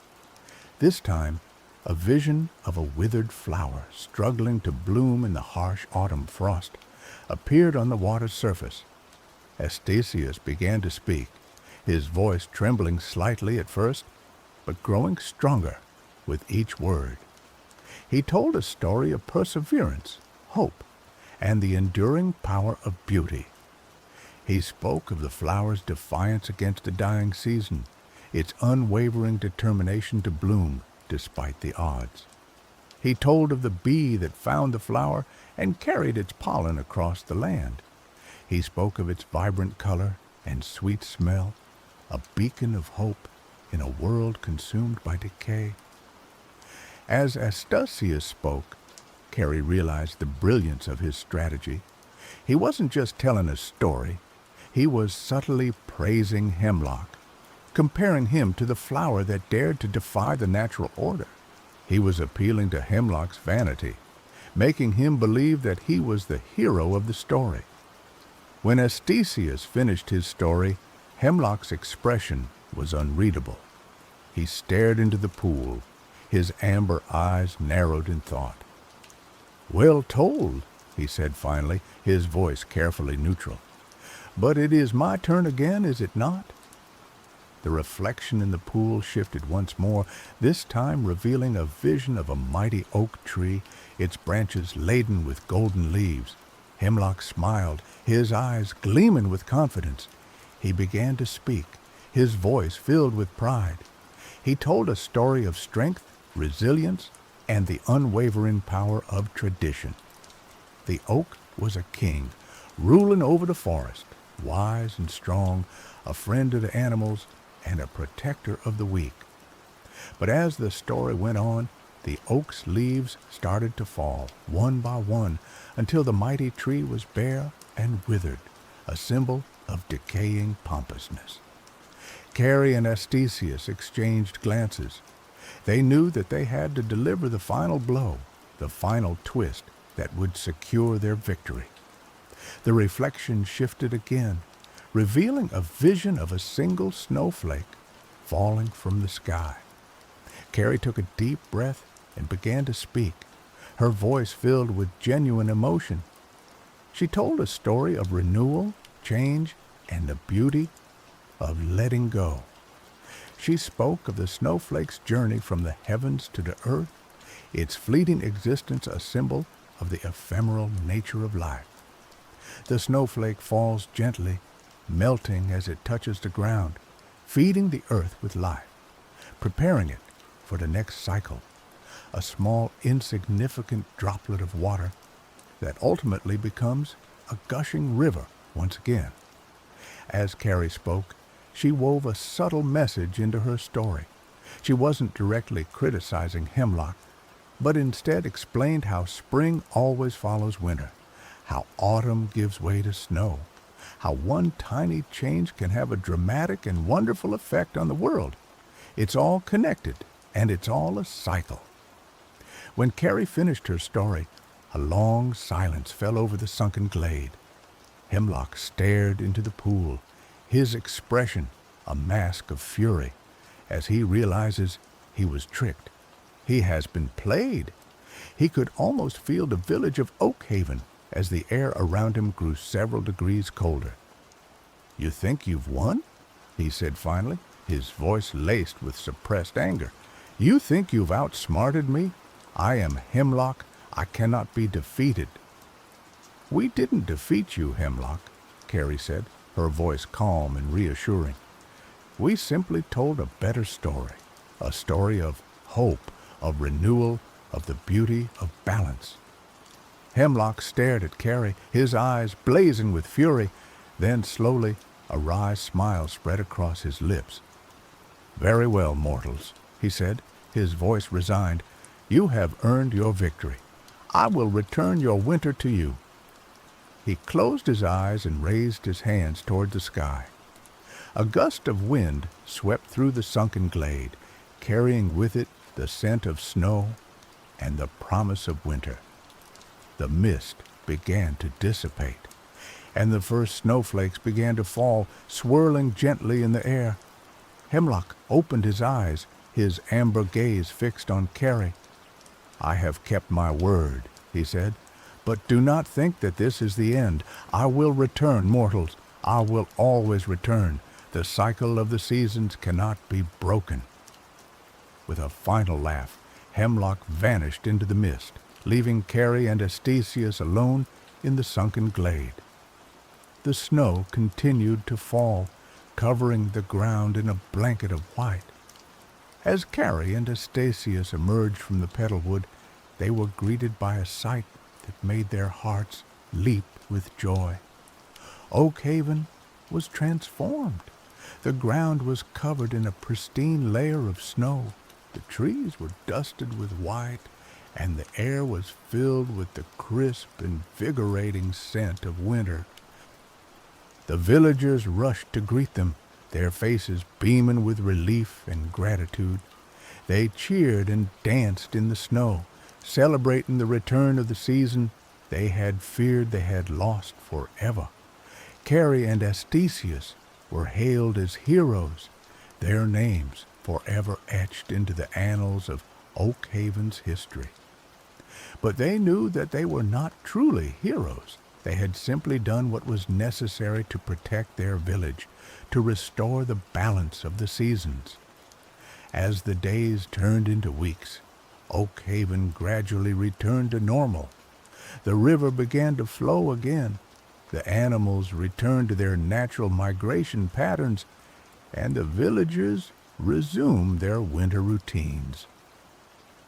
S1: This time, a vision of a withered flower struggling to bloom in the harsh autumn frost appeared on the water's surface. Astesius began to speak, his voice trembling slightly at first, but growing stronger with each word. He told a story of perseverance, hope, and the enduring power of beauty. He spoke of the flower's defiance against the dying season, its unwavering determination to bloom despite the odds. He told of the bee that found the flower and carried its pollen across the land. He spoke of its vibrant color and sweet smell, a beacon of hope in a world consumed by decay. As Astesius spoke, Carrie realized the brilliance of his strategy. He wasn't just telling a story, he was subtly praising Hemlock, comparing him to the flower that dared to defy the natural order. He was appealing to Hemlock's vanity, making him believe that he was the hero of the story. When Astesius finished his story, Hemlock's expression was unreadable. He stared into the pool, his amber eyes narrowed in thought. "Well told," he said finally, his voice carefully neutral. "But it is my turn again, is it not?" The reflection in the pool shifted once more, this time revealing a vision of a mighty oak tree, its branches laden with golden leaves. Hemlock smiled, his eyes gleaming with confidence. He began to speak, his voice filled with pride. He told a story of strength, resilience, and the unwavering power of tradition. The oak was a king, ruling over the forest, wise and strong, a friend to the animals, and a protector of the weak. But as the story went on, the oak's leaves started to fall, one by one, until the mighty tree was bare and withered, a symbol of decaying pompousness. Carrie and Astesius exchanged glances. They knew that they had to deliver the final blow, the final twist that would secure their victory. The reflection shifted again, revealing a vision of a single snowflake falling from the sky. Carrie took a deep breath and began to speak, her voice filled with genuine emotion. She told a story of renewal, change, and the beauty of letting go. She spoke of the snowflake's journey from the heavens to the earth, its fleeting existence a symbol of the ephemeral nature of life. The snowflake falls gently, melting as it touches the ground, feeding the earth with life, preparing it for the next cycle, a small insignificant droplet of water that ultimately becomes a gushing river once again. As Carrie spoke, she wove a subtle message into her story. She wasn't directly criticizing Hemlock, but instead explained how spring always follows winter, how autumn gives way to snow, how one tiny change can have a dramatic and wonderful effect on the world. It's all connected, and it's all a cycle. When Carrie finished her story, a long silence fell over the sunken glade. Hemlock stared into the pool, his expression a mask of fury, as he realizes he was tricked. He has been played. He could almost feel the village of Oakhaven as the air around him grew several degrees colder. "You think you've won?" he said finally, his voice laced with suppressed anger. "You think you've outsmarted me? I am Hemlock. I cannot be defeated." "We didn't defeat you, Hemlock," Carrie said, her voice calm and reassuring. "We simply told a better story, a story of hope, of renewal, of the beauty of balance." Hemlock stared at Carrie, his eyes blazing with fury. Then slowly a wry smile spread across his lips. "Very well, mortals," he said, his voice resigned. "You have earned your victory. I will return your winter to you." He closed his eyes and raised his hands toward the sky. A gust of wind swept through the sunken glade, carrying with it the scent of snow and the promise of winter. The mist began to dissipate, and the first snowflakes began to fall, swirling gently in the air. Hemlock opened his eyes, his amber gaze fixed on Carrie. "I have kept my word," he said, "but do not think that this is the end. I will return, mortals. I will always return. The cycle of the seasons cannot be broken." With a final laugh, Hemlock vanished into the mist, leaving Carrie and Astesius alone in the sunken glade. The snow continued to fall, covering the ground in a blanket of white. As Carrie and Astesius emerged from the petalwood, they were greeted by a sight that made their hearts leap with joy. Oakhaven was transformed. The ground was covered in a pristine layer of snow. The trees were dusted with white, and the air was filled with the crisp, invigorating scent of winter. The villagers rushed to greet them, their faces beaming with relief and gratitude. They cheered and danced in the snow, celebrating the return of the season they had feared they had lost forever. Carrie and Astesius were hailed as heroes, their names forever etched into the annals of Oak Haven's history. But they knew that they were not truly heroes. They had simply done what was necessary to protect their village, to restore the balance of the seasons. As the days turned into weeks, Oak Haven gradually returned to normal. The river began to flow again. The animals returned to their natural migration patterns, and the villagers resumed their winter routines.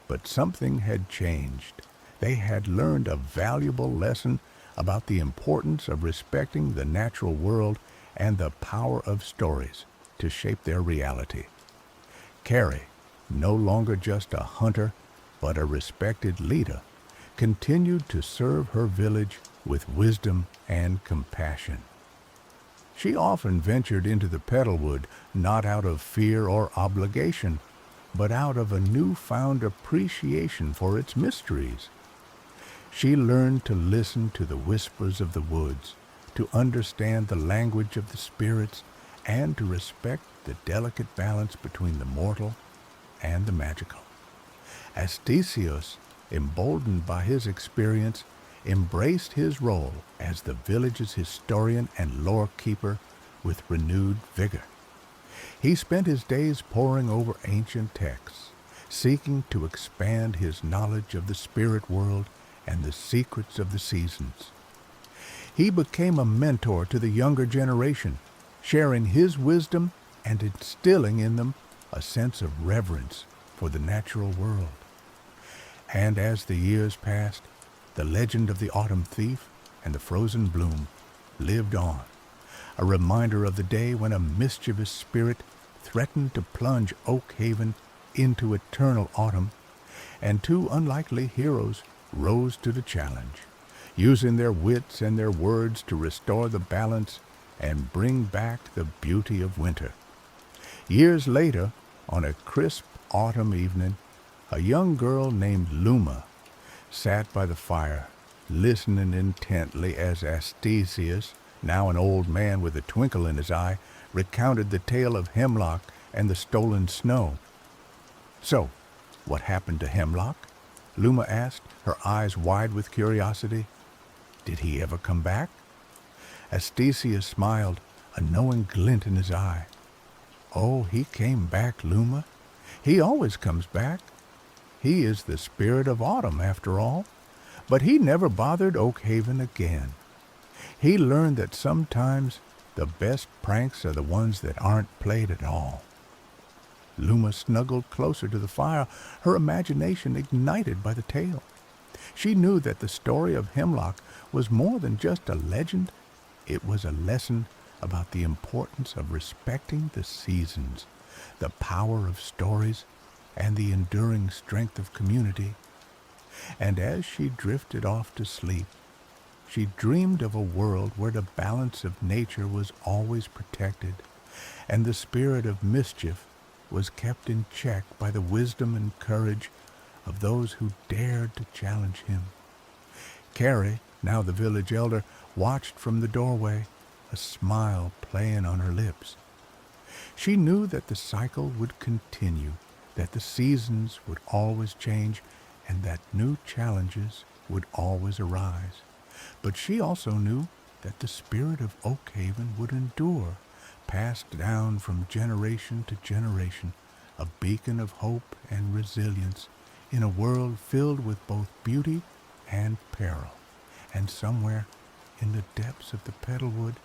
S1: But something had changed. They had learned a valuable lesson about the importance of respecting the natural world and the power of stories to shape their reality. Carrie, no longer just a hunter, but a respected leader, continued to serve her village with wisdom and compassion. She often ventured into the petalwood not out of fear or obligation, but out of a newfound appreciation for its mysteries. She learned to listen to the whispers of the woods, to understand the language of the spirits, and to respect the delicate balance between the mortal and the magical. Astesius, emboldened by his experience, embraced his role as the village's historian and lore keeper with renewed vigor. He spent his days poring over ancient texts, seeking to expand his knowledge of the spirit world and the secrets of the seasons. He became a mentor to the younger generation, sharing his wisdom and instilling in them a sense of reverence for the natural world. And as the years passed, the legend of the autumn thief and the frozen bloom lived on, a reminder of the day when a mischievous spirit threatened to plunge Oak Haven into eternal autumn, and two unlikely heroes rose to the challenge, using their wits and their words to restore the balance and bring back the beauty of winter. Years later, on a crisp autumn evening, a young girl named Luma sat by the fire, listening intently as Astesius, now an old man with a twinkle in his eye, recounted the tale of Hemlock and the stolen snow. "So, what happened to Hemlock?" Luma asked, her eyes wide with curiosity. "Did he ever come back?" Astesius smiled, a knowing glint in his eye. "Oh, he came back, Luma. He always comes back. He is the spirit of autumn, after all. But he never bothered Oak Haven again. He learned that sometimes the best pranks are the ones that aren't played at all." Luma snuggled closer to the fire, her imagination ignited by the tale. She knew that the story of Hemlock was more than just a legend. It was a lesson about the importance of respecting the seasons, the power of stories, and the enduring strength of community. And as she drifted off to sleep, she dreamed of a world where the balance of nature was always protected, and the spirit of mischief was kept in check by the wisdom and courage of those who dared to challenge him. Carrie, now the village elder, watched from the doorway, a smile playing on her lips. She knew that the cycle would continue, that the seasons would always change, and that new challenges would always arise. But she also knew that the spirit of Oak Haven would endure, passed down from generation to generation, a beacon of hope and resilience in a world filled with both beauty and peril. And somewhere in the depths of the petalwood,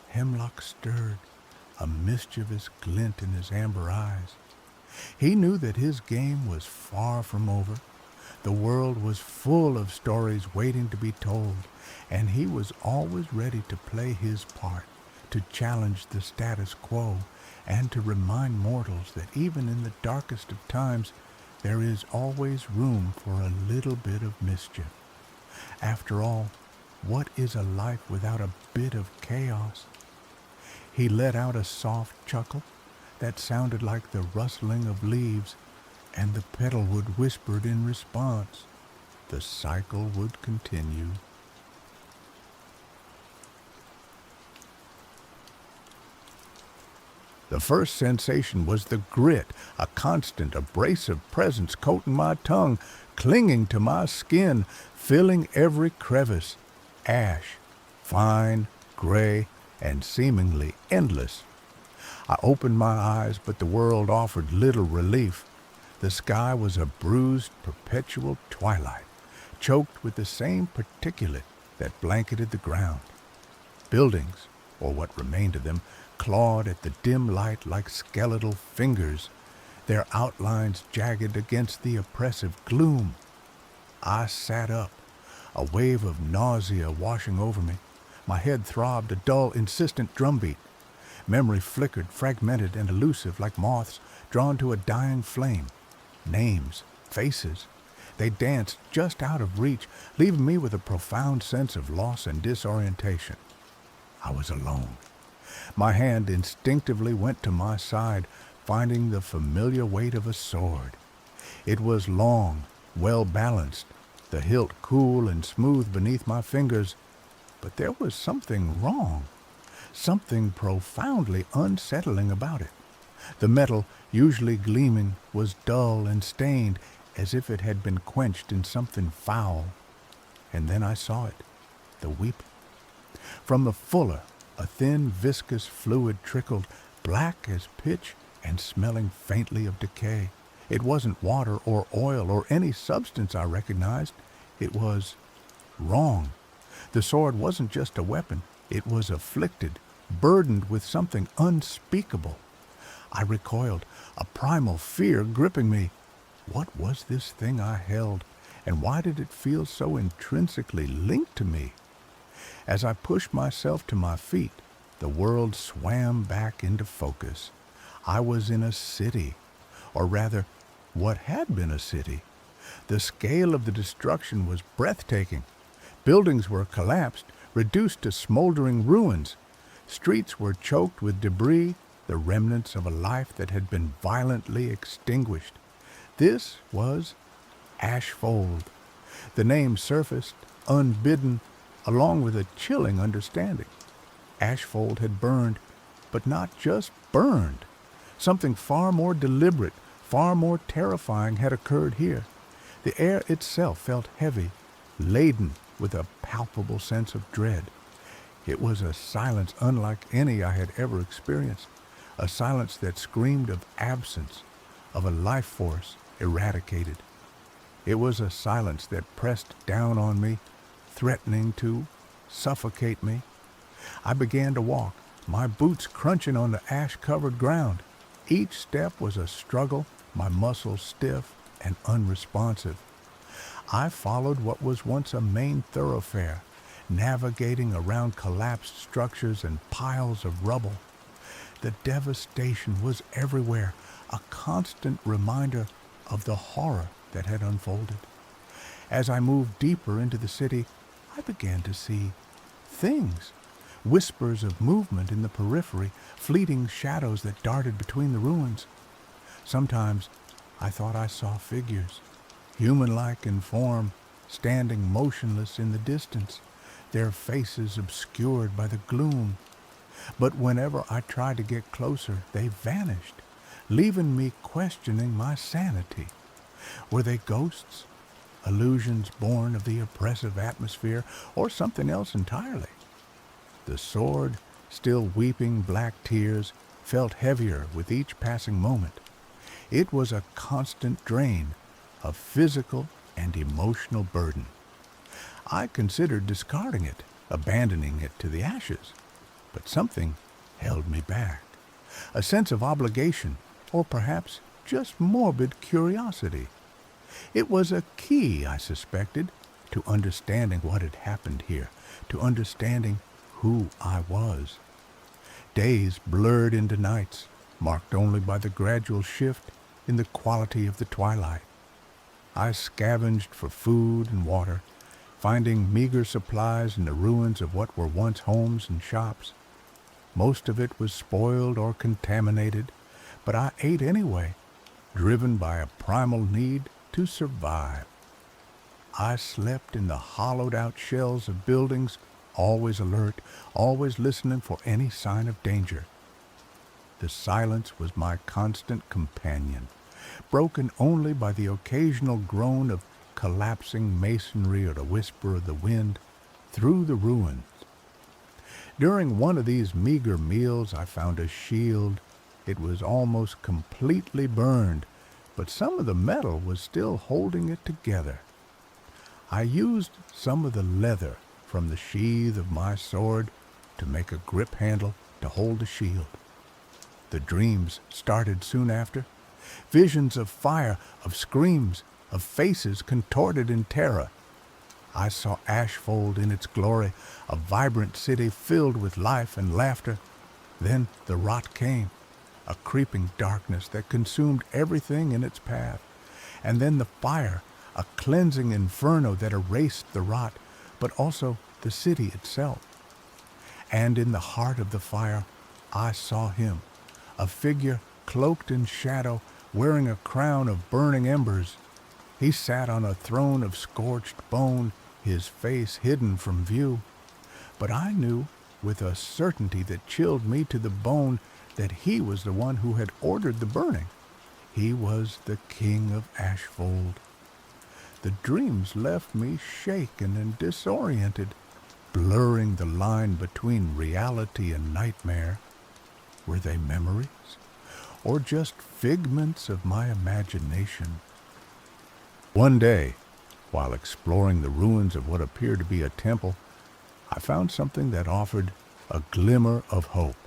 S1: Hemlock stirred, a mischievous glint in his amber eyes. He knew that his game was far from over. The world was full of stories waiting to be told, and he was always ready to play his part, to challenge the status quo, and to remind mortals that even in the darkest of times, there is always room for a little bit of mischief. After all, what is a life without a bit of chaos? He let out a soft chuckle that sounded like the rustling of leaves, and the petalwood whispered in response. The cycle would continue. The first sensation was the grit, a constant, abrasive presence coating my tongue, clinging to my skin, filling every crevice. Ash, fine, gray, and seemingly endless. I opened my eyes, but the world offered little relief. The sky was a bruised, perpetual twilight, choked with the same particulate that blanketed the ground. Buildings, or what remained of them, clawed at the dim light like skeletal fingers, their outlines jagged against the oppressive gloom. I sat up, a wave of nausea washing over me. My head throbbed a dull, insistent drumbeat. Memory flickered, fragmented and elusive like moths drawn to a dying flame. Names, faces, they danced just out of reach, leaving me with a profound sense of loss and disorientation. I was alone. My hand instinctively went to my side, finding the familiar weight of a sword. It was long, well balanced, the hilt cool and smooth beneath my fingers, but there was something wrong, something profoundly unsettling about it. The metal, usually gleaming, was dull and stained, as if it had been quenched in something foul. And then I saw it, the weeping. From the fuller, a thin, viscous fluid trickled, black as pitch and smelling faintly of decay. It wasn't water or oil or any substance I recognized. It was wrong. The sword wasn't just a weapon. It was afflicted, burdened with something unspeakable. I recoiled, a primal fear gripping me. What was this thing I held, and why did it feel so intrinsically linked to me? As I pushed myself to my feet, the world swam back into focus. I was in a city, or rather, what had been a city. The scale of the destruction was breathtaking. Buildings were collapsed, reduced to smoldering ruins. Streets were choked with debris, the remnants of a life that had been violently extinguished. This was Ashfold. The name surfaced, unbidden, along with a chilling understanding. Ashfold had burned, but not just burned. Something far more deliberate, far more terrifying had occurred here. The air itself felt heavy, laden with a palpable sense of dread. It was a silence unlike any I had ever experienced, a silence that screamed of absence, of a life force eradicated. It was a silence that pressed down on me, threatening to suffocate me. I began to walk, my boots crunching on the ash-covered ground. Each step was a struggle, my muscles stiff and unresponsive. I followed what was once a main thoroughfare, navigating around collapsed structures and piles of rubble. The devastation was everywhere, a constant reminder of the horror that had unfolded. As I moved deeper into the city, I began to see things, whispers of movement in the periphery, fleeting shadows that darted between the ruins. Sometimes I thought I saw figures, human-like in form, standing motionless in the distance, their faces obscured by the gloom. But whenever I tried to get closer, they vanished, leaving me questioning my sanity. Were they ghosts, illusions born of the oppressive atmosphere, or something else entirely? The sword, still weeping black tears, felt heavier with each passing moment. It was a constant drain, a physical and emotional burden. I considered discarding it, abandoning it to the ashes, but something held me back. A sense of obligation, or perhaps just morbid curiosity. It was a key, I suspected, to understanding what had happened here, to understanding who I was. Days blurred into nights, marked only by the gradual shift in the quality of the twilight. I scavenged for food and water, finding meager supplies in the ruins of what were once homes and shops. Most of it was spoiled or contaminated, but I ate anyway, driven by a primal need to survive. I slept in the hollowed-out shells of buildings, always alert, always listening for any sign of danger. The silence was my constant companion, broken only by the occasional groan of collapsing masonry or the whisper of the wind through the ruins. During one of these meager meals, I found a shield. It was almost completely burned, but some of the metal was still holding it together. I used some of the leather from the sheath of my sword to make a grip handle to hold the shield. The dreams started soon after. Visions of fire, of screams, of faces contorted in terror. I saw Ashfold in its glory, a vibrant city filled with life and laughter. Then the rot came, a creeping darkness that consumed everything in its path. And then the fire, a cleansing inferno that erased the rot, but also the city itself. And in the heart of the fire, I saw him, a figure cloaked in shadow, wearing a crown of burning embers. He sat on a throne of scorched bone, his face hidden from view. But I knew, with a certainty that chilled me to the bone, that he was the one who had ordered the burning. He was the King of Ashfold. The dreams left me shaken and disoriented, blurring the line between reality and nightmare. Were they memories, or just figments of my imagination? One day, while exploring the ruins of what appeared to be a temple, I found something that offered a glimmer of hope.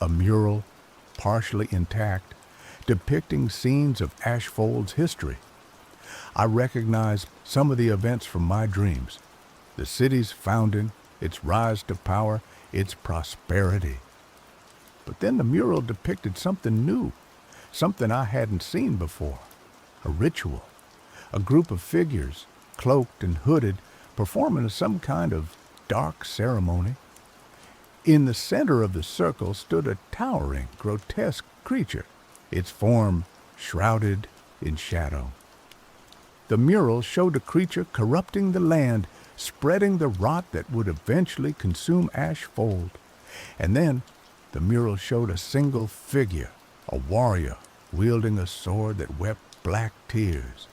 S1: A mural, partially intact, depicting scenes of Ashfold's history. I recognized some of the events from my dreams: the city's founding, its rise to power, its prosperity. But then the mural depicted something new, something I hadn't seen before. A ritual, a group of figures, cloaked and hooded, performing some kind of dark ceremony. In the center of the circle stood a towering, grotesque creature, its form shrouded in shadow. The mural showed a creature corrupting the land, spreading the rot that would eventually consume Ashfold. And then the mural showed a single figure, a warrior, wielding a sword that wept black tears.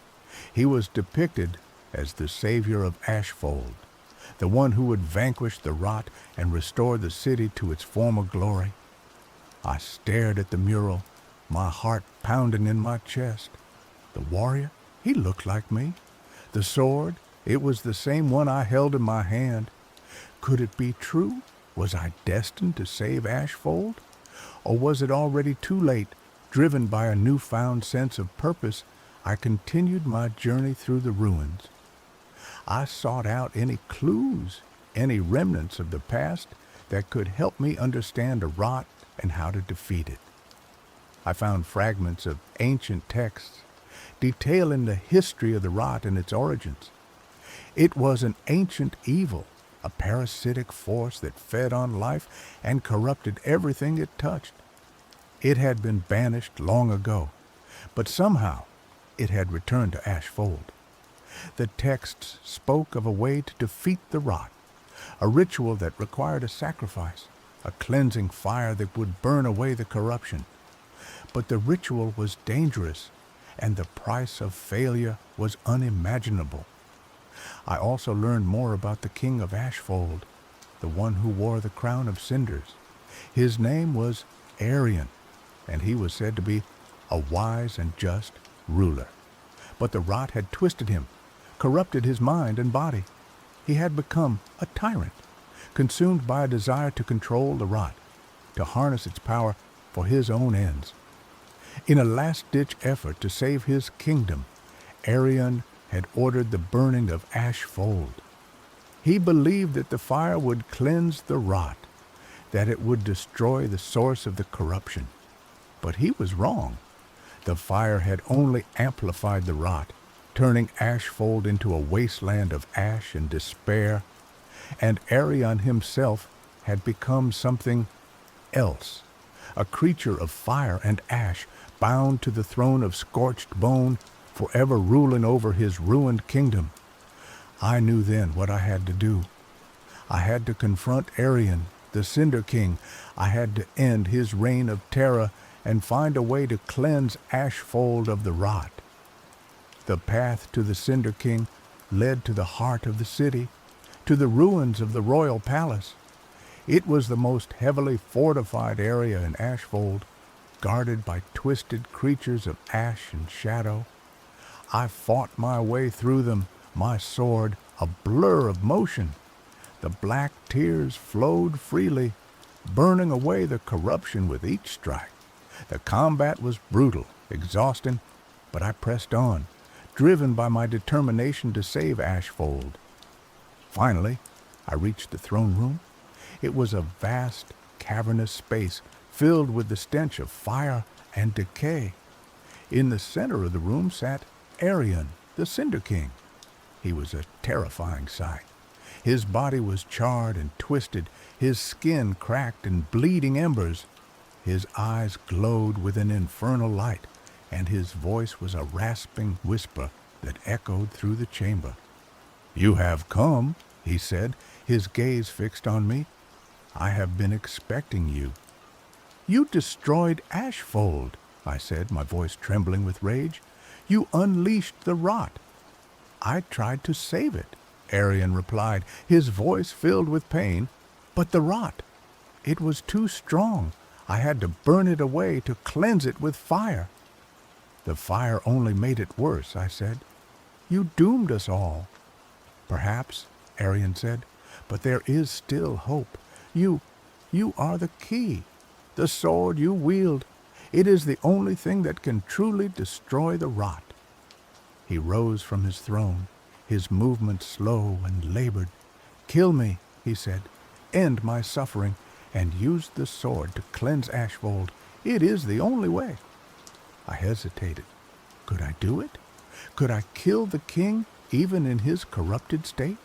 S1: He was depicted as the savior of Ashfold, the one who would vanquish the rot and restore the city to its former glory. I stared at the mural, my heart pounding in my chest. The warrior, he looked like me. The sword, it was the same one I held in my hand. Could it be true? Was I destined to save Ashfold? Or was it already too late? Driven by a newfound sense of purpose, I continued my journey through the ruins. I sought out any clues, any remnants of the past that could help me understand the rot and how to defeat it. I found fragments of ancient texts detailing the history of the rot and its origins. It was an ancient evil, a parasitic force that fed on life and corrupted everything it touched. It had been banished long ago, but somehow it had returned to Ashfold. The texts spoke of a way to defeat the rot, a ritual that required a sacrifice, a cleansing fire that would burn away the corruption. But the ritual was dangerous, and the price of failure was unimaginable. I also learned more about the King of Ashfold, the one who wore the crown of cinders. His name was Arian, and he was said to be a wise and just ruler. But the rot had twisted him, corrupted his mind and body. He had become a tyrant, consumed by a desire to control the rot, to harness its power for his own ends. In a last-ditch effort to save his kingdom, Arian had ordered the burning of Ashfold. He believed that the fire would cleanse the rot, that it would destroy the source of the corruption. But he was wrong. The fire had only amplified the rot, turning Ashfold into a wasteland of ash and despair, and Arian himself had become something else, a creature of fire and ash, bound to the throne of scorched bone, forever ruling over his ruined kingdom. I knew then what I had to do. I had to confront Arian, the Cinder King. I had to end his reign of terror and find a way to cleanse Ashfold of the rot. The path to the Cinder King led to the heart of the city, to the ruins of the royal palace. It was the most heavily fortified area in Ashfold, guarded by twisted creatures of ash and shadow. I fought my way through them, my sword a blur of motion. The black tears flowed freely, burning away the corruption with each strike. The combat was brutal, exhausting, but I pressed on, driven by my determination to save Ashfold. Finally, I reached the throne room. It was a vast, cavernous space filled with the stench of fire and decay. In the center of the room sat Arion, the Cinder King. He was a terrifying sight. His body was charred and twisted, his skin cracked and bleeding embers. His eyes glowed with an infernal light, and his voice was a rasping whisper that echoed through the chamber. "You have come," he said, his gaze fixed on me. "I have been expecting you." "You destroyed Ashfold," I said, my voice trembling with rage. "You unleashed the rot." "I tried to save it," Arion replied, his voice filled with pain. "But the rot, it was too strong. I had to burn it away to cleanse it with fire." "The fire only made it worse," I said. "You doomed us all." "Perhaps," Arion said, "but there is still hope. You are the key. The sword you wield, it is the only thing that can truly destroy the rot." He rose from his throne, his movement slow and labored. "Kill me," he said, "end my suffering, and use the sword to cleanse Ashfold. It is the only way." I hesitated. Could I do it? Could I kill the king even in his corrupted state?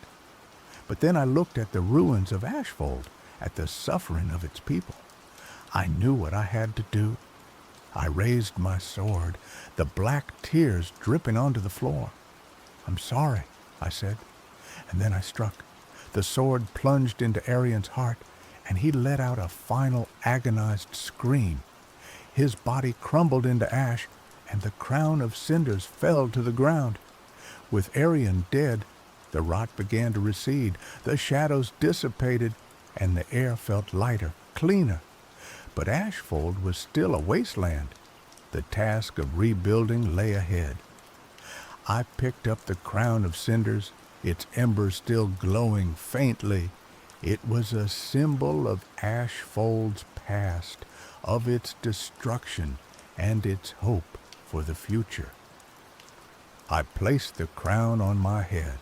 S1: But then I looked at the ruins of Ashfold, at the suffering of its people. I knew what I had to do. I raised my sword, the black tears dripping onto the floor. "I'm sorry," I said, and then I struck. The sword plunged into Arion's heart, and he let out a final agonized scream. His body crumbled into ash, and the crown of cinders fell to the ground. With Arion dead, the rot began to recede, the shadows dissipated, and the air felt lighter, cleaner. But Ashfold was still a wasteland. The task of rebuilding lay ahead. I picked up the crown of cinders, its embers still glowing faintly. It was a symbol of Ashfold's past, of its destruction and its hope for the future. I placed the crown on my head,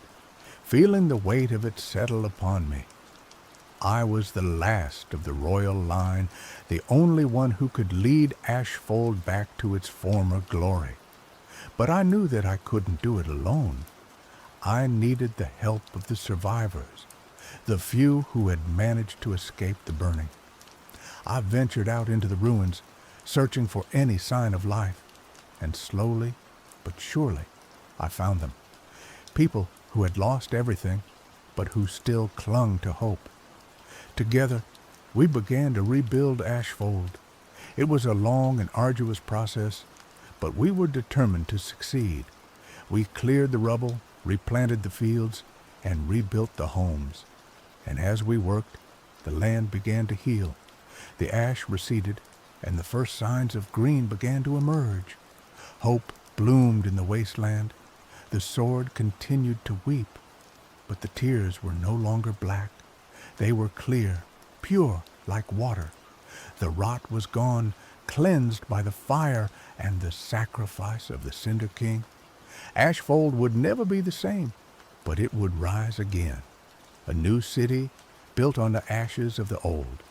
S1: feeling the weight of it settle upon me. I was the last of the royal line, the only one who could lead Ashfold back to its former glory. But I knew that I couldn't do it alone. I needed the help of the survivors, the few who had managed to escape the burning. I ventured out into the ruins, searching for any sign of life, and slowly but surely I found them. People who had lost everything, but who still clung to hope. Together, we began to rebuild Ashfold. It was a long and arduous process, but we were determined to succeed. We cleared the rubble, replanted the fields, and rebuilt the homes. And as we worked, the land began to heal. The ash receded, and the first signs of green began to emerge. Hope bloomed in the wasteland. The sword continued to weep, but the tears were no longer black. They were clear, pure like water. The rot was gone, cleansed by the fire and the sacrifice of the Cinder King. Ashfold would never be the same, but it would rise again. A new city built on the ashes of the old.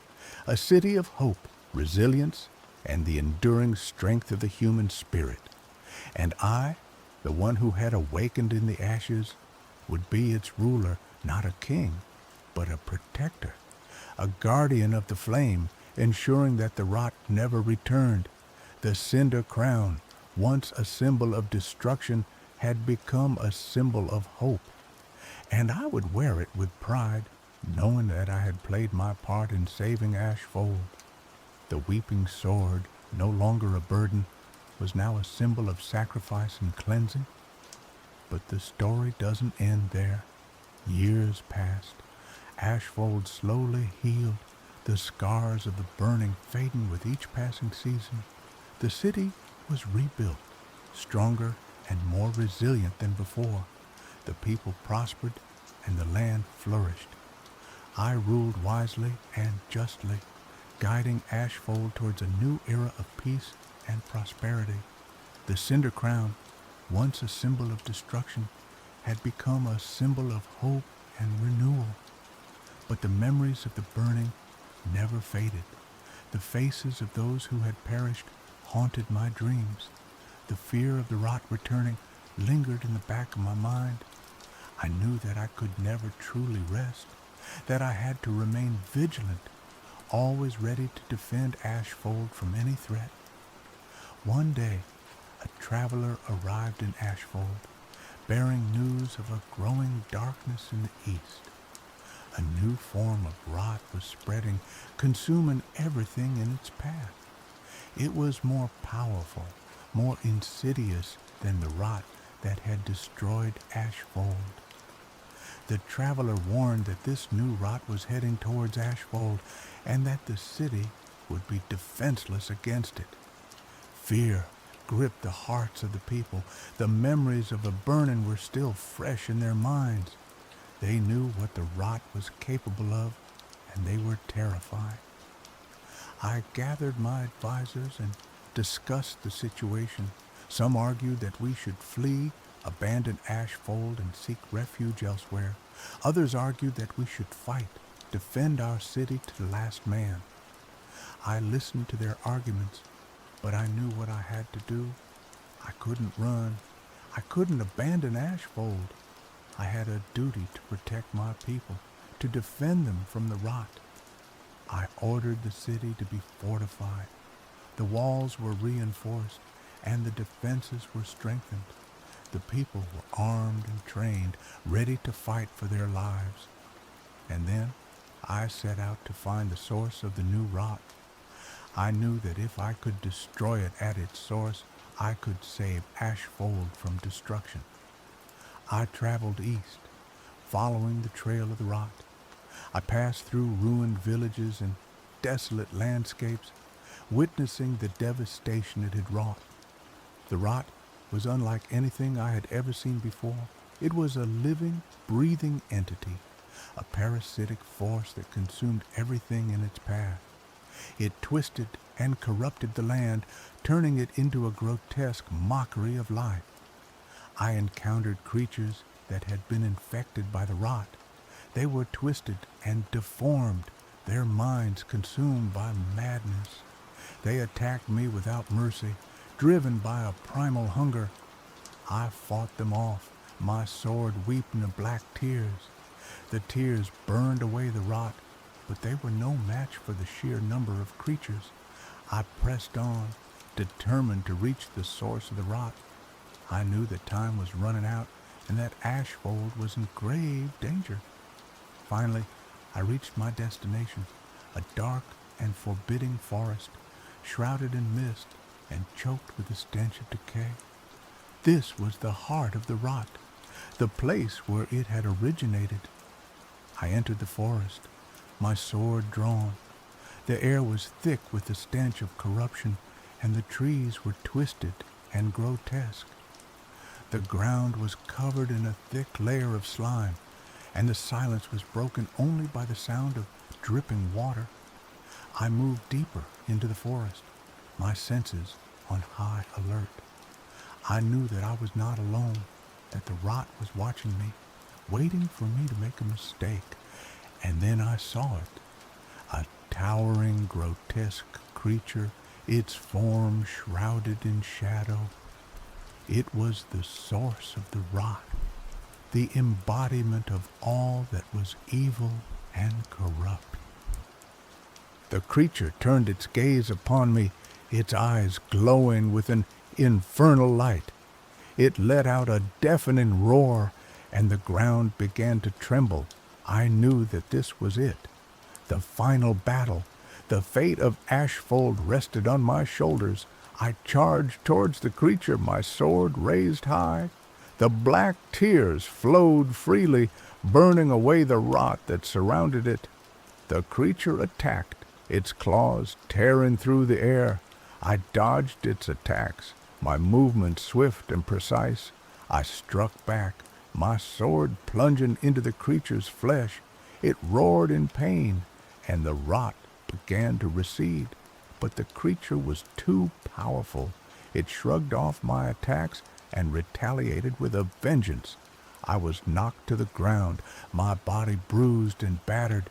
S1: A city of hope, resilience, and the enduring strength of the human spirit. And I, the one who had awakened in the ashes, would be its ruler, not a king, but a protector, a guardian of the flame, ensuring that the rot never returned. The cinder crown, once a symbol of destruction, had become a symbol of hope. And I would wear it with pride, knowing that I had played my part in saving Ashfold. The weeping sword, no longer a burden, was now a symbol of sacrifice and cleansing. But the story doesn't end there. Years passed. Ashfold slowly healed, the scars of the burning fading with each passing season. The city was rebuilt, stronger and more resilient than before. The people prospered and the land flourished. I ruled wisely and justly, guiding Ashfold towards a new era of peace and prosperity. The cinder crown, once a symbol of destruction, had become a symbol of hope and renewal. But the memories of the burning never faded. The faces of those who had perished haunted my dreams. The fear of the rot returning lingered in the back of my mind. I knew that I could never truly rest, that I had to remain vigilant, always ready to defend Ashfold from any threat. One day, a traveler arrived in Ashfold, bearing news of a growing darkness in the east. A new form of rot was spreading, consuming everything in its path. It was more powerful, more insidious than the rot that had destroyed Ashfold. The traveler warned that this new rot was heading towards Ashfold and that the city would be defenseless against it. Fear gripped the hearts of the people. The memories of the burning were still fresh in their minds. They knew what the rot was capable of, and they were terrified. I gathered my advisors and discussed the situation. Some argued that we should flee, abandon Ashfold, and seek refuge elsewhere. Others argued that we should fight, defend our city to the last man. I listened to their arguments, but I knew what I had to do. I couldn't run. I couldn't abandon Ashfold. I had a duty to protect my people, to defend them from the rot. I ordered the city to be fortified. The walls were reinforced, and the defenses were strengthened. The people were armed and trained, ready to fight for their lives. And then I set out to find the source of the new rot. I knew that if I could destroy it at its source, I could save Ashfold from destruction. I traveled east, following the trail of the rot. I passed through ruined villages and desolate landscapes, witnessing the devastation it had wrought. The rot was unlike anything I had ever seen before. It was a living, breathing entity, a parasitic force that consumed everything in its path. It twisted and corrupted the land, turning it into a grotesque mockery of life. I encountered creatures that had been infected by the rot. They were twisted and deformed, their minds consumed by madness. They attacked me without mercy, driven by a primal hunger. I fought them off, my sword weeping in black tears. The tears burned away the rot, but they were no match for the sheer number of creatures. I pressed on, determined to reach the source of the rot. I knew that time was running out and that Ashfold was in grave danger. Finally, I reached my destination, a dark and forbidding forest, shrouded in mist and choked with the stench of decay. This was the heart of the rot, the place where it had originated. I entered the forest, my sword drawn. The air was thick with the stench of corruption, and the trees were twisted and grotesque. The ground was covered in a thick layer of slime, and the silence was broken only by the sound of dripping water. I moved deeper into the forest, my senses on high alert. I knew that I was not alone, that the rot was watching me, waiting for me to make a mistake. And then I saw it, a towering, grotesque creature, its form shrouded in shadow. It was the source of the rot, the embodiment of all that was evil and corrupt. The creature turned its gaze upon me, its eyes glowing with an infernal light. It let out a deafening roar, and the ground began to tremble. I knew that this was it, the final battle. The fate of Ashfold rested on my shoulders. I charged towards the creature, my sword raised high. The black tears flowed freely, burning away the rot that surrounded it. The creature attacked, its claws tearing through the air. I dodged its attacks, my movements swift and precise. I struck back, my sword plunging into the creature's flesh. It roared in pain, and the rot began to recede. But the creature was too powerful. It shrugged off my attacks and retaliated with a vengeance. I was knocked to the ground, my body bruised and battered.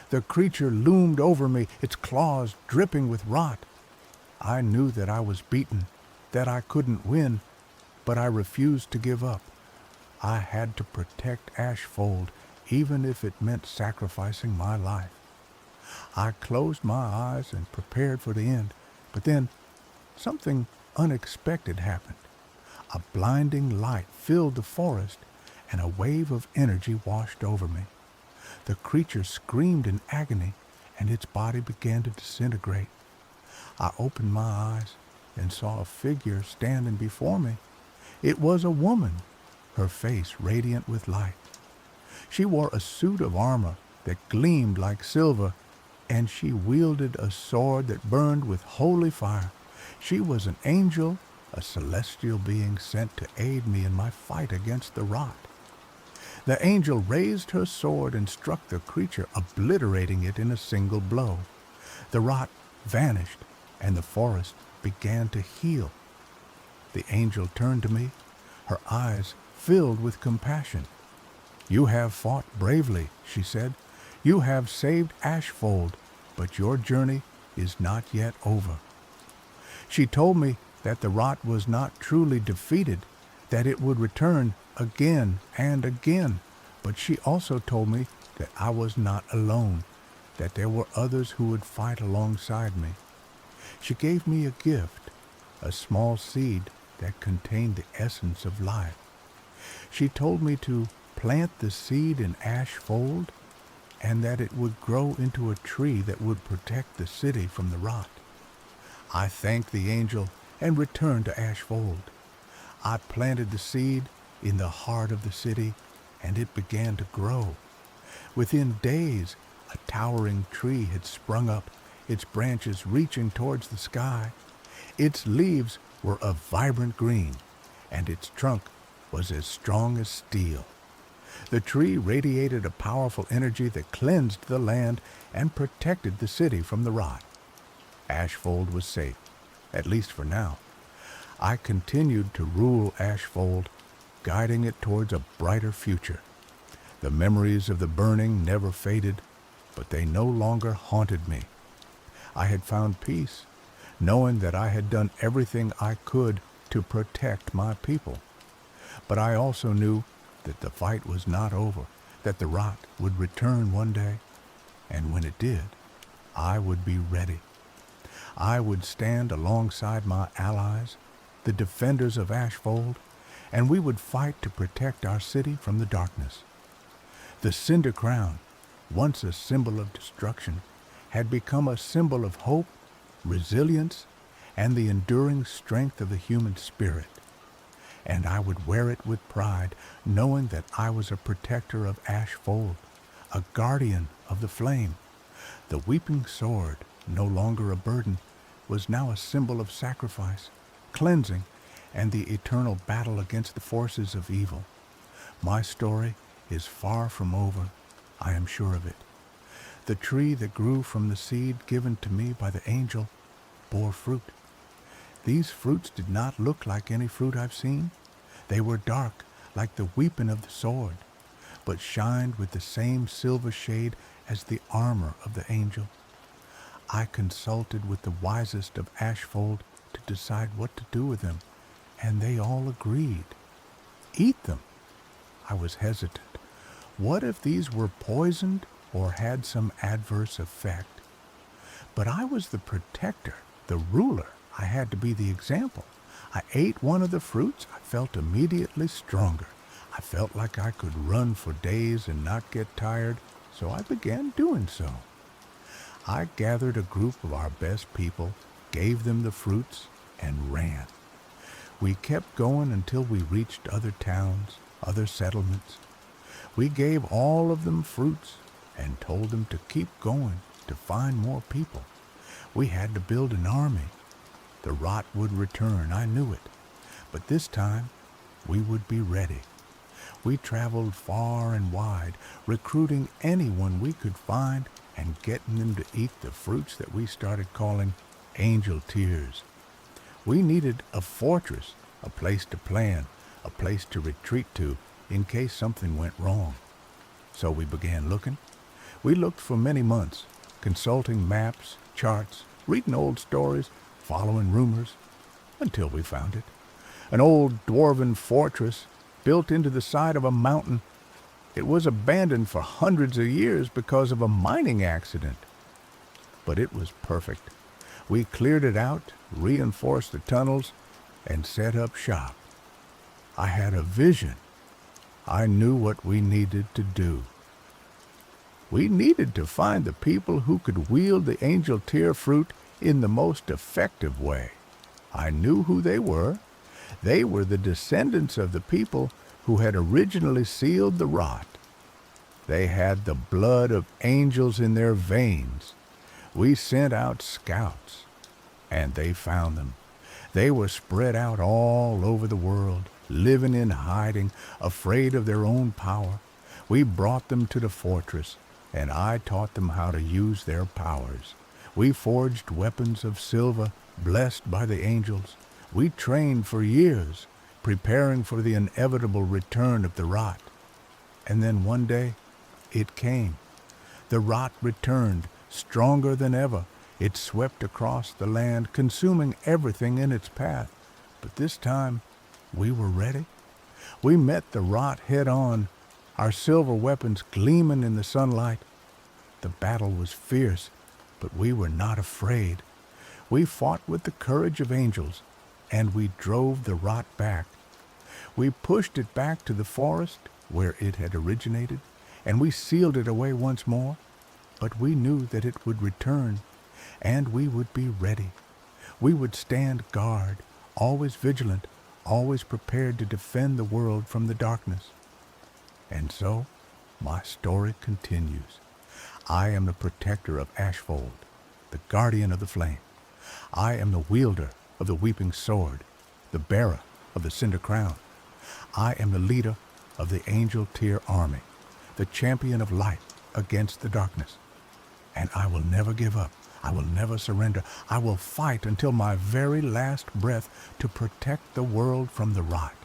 S1: The creature loomed over me, its claws dripping with rot. I knew that I was beaten, that I couldn't win, but I refused to give up. I had to protect Ashfold, even if it meant sacrificing my life. I closed my eyes and prepared for the end, but then something unexpected happened. A blinding light filled the forest, and a wave of energy washed over me. The creature screamed in agony, and its body began to disintegrate. I opened my eyes and saw a figure standing before me. It was a woman, her face radiant with light. She wore a suit of armor that gleamed like silver, and she wielded a sword that burned with holy fire. She was an angel, a celestial being sent to aid me in my fight against the rot. The angel raised her sword and struck the creature, obliterating it in a single blow. The rot vanished, and the forest began to heal. The angel turned to me, her eyes filled with compassion. "You have fought bravely," she said. "You have saved Ashfold, but your journey is not yet over." She told me that the rot was not truly defeated, that it would return again and again. But she also told me that I was not alone, that there were others who would fight alongside me. She gave me a gift, a small seed that contained the essence of life. She told me to plant the seed in Ashfold, and that it would grow into a tree that would protect the city from the rot. I thanked the angel and returned to Ashfold. I planted the seed in the heart of the city, and it began to grow. Within days, a towering tree had sprung up, its branches reaching towards the sky. Its leaves were of vibrant green, and its trunk was as strong as steel. The tree radiated a powerful energy that cleansed the land and protected the city from the rot. Ashfold was safe, at least for now. I continued to rule Ashfold, guiding it towards a brighter future. The memories of the burning never faded, but they no longer haunted me. I had found peace, knowing that I had done everything I could to protect my people. But I also knew that the fight was not over, that the rot would return one day, and when it did, I would be ready. I would stand alongside my allies, the defenders of Ashfold, and we would fight to protect our city from the darkness. The cinder crown, once a symbol of destruction, had become a symbol of hope, resilience, and the enduring strength of the human spirit. And I would wear it with pride, knowing that I was a protector of Ashfold, a guardian of the flame. The weeping sword, no longer a burden, was now a symbol of sacrifice, cleansing, and the eternal battle against the forces of evil. My story is far from over, I am sure of it. The tree that grew from the seed given to me by the angel bore fruit. These fruits did not look like any fruit I've seen. They were dark, like the weeping of the sword, but shined with the same silver shade as the armor of the angel. I consulted with the wisest of Ashfold to decide what to do with them, and they all agreed. Eat them. I was hesitant. What if these were poisoned or had some adverse effect? But I was the protector, the ruler. I had to be the example. I ate one of the fruits. I felt immediately stronger. I felt like I could run for days and not get tired, so I began doing so. I gathered a group of our best people, gave them the fruits, and ran. We kept going until we reached other towns, other settlements. We gave all of them fruits and told them to keep going to find more people. We had to build an army. The rot would return, I knew it. But this time, we would be ready. We traveled far and wide, recruiting anyone we could find and getting them to eat the fruits that we started calling angel tears. We needed a fortress, a place to plan, a place to retreat to in case something went wrong. So we began looking. We looked for many months, consulting maps, charts, reading old stories, following rumors, until we found it. An old dwarven fortress built into the side of a mountain. It was abandoned for hundreds of years because of a mining accident. But it was perfect. We cleared it out, reinforced the tunnels, and set up shop. I had a vision. I knew what we needed to do. We needed to find the people who could wield the angel tear fruit in the most effective way. I knew who they were. They were the descendants of the people who had originally sealed the rot. They had the blood of angels in their veins. We sent out scouts, and they found them. They were spread out all over the world, living in hiding, afraid of their own power. We brought them to the fortress, and I taught them how to use their powers. We forged weapons of silver, blessed by the angels. We trained for years, preparing for the inevitable return of the rot. And then one day, it came. The rot returned, stronger than ever. It swept across the land, consuming everything in its path. But this time, we were ready. We met the rot head on, our silver weapons gleaming in the sunlight. The battle was fierce, but we were not afraid. We fought with the courage of angels, and we drove the rot back. We pushed it back to the forest where it had originated, and we sealed it away once more. But we knew that it would return, and we would be ready. We would stand guard, always vigilant, always prepared to defend the world from the darkness. And so, my story continues. I am the protector of Ashfold, the guardian of the flame. I am the wielder of the weeping sword, the bearer of the cinder crown. I am the leader of the angel tear army, the champion of light against the darkness. And I will never give up. I will never surrender. I will fight until my very last breath to protect the world from the rot.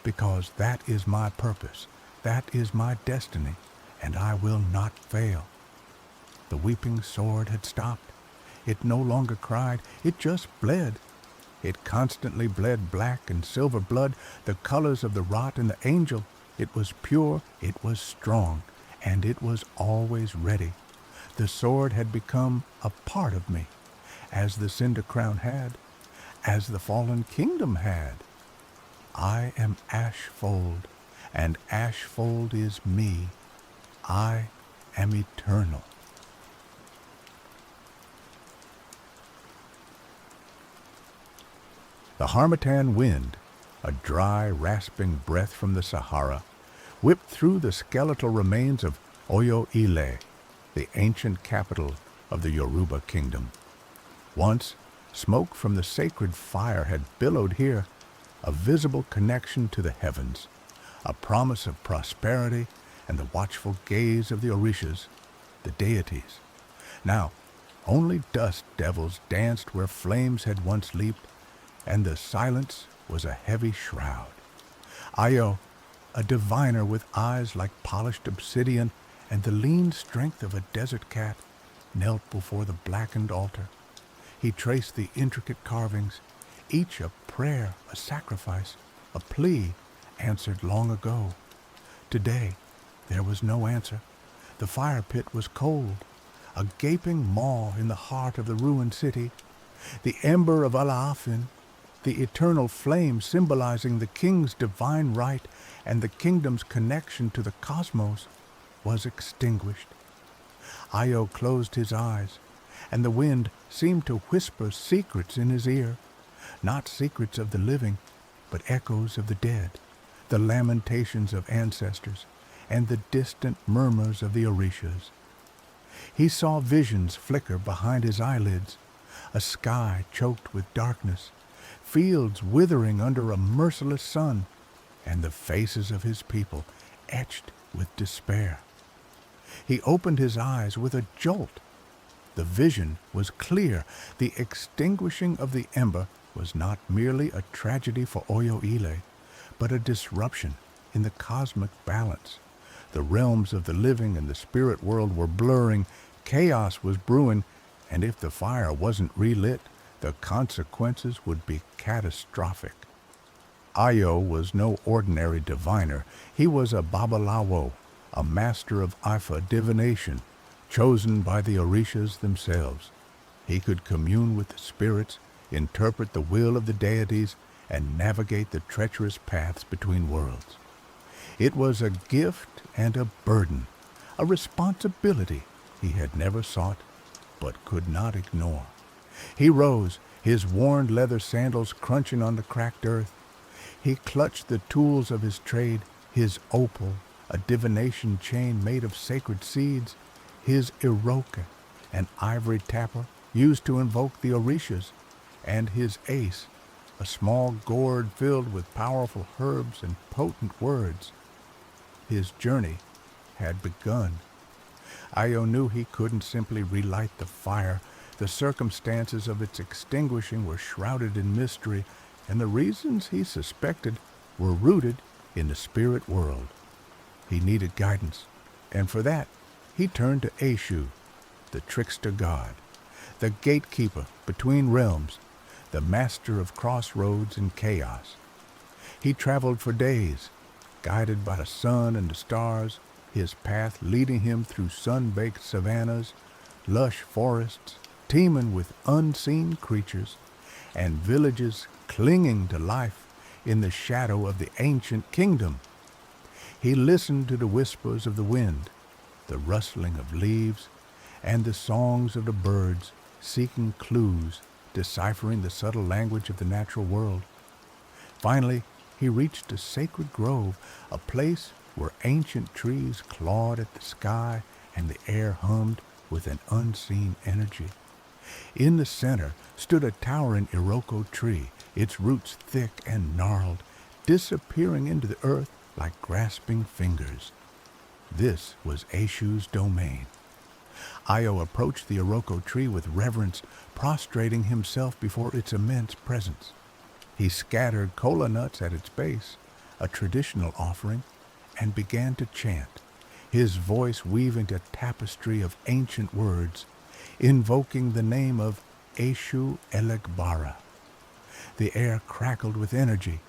S1: Because that is my purpose. That is my destiny, and I will not fail. The weeping sword had stopped. It no longer cried. It just bled. It constantly bled black and silver blood, the colors of the rot and the angel. It was pure, it was strong, and it was always ready. The sword had become a part of me, as the cinder crown had, as the fallen kingdom had. I am Ashfold, and Ashfold is me. I am eternal. The harmattan wind, a dry, rasping breath from the Sahara, whipped through the skeletal remains of Oyo-Ile, the ancient capital of the Yoruba kingdom. Once, smoke from the sacred fire had billowed here, a visible connection to the heavens, a promise of prosperity and the watchful gaze of the Orishas, the deities. Now, only dust devils danced where flames had once leaped, and the silence was a heavy shroud. Ayo, a diviner with eyes like polished obsidian and the lean strength of a desert cat, knelt before the blackened altar. He traced the intricate carvings, each a prayer, a sacrifice, a plea answered long ago. Today, there was no answer. The fire pit was cold, a gaping maw in the heart of the ruined city. The ember of Alaafin, the eternal flame symbolizing the king's divine right and the kingdom's connection to the cosmos, was extinguished. Io closed his eyes, and the wind seemed to whisper secrets in his ear, not secrets of the living, but echoes of the dead, the lamentations of ancestors, and the distant murmurs of the Orishas. He saw visions flicker behind his eyelids, a sky choked with darkness, fields withering under a merciless sun, and the faces of his people etched with despair. He opened his eyes with a jolt. The vision was clear. The extinguishing of the ember was not merely a tragedy for Oyoile, but a disruption in the cosmic balance. The realms of the living and the spirit world were blurring, chaos was brewing, and if the fire wasn't relit, the consequences would be catastrophic. Io was no ordinary diviner. He was a Babalawo, a master of Ifa divination, chosen by the Orishas themselves. He could commune with the spirits, interpret the will of the deities, and navigate the treacherous paths between worlds. It was a gift and a burden, a responsibility he had never sought but could not ignore. He rose, his worn leather sandals crunching on the cracked earth. He clutched the tools of his trade, his opal, a divination chain made of sacred seeds, his iroka, an ivory tapper used to invoke the Orishas, and his ace, a small gourd filled with powerful herbs and potent words. His journey had begun. Io knew he couldn't simply relight the fire. The circumstances of its extinguishing were shrouded in mystery, and the reasons he suspected were rooted in the spirit world. He needed guidance, and for that he turned to Eshu, the trickster god, the gatekeeper between realms, the master of crossroads and chaos. He traveled for days, guided by the sun and the stars, his path leading him through sun-baked savannas, lush forests teeming with unseen creatures, and villages clinging to life in the shadow of the ancient kingdom. He listened to the whispers of the wind, the rustling of leaves, and the songs of the birds, seeking clues, deciphering the subtle language of the natural world. Finally, he reached a sacred grove, a place where ancient trees clawed at the sky and the air hummed with an unseen energy. In the center stood a towering Iroko tree, its roots thick and gnarled, disappearing into the earth like grasping fingers. This was Eshu's domain. Io approached the Iroko tree with reverence, prostrating himself before its immense presence. He scattered kola nuts at its base, a traditional offering, and began to chant, his voice weaving a tapestry of ancient words, invoking the name of Eshu Elegbara. The air crackled with energy,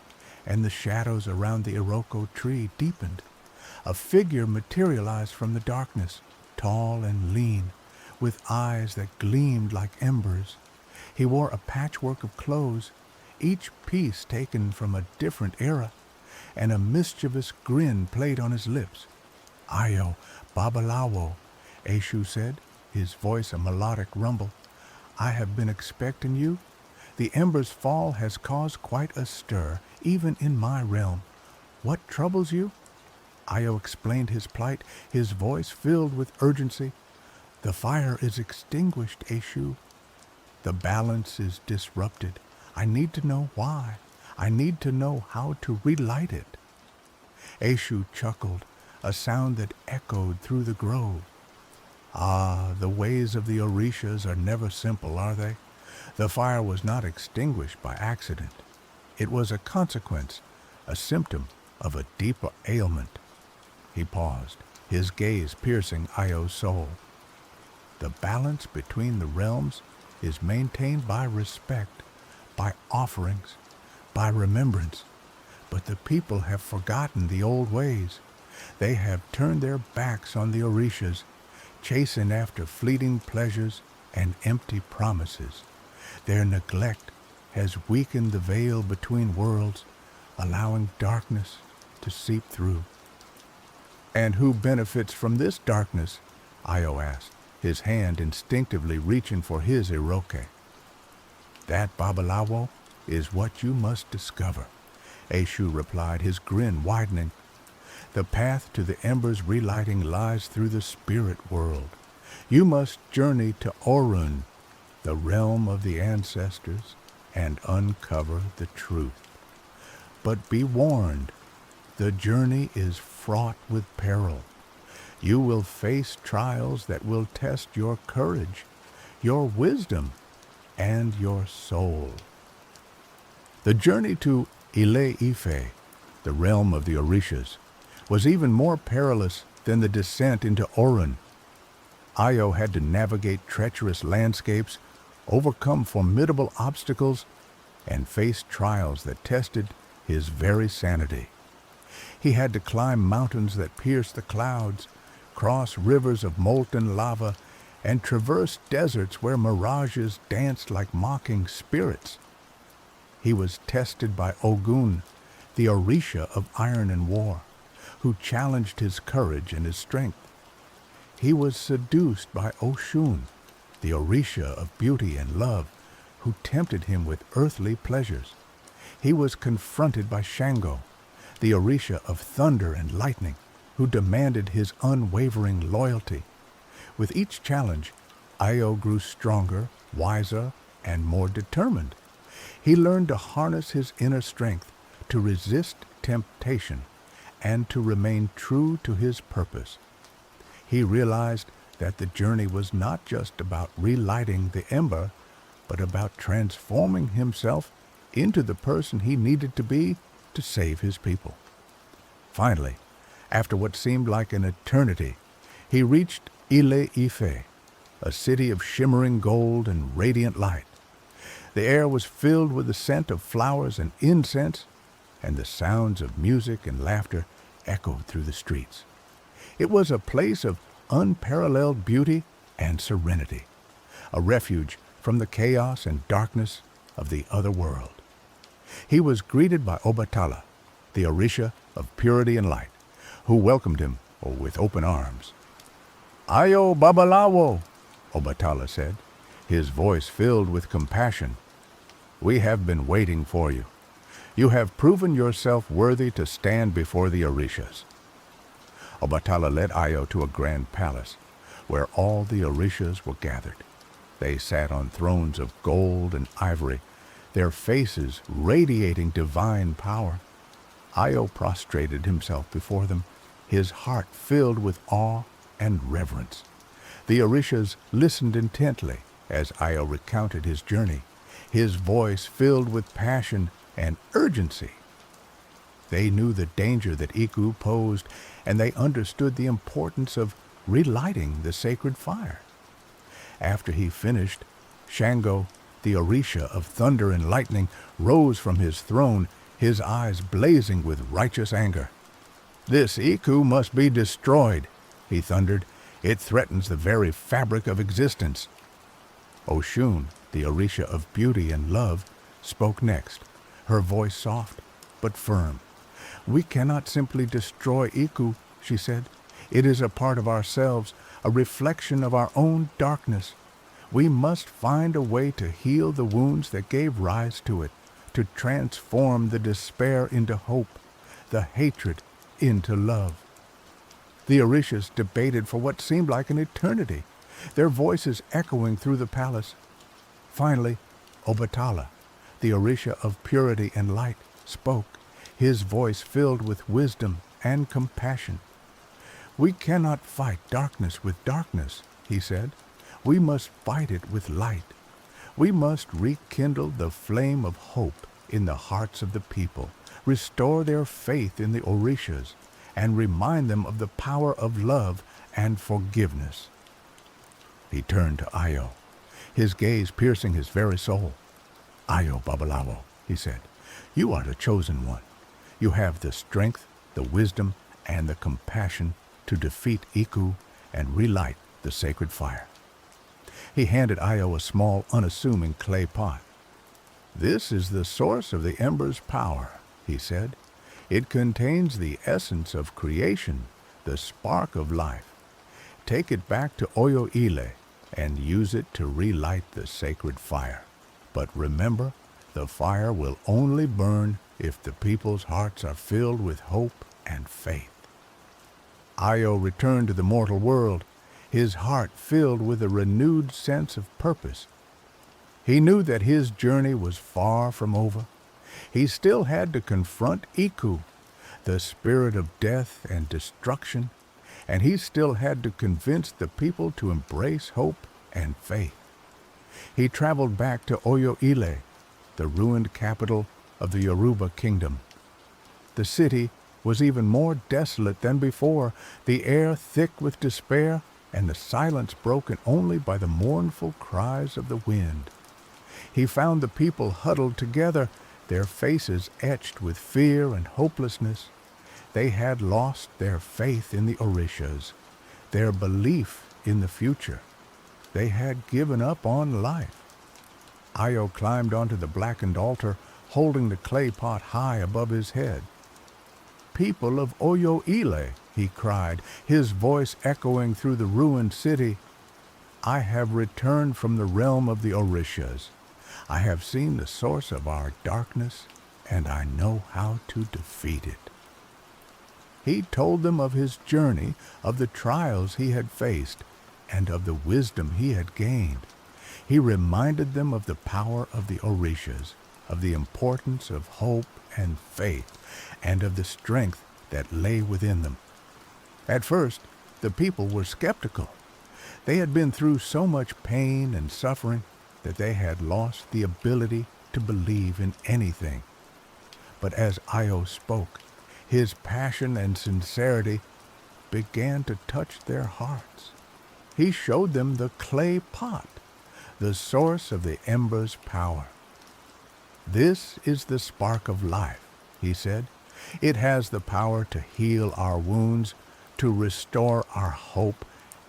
S1: and the shadows around the Iroko tree deepened. A figure materialized from the darkness, tall and lean, with eyes that gleamed like embers. He wore a patchwork of clothes, each piece taken from a different era, and a mischievous grin played on his lips. "Io, Babalawo," Eshu said, his voice a melodic rumble. "I have been expecting you. The ember's fall has caused quite a stir, even in my realm. What troubles you?" Io explained his plight, his voice filled with urgency. "The fire is extinguished, Eshu. The balance is disrupted. I need to know why. I need to know how to relight it." Eshu chuckled, a sound that echoed through the grove. "Ah, the ways of the Orishas are never simple, are they? The fire was not extinguished by accident. It was a consequence, a symptom of a deeper ailment." He paused, his gaze piercing Io's soul. "The balance between the realms is maintained by respect, by offerings, by remembrance. But the people have forgotten the old ways. They have turned their backs on the Orishas, chasing after fleeting pleasures and empty promises. Their neglect has weakened the veil between worlds, allowing darkness to seep through. And who benefits from this darkness? Io asked, his hand instinctively reaching for his eroke. That, Babalawo, is what you must discover, Eshu replied, his grin widening. The path to the embers relighting lies through the spirit world. You must journey to Orun, the realm of the ancestors, and uncover the truth. But be warned, the journey is fraught with peril. You will face trials that will test your courage, your wisdom, and your soul. The journey to Ile-Ife, the realm of the Orishas, was even more perilous than the descent into Orun. Io had to navigate treacherous landscapes, overcome formidable obstacles, and face trials that tested his very sanity. He had to climb mountains that pierced the clouds, cross rivers of molten lava, and traverse deserts where mirages danced like mocking spirits. He was tested by Ogun, the Orisha of iron and war, who challenged his courage and his strength. He was seduced by Oshun, the Orisha of beauty and love, who tempted him with earthly pleasures. He was confronted by Shango, the Orisha of thunder and lightning, who demanded his unwavering loyalty. With each challenge, Io grew stronger, wiser, and more determined. He learned to harness his inner strength, to resist temptation, and to remain true to his purpose. He realized that the journey was not just about relighting the ember, but about transforming himself into the person he needed to be to save his people. Finally, after what seemed like an eternity, he reached Ile-Ife, a city of shimmering gold and radiant light. The air was filled with the scent of flowers and incense, and the sounds of music and laughter echoed through the streets. It was a place of unparalleled beauty and serenity, a refuge from the chaos and darkness of the other world. He was greeted by Obatala, the Orisha of purity and light, who welcomed him with open arms. "Ayo Babalawo," Obatala said, his voice filled with compassion. "We have been waiting for you. You have proven yourself worthy to stand before the Orishas." Obatala led Io to a grand palace, where all the Orishas were gathered. They sat on thrones of gold and ivory, their faces radiating divine power. Io prostrated himself before them, his heart filled with awe and reverence. The Orishas listened intently as Io recounted his journey, his voice filled with passion and urgency. They knew the danger that Iku posed, and they understood the importance of relighting the sacred fire. After he finished, Shango, the Orisha of thunder and lightning, rose from his throne, his eyes blazing with righteous anger. "This Iku must be destroyed," he thundered. "It threatens the very fabric of existence." Oshun, the Orisha of beauty and love, spoke next, her voice soft but firm. "We cannot simply destroy Iku," she said. "It is a part of ourselves, a reflection of our own darkness. We must find a way to heal the wounds that gave rise to it, to transform the despair into hope, the hatred into love." The Orishas debated for what seemed like an eternity, their voices echoing through the palace. Finally, Obatala, the Orisha of purity and light, spoke, his voice filled with wisdom and compassion. "We cannot fight darkness with darkness," he said. "We must fight it with light. We must rekindle the flame of hope in the hearts of the people, restore their faith in the Orishas, and remind them of the power of love and forgiveness." He turned to Io, his gaze piercing his very soul. "Io Babalawo," he said, "you are the chosen one. You have the strength, the wisdom, and the compassion to defeat Iku and relight the sacred fire." He handed Io a small, unassuming clay pot. "This is the source of the ember's power," he said. "It contains the essence of creation, the spark of life. Take it back to Oyo-Ile and use it to relight the sacred fire. But remember, the fire will only burn if the people's hearts are filled with hope and faith." Io returned to the mortal world, his heart filled with a renewed sense of purpose. He knew that his journey was far from over. He still had to confront Iku, the spirit of death and destruction, and he still had to convince the people to embrace hope and faith. He traveled back to Oyo-Ile, the ruined capital of the Yoruba kingdom. The city was even more desolate than before, the air thick with despair, and the silence broken only by the mournful cries of the wind. He found the people huddled together, their faces etched with fear and hopelessness. They had lost their faith in the Orishas, their belief in the future. They had given up on life. Io climbed onto the blackened altar, holding the clay pot high above his head. "People of Oyo-Ile," he cried, his voice echoing through the ruined city, "I have returned from the realm of the Orishas. I have seen the source of our darkness, and I know how to defeat it." He told them of his journey, of the trials he had faced, and of the wisdom he had gained. He reminded them of the power of the Orishas, of the importance of hope and faith, and of the strength that lay within them. At first, the people were skeptical. They had been through so much pain and suffering that they had lost the ability to believe in anything. But as Io spoke, his passion and sincerity began to touch their hearts. He showed them the clay pot, the source of the ember's power. "This is the spark of life," he said. "It has the power to heal our wounds, to restore our hope,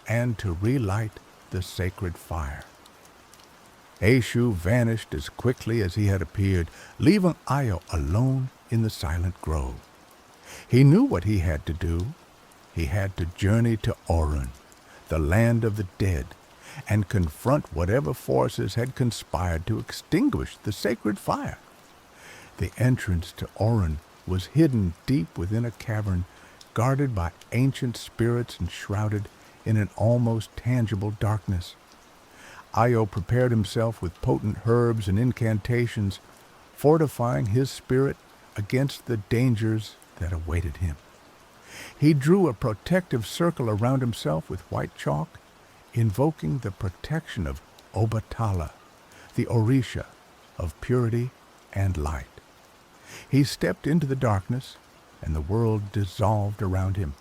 S1: and to relight the sacred fire." Eshu vanished as quickly as he had appeared, leaving Io alone in the silent grove. He knew what he had to do. He had to journey to Orun, the land of the dead, and confront whatever forces had conspired to extinguish the sacred fire. The entrance to Orun was hidden deep within a cavern, guarded by ancient spirits and shrouded in an almost tangible darkness. Io prepared himself with potent herbs and incantations, fortifying his spirit against the dangers that awaited him. He drew a protective circle around himself with white chalk, invoking the protection of Obatala, the Orisha of purity and light. He stepped into the darkness, and the world dissolved around him.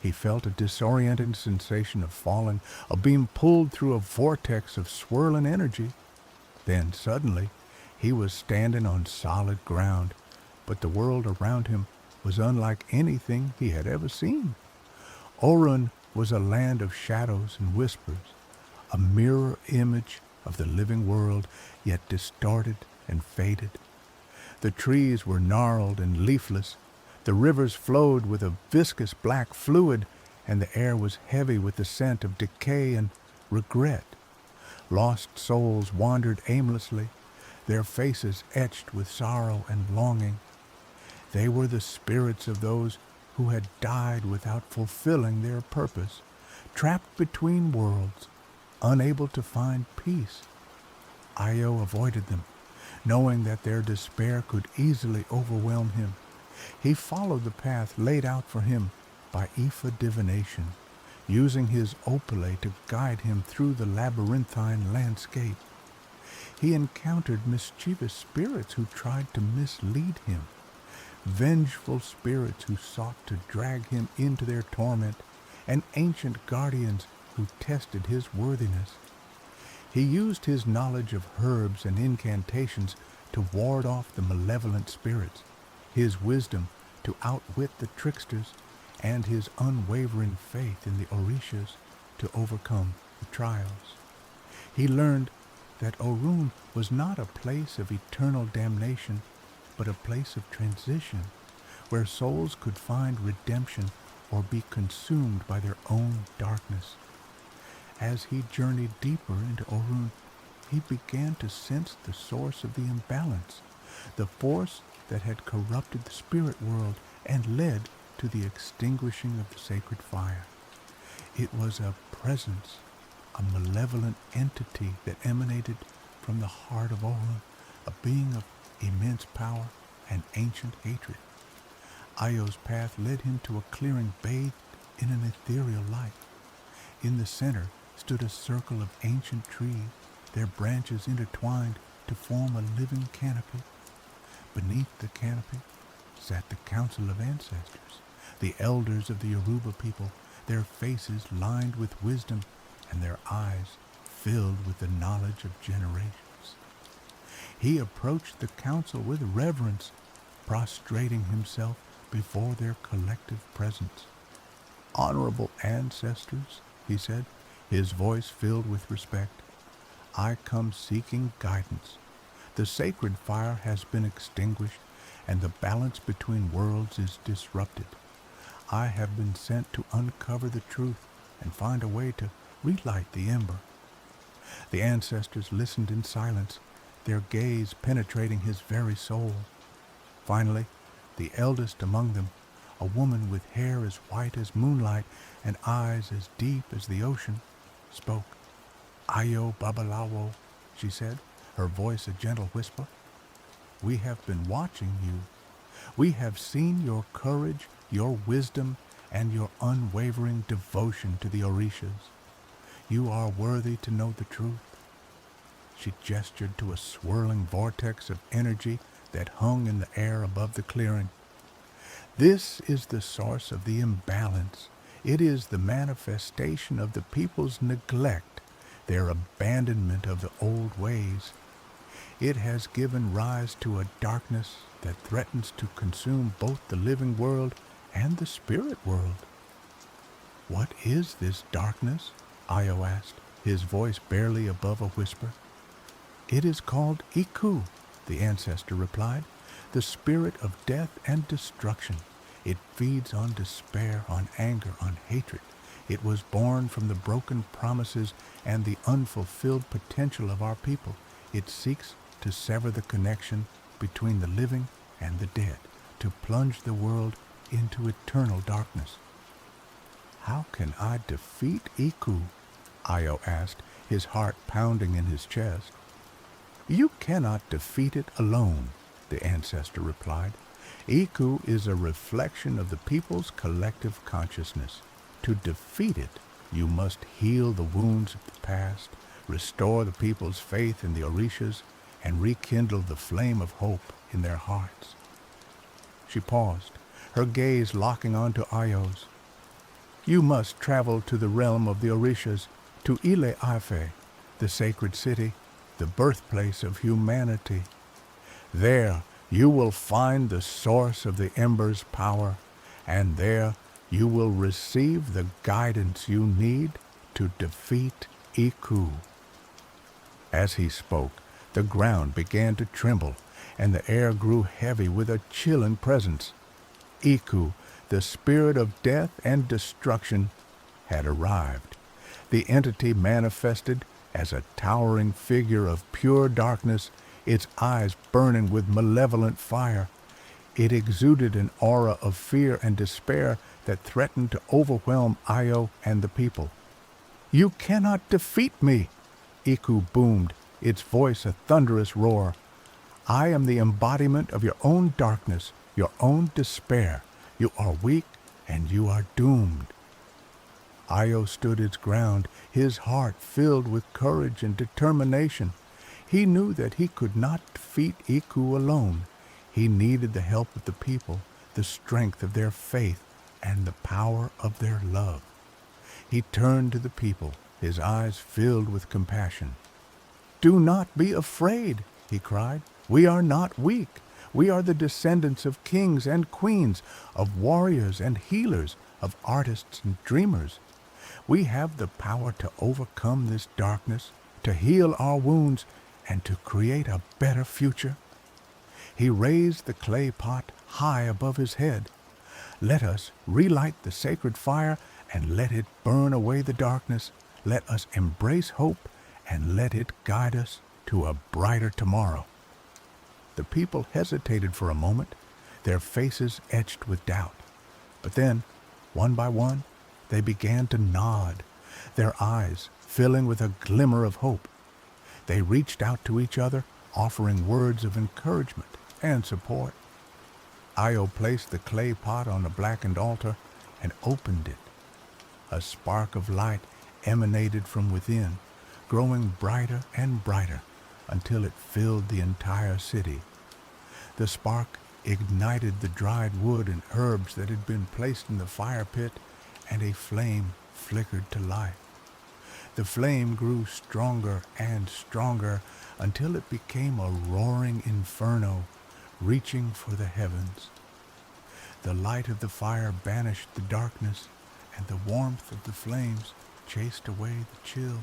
S1: He felt a disorienting sensation of falling, of being pulled through a vortex of swirling energy. Then suddenly, he was standing on solid ground, but the world around him was unlike anything he had ever seen. Orun was a land of shadows and whispers, a mirror image of the living world, yet distorted and faded. The trees were gnarled and leafless, the rivers flowed with a viscous black fluid, and the air was heavy with the scent of decay and regret. Lost souls wandered aimlessly, their faces etched with sorrow and longing. They were the spirits of those who had died without fulfilling their purpose, trapped between worlds, unable to find peace. Io avoided them, knowing that their despair could easily overwhelm him. He followed the path laid out for him by Ifa divination, using his opale to guide him through the labyrinthine landscape. He encountered mischievous spirits who tried to mislead him, vengeful spirits who sought to drag him into their torment, and ancient guardians who tested his worthiness. He used his knowledge of herbs and incantations to ward off the malevolent spirits, his wisdom to outwit the tricksters, and his unwavering faith in the Orishas to overcome the trials. He learned that Orun was not a place of eternal damnation, but a place of transition, where souls could find redemption or be consumed by their own darkness. As he journeyed deeper into Orun, he began to sense the source of the imbalance, the force that had corrupted the spirit world and led to the extinguishing of the sacred fire. It was a presence, a malevolent entity that emanated from the heart of Orun, a being of immense power and ancient hatred. Io's path led him to a clearing bathed in an ethereal light. In the center stood a circle of ancient trees, their branches intertwined to form a living canopy. Beneath the canopy sat the Council of Ancestors, the elders of the Yoruba people, their faces lined with wisdom and their eyes filled with the knowledge of generations. He approached the council with reverence, prostrating himself before their collective presence. "Honorable ancestors," he said, his voice filled with respect, "I come seeking guidance. The sacred fire has been extinguished, and the balance between worlds is disrupted. I have been sent to uncover the truth and find a way to relight the ember." The ancestors listened in silence, their gaze penetrating his very soul. Finally, the eldest among them, a woman with hair as white as moonlight and eyes as deep as the ocean, spoke. "Ayo Babalawo," she said, her voice a gentle whisper. "We have been watching you. We have seen your courage, your wisdom, and your unwavering devotion to the Orishas. You are worthy to know the truth." She gestured to a swirling vortex of energy that hung in the air above the clearing. "This is the source of the imbalance. It is the manifestation of the people's neglect, their abandonment of the old ways. It has given rise to a darkness that threatens to consume both the living world and the spirit world." "What is this darkness?" Io asked, his voice barely above a whisper. "It is called Iku," the ancestor replied, "the spirit of death and destruction. It feeds on despair, on anger, on hatred. It was born from the broken promises and the unfulfilled potential of our people. It seeks to sever the connection between the living and the dead, to plunge the world into eternal darkness." "How can I defeat Iku?" Io asked, his heart pounding in his chest. "You cannot defeat it alone," the ancestor replied. "Iku is a reflection of the people's collective consciousness. To defeat it, you must heal the wounds of the past, restore the people's faith in the Orishas, and rekindle the flame of hope in their hearts." She paused, her gaze locking onto Io's. "You must travel to the realm of the Orishas, to Ile Ife, the sacred city, the birthplace of humanity. There you will find the source of the ember's power, and there you will receive the guidance you need to defeat Iku." As he spoke, the ground began to tremble, and the air grew heavy with a chilling presence. Iku, the spirit of death and destruction, had arrived. The entity manifested as a towering figure of pure darkness, its eyes burning with malevolent fire. It exuded an aura of fear and despair that threatened to overwhelm Io and the people. "You cannot defeat me!" Iku boomed, its voice a thunderous roar. "I am the embodiment of your own darkness, your own despair. You are weak and you are doomed." Io stood his ground, his heart filled with courage and determination. He knew that he could not defeat Iku alone. He needed the help of the people, the strength of their faith, and the power of their love. He turned to the people, his eyes filled with compassion. "Do not be afraid," he cried. "We are not weak. We are the descendants of kings and queens, of warriors and healers, of artists and dreamers. We have the power to overcome this darkness, to heal our wounds, and to create a better future. He raised the clay pot high above his head. Let us relight the sacred fire and let it burn away the darkness. Let us embrace hope and let it guide us to a brighter tomorrow. The people hesitated for a moment, their faces etched with doubt. But then, one by one, they began to nod, their eyes filling with a glimmer of hope. They reached out to each other, offering words of encouragement and support. Io placed the clay pot on the blackened altar and opened it. A spark of light emanated from within, growing brighter and brighter until it filled the entire city. The spark ignited the dried wood and herbs that had been placed in the fire pit, and a flame flickered to life. The flame grew stronger and stronger until it became a roaring inferno, reaching for the heavens. The light of the fire banished the darkness, and the warmth of the flames chased away the chill.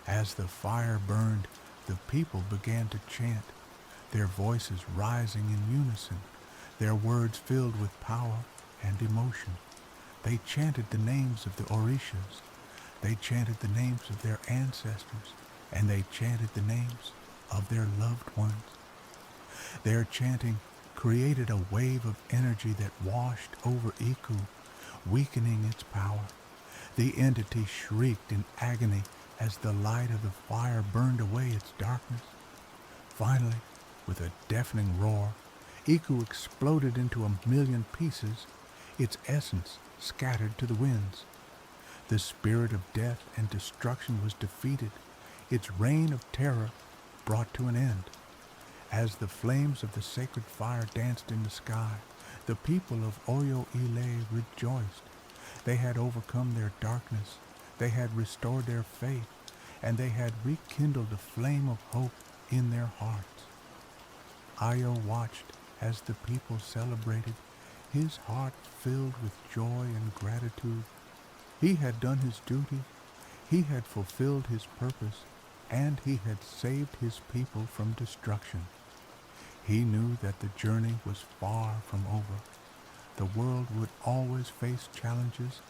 S1: As the fire burned, the people began to chant, their voices rising in unison, their words filled with power and emotion. They chanted the names of the Orishas. They chanted the names of their ancestors, and they chanted the names of their loved ones. Their chanting created a wave of energy that washed over Iku, weakening its power. The entity shrieked in agony as the light of the fire burned away its darkness. Finally, with a deafening roar, Iku exploded into 1,000,000 pieces, its essence scattered to the winds. The spirit of death and destruction was defeated, its reign of terror brought to an end. As the flames of the sacred fire danced in the sky, the people of Oyo-Ile rejoiced. They had overcome their darkness, they had restored their faith, and they had rekindled a flame of hope in their hearts. Io watched as the people celebrated, his heart filled with joy and gratitude. He had done his duty, he had fulfilled his purpose, and he had saved his people from destruction. He knew that the journey was far from over. The world would always face challenges,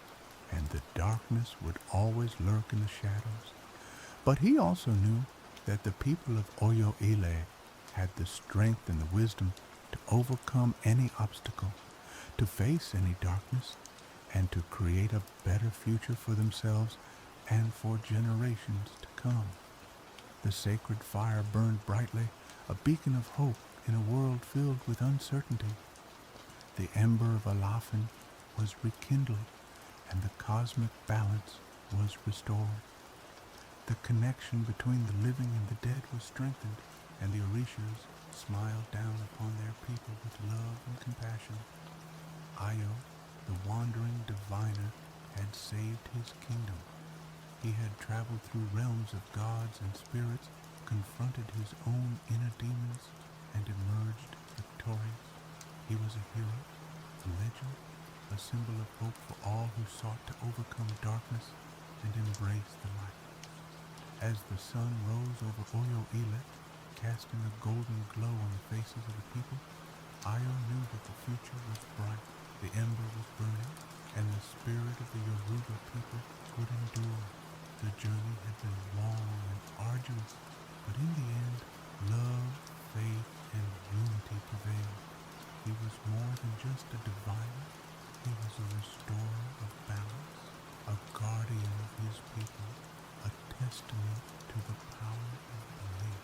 S1: and the darkness would always lurk in the shadows. But he also knew that the people of Oyo-Ile had the strength and the wisdom to overcome any obstacle, to face any darkness, and to create a better future for themselves and for generations to come. The sacred fire burned brightly, a beacon of hope in a world filled with uncertainty. The ember of Alafin was rekindled, and the cosmic balance was restored. The connection between the living and the dead was strengthened, and the Orishas smiled down upon their people with love and compassion. Io, the wandering diviner, had saved his kingdom. He had traveled through realms of gods and spirits, confronted his own inner demons, and emerged victorious. He was a hero, a legend, a symbol of hope for all who sought to overcome darkness and embrace the light. As the sun rose over Oyo-Ile, casting a golden glow on the faces of the people, Io knew that the future was bright, the ember was burning, and the spirit of the Yoruba people would endure. The journey had been long and arduous, but in the end, love, faith, and unity prevailed. He was more than just a diviner, he was a restorer of balance, a guardian of his people, a testament to the power of belief.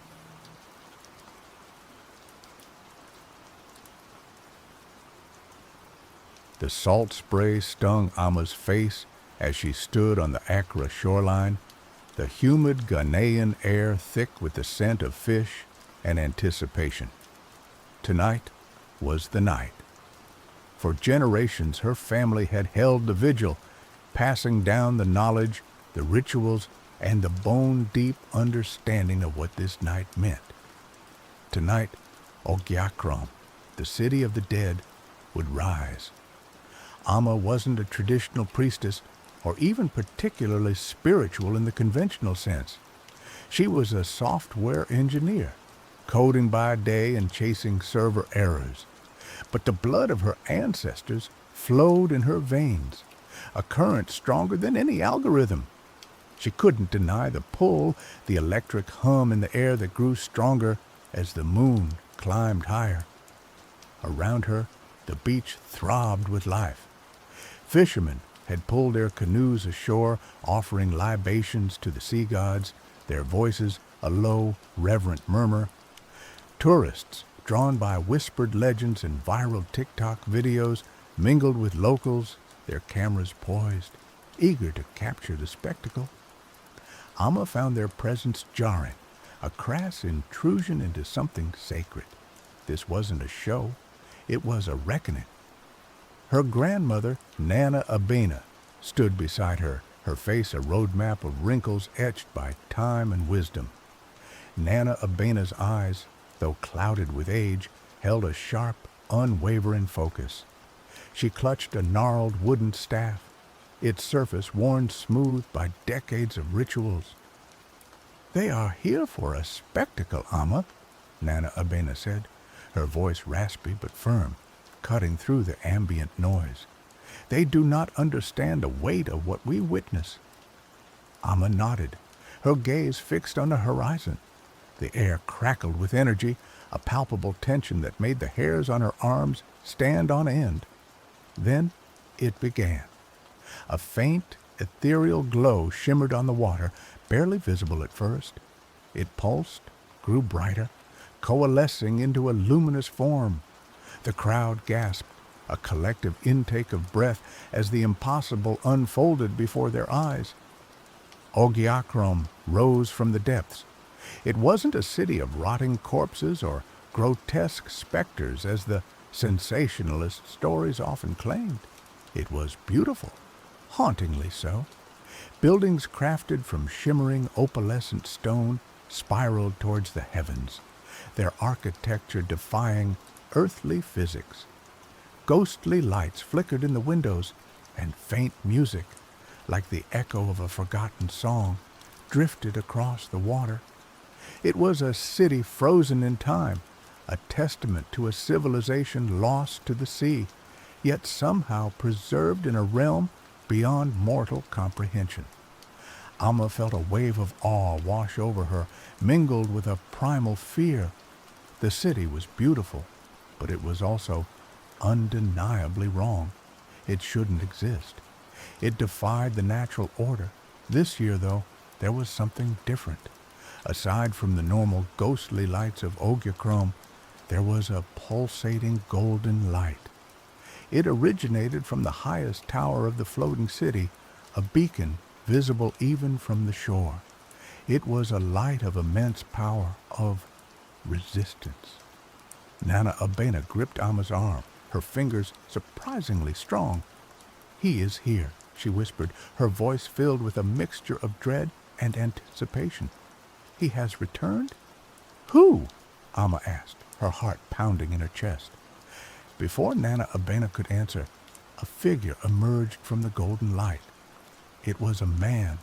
S1: The salt spray stung Amma's face as she stood on the Accra shoreline, the humid Ghanaian air thick with the scent of fish and anticipation. Tonight was the night. For generations, her family had held the vigil, passing down the knowledge, the rituals, and the bone-deep understanding of what this night meant. Tonight, Ogyakrom, the city of the dead, would rise. Amma wasn't a traditional priestess or even particularly spiritual in the conventional sense. She was a software engineer, coding by day and chasing server errors. But the blood of her ancestors flowed in her veins, a current stronger than any algorithm. She couldn't deny the pull, the electric hum in the air that grew stronger as the moon climbed higher. Around her, the beach throbbed with life. Fishermen had pulled their canoes ashore, offering libations to the sea gods, their voices a low, reverent murmur. Tourists, drawn by whispered legends and viral TikTok videos, mingled with locals, their cameras poised, eager to capture the spectacle. Amma found their presence jarring, a crass intrusion into something sacred. This wasn't a show, it was a reckoning. Her grandmother, Nana Abena, stood beside her, her face a roadmap of wrinkles etched by time and wisdom. Nana Abena's eyes, though clouded with age, held a sharp, unwavering focus. She clutched a gnarled wooden staff, its surface worn smooth by decades of rituals. "They are here for a spectacle, Amma," Nana Abena said, her voice raspy but firm, cutting through the ambient noise. "They do not understand the weight of what we witness." Amma nodded, her gaze fixed on the horizon. The air crackled with energy, a palpable tension that made the hairs on her arms stand on end. Then it began. A faint, ethereal glow shimmered on the water, barely visible at first. It pulsed, grew brighter, coalescing into a luminous form. The crowd gasped, a collective intake of breath as the impossible unfolded before their eyes. Ogiakrom rose from the depths. It wasn't a city of rotting corpses or grotesque specters as the sensationalist stories often claimed. It was beautiful, hauntingly so. Buildings crafted from shimmering opalescent stone spiraled towards the heavens, their architecture defying earthly physics. Ghostly lights flickered in the windows, and faint music, like the echo of a forgotten song, drifted across the water. It was a city frozen in time, a testament to a civilization lost to the sea, yet somehow preserved in a realm beyond mortal comprehension. Amma felt a wave of awe wash over her, mingled with a primal fear. The city was beautiful, but it was also undeniably wrong. It shouldn't exist. It defied the natural order. This year, though, there was something different. Aside from the normal ghostly lights of Ogiakrom, there was a pulsating golden light. It originated from the highest tower of the floating city, a beacon visible even from the shore. It was a light of immense power, of resistance. Nana Abena gripped Amma's arm, her fingers surprisingly strong. "He is here," she whispered, her voice filled with a mixture of dread and anticipation. "He has returned?" "Who?" Amma asked, her heart pounding in her chest. Before Nana Abena could answer, a figure emerged from the golden light. It was a man,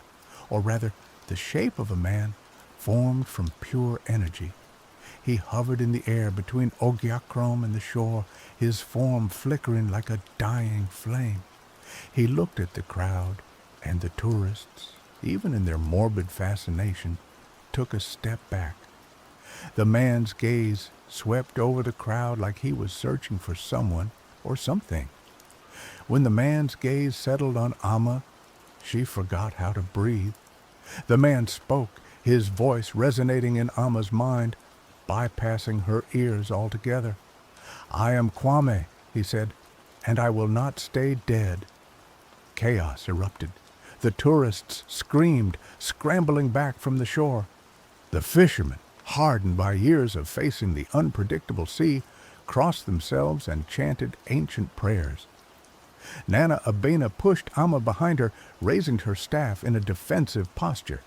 S1: or rather, the shape of a man, formed from pure energy. He hovered in the air between Ogiakrom and the shore, his form flickering like a dying flame. He looked at the crowd, and the tourists, even in their morbid fascination, took a step back. The man's gaze swept over the crowd like he was searching for someone or something. When the man's gaze settled on Amma, she forgot how to breathe. The man spoke, his voice resonating in Amma's mind, bypassing her ears altogether. "I am Kwame," he said, "and I will not stay dead." Chaos erupted. The tourists screamed, scrambling back from the shore. The fishermen, hardened by years of facing the unpredictable sea, crossed themselves and chanted ancient prayers. Nana Abena pushed Amma behind her, raising her staff in a defensive posture.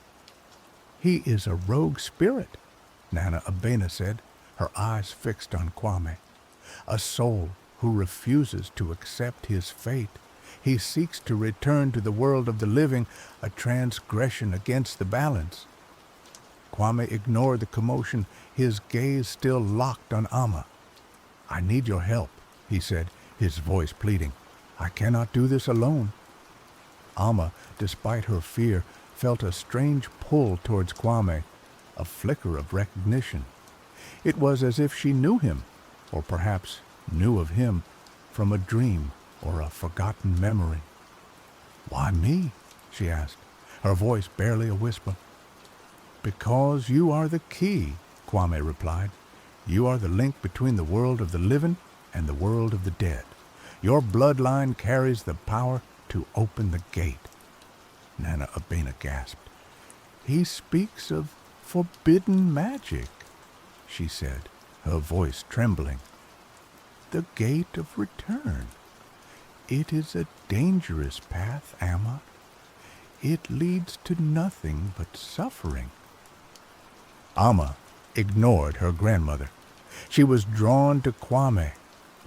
S1: "He is a rogue spirit," Nana Abena said, her eyes fixed on Kwame. "A soul who refuses to accept his fate. He seeks to return to the world of the living, a transgression against the balance." Kwame ignored the commotion, his gaze still locked on Amma. "I need your help," he said, his voice pleading. "I cannot do this alone." Amma, despite her fear, felt a strange pull towards Kwame, a flicker of recognition. It was as if she knew him, or perhaps knew of him, from a dream or a forgotten memory. "Why me?" she asked, her voice barely a whisper. "Because you are the key," Kwame replied. "You are the link between the world of the living and the world of the dead. Your bloodline carries the power to open the gate." Nana Abena gasped. "He speaks of forbidden magic," she said, her voice trembling. "The gate of return. It is a dangerous path, Amma. It leads to nothing but suffering." Amma ignored her grandmother. She was drawn to Kwame,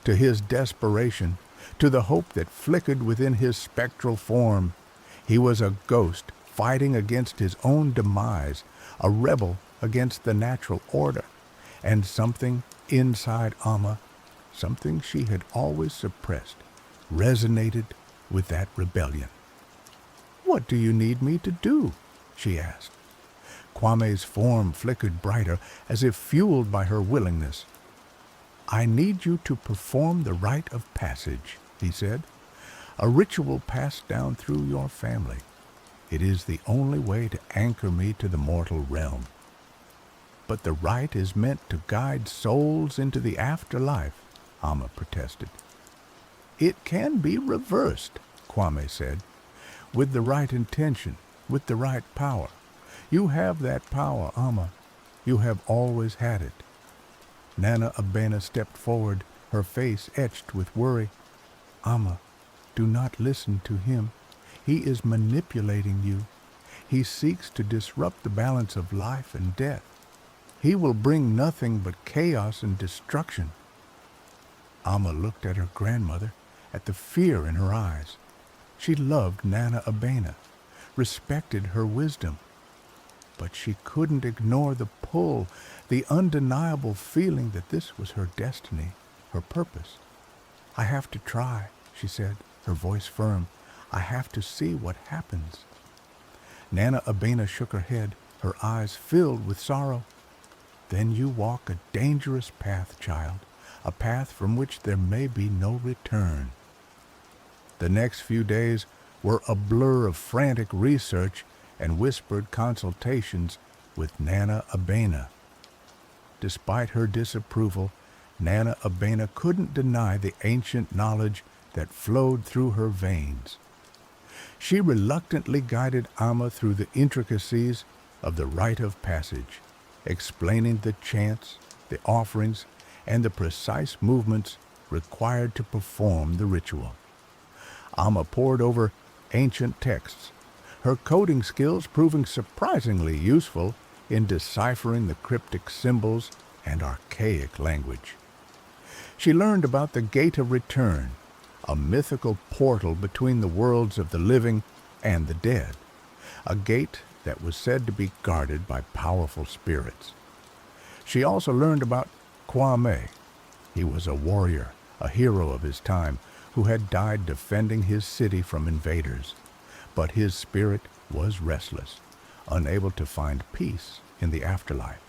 S1: to his desperation, to the hope that flickered within his spectral form. He was a ghost fighting against his own demise, a rebel against the natural order, and something inside Amma, something she had always suppressed, resonated with that rebellion. "What do you need me to do?" she asked. Kwame's form flickered brighter, as if fueled by her willingness. "I need you to perform the rite of passage," he said, "a ritual passed down through your family. It is the only way to anchor me to the mortal realm." "But the rite is meant to guide souls into the afterlife," Amma protested. "It can be reversed," Kwame said, "with the right intention, with the right power. You have that power, Amma. You have always had it." Nana Abena stepped forward, her face etched with worry. "Amma, do not listen to him. He is manipulating you. He seeks to disrupt the balance of life and death. He will bring nothing but chaos and destruction." Amma looked at her grandmother, at the fear in her eyes. She loved Nana Abena, respected her wisdom. But she couldn't ignore the pull, the undeniable feeling that this was her destiny, her purpose. "I have to try," she said, her voice firm. "I have to see what happens." Nana Abena shook her head, her eyes filled with sorrow. "Then you walk a dangerous path, child, a path from which there may be no return." The next few days were a blur of frantic research and whispered consultations with Nana Abena. Despite her disapproval, Nana Abena couldn't deny the ancient knowledge that flowed through her veins. She reluctantly guided Amma through the intricacies of the rite of passage, explaining the chants, the offerings, and the precise movements required to perform the ritual. Amma pored over ancient texts, her coding skills proving surprisingly useful in deciphering the cryptic symbols and archaic language. She learned about the Gate of Return, a mythical portal between the worlds of the living and the dead, a gate that was said to be guarded by powerful spirits. She also learned about Kwame. He was a warrior, a hero of his time, who had died defending his city from invaders. But his spirit was restless, unable to find peace in the afterlife.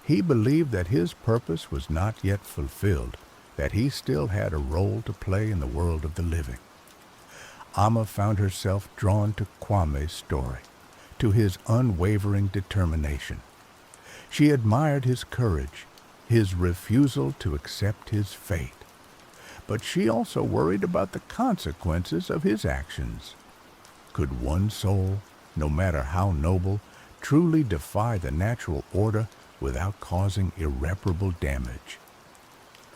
S1: He believed that his purpose was not yet fulfilled, that he still had a role to play in the world of the living. Amma found herself drawn to Kwame's story, to his unwavering determination. She admired his courage, his refusal to accept his fate. But she also worried about the consequences of his actions. Could one soul, no matter how noble, truly defy the natural order without causing irreparable damage?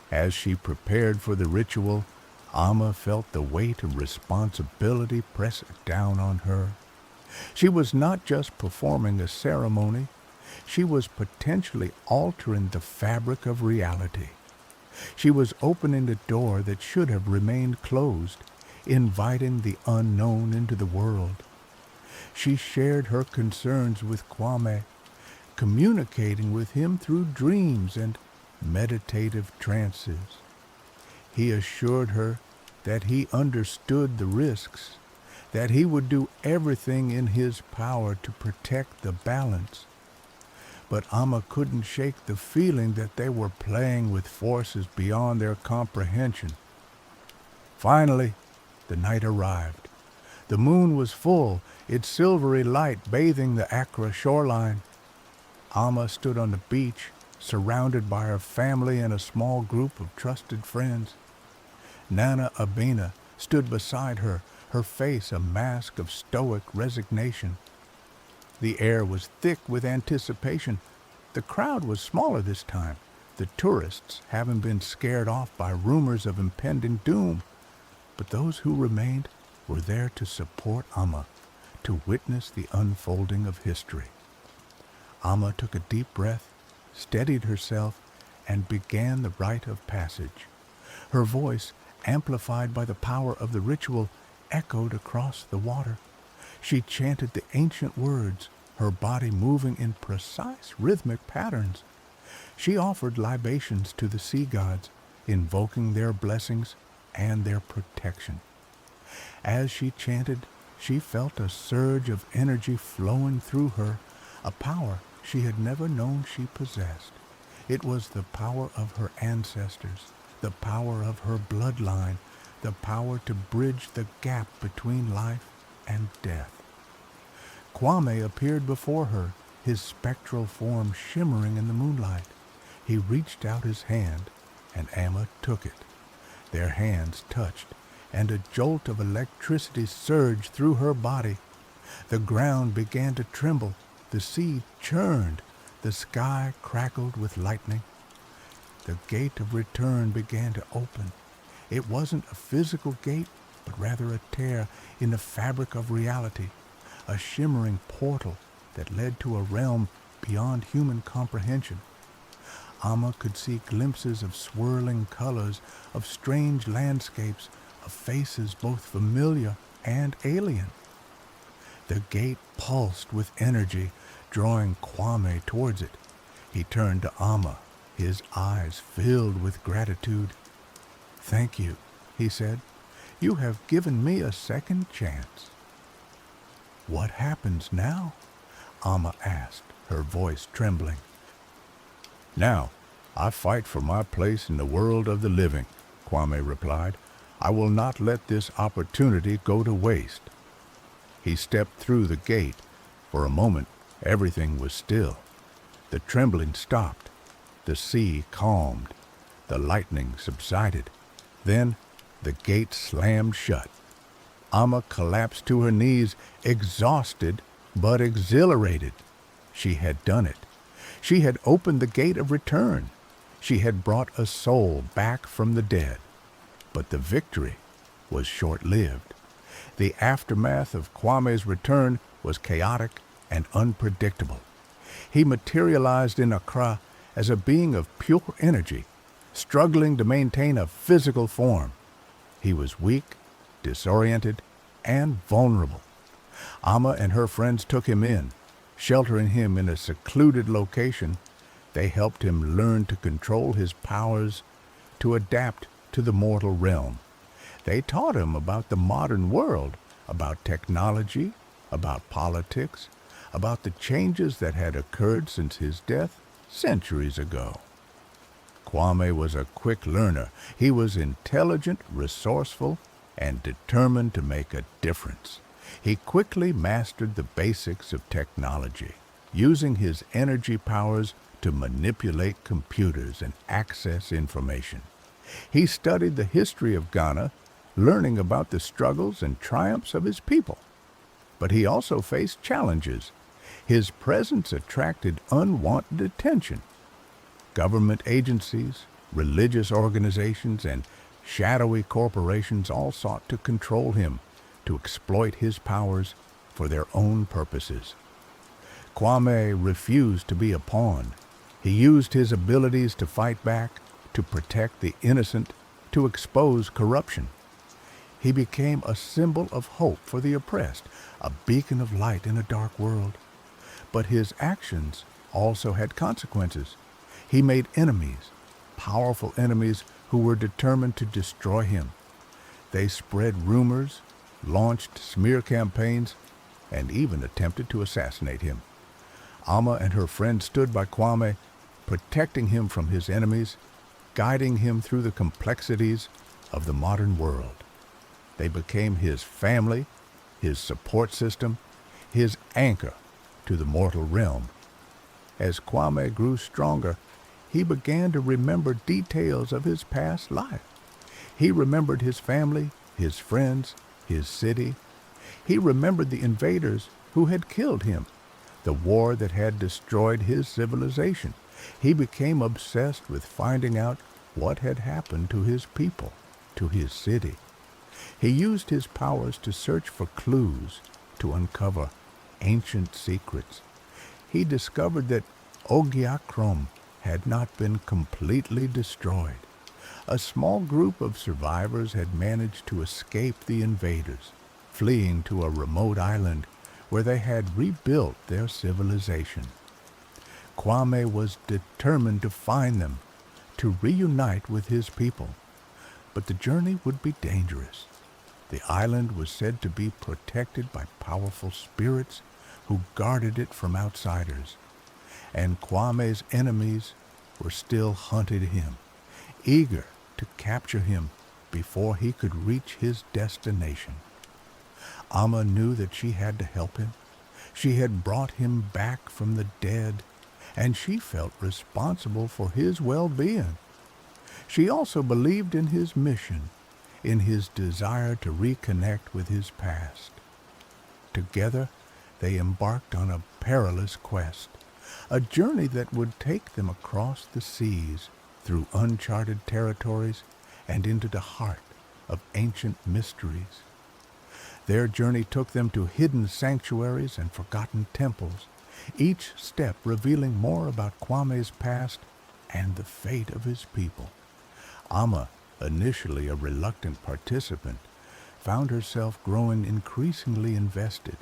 S1: As she prepared for the ritual, Amma felt the weight of responsibility press down on her. She was not just performing a ceremony, she was potentially altering the fabric of reality. She was opening a door that should have remained closed, inviting the unknown into the world. She shared her concerns with Kwame, communicating with him through dreams and meditative trances. He assured her that he understood the risks, that he would do everything in his power to protect the balance. But Amma couldn't shake the feeling that they were playing with forces beyond their comprehension. Finally, the night arrived. The moon was full, its silvery light bathing the Accra shoreline. Amma stood on the beach, surrounded by her family and a small group of trusted friends. Nana Abena stood beside her, her face a mask of stoic resignation. The air was thick with anticipation. The crowd was smaller this time, the tourists having been scared off by rumors of impending doom. But those who remained were there to support Amma, to witness the unfolding of history. Amma took a deep breath, steadied herself, and began the rite of passage. Her voice, amplified by the power of the ritual, echoed across the water. She chanted the ancient words, her body moving in precise rhythmic patterns. She offered libations to the sea gods, invoking their blessings and their protection. As she chanted, she felt a surge of energy flowing through her, a power she had never known she possessed. It was the power of her ancestors, the power of her bloodline, the power to bridge the gap between life and death. Kwame appeared before her, his spectral form shimmering in the moonlight. He reached out his hand, and Amma took it. Their hands touched, and a jolt of electricity surged through her body. The ground began to tremble, the sea churned, the sky crackled with lightning. The gate of return began to open. It wasn't a physical gate, but rather a tear in the fabric of reality, a shimmering portal that led to a realm beyond human comprehension. Amma could see glimpses of swirling colors, of strange landscapes, of faces both familiar and alien. The gate pulsed with energy, drawing Kwame towards it. He turned to Amma, his eyes filled with gratitude. "Thank you," he said. "You have given me a second chance." "What happens now?" Amma asked, her voice trembling. "Now, I fight for my place in the world of the living," Kwame replied. "I will not let this opportunity go to waste." He stepped through the gate. For a moment, everything was still. The trembling stopped. The sea calmed. The lightning subsided. Then the gate slammed shut. Amma collapsed to her knees, exhausted but exhilarated. She had done it. She had opened the gate of return. She had brought a soul back from the dead. But the victory was short-lived. The aftermath of Kwame's return was chaotic and unpredictable. He materialized in Accra as a being of pure energy, struggling to maintain a physical form. He was weak, disoriented, and vulnerable. Amma and her friends took him in, sheltering him in a secluded location. They helped him learn to control his powers, to adapt to the mortal realm. They taught him about the modern world, about technology, about politics, about the changes that had occurred since his death centuries ago. Kwame was a quick learner. He was intelligent, resourceful, and determined to make a difference. He quickly mastered the basics of technology, using his energy powers to manipulate computers and access information. He studied the history of Ghana, learning about the struggles and triumphs of his people. But he also faced challenges. His presence attracted unwanted attention. Government agencies, religious organizations, and shadowy corporations all sought to control him, to exploit his powers for their own purposes. Kwame refused to be a pawn. He used his abilities to fight back, to protect the innocent, to expose corruption. He became a symbol of hope for the oppressed, a beacon of light in a dark world. But his actions also had consequences. He made enemies, powerful enemies who were determined to destroy him. They spread rumors, launched smear campaigns, and even attempted to assassinate him. Amma and her friend stood by Kwame, protecting him from his enemies, guiding him through the complexities of the modern world. They became his family, his support system, his anchor to the mortal realm. As Kwame grew stronger, he began to remember details of his past life. He remembered his family, his friends, his city. He remembered the invaders who had killed him, the war that had destroyed his civilization. He became obsessed with finding out what had happened to his people, to his city. He used his powers to search for clues, to uncover ancient secrets. He discovered that Ogiakrom had not been completely destroyed. A small group of survivors had managed to escape the invaders, fleeing to a remote island where they had rebuilt their civilization. Kwame was determined to find them, to reunite with his people. But the journey would be dangerous. The island was said to be protected by powerful spirits who guarded it from outsiders. And Kwame's enemies were still hunting him, eager to capture him before he could reach his destination. Amma knew that she had to help him. She had brought him back from the dead, and she felt responsible for his well-being. She also believed in his mission, in his desire to reconnect with his past. Together, they embarked on a perilous quest, a journey that would take them across the seas, through uncharted territories, and into the heart of ancient mysteries. Their journey took them to hidden sanctuaries and forgotten temples, each step revealing more about Kwame's past and the fate of his people. Amma, initially a reluctant participant, found herself growing increasingly invested,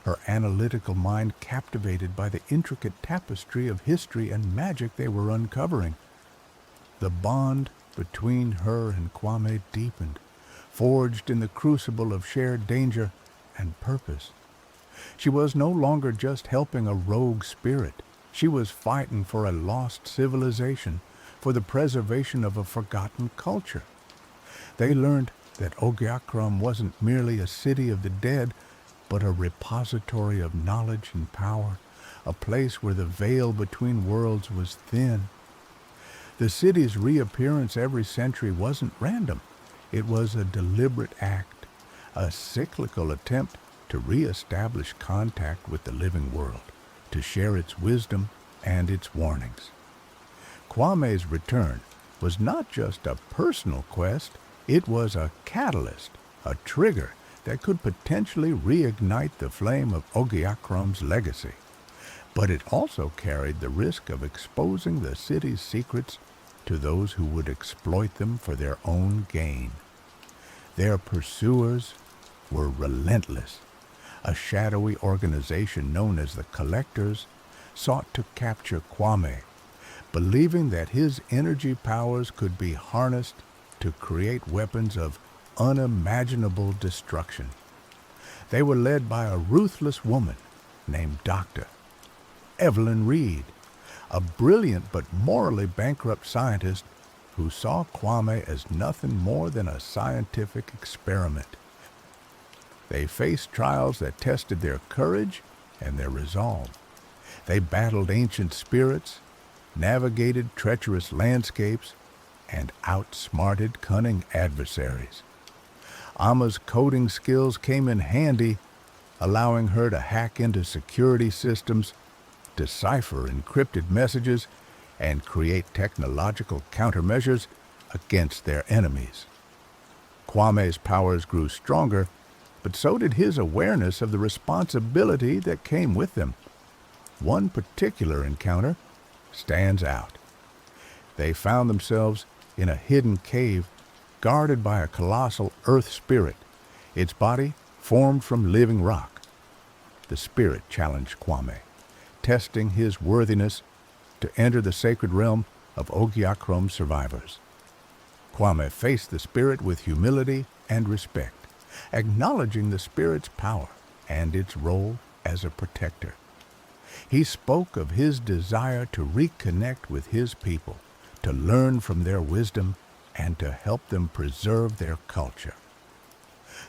S1: her analytical mind captivated by the intricate tapestry of history and magic they were uncovering. The bond between her and Kwame deepened, forged in the crucible of shared danger and purpose. She was no longer just helping a rogue spirit. She was fighting for a lost civilization, for the preservation of a forgotten culture. They learned that Ogiakrom wasn't merely a city of the dead, but a repository of knowledge and power, a place where the veil between worlds was thin. The city's reappearance every century wasn't random. It was a deliberate act, a cyclical attempt to re-establish contact with the living world, to share its wisdom and its warnings. Kwame's return was not just a personal quest, it was a catalyst, a trigger that could potentially reignite the flame of Ogiakrom's legacy. But it also carried the risk of exposing the city's secrets to those who would exploit them for their own gain. Their pursuers were relentless. A shadowy organization known as the Collectors sought to capture Kwame, believing that his energy powers could be harnessed to create weapons of unimaginable destruction. They were led by a ruthless woman named Dr. Evelyn Reed, a brilliant but morally bankrupt scientist who saw Kwame as nothing more than a scientific experiment. They faced trials that tested their courage and their resolve. They battled ancient spirits, navigated treacherous landscapes, and outsmarted cunning adversaries. Amma's coding skills came in handy, allowing her to hack into security systems, decipher encrypted messages, and create technological countermeasures against their enemies. Kwame's powers grew stronger, but so did his awareness of the responsibility that came with them. One particular encounter stands out. They found themselves in a hidden cave guarded by a colossal earth spirit, its body formed from living rock. The spirit challenged Kwame, testing his worthiness to enter the sacred realm of Ogiakrom's survivors. Kwame faced the spirit with humility and respect, acknowledging the spirit's power and its role as a protector. He spoke of his desire to reconnect with his people, to learn from their wisdom, and to help them preserve their culture.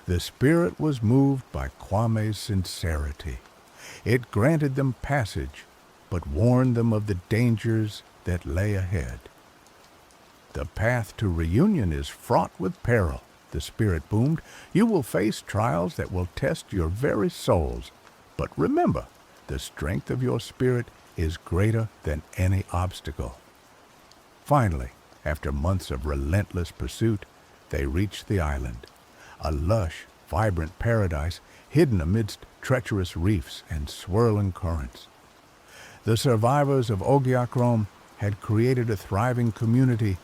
S1: The spirit was moved by Kwame's sincerity. It granted them passage, but warned them of the dangers that lay ahead. The path to reunion is fraught with peril, the spirit boomed. You will face trials that will test your very souls. But remember, the strength of your spirit is greater than any obstacle. Finally, after months of relentless pursuit, they reached the island, a lush, vibrant paradise hidden amidst treacherous reefs and swirling currents. The survivors of Ogiakrom had created a thriving community,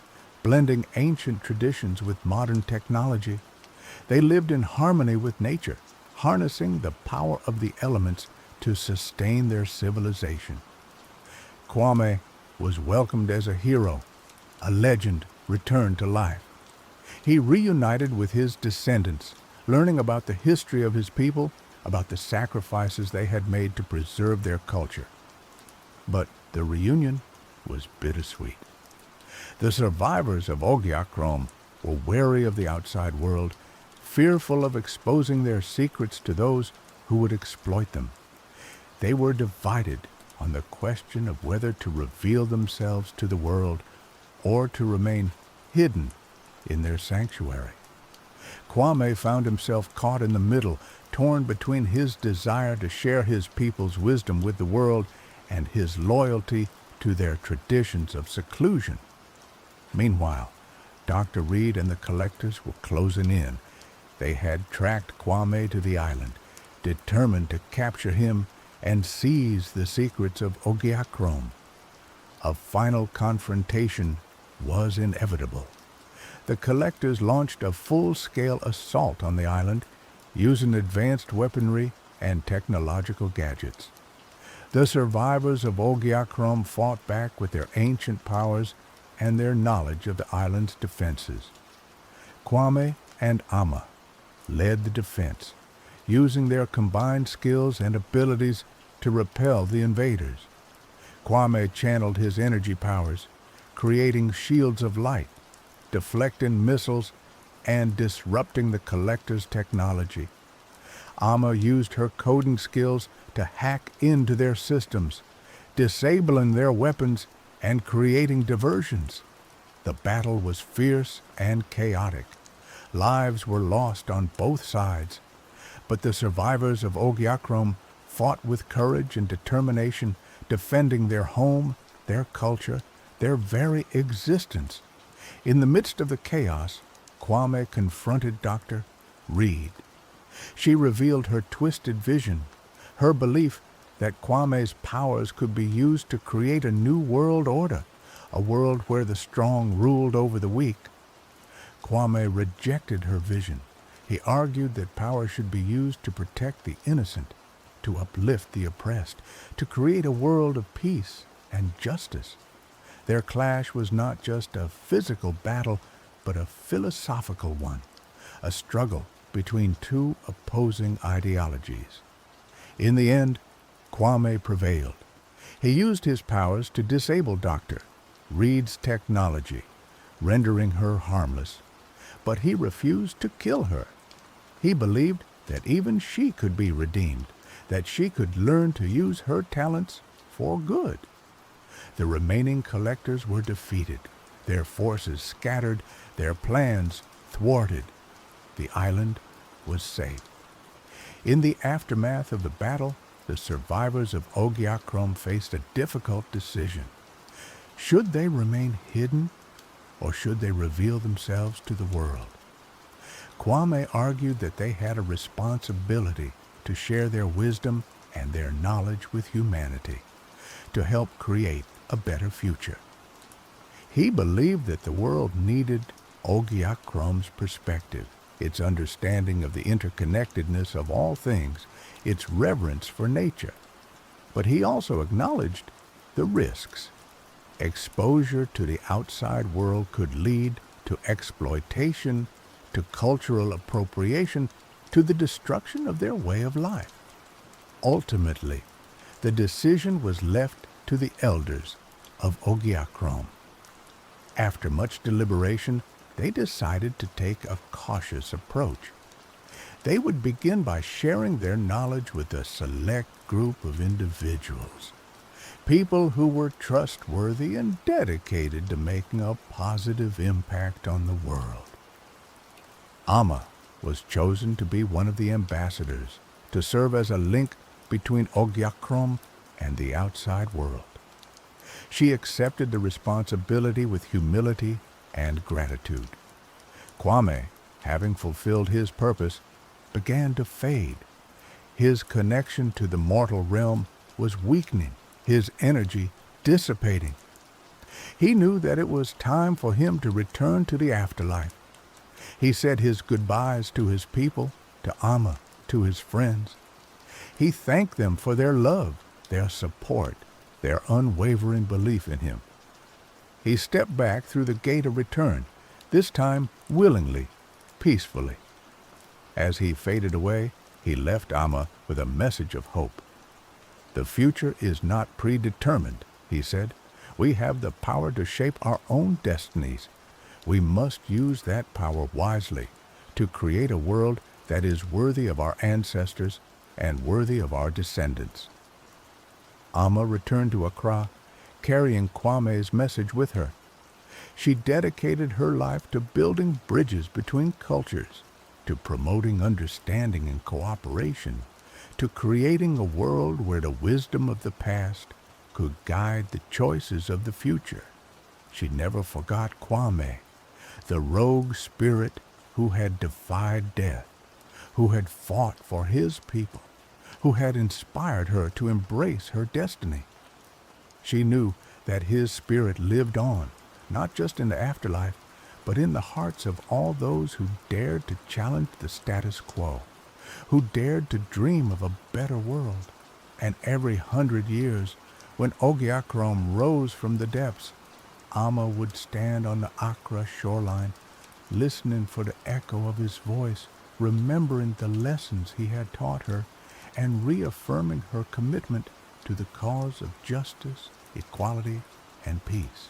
S1: blending ancient traditions with modern technology. They lived in harmony with nature, harnessing the power of the elements to sustain their civilization. Kwame was welcomed as a hero, a legend returned to life. He reunited with his descendants, learning about the history of his people, about the sacrifices they had made to preserve their culture. But the reunion was bittersweet. The survivors of Ogiakrom were wary of the outside world, fearful of exposing their secrets to those who would exploit them. They were divided on the question of whether to reveal themselves to the world or to remain hidden in their sanctuary. Kwame found himself caught in the middle, torn between his desire to share his people's wisdom with the world and his loyalty to their traditions of seclusion. Meanwhile, Dr. Reed and the collectors were closing in. They had tracked Kwame to the island, determined to capture him and seize the secrets of Ogiakrom. A final confrontation was inevitable. The collectors launched a full-scale assault on the island, using advanced weaponry and technological gadgets. The survivors of Ogiakrom fought back with their ancient powers and their knowledge of the island's defenses. Kwame and Amma led the defense, using their combined skills and abilities to repel the invaders. Kwame channeled his energy powers, creating shields of light, deflecting missiles, and disrupting the collectors' technology. Amma used her coding skills to hack into their systems, disabling their weapons and creating diversions. The battle was fierce and chaotic. Lives were lost on both sides, but the survivors of Ogiakrom fought with courage and determination, defending their home, their culture, their very existence. In the midst of the chaos, Kwame confronted Dr. Reed. She revealed her twisted vision, her belief that Kwame's powers could be used to create a new world order, a world where the strong ruled over the weak. Kwame rejected her vision. He argued that power should be used to protect the innocent, to uplift the oppressed, to create a world of peace and justice. Their clash was not just a physical battle, but a philosophical one, a struggle between two opposing ideologies. In the end, Kwame prevailed. He used his powers to disable Dr. Reed's technology, rendering her harmless, but he refused to kill her. He believed that even she could be redeemed, that she could learn to use her talents for good. The remaining collectors were defeated, their forces scattered, their plans thwarted. The island was safe. In the aftermath of the battle, the survivors of Ogiakrom faced a difficult decision. Should they remain hidden, or should they reveal themselves to the world? Kwame argued that they had a responsibility to share their wisdom and their knowledge with humanity, to help create a better future. He believed that the world needed Ogiakrom's perspective, its understanding of the interconnectedness of all things, its reverence for nature. But he also acknowledged the risks. Exposure to the outside world could lead to exploitation, to cultural appropriation, to the destruction of their way of life. Ultimately, the decision was left to the elders of Ogiakrom. After much deliberation, they decided to take a cautious approach. They would begin by sharing their knowledge with a select group of individuals, people who were trustworthy and dedicated to making a positive impact on the world. Amma was chosen to be one of the ambassadors to serve as a link between Ogiakrom and the outside world. She accepted the responsibility with humility and gratitude. Kwame, having fulfilled his purpose, began to fade. His connection to the mortal realm was weakening, his energy dissipating. He knew that it was time for him to return to the afterlife. He said his goodbyes to his people, to Amma, to his friends. He thanked them for their love, their support, their unwavering belief in him. He stepped back through the gate of return, this time willingly, peacefully. As he faded away, he left Amma with a message of hope. "The future is not predetermined," he said. "We have the power to shape our own destinies. We must use that power wisely to create a world that is worthy of our ancestors and worthy of our descendants." Amma returned to Accra, carrying Kwame's message with her. She dedicated her life to building bridges between cultures, to promoting understanding and cooperation, to creating a world where the wisdom of the past could guide the choices of the future. She never forgot Kwame, the rogue spirit who had defied death, who had fought for his people, who had inspired her to embrace her destiny. She knew that his spirit lived on, not just in the afterlife, but in the hearts of all those who dared to challenge the status quo, who dared to dream of a better world. And every 100 years, when Ogiakrom rose from the depths, Amma would stand on the Accra shoreline, listening for the echo of his voice, remembering the lessons he had taught her, and reaffirming her commitment to the cause of justice, equality, and peace.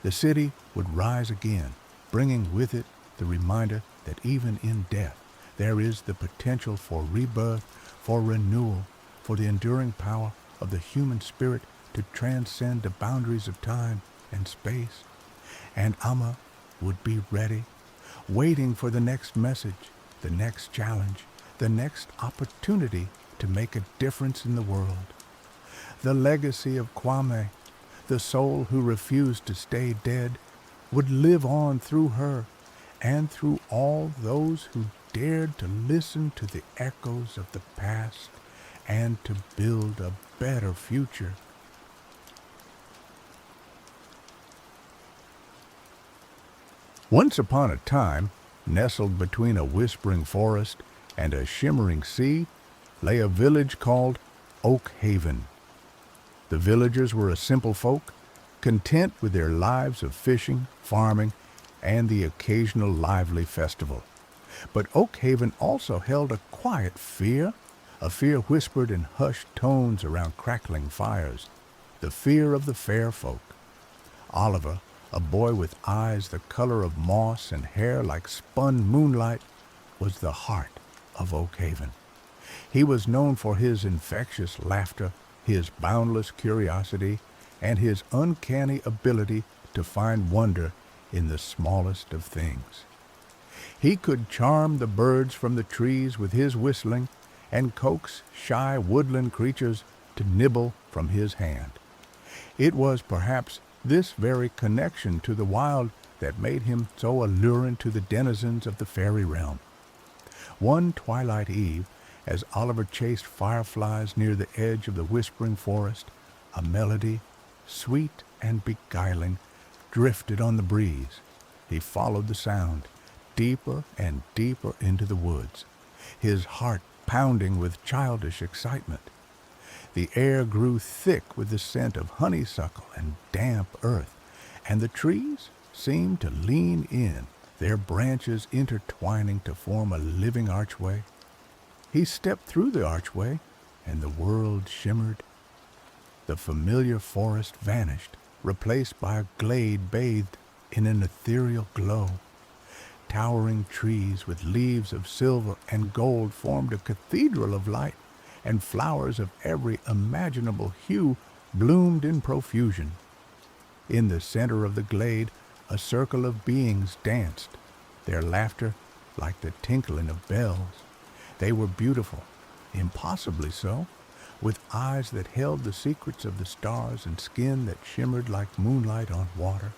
S1: The city would rise again, bringing with it the reminder that even in death, there is the potential for rebirth, for renewal, for the enduring power of the human spirit to transcend the boundaries of time and space. And Amma would be ready, waiting for the next message, the next challenge, the next opportunity to make a difference in the world. The legacy of Kwame, the soul who refused to stay dead, would live on through her and through all those who dared to listen to the echoes of the past and to build a better future. Once upon a time, nestled between a whispering forest and a shimmering sea, lay a village called Oak Haven. The villagers were a simple folk, content with their lives of fishing, farming, and the occasional lively festival. But Oak Haven also held a quiet fear, a fear whispered in hushed tones around crackling fires, the fear of the fair folk. Oliver, a boy with eyes the color of moss and hair like spun moonlight, was the heart of Oak Haven. He was known for his infectious laughter, his boundless curiosity, and his uncanny ability to find wonder in the smallest of things. He could charm the birds from the trees with his whistling and coax shy woodland creatures to nibble from his hand. It was perhaps this very connection to the wild that made him so alluring to the denizens of the fairy realm. One twilight eve, as Oliver chased fireflies near the edge of the whispering forest, a melody, sweet and beguiling, drifted on the breeze. He followed the sound, deeper and deeper into the woods, his heart pounding with childish excitement. The air grew thick with the scent of honeysuckle and damp earth, and the trees seemed to lean in, their branches intertwining to form a living archway. He stepped through the archway, and the world shimmered. The familiar forest vanished, replaced by a glade bathed in an ethereal glow. Towering trees with leaves of silver and gold formed a cathedral of light, and flowers of every imaginable hue bloomed in profusion. In the center of the glade, a circle of beings danced, their laughter like the tinkling of bells. They were beautiful, impossibly so, with eyes that held the secrets of the stars and skin that shimmered like moonlight on water.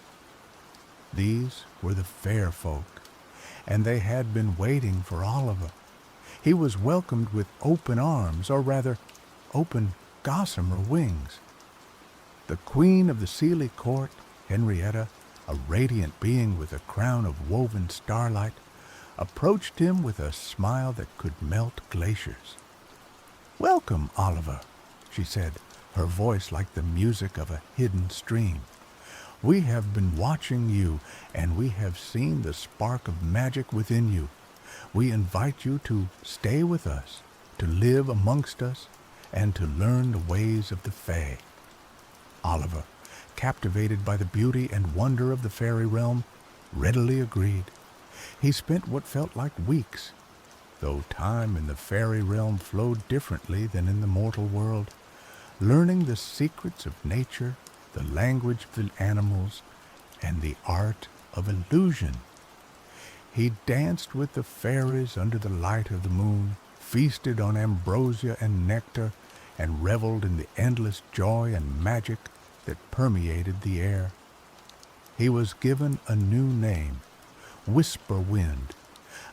S1: These were the fair folk, and they had been waiting for Oliver. He was welcomed with open arms, or rather, open gossamer wings. The queen of the Seelie court, Henrietta, a radiant being with a crown of woven starlight, approached him with a smile that could melt glaciers. "Welcome, Oliver," she said, her voice like the music of a hidden stream. "We have been watching you, and we have seen the spark of magic within you. We invite you to stay with us, to live amongst us, and to learn the ways of the Fae." Oliver, captivated by the beauty and wonder of the fairy realm, readily agreed. He spent what felt like weeks, though time in the fairy realm flowed differently than in the mortal world, learning the secrets of nature, the language of the animals, and the art of illusion. He danced with the fairies under the light of the moon, feasted on ambrosia and nectar, and reveled in the endless joy and magic that permeated the air. He was given a new name, Whisper Wind,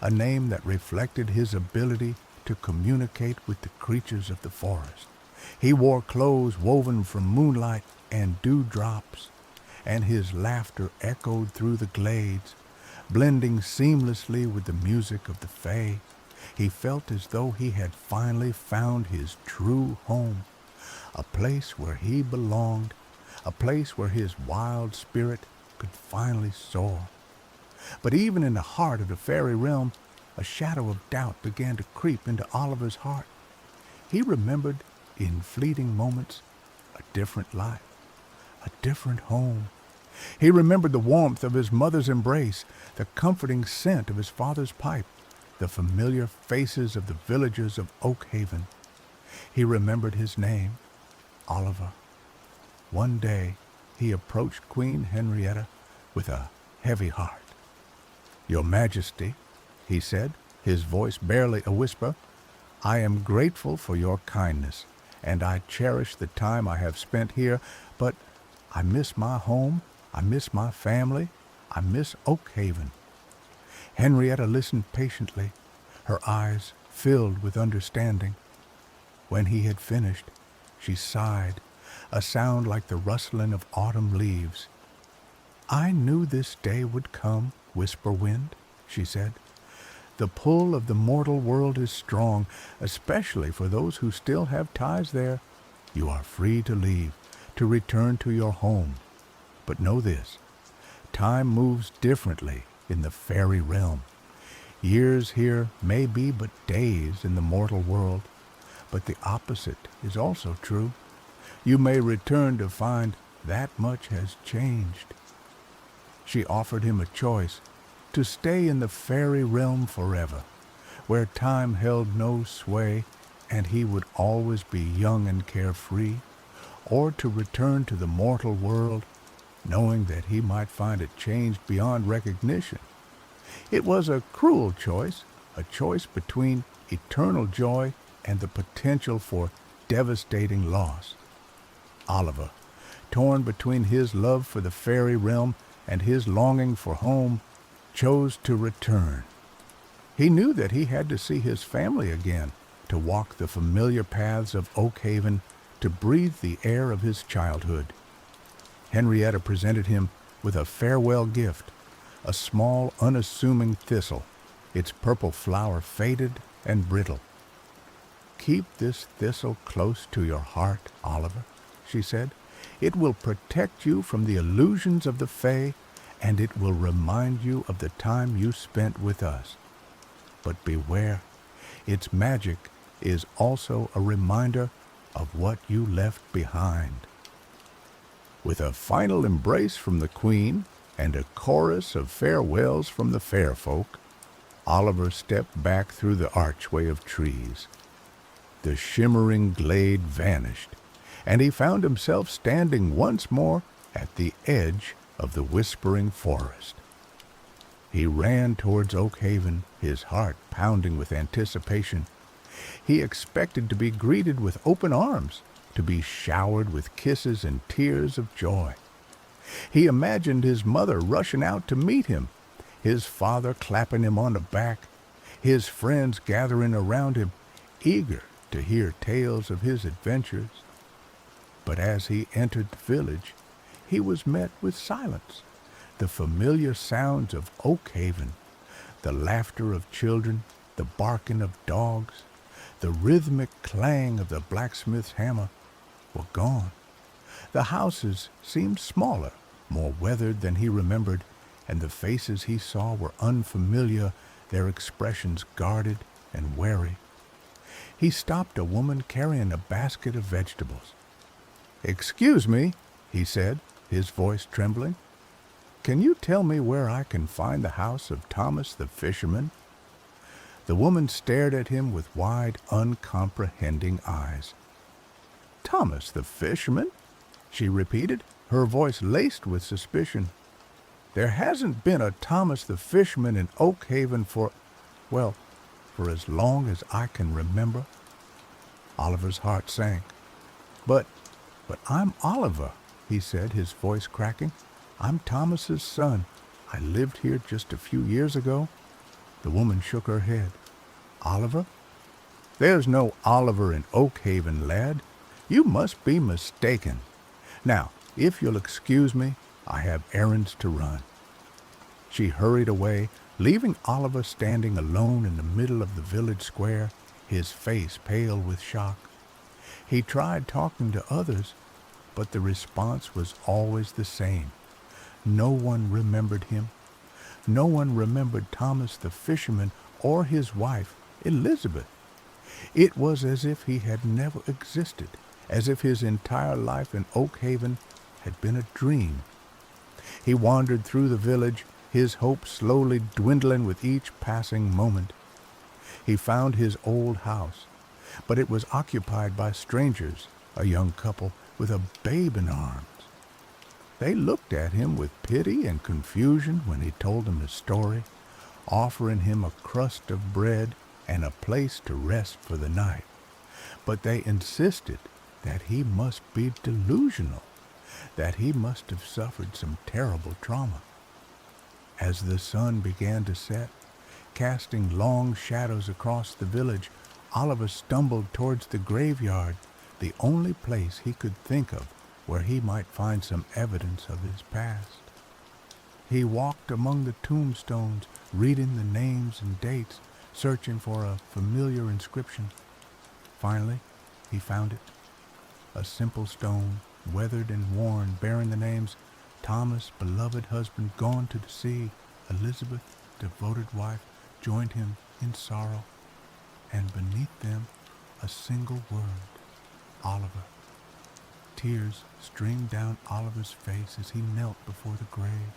S1: a name that reflected his ability to communicate with the creatures of the forest. He wore clothes woven from moonlight and dewdrops, and his laughter echoed through the glades, blending seamlessly with the music of the Fae. He felt as though he had finally found his true home, a place where he belonged, a place where his wild spirit could finally soar. But even in the heart of the fairy realm, a shadow of doubt began to creep into Oliver's heart. He remembered, in fleeting moments, a different life, a different home. He remembered the warmth of his mother's embrace, the comforting scent of his father's pipe, the familiar faces of the villagers of Oakhaven. He remembered his name, Oliver. One day, he approached Queen Henrietta with a heavy heart. "Your Majesty," he said, his voice barely a whisper, "I am grateful for your kindness, and I cherish the time I have spent here, but I miss my home, I miss my family, I miss Oakhaven." Henrietta listened patiently, her eyes filled with understanding. When he had finished, she sighed, a sound like the rustling of autumn leaves. "I knew this day would come, Whisper Wind," she said. "The pull of the mortal world is strong, especially for those who still have ties there. You are free to leave, to return to your home. But know this, time moves differently in the fairy realm. Years here may be but days in the mortal world, but the opposite is also true. You may return to find that much has changed." She offered him a choice, to stay in the fairy realm forever, where time held no sway and he would always be young and carefree, or to return to the mortal world, knowing that he might find it changed beyond recognition. It was a cruel choice, a choice between eternal joy and the potential for devastating loss. Oliver, torn between his love for the fairy realm and his longing for home, chose to return. He knew that he had to see his family again, to walk the familiar paths of Oakhaven, to breathe the air of his childhood. Henrietta presented him with a farewell gift, a small, unassuming thistle, its purple flower faded and brittle. Keep this thistle close to your heart, Oliver, she said. It will protect you from the illusions of the Fae, and it will remind you of the time you spent with us. But beware, its magic is also a reminder of what you left behind. With a final embrace from the Queen and a chorus of farewells from the fair folk, Oliver stepped back through the archway of trees. The shimmering glade vanished, and he found himself standing once more at the edge of the whispering forest. He ran towards Oak Haven, his heart pounding with anticipation. He expected to be greeted with open arms, to be showered with kisses and tears of joy. He imagined his mother rushing out to meet him, his father clapping him on the back, his friends gathering around him, eager to hear tales of his adventures. But as he entered the village, he was met with silence. The familiar sounds of Oak Haven, the laughter of children, the barking of dogs, the rhythmic clang of the blacksmith's hammer were gone. The houses seemed smaller, more weathered than he remembered, and the faces he saw were unfamiliar, their expressions guarded and wary. He stopped a woman carrying a basket of vegetables. "Excuse me," he said, his voice trembling. "Can you tell me where I can find the house of Thomas the fisherman?" The woman stared at him with wide, uncomprehending eyes. "Thomas the fisherman?" she repeated, her voice laced with suspicion. "There hasn't been a Thomas the fisherman in Oak Haven for as long as I can remember." Oliver's heart sank. But I'm Oliver," he said, his voice cracking. "I'm Thomas's son. I lived here just a few years ago." The woman shook her head. "Oliver? There's no Oliver in Oak Haven, lad. You must be mistaken. Now, if you'll excuse me, I have errands to run." She hurried away, leaving Oliver standing alone in the middle of the village square, his face pale with shock. He tried talking to others, but the response was always the same. No one remembered him. No one remembered Thomas the fisherman or his wife, Elizabeth. It was as if he had never existed, as if his entire life in Oak Haven had been a dream. He wandered through the village, his hopes slowly dwindling with each passing moment. He found his old house, but it was occupied by strangers, a young couple with a babe in arms. They looked at him with pity and confusion when he told them his story, offering him a crust of bread and a place to rest for the night. But they insisted that he must be delusional, that he must have suffered some terrible trauma. As the sun began to set, casting long shadows across the village, Oliver stumbled towards the graveyard, the only place he could think of where he might find some evidence of his past. He walked among the tombstones, reading the names and dates, searching for a familiar inscription. Finally, he found it. A simple stone, weathered and worn, bearing the names Thomas, beloved husband, gone to the sea. Elizabeth, devoted wife, joined him in sorrow. And beneath them, a single word, Oliver. Tears streamed down Oliver's face as he knelt before the grave.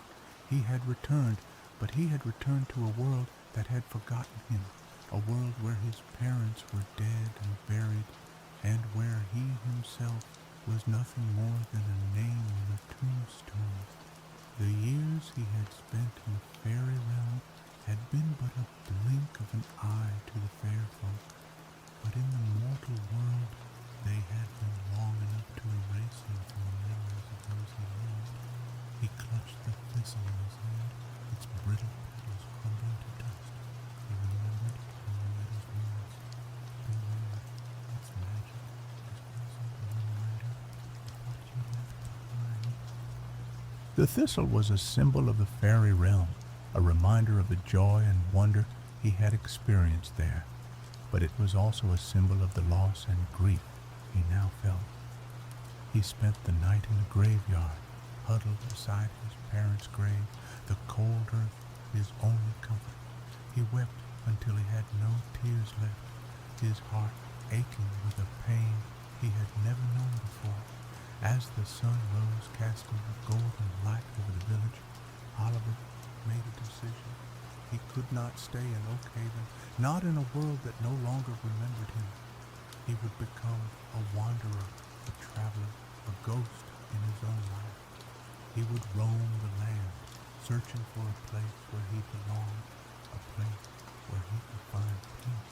S1: He had returned, but he had returned to a world that had forgotten him, a world where his parents were dead and buried, and where he himself was nothing more than a name on a tombstone. The years he had spent in the fairy realm had been but a blink of an eye to the fair folk, but in the mortal world they had been long enough to erase him from the memories of those he loved. He clutched the thistle in his hand, its brittle petals crumbling to dust. He remembered Henrietta's words. Beware, its magic is also a reminder of what you left behind. The thistle was a symbol of the fairy realm, a reminder of the joy and wonder he had experienced there. but it was also a symbol of the loss and grief he now felt. He spent the night in the graveyard, huddled beside his parents' grave, the cold earth his only comfort. He wept until he had no tears left, his heart aching with a pain he had never known before. As the sun rose, casting a golden light over the village, Oliver made a decision. He could not stay in Oakhaven, not in a world that no longer remembered him. He would become a wanderer, a traveler, a ghost in his own life. He would roam the land, searching for a place where he belonged, a place where he could find peace.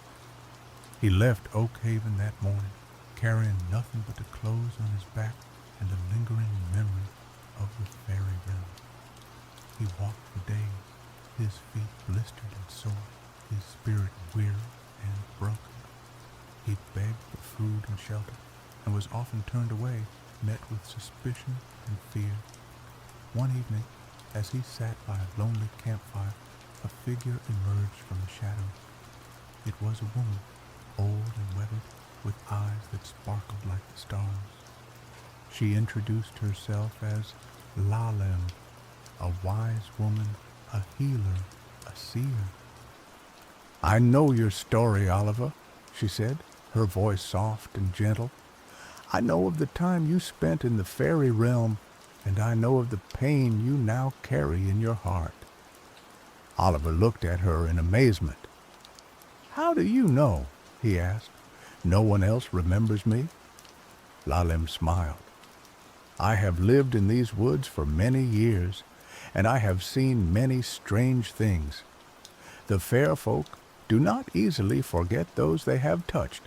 S1: He left Oakhaven that morning, carrying nothing but the clothes on his back and a lingering memory of the fairy realm. He walked for days, his feet blistered and sore, his spirit weary and broken. He begged for food and shelter, and was often turned away, met with suspicion and fear. One evening, as he sat by a lonely campfire, a figure emerged from the shadows. It was a woman, old and weathered, with eyes that sparkled like the stars. She introduced herself as Lalem, a wise woman, a healer, a seer. "I know your story, Oliver," she said, her voice soft and gentle. "I know of the time you spent in the fairy realm, and I know of the pain you now carry in your heart." Oliver looked at her in amazement. "How do you know?" he asked. "No one else remembers me?" Lalem smiled. "I have lived in these woods for many years, and I have seen many strange things. The fair folk do not easily forget those they have touched,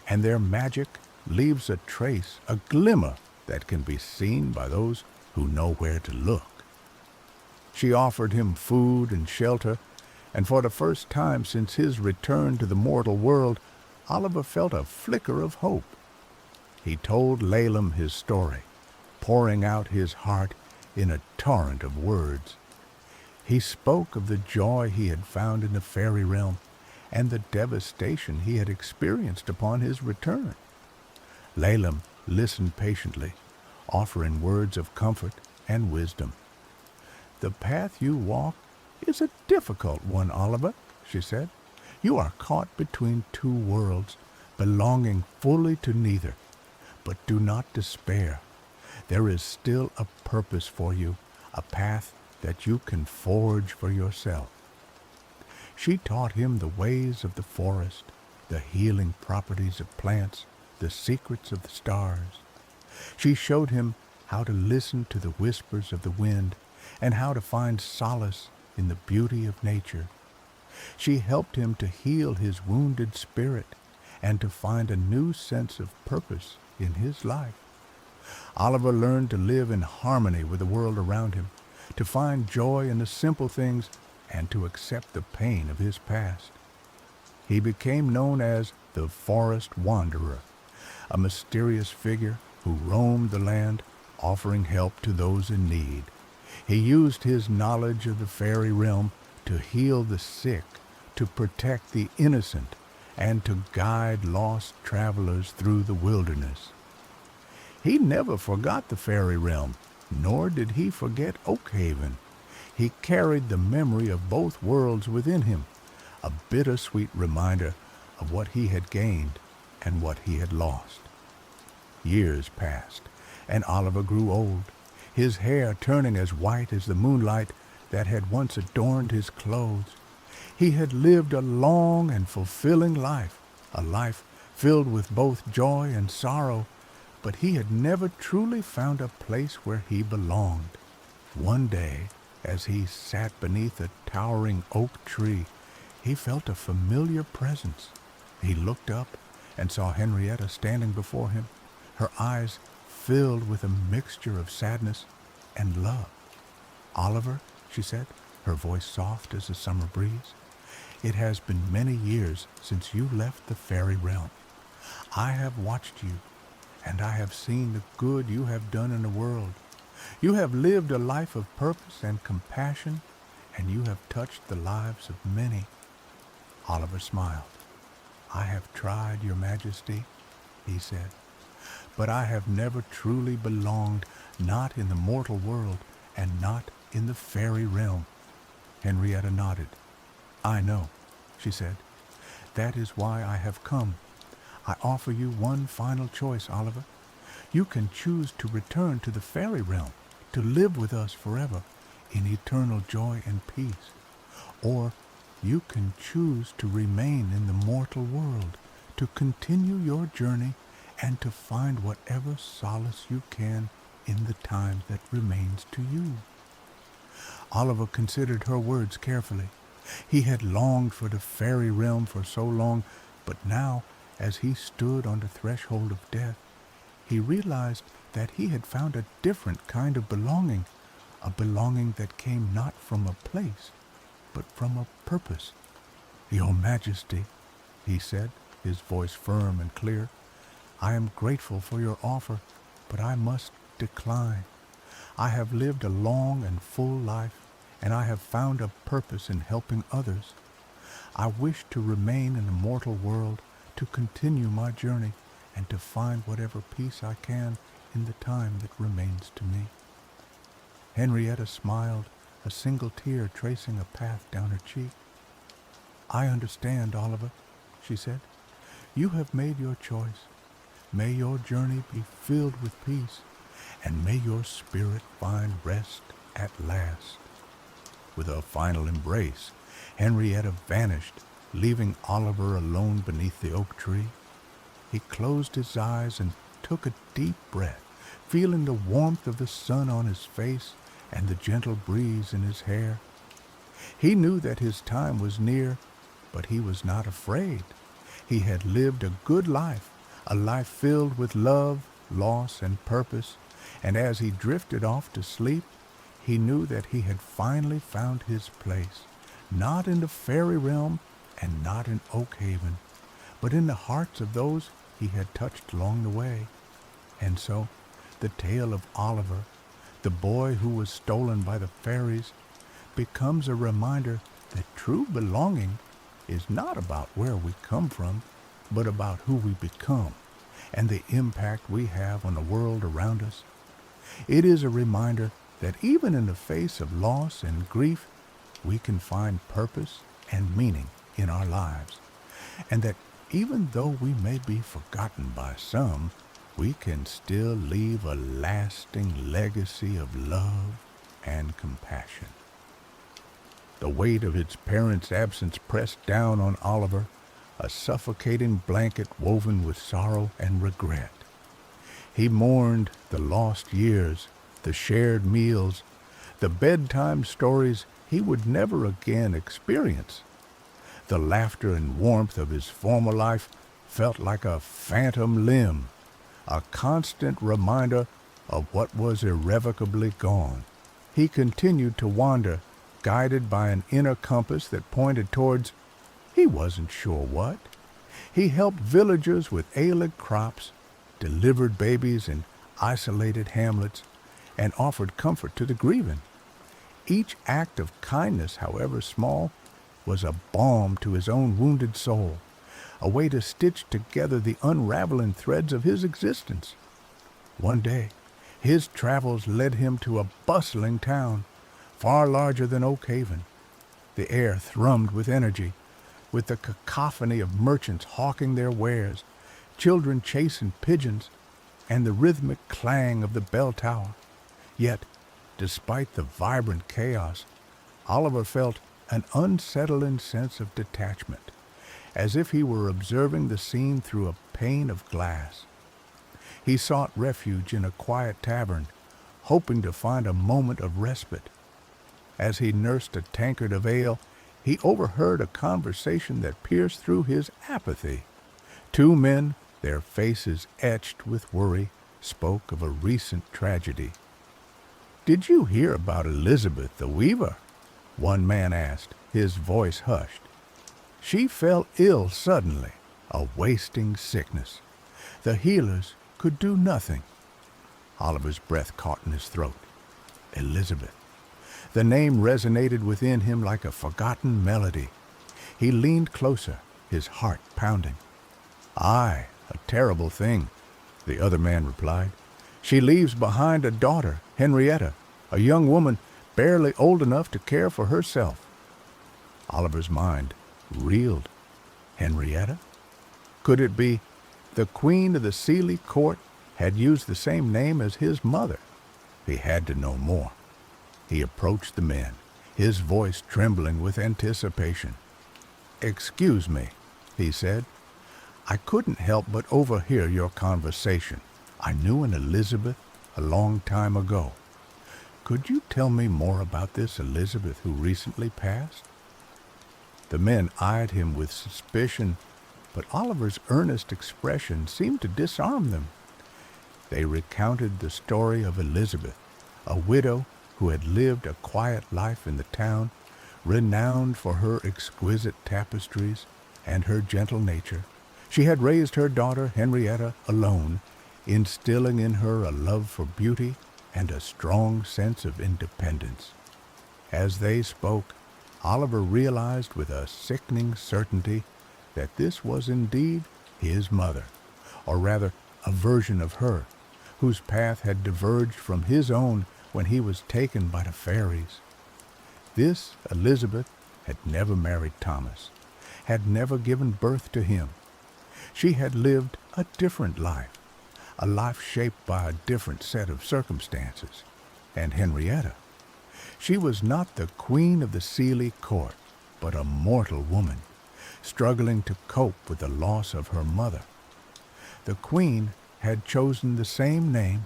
S1: and their magic leaves a trace, a glimmer that can be seen by those who know where to look." She offered him food and shelter, and for the first time since his return to the mortal world, Oliver felt a flicker of hope. He told Lalem his story, pouring out his heart in a torrent of words. He spoke of the joy he had found in the fairy realm and the devastation he had experienced upon his return. Lalem listened patiently, offering words of comfort and wisdom. "The path you walk is a difficult one, Oliver," she said. "You are caught between two worlds, belonging fully to neither. But do not despair. There is still a purpose for you, a path that you can forge for yourself." She taught him the ways of the forest, the healing properties of plants, the secrets of the stars. She showed him how to listen to the whispers of the wind and how to find solace in the beauty of nature. She helped him to heal his wounded spirit and to find a new sense of purpose in his life. Oliver learned to live in harmony with the world around him, to find joy in the simple things, and to accept the pain of his past. He became known as the Forest Wanderer, a mysterious figure who roamed the land, offering help to those in need. He used his knowledge of the fairy realm to heal the sick, to protect the innocent, and to guide lost travelers through the wilderness. He never forgot the fairy realm, nor did he forget Oakhaven. He carried the memory of both worlds within him, a bittersweet reminder of what he had gained and what he had lost. Years passed, and Oliver grew old, his hair turning as white as the moonlight that had once adorned his clothes. He had lived a long and fulfilling life, a life filled with both joy and sorrow, but he had never truly found a place where he belonged. One day, as he sat beneath a towering oak tree, he felt a familiar presence. He looked up and saw Henrietta standing before him, her eyes filled with a mixture of sadness and love. "Oliver," she said, her voice soft as a summer breeze, "it has been many years since you left the fairy realm. I have watched you, and I have seen the good you have done in the world. You have lived a life of purpose and compassion, and you have touched the lives of many." Oliver smiled. I have tried, Your Majesty, he said, but I have never truly belonged, not in the mortal world and not in the fairy realm. Henrietta nodded. I know, she said. That is why I have come. I offer you one final choice, Oliver. You can choose to return to the fairy realm, to live with us forever in eternal joy and peace. Or you can choose to remain in the mortal world, to continue your journey and to find whatever solace you can in the time that remains to you. Oliver considered her words carefully. He had longed for the fairy realm for so long, but now, as he stood on the threshold of death, he realized that he had found a different kind of belonging, a belonging that came not from a place, but from a purpose. Your Majesty, he said, his voice firm and clear, I am grateful for your offer, but I must decline. I have lived a long and full life, and I have found a purpose in helping others. I wish to remain in the mortal world, to continue my journey, and to find whatever peace I can in the time that remains to me. Henrietta smiled, a single tear tracing a path down her cheek. I understand, Oliver, she said. You have made your choice. May your journey be filled with peace, and may your spirit find rest at last. With a final embrace, Henrietta vanished, leaving Oliver alone beneath the oak tree. He closed his eyes and took a deep breath, feeling the warmth of the sun on his face and the gentle breeze in his hair. He knew that his time was near, but he was not afraid. He had lived a good life, a life filled with love, loss, and purpose, and as he drifted off to sleep, he knew that he had finally found his place, not in the fairy realm and not in Oakhaven, but in the hearts of those he had touched along the way. And so, the tale of Oliver, the boy who was stolen by the fairies, becomes a reminder that true belonging is not about where we come from, but about who we become and the impact we have on the world around us. It is a reminder that even in the face of loss and grief, we can find purpose and meaning in our lives, and that even though we may be forgotten by some, we can still leave a lasting legacy of love and compassion. The weight of his parents' absence pressed down on Oliver, a suffocating blanket woven with sorrow and regret. He mourned the lost years, the shared meals, the bedtime stories he would never again experience. The laughter and warmth of his former life felt like a phantom limb, a constant reminder of what was irrevocably gone. He continued to wander, guided by an inner compass that pointed towards he wasn't sure what. He helped villagers with ailing crops, delivered babies in isolated hamlets, and offered comfort to the grieving. Each act of kindness, however small, was a balm to his own wounded soul, a way to stitch together the unraveling threads of his existence. One day, his travels led him to a bustling town, far larger than Oakhaven. The air thrummed with energy, with the cacophony of merchants hawking their wares, children chasing pigeons, and the rhythmic clang of the bell tower. Yet, despite the vibrant chaos, Oliver felt an unsettling sense of detachment, as if he were observing the scene through a pane of glass. He sought refuge in a quiet tavern, hoping to find a moment of respite. As he nursed a tankard of ale, he overheard a conversation that pierced through his apathy. Two men, their faces etched with worry, spoke of a recent tragedy. "Did you hear about Elizabeth the Weaver?" one man asked, his voice hushed. "She fell ill suddenly, a wasting sickness. The healers could do nothing." Oliver's breath caught in his throat. Elizabeth. The name resonated within him like a forgotten melody. He leaned closer, his heart pounding. "Aye, a terrible thing," the other man replied. "She leaves behind a daughter, Henrietta, a young woman barely old enough to care for herself." Oliver's mind reeled. Henrietta? Could it be the Queen of the Sealy Court had used the same name as his mother? He had to know more. He approached the men, his voice trembling with anticipation. "Excuse me," he said. "I couldn't help but overhear your conversation. I knew an Elizabeth a long time ago. Could you tell me more about this Elizabeth who recently passed?" The men eyed him with suspicion, but Oliver's earnest expression seemed to disarm them. They recounted the story of Elizabeth, a widow who had lived a quiet life in the town, renowned for her exquisite tapestries and her gentle nature. She had raised her daughter Henrietta alone, instilling in her a love for beauty and a strong sense of independence. As they spoke, Oliver realized with a sickening certainty that this was indeed his mother, or rather a version of her, whose path had diverged from his own when he was taken by the fairies. This Elizabeth had never married Thomas, had never given birth to him. She had lived a different life, a life shaped by a different set of circumstances. And Henrietta, she was not the Queen of the Sealy Court, but a mortal woman, struggling to cope with the loss of her mother. The Queen had chosen the same name,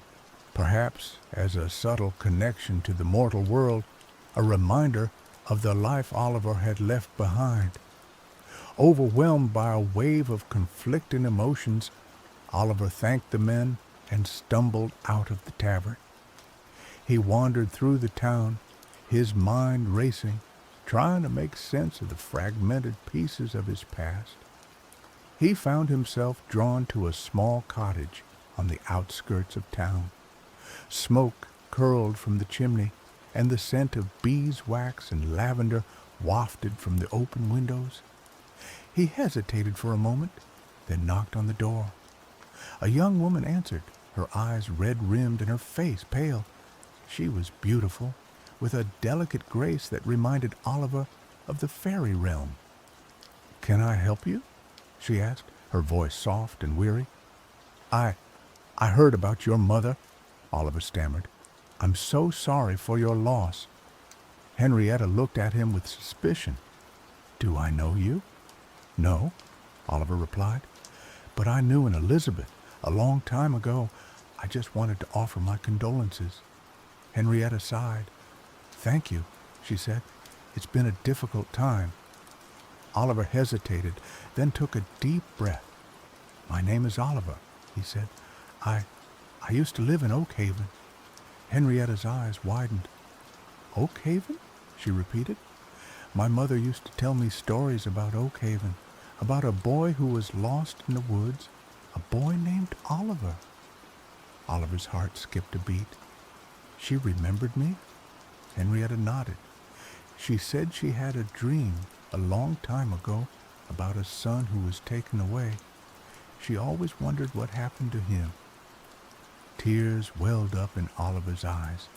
S1: perhaps as a subtle connection to the mortal world, a reminder of the life Oliver had left behind. Overwhelmed by a wave of conflicting emotions, Oliver thanked the men and stumbled out of the tavern. He wandered through the town, his mind racing, trying to make sense of the fragmented pieces of his past. He found himself drawn to a small cottage on the outskirts of town. Smoke curled from the chimney, and the scent of beeswax and lavender wafted from the open windows. He hesitated for a moment, then knocked on the door. A young woman answered, her eyes red-rimmed and her face pale. She was beautiful, with a delicate grace that reminded Oliver of the fairy realm. "Can I help you?" she asked, her voice soft and weary. I heard about your mother," Oliver stammered. "I'm so sorry for your loss." Henrietta looked at him with suspicion. "Do I know you?" "No," Oliver replied, "but I knew an Elizabeth a long time ago. I just wanted to offer my condolences." Henrietta sighed. "Thank you," she said. "It's been a difficult time." Oliver hesitated, then took a deep breath. "My name is Oliver," he said. I used to live in Oakhaven." Henrietta's eyes widened. "Oakhaven?" she repeated. "My mother used to tell me stories about Oakhaven, about a boy who was lost in the woods, a boy named Oliver." Oliver's heart skipped a beat. She remembered me? Henrietta nodded. She said she had a dream a long time ago about a son who was taken away. She always wondered what happened to him. Tears welled up in Oliver's eyes.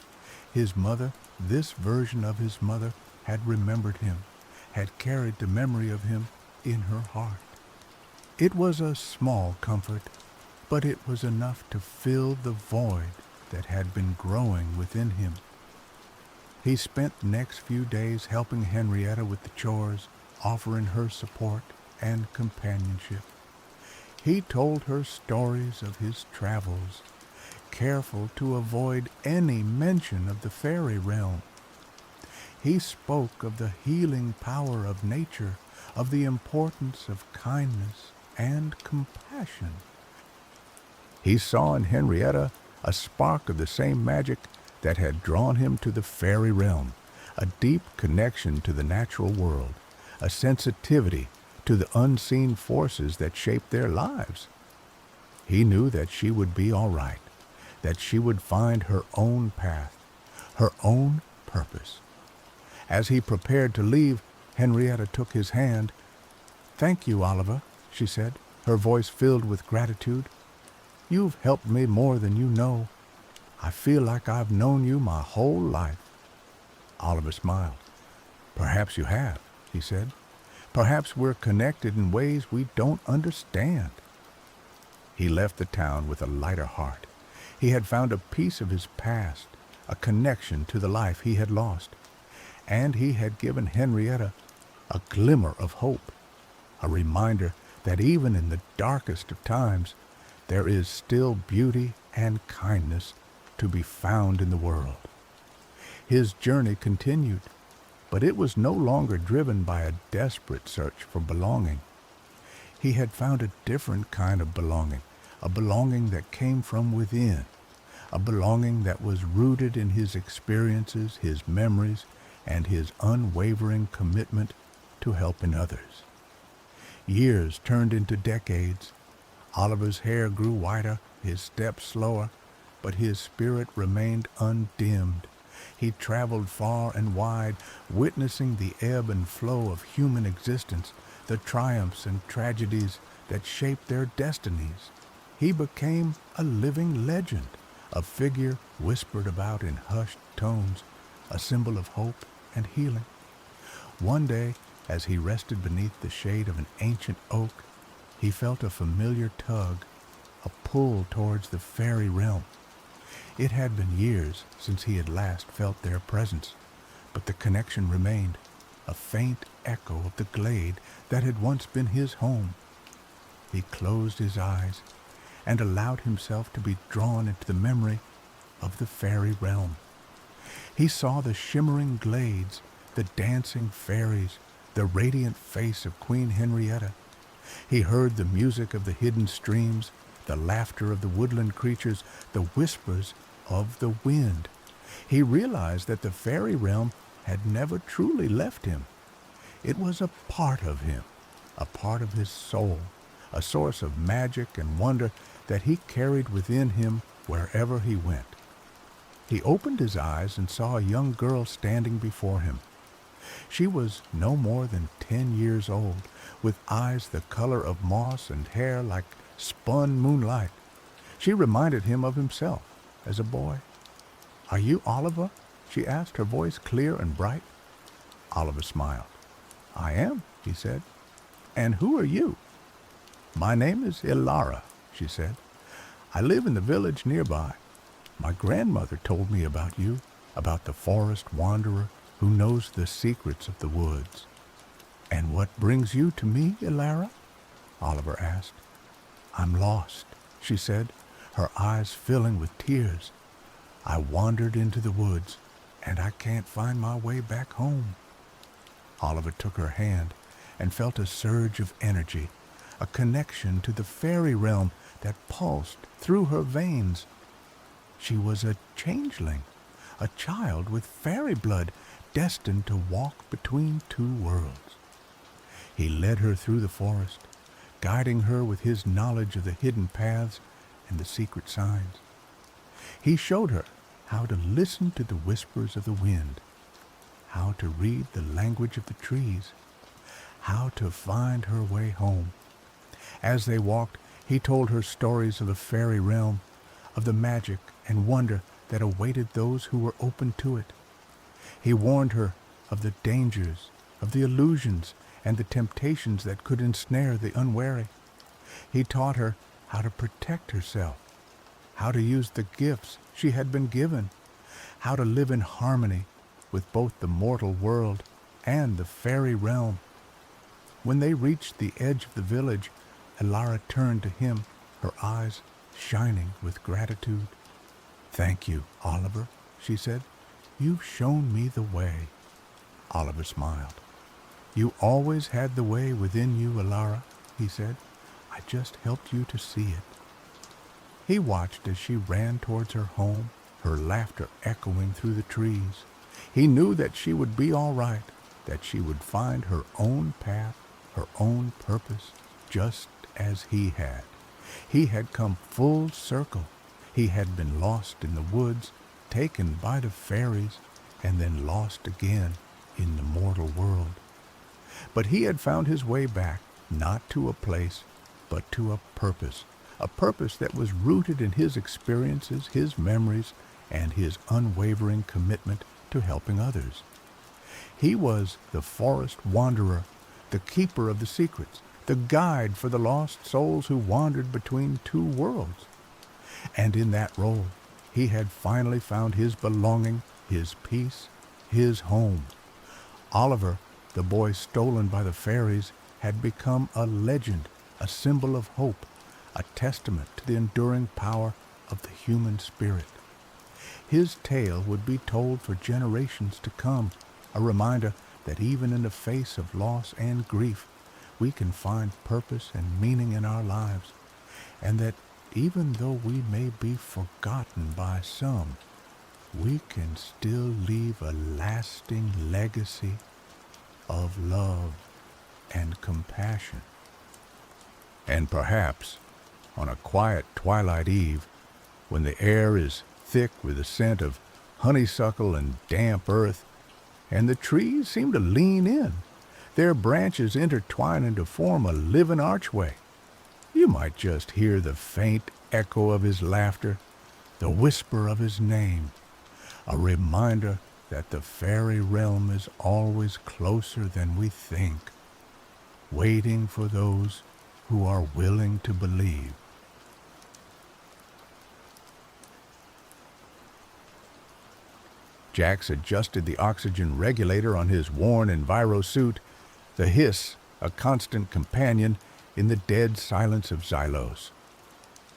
S1: His mother, this version of his mother, had remembered him, had carried the memory of him in her heart. It was a small comfort, but it was enough to fill the void that had been growing within him. He spent the next few days helping Henrietta with the chores, offering her support and companionship. He told her stories of his travels, careful to avoid any mention of the fairy realm. He spoke of the healing power of nature, of the importance of kindness and compassion. He saw in Henrietta a spark of the same magic that had drawn him to the fairy realm, a deep connection to the natural world, a sensitivity to the unseen forces that shaped their lives. He knew that she would be all right, that she would find her own path, her own purpose. As he prepared to leave, Henrietta took his hand. "Thank you, Oliver," she said, her voice filled with gratitude. "You've helped me more than you know. I feel like I've known you my whole life." Oliver smiled. "Perhaps you have," he said. "Perhaps we're connected in ways we don't understand." He left the town with a lighter heart. He had found a piece of his past, a connection to the life he had lost, and he had given Henrietta a glimmer of hope, a reminder that even in the darkest of times, there is still beauty and kindness to be found in the world. His journey continued, but it was no longer driven by a desperate search for belonging. He had found a different kind of belonging, a belonging that came from within, a belonging that was rooted in his experiences, his memories, and his unwavering commitment to helping others. Years turned into decades. Oliver's hair grew whiter, his steps slower, but his spirit remained undimmed. He traveled far and wide, witnessing the ebb and flow of human existence, the triumphs and tragedies that shaped their destinies. He became a living legend, a figure whispered about in hushed tones, a symbol of hope and healing. One day, as he rested beneath the shade of an ancient oak, he felt a familiar tug, a pull towards the fairy realm. It had been years since he had last felt their presence, but the connection remained, a faint echo of the glade that had once been his home. He closed his eyes and allowed himself to be drawn into the memory of the fairy realm. He saw the shimmering glades, the dancing fairies, the radiant face of Queen Henrietta. He heard the music of the hidden streams, the laughter of the woodland creatures, the whispers of the wind. He realized that the fairy realm had never truly left him. It was a part of him, a part of his soul, a source of magic and wonder that he carried within him wherever he went. He opened his eyes and saw a young girl standing before him. She was no more than 10 years old, with eyes the color of moss and hair like spun moonlight. She reminded him of himself as a boy. "Are you Oliver?" she asked, her voice clear and bright. Oliver smiled. "I am," he said. "And who are you?" "My name is Ilara," she said. "I live in the village nearby. My grandmother told me about you, about the forest wanderer who knows the secrets of the woods." "And what brings you to me, Ilara?" Oliver asked. "I'm lost," she said, her eyes filling with tears. "I wandered into the woods, and I can't find my way back home." Oliver took her hand and felt a surge of energy, a connection to the fairy realm that pulsed through her veins. She was a changeling, a child with fairy blood, destined to walk between two worlds. He led her through the forest, guiding her with his knowledge of the hidden paths and the secret signs. He showed her how to listen to the whispers of the wind, how to read the language of the trees, how to find her way home. As they walked, he told her stories of the fairy realm, of the magic and wonder that awaited those who were open to it. He warned her of the dangers, of the illusions, and the temptations that could ensnare the unwary. He taught her how to protect herself, how to use the gifts she had been given, how to live in harmony with both the mortal world and the fairy realm. When they reached the edge of the village, Ilara turned to him, her eyes shining with gratitude. "Thank you, Oliver," she said. "You've shown me the way." Oliver smiled. "You always had the way within you, Ilara," he said. "I just helped you to see it." He watched as she ran towards her home, her laughter echoing through the trees. He knew that she would be all right, that she would find her own path, her own purpose, just as he had. He had come full circle. He had been lost in the woods, taken by the fairies, and then lost again in the mortal world. But he had found his way back, not to a place, but to a purpose that was rooted in his experiences, his memories, and his unwavering commitment to helping others. He was the forest wanderer, the keeper of the secrets, the guide for the lost souls who wandered between two worlds. And in that role, he had finally found his belonging, his peace, his home. Oliver, the boy stolen by the fairies, had become a legend, a symbol of hope, a testament to the enduring power of the human spirit. His tale would be told for generations to come, a reminder that even in the face of loss and grief, we can find purpose and meaning in our lives, and that even though we may be forgotten by some, we can still leave a lasting legacy of love and compassion. And perhaps, on a quiet twilight eve, when the air is thick with the scent of honeysuckle and damp earth, and the trees seem to lean in, their branches intertwining to form a living archway, you might just hear the faint echo of his laughter, the whisper of his name, a reminder that the fairy realm is always closer than we think, waiting for those who are willing to believe. Jax adjusted the oxygen regulator on his worn enviro suit, the hiss a constant companion in the dead silence of Xylos.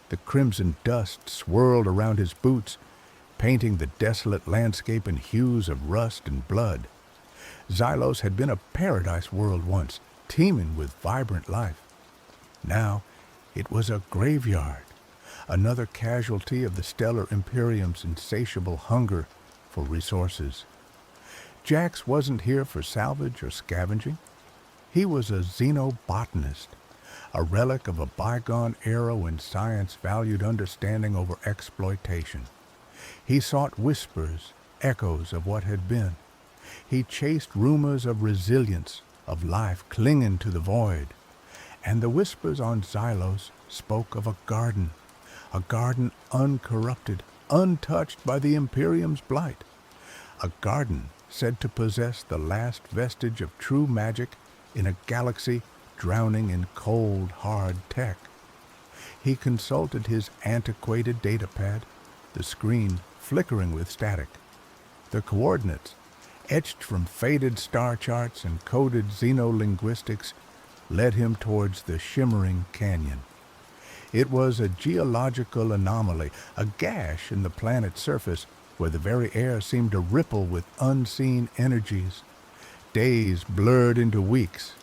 S1: The crimson dust swirled around his boots, painting the desolate landscape in hues of rust and blood. Xylos had been a paradise world once, teeming with vibrant life. Now it was a graveyard, another casualty of the stellar Imperium's insatiable hunger for resources. Jax wasn't here for salvage or scavenging. He was a xenobotanist, a relic of a bygone era when science valued understanding over exploitation. He sought whispers, echoes of what had been. He chased rumors of resilience, of life clinging to the void. And the whispers on Xylos spoke of a garden uncorrupted, untouched by the Imperium's blight. A garden said to possess the last vestige of true magic in a galaxy drowning in cold, hard tech. He consulted his antiquated datapad, the screen flickering with static. The coordinates, etched from faded star charts and coded xenolinguistics, led him towards the shimmering canyon. It was a geological anomaly, a gash in the planet's surface where the very air seemed to ripple with unseen energies. Days blurred into weeks.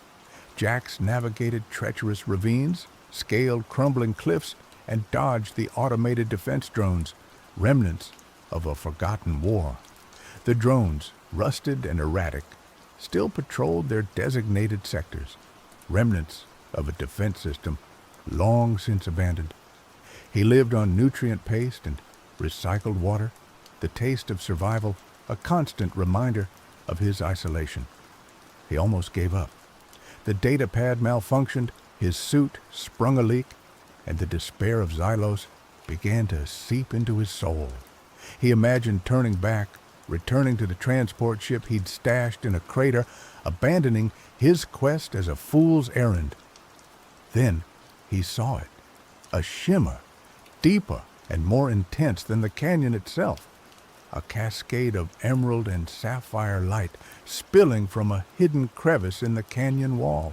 S1: Jax navigated treacherous ravines, scaled crumbling cliffs, and dodged the automated defense drones, remnants of a forgotten war. The drones, rusted and erratic, still patrolled their designated sectors, remnants of a defense system long since abandoned. He lived on nutrient paste and recycled water, the taste of survival a constant reminder of his isolation. He almost gave up. The datapad malfunctioned, his suit sprung a leak, and the despair of Xylos began to seep into his soul. He imagined turning back, returning to the transport ship he'd stashed in a crater, abandoning his quest as a fool's errand. Then he saw it, a shimmer, deeper and more intense than the canyon itself, a cascade of emerald and sapphire light spilling from a hidden crevice in the canyon wall.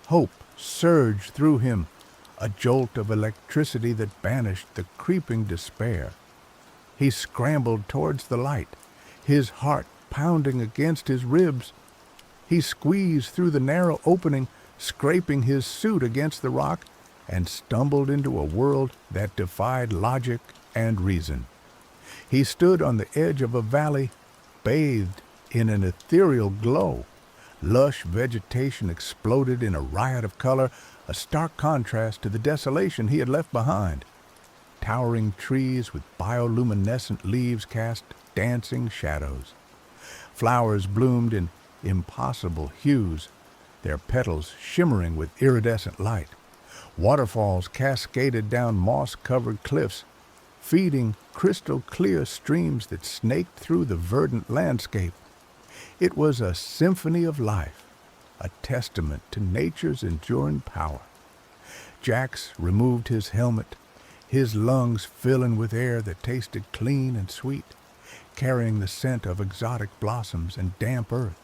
S1: Hope surged through him, a jolt of electricity that banished the creeping despair. He scrambled towards the light, his heart pounding against his ribs. He squeezed through the narrow opening, scraping his suit against the rock, and stumbled into a world that defied logic and reason. He stood on the edge of a valley, bathed in an ethereal glow. Lush vegetation exploded in a riot of color, a stark contrast to the desolation he had left behind. Towering trees with bioluminescent leaves cast dancing shadows. Flowers bloomed in impossible hues, their petals shimmering with iridescent light. Waterfalls cascaded down moss-covered cliffs, feeding crystal-clear streams that snaked through the verdant landscape. It was a symphony of life, a testament to nature's enduring power. Jax removed his helmet, his lungs filling with air that tasted clean and sweet, carrying the scent of exotic blossoms and damp earth.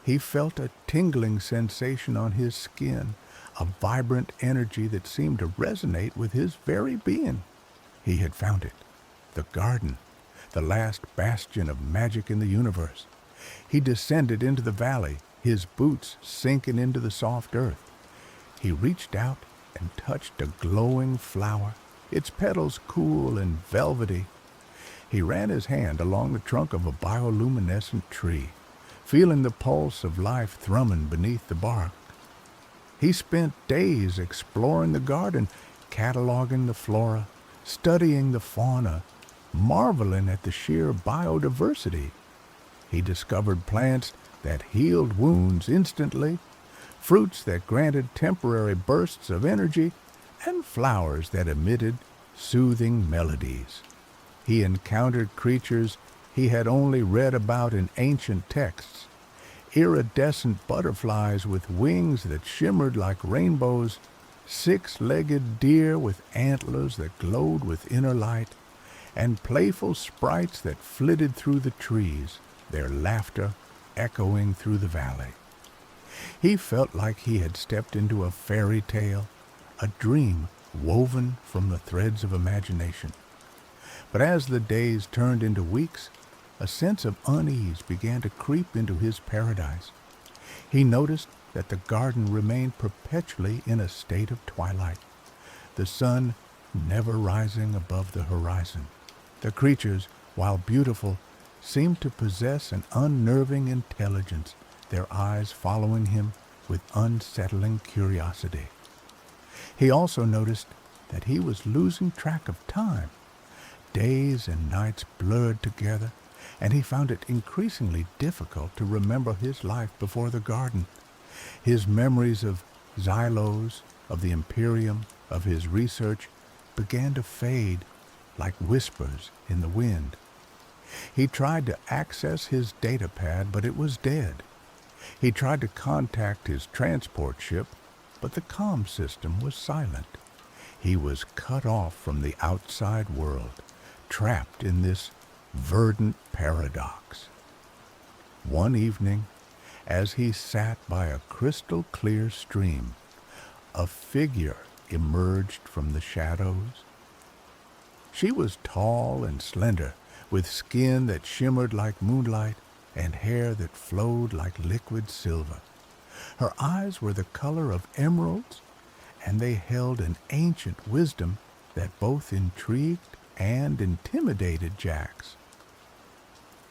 S1: He felt a tingling sensation on his skin, a vibrant energy that seemed to resonate with his very being. He had found it, the garden, the last bastion of magic in the universe. He descended into the valley, his boots sinking into the soft earth. He reached out and touched a glowing flower, its petals cool and velvety. He ran his hand along the trunk of a bioluminescent tree, feeling the pulse of life thrumming beneath the bark. He spent days exploring the garden, cataloging the flora, studying the fauna, marveling at the sheer biodiversity. He discovered plants that healed wounds instantly, fruits that granted temporary bursts of energy, and flowers that emitted soothing melodies. He encountered creatures he had only read about in ancient texts, iridescent butterflies with wings that shimmered like rainbows, six-legged deer with antlers that glowed with inner light, and playful sprites that flitted through the trees, their laughter echoing through the valley. He felt like he had stepped into a fairy tale, a dream woven from the threads of imagination. But as the days turned into weeks, a sense of unease began to creep into his paradise. He noticed that the garden remained perpetually in a state of twilight, the sun never rising above the horizon. The creatures, while beautiful, seemed to possess an unnerving intelligence, their eyes following him with unsettling curiosity. He also noticed that he was losing track of time. Days and nights blurred together, and he found it increasingly difficult to remember his life before the garden. His memories of Xylos, of the Imperium, of his research, began to fade like whispers in the wind. He tried to access his data pad, but it was dead. He tried to contact his transport ship, but the comm system was silent. He was cut off from the outside world, trapped in this verdant paradox. One evening, as he sat by a crystal-clear stream, a figure emerged from the shadows. She was tall and slender, with skin that shimmered like moonlight and hair that flowed like liquid silver. Her eyes were the color of emeralds, and they held an ancient wisdom that both intrigued and intimidated Jax.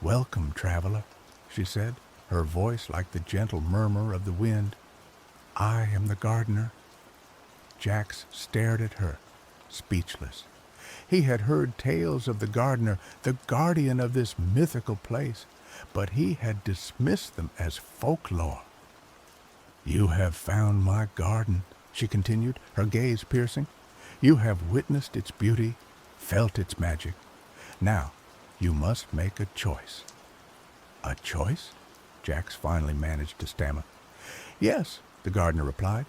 S1: "Welcome, traveler," she said, her voice like the gentle murmur of the wind. "I am the gardener." Jax stared at her, speechless. He had heard tales of the gardener, the guardian of this mythical place, but he had dismissed them as folklore. "You have found my garden," she continued, her gaze piercing. "You have witnessed its beauty, felt its magic. Now, you must make a choice." "A choice?" Jax finally managed to stammer. "Yes," the gardener replied.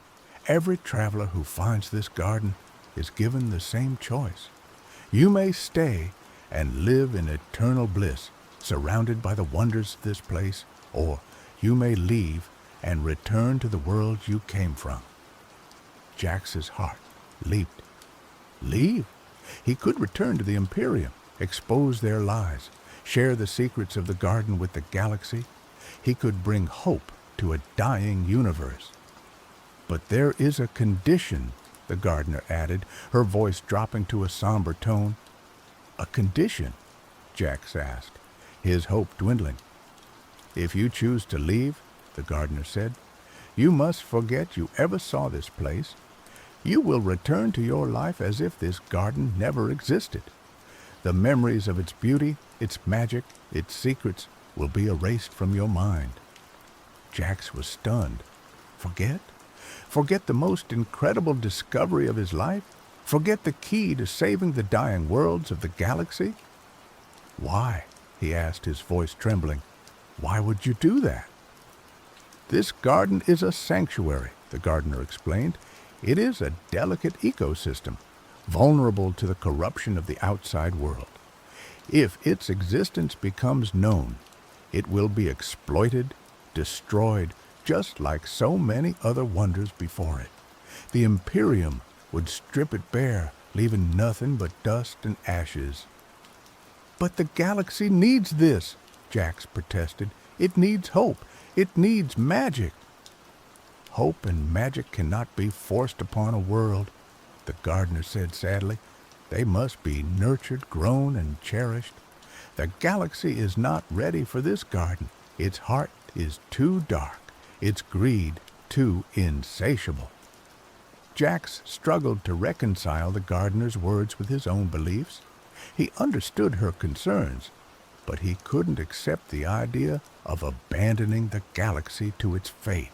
S1: "Every traveler who finds this garden is given the same choice. You may stay and live in eternal bliss, surrounded by the wonders of this place, or you may leave and return to the world you came from." Jax's heart leaped. Leave? He could return to the Imperium, expose their lies, share the secrets of the garden with the galaxy. He could bring hope to a dying universe. "But there is a condition," the gardener added, her voice dropping to a somber tone. "A condition?" Jax asked, his hope dwindling. "If you choose to leave," the gardener said, "you must forget you ever saw this place. You will return to your life as if this garden never existed. The memories of its beauty, its magic, its secrets will be erased from your mind." Jax was stunned. Forget? Forget the most incredible discovery of his life? Forget the key to saving the dying worlds of the galaxy? Why? He asked, his voice trembling. Why would you do that? This garden is a sanctuary, the gardener explained. It is a delicate ecosystem, vulnerable to the corruption of the outside world. If its existence becomes known, it will be exploited, destroyed, just like so many other wonders before it. The Imperium would strip it bare, leaving nothing but dust and ashes. But the galaxy needs this, Jax protested. It needs hope. It needs magic. Hope and magic cannot be forced upon a world, the gardener said sadly. They must be nurtured, grown, and cherished. The galaxy is not ready for this garden. Its heart is too dark, its greed too insatiable. Jax struggled to reconcile the gardener's words with his own beliefs. He understood her concerns, but he couldn't accept the idea of abandoning the galaxy to its fate.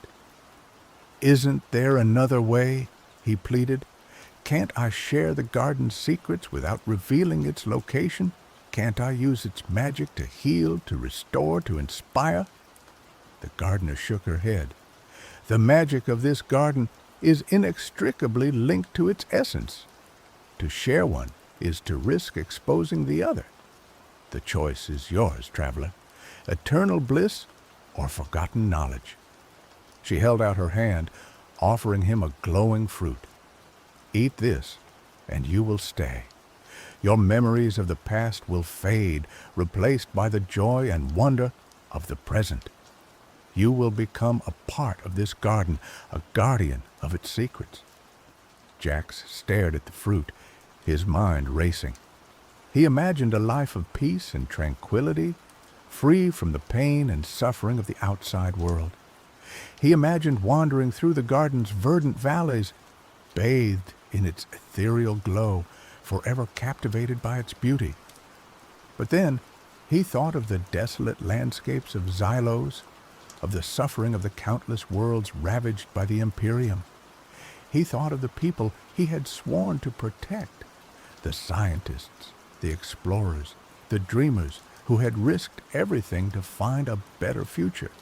S1: Isn't there another way? He pleaded. Can't I share the garden's secrets without revealing its location? Can't I use its magic to heal, to restore, to inspire? The gardener shook her head. The magic of this garden is inextricably linked to its essence. To share one is to risk exposing the other. The choice is yours, traveler. Eternal bliss or forgotten knowledge. She held out her hand, offering him a glowing fruit. Eat this, and you will stay. Your memories of the past will fade, replaced by the joy and wonder of the present. You will become a part of this garden, a guardian of its secrets. Jax stared at the fruit, his mind racing. He imagined a life of peace and tranquility, free from the pain and suffering of the outside world. He imagined wandering through the garden's verdant valleys, bathed in its ethereal glow, forever captivated by its beauty. But then he thought of the desolate landscapes of Xylos, of the suffering of the countless worlds ravaged by the Imperium. He thought of the people he had sworn to protect, the scientists, the explorers, the dreamers who had risked everything to find a better future.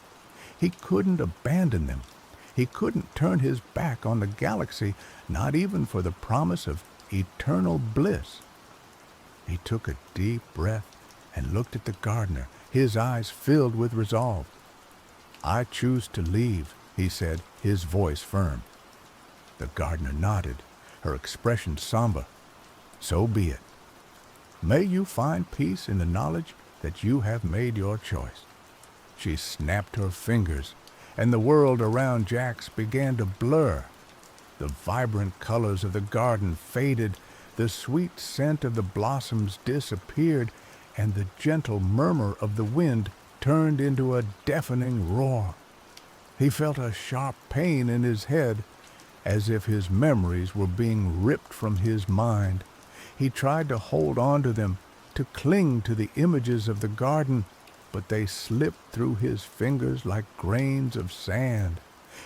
S1: He couldn't abandon them. He couldn't turn his back on the galaxy, not even for the promise of eternal bliss. He took a deep breath and looked at the gardener, his eyes filled with resolve. I choose to leave, he said, his voice firm. The gardener nodded, her expression somber. So be it. May you find peace in the knowledge that you have made your choice. She snapped her fingers, and the world around Jax began to blur. The vibrant colors of the garden faded, the sweet scent of the blossoms disappeared, and the gentle murmur of the wind turned into a deafening roar. He felt a sharp pain in his head, as if his memories were being ripped from his mind. He tried to hold on to them, to cling to the images of the garden, but they slipped through his fingers like grains of sand.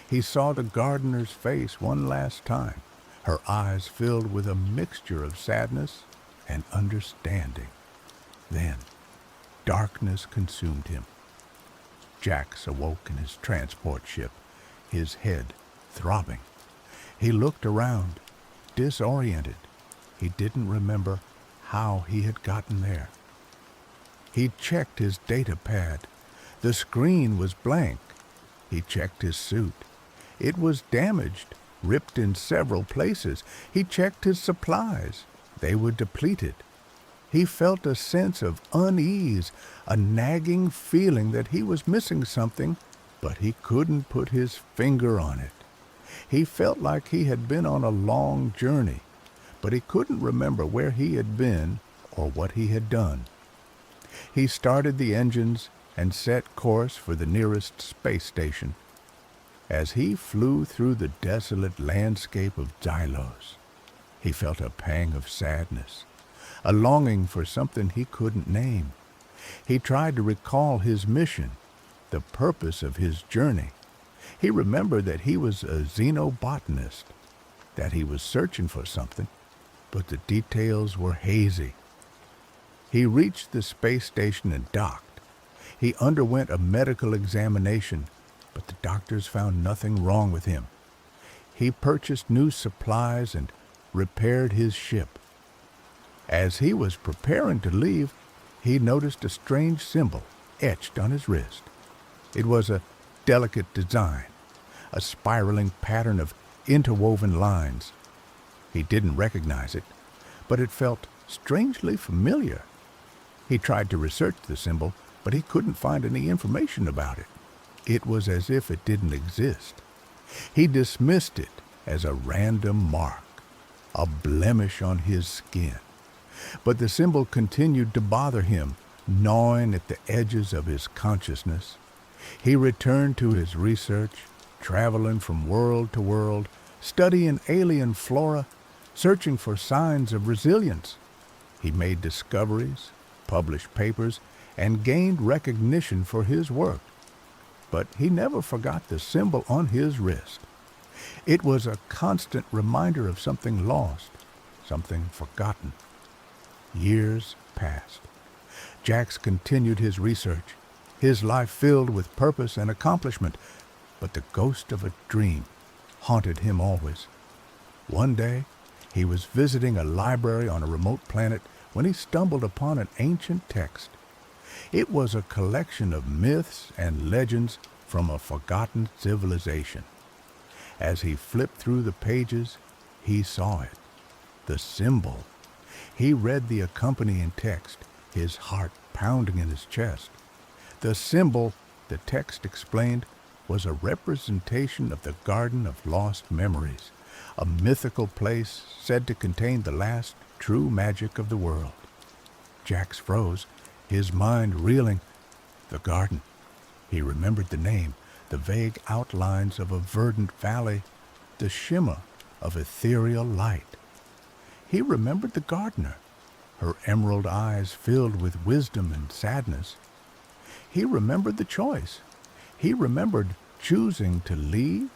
S1: He saw the gardener's face one last time, her eyes filled with a mixture of sadness and understanding. Then, darkness consumed him. Jax awoke in his transport ship, his head throbbing. He looked around, disoriented. He didn't remember how he had gotten there. He checked his data pad. The screen was blank. He checked his suit. It was damaged, ripped in several places. He checked his supplies. They were depleted. He felt a sense of unease, a nagging feeling that he was missing something, but he couldn't put his finger on it. He felt like he had been on a long journey, but he couldn't remember where he had been or what he had done. He started the engines and set course for the nearest space station. As he flew through the desolate landscape of Xylos, he felt a pang of sadness, a longing for something he couldn't name. He tried to recall his mission, the purpose of his journey. He remembered that he was a xenobotanist, that he was searching for something, but the details were hazy. He reached the space station and docked. He underwent a medical examination, but the doctors found nothing wrong with him. He purchased new supplies and repaired his ship. As he was preparing to leave, he noticed a strange symbol etched on his wrist. It was a delicate design, a spiraling pattern of interwoven lines. He didn't recognize it, but it felt strangely familiar. He tried to research the symbol, but he couldn't find any information about it. It was as if it didn't exist. He dismissed it as a random mark, a blemish on his skin. But the symbol continued to bother him, gnawing at the edges of his consciousness. He returned to his research, traveling from world to world, studying alien flora, searching for signs of resilience. He made discoveries, published papers, and gained recognition for his work. But he never forgot the symbol on his wrist. It was a constant reminder of something lost, something forgotten. Years passed. Jax continued his research, his life filled with purpose and accomplishment, but the ghost of a dream haunted him always. One day, he was visiting a library on a remote planet when he stumbled upon an ancient text. It was a collection of myths and legends from a forgotten civilization. As he flipped through the pages, he saw it, the symbol. He read the accompanying text, his heart pounding in his chest. The symbol, the text explained, was a representation of the Garden of Lost Memories, a mythical place said to contain the last true magic of the world. Jax froze, his mind reeling. The garden. He remembered the name, the vague outlines of a verdant valley, the shimmer of ethereal light. He remembered the gardener, her emerald eyes filled with wisdom and sadness. He remembered the choice. He remembered choosing to leave.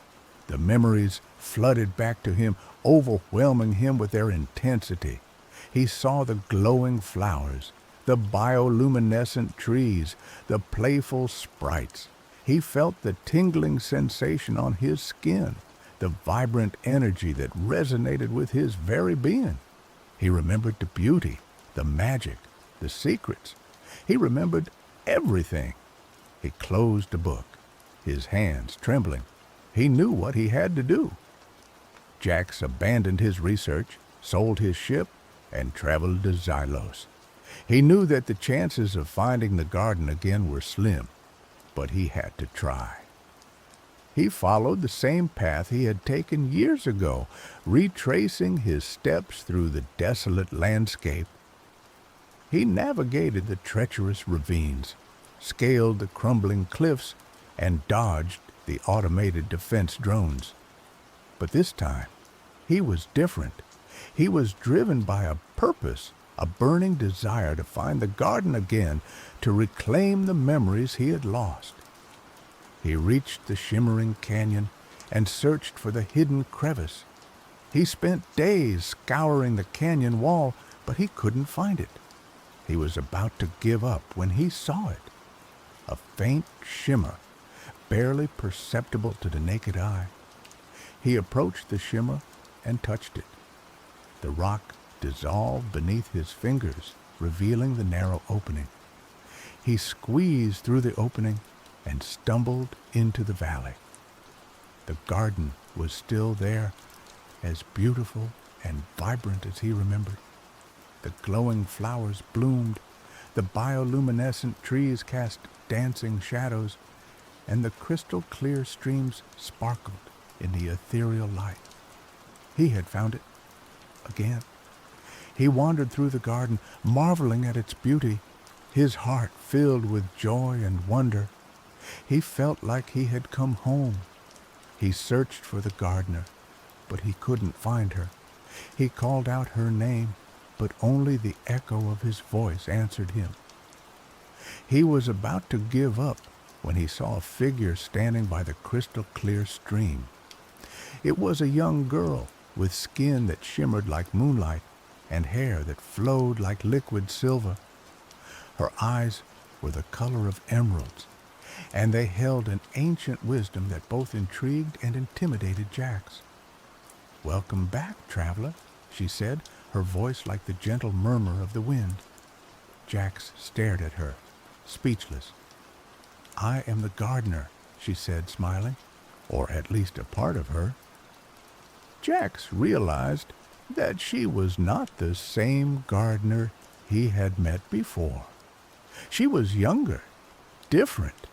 S1: The memories flooded back to him, overwhelming him with their intensity. He saw the glowing flowers, the bioluminescent trees, the playful sprites. He felt the tingling sensation on his skin, the vibrant energy that resonated with his very being. He remembered the beauty, the magic, the secrets. He remembered everything. He closed the book, his hands trembling. He knew what he had to do. Jax abandoned his research, sold his ship, and traveled to Xylos. He knew that the chances of finding the garden again were slim, but he had to try. He followed the same path he had taken years ago, retracing his steps through the desolate landscape. He navigated the treacherous ravines, scaled the crumbling cliffs, and dodged the automated defense drones. But this time, he was different. He was driven by a purpose, a burning desire to find the garden again, to reclaim the memories he had lost. He reached the shimmering canyon and searched for the hidden crevice. He spent days scouring the canyon wall, but he couldn't find it. He was about to give up when he saw it. A faint shimmer, barely perceptible to the naked eye. He approached the shimmer and touched it. The rock dissolved beneath his fingers, revealing the narrow opening. He squeezed through the opening and stumbled into the valley. The garden was still there, as beautiful and vibrant as he remembered. The glowing flowers bloomed, the bioluminescent trees cast dancing shadows, and the crystal-clear streams sparkled in the ethereal light. He had found it again. He wandered through the garden, marveling at its beauty, his heart filled with joy and wonder. He felt like he had come home. He searched for the gardener, but he couldn't find her. He called out her name, but only the echo of his voice answered him. He was about to give up when he saw a figure standing by the crystal-clear stream. It was a young girl with skin that shimmered like moonlight and hair that flowed like liquid silver. Her eyes were the color of emeralds, and they held an ancient wisdom that both intrigued and intimidated Jax. "Welcome back, traveler," she said, her voice like the gentle murmur of the wind. Jax stared at her, speechless. "I am the gardener," she said, smiling, or at least a part of her. Jax realized that she was not the same gardener he had met before. She was younger, different,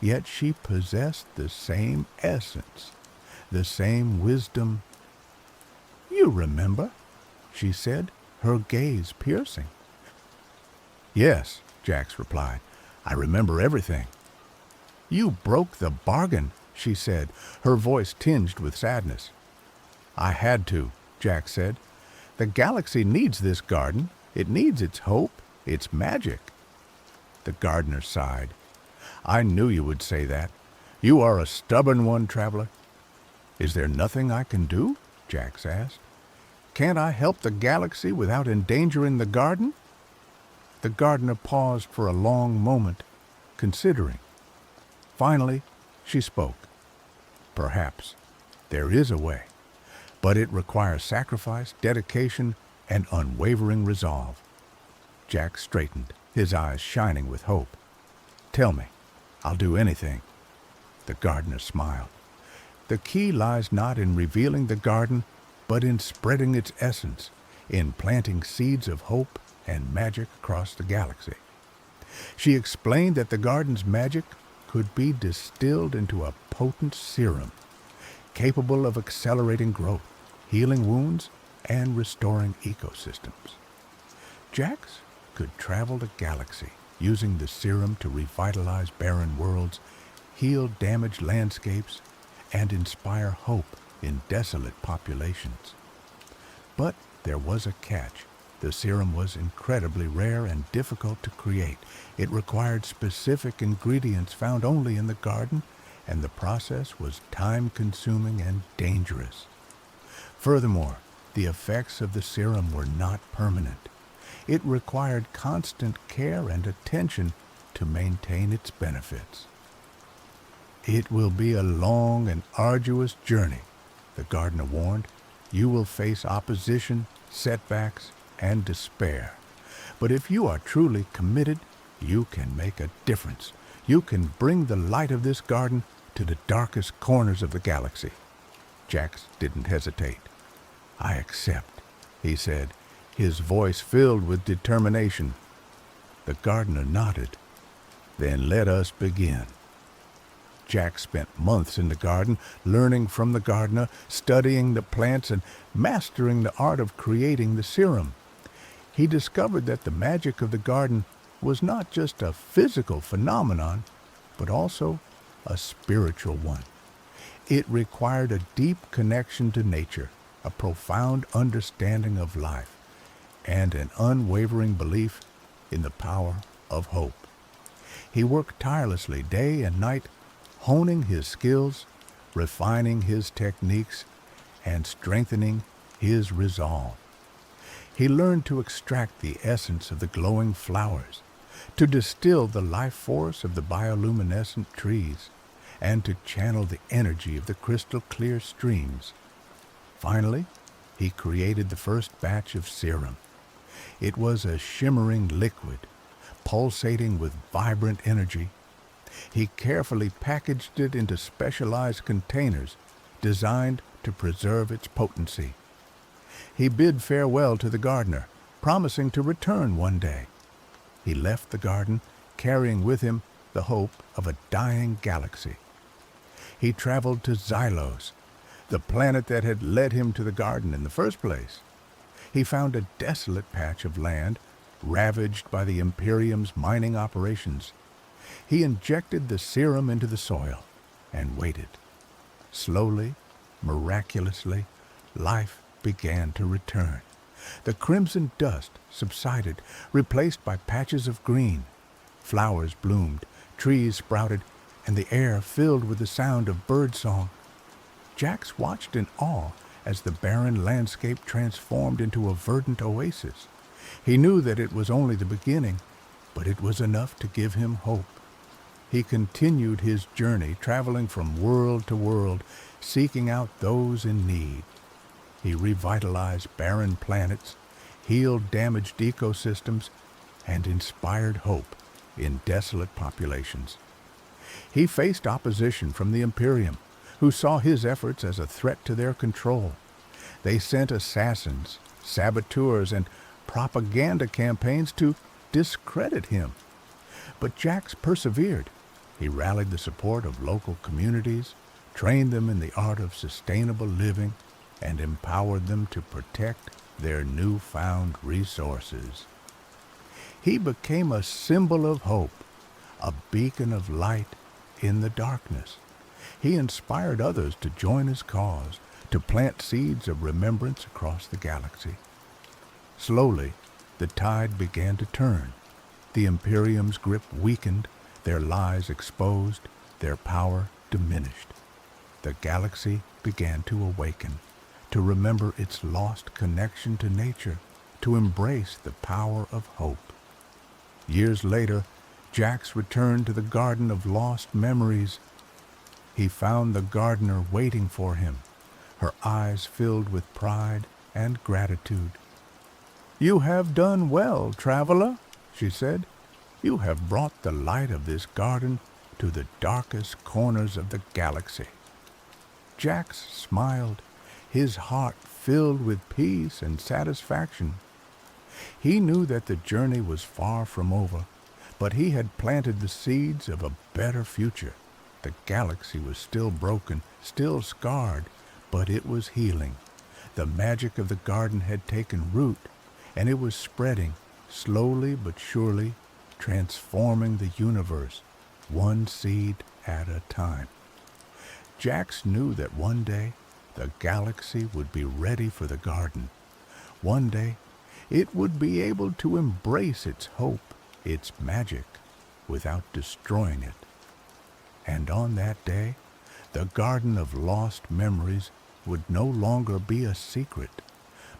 S1: yet she possessed the same essence, the same wisdom. "You remember," she said, her gaze piercing. "Yes," Jax replied. "I remember everything." "You broke the bargain," she said, her voice tinged with sadness. "I had to," Jax said. "The galaxy needs this garden. It needs its hope, its magic." The gardener sighed. "I knew you would say that. You are a stubborn one, traveler." "Is there nothing I can do?" Jax asked. "Can't I help the galaxy without endangering the garden?" The gardener paused for a long moment, considering. Finally, she spoke. "Perhaps. There is a way. But it requires sacrifice, dedication, and unwavering resolve." Jax straightened, his eyes shining with hope. "Tell me. I'll do anything." The gardener smiled. "The key lies not in revealing the garden, but in spreading its essence, in planting seeds of hope and magic across the galaxy." She explained that the garden's magic could be distilled into a potent serum, capable of accelerating growth, healing wounds, and restoring ecosystems. Jax could travel the galaxy, using the serum to revitalize barren worlds, heal damaged landscapes, and inspire hope in desolate populations. But there was a catch. The serum was incredibly rare and difficult to create. It required specific ingredients found only in the garden, and the process was time-consuming and dangerous. Furthermore, the effects of the serum were not permanent. It required constant care and attention to maintain its benefits. "It will be a long and arduous journey," the gardener warned. "You will face opposition, setbacks, and despair. But if you are truly committed, you can make a difference. You can bring the light of this garden to the darkest corners of the galaxy." Jax didn't hesitate. "I accept," he said, his voice filled with determination. The gardener nodded. "Then let us begin." Jax spent months in the garden, learning from the gardener, studying the plants, and mastering the art of creating the serum. He discovered that the magic of the garden was not just a physical phenomenon, but also a spiritual one. It required a deep connection to nature, a profound understanding of life, and an unwavering belief in the power of hope. He worked tirelessly day and night, honing his skills, refining his techniques, and strengthening his resolve. He learned to extract the essence of the glowing flowers, to distill the life force of the bioluminescent trees, and to channel the energy of the crystal-clear streams. Finally, he created the first batch of serum. It was a shimmering liquid, pulsating with vibrant energy. He carefully packaged it into specialized containers designed to preserve its potency. He bid farewell to the gardener, promising to return one day. He left the garden, carrying with him the hope of a dying galaxy. He traveled to Xylos, the planet that had led him to the garden in the first place. He found a desolate patch of land, ravaged by the Imperium's mining operations. He injected the serum into the soil and waited. Slowly, miraculously, life began to return. The crimson dust subsided, replaced by patches of green. Flowers bloomed, trees sprouted, and the air filled with the sound of birdsong. Jax watched in awe as the barren landscape transformed into a verdant oasis. He knew that it was only the beginning, but it was enough to give him hope. He continued his journey, traveling from world to world, seeking out those in need. He revitalized barren planets, healed damaged ecosystems, and inspired hope in desolate populations. He faced opposition from the Imperium, who saw his efforts as a threat to their control. They sent assassins, saboteurs, and propaganda campaigns to discredit him. But Jax persevered. He rallied the support of local communities, trained them in the art of sustainable living, and empowered them to protect their newfound resources. He became a symbol of hope, a beacon of light in the darkness. He inspired others to join his cause, to plant seeds of remembrance across the galaxy. Slowly, the tide began to turn. The Imperium's grip weakened, their lies exposed, their power diminished. The galaxy began to awaken, to remember its lost connection to nature, to embrace the power of hope. Years later, Jax returned to the Garden of Lost Memories. He found the gardener waiting for him, her eyes filled with pride and gratitude. "You have done well, traveler," she said. "You have brought the light of this garden to the darkest corners of the galaxy." Jax smiled, his heart filled with peace and satisfaction. He knew that the journey was far from over, but he had planted the seeds of a better future. The galaxy was still broken, still scarred, but it was healing. The magic of the garden had taken root, and it was spreading, slowly but surely, transforming the universe, one seed at a time. Jax knew that one day the galaxy would be ready for the garden. One day it would be able to embrace its hope, its magic, without destroying it. And on that day, the Garden of Lost Memories would no longer be a secret,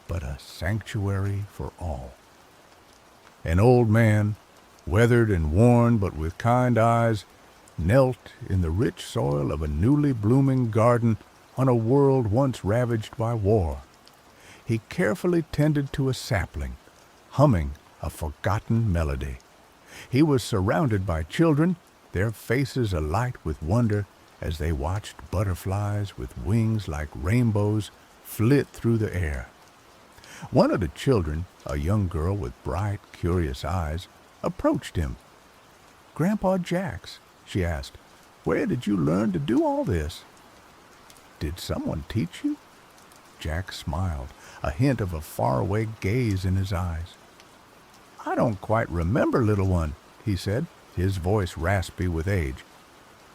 S1: but a sanctuary for all. An old man, weathered and worn but with kind eyes, knelt in the rich soil of a newly blooming garden on a world once ravaged by war. He carefully tended to a sapling, humming a forgotten melody. He was surrounded by children, their faces alight with wonder as they watched butterflies with wings like rainbows flit through the air. One of the children, a young girl with bright, curious eyes, approached him. "Grandpa Jax," she asked, "where did you learn to do all this?" "Did someone teach you?" Jax smiled, a hint of a faraway gaze in his eyes. "I don't quite remember, little one," he said, his voice raspy with age.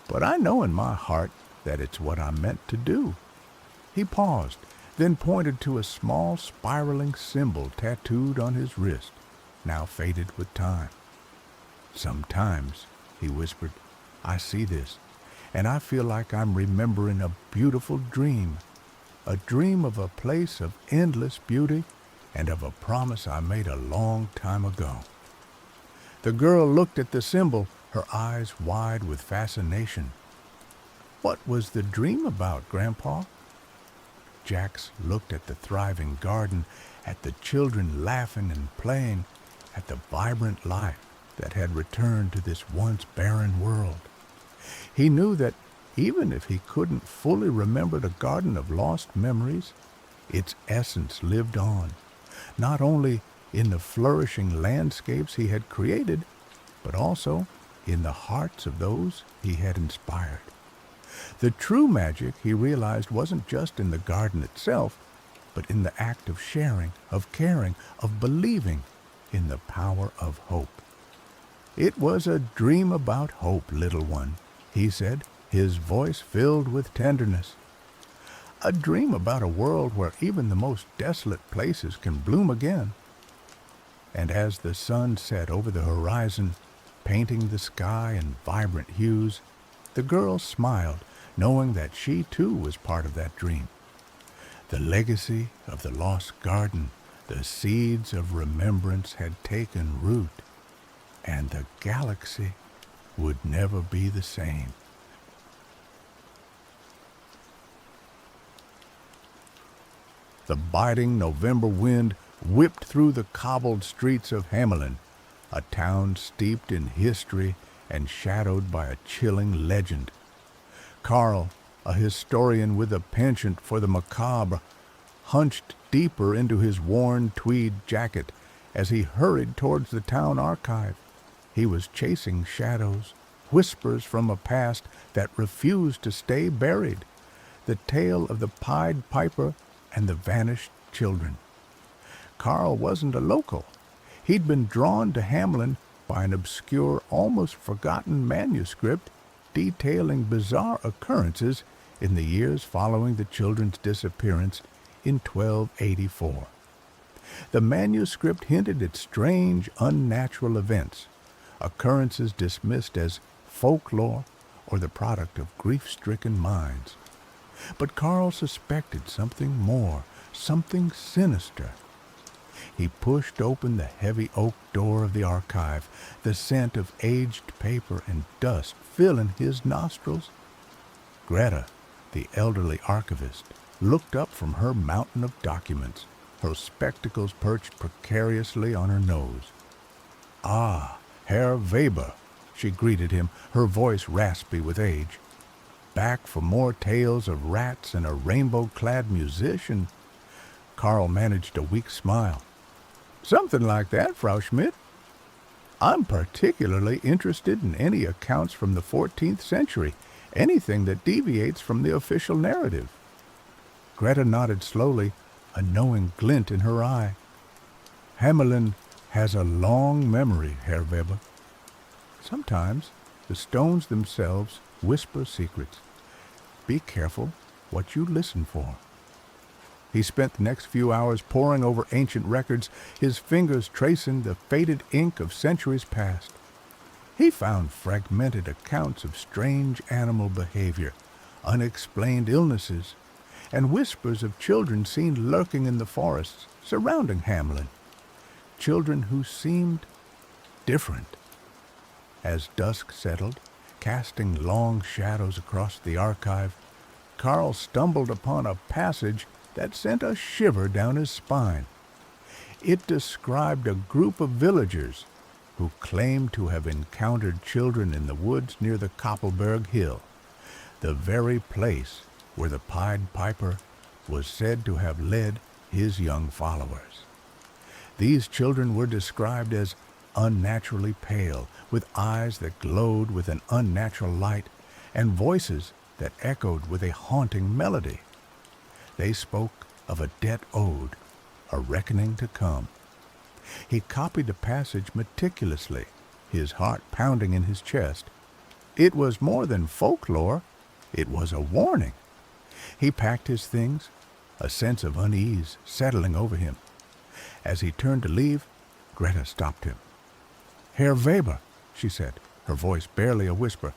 S1: "But I know in my heart that it's what I'm meant to do." He paused, then pointed to a small spiraling symbol tattooed on his wrist, now faded with time. "Sometimes," he whispered, "I see this, and I feel like I'm remembering a beautiful dream, a dream of a place of endless beauty and of a promise I made a long time ago." The girl looked at the symbol, her eyes wide with fascination. "What was the dream about, Grandpa?" Jax looked at the thriving garden, at the children laughing and playing, at the vibrant life that had returned to this once barren world. He knew that even if he couldn't fully remember the Garden of Lost Memories, its essence lived on, not only in the flourishing landscapes he had created, but also in the hearts of those he had inspired. The true magic, he realized, wasn't just in the garden itself, but in the act of sharing, of caring, of believing in the power of hope. "It was a dream about hope, little one," he said, his voice filled with tenderness. "A dream about a world where even the most desolate places can bloom again." And as the sun set over the horizon, painting the sky in vibrant hues, The girl smiled, knowing that she too was part of that dream. The legacy of the lost garden, the seeds of remembrance had taken root, and the galaxy would never be the same. The biting November wind whipped through the cobbled streets of Hamelin, a town steeped in history and shadowed by a chilling legend. Carl, a historian with a penchant for the macabre, hunched deeper into his worn tweed jacket as he hurried towards the town archive. He was chasing shadows, whispers from a past that refused to stay buried, the tale of the Pied Piper and the vanished children. Carl wasn't a local. He'd been drawn to Hamelin by an obscure, almost forgotten manuscript detailing bizarre occurrences in the years following the children's disappearance in 1284. The manuscript hinted at strange, unnatural events, occurrences dismissed as folklore or the product of grief-stricken minds. But Carl suspected something more, something sinister. He pushed open the heavy oak door of the archive, the scent of aged paper and dust filling his nostrils. Greta, the elderly archivist, looked up from her mountain of documents, her spectacles perched precariously on her nose. "Ah, Herr Weber," she greeted him, her voice raspy with age. "Back for more tales of rats and a rainbow-clad musician?" Carl managed a weak smile. "Something like that, Frau Schmidt. I'm particularly interested in any accounts from the 14th century, anything that deviates from the official narrative." Greta nodded slowly, a knowing glint in her eye. "Hamelin has a long memory, Herr Weber. Sometimes the stones themselves whisper secrets. Be careful what you listen for." He spent the next few hours poring over ancient records, his fingers tracing the faded ink of centuries past. He found fragmented accounts of strange animal behavior, unexplained illnesses, and whispers of children seen lurking in the forests surrounding Hamelin. Children who seemed different. As dusk settled, casting long shadows across the archive, Carl stumbled upon a passage that sent a shiver down his spine. It described a group of villagers who claimed to have encountered children in the woods near the Koppelberg Hill, the very place where the Pied Piper was said to have led his young followers. These children were described as unnaturally pale, with eyes that glowed with an unnatural light, and voices that echoed with a haunting melody. They spoke of a debt owed, a reckoning to come. He copied the passage meticulously, his heart pounding in his chest. It was more than folklore, it was a warning. He packed his things, a sense of unease settling over him. As he turned to leave, Greta stopped him. "Herr Weber," she said, her voice barely a whisper,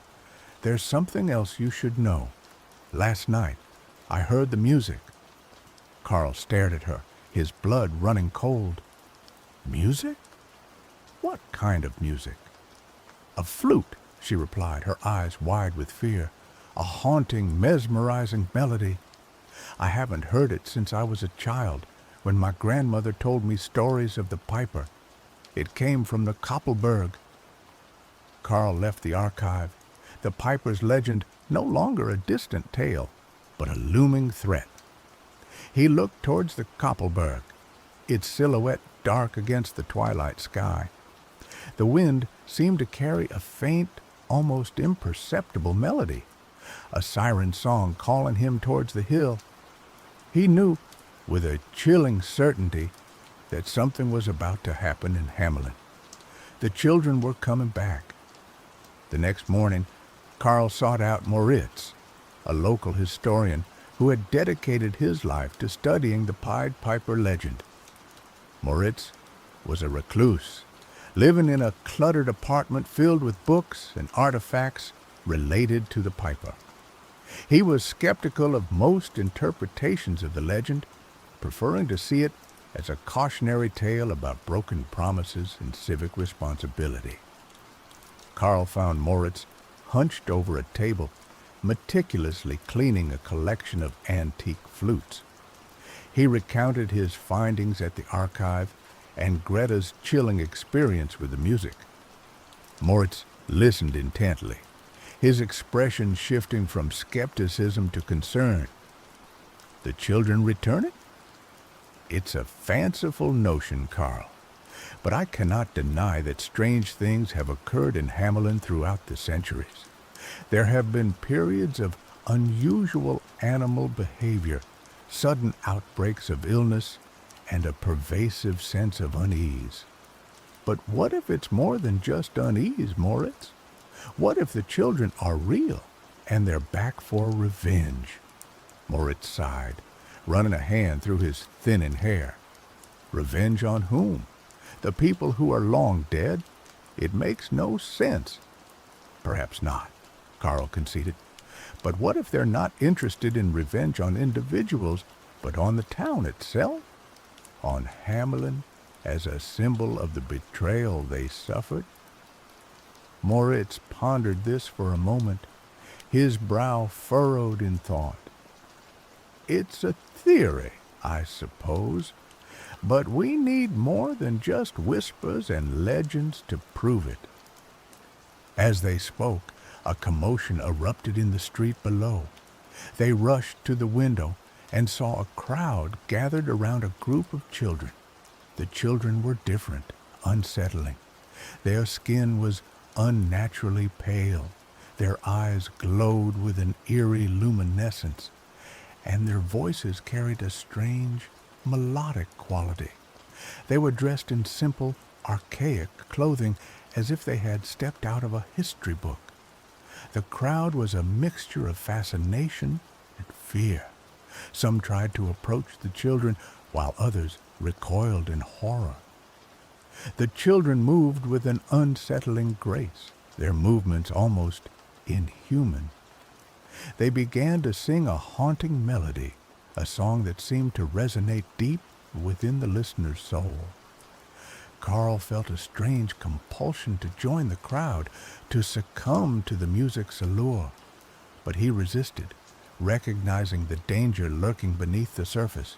S1: "there's something else you should know. Last night, I heard the music." Carl stared at her, his blood running cold. "Music? What kind of music?" "A flute," she replied, her eyes wide with fear. "A haunting, mesmerizing melody. I haven't heard it since I was a child, when my grandmother told me stories of the piper. It came from the Koppelberg." Carl left the archive, the piper's legend no longer a distant tale, but a looming threat. He looked towards the Koppelberg, its silhouette dark against the twilight sky. The wind seemed to carry a faint, almost imperceptible melody, a siren song calling him towards the hill. He knew, with a chilling certainty, that something was about to happen in Hamelin. The children were coming back. The next morning, Carl sought out Moritz, a local historian who had dedicated his life to studying the Pied Piper legend. Moritz was a recluse, living in a cluttered apartment filled with books and artifacts related to the piper. He was skeptical of most interpretations of the legend, preferring to see it as a cautionary tale about broken promises and civic responsibility. Carl found Moritz hunched over a table, meticulously cleaning a collection of antique flutes. He recounted his findings at the archive and Greta's chilling experience with the music. Moritz listened intently, his expression shifting from skepticism to concern. The children return it? It's a fanciful notion, Carl, but I cannot deny that strange things have occurred in Hamelin throughout the centuries. There have been periods of unusual animal behavior, sudden outbreaks of illness, and a pervasive sense of unease. But what if it's more than just unease, Moritz? What if the children are real and they're back for revenge? Moritz sighed, running a hand through his thinning hair. Revenge on whom? The people who are long dead? It makes no sense. Perhaps not, Carl conceded. But what if they're not interested in revenge on individuals, but on the town itself? On Hamelin as a symbol of the betrayal they suffered? Moritz pondered this for a moment, his brow furrowed in thought. It's a theory, I suppose, but we need more than just whispers and legends to prove it. As they spoke, a commotion erupted in the street below. They rushed to the window and saw a crowd gathered around a group of children. The children were different, unsettling. Their skin was unnaturally pale. Their eyes glowed with an eerie luminescence, and their voices carried a strange, melodic quality. They were dressed in simple, archaic clothing, as if they had stepped out of a history book. The crowd was a mixture of fascination and fear. Some tried to approach the children, while others recoiled in horror. The children moved with an unsettling grace, their movements almost inhuman. They began to sing a haunting melody, a song that seemed to resonate deep within the listener's soul. Carl felt a strange compulsion to join the crowd, to succumb to the music's allure, but he resisted, recognizing the danger lurking beneath the surface.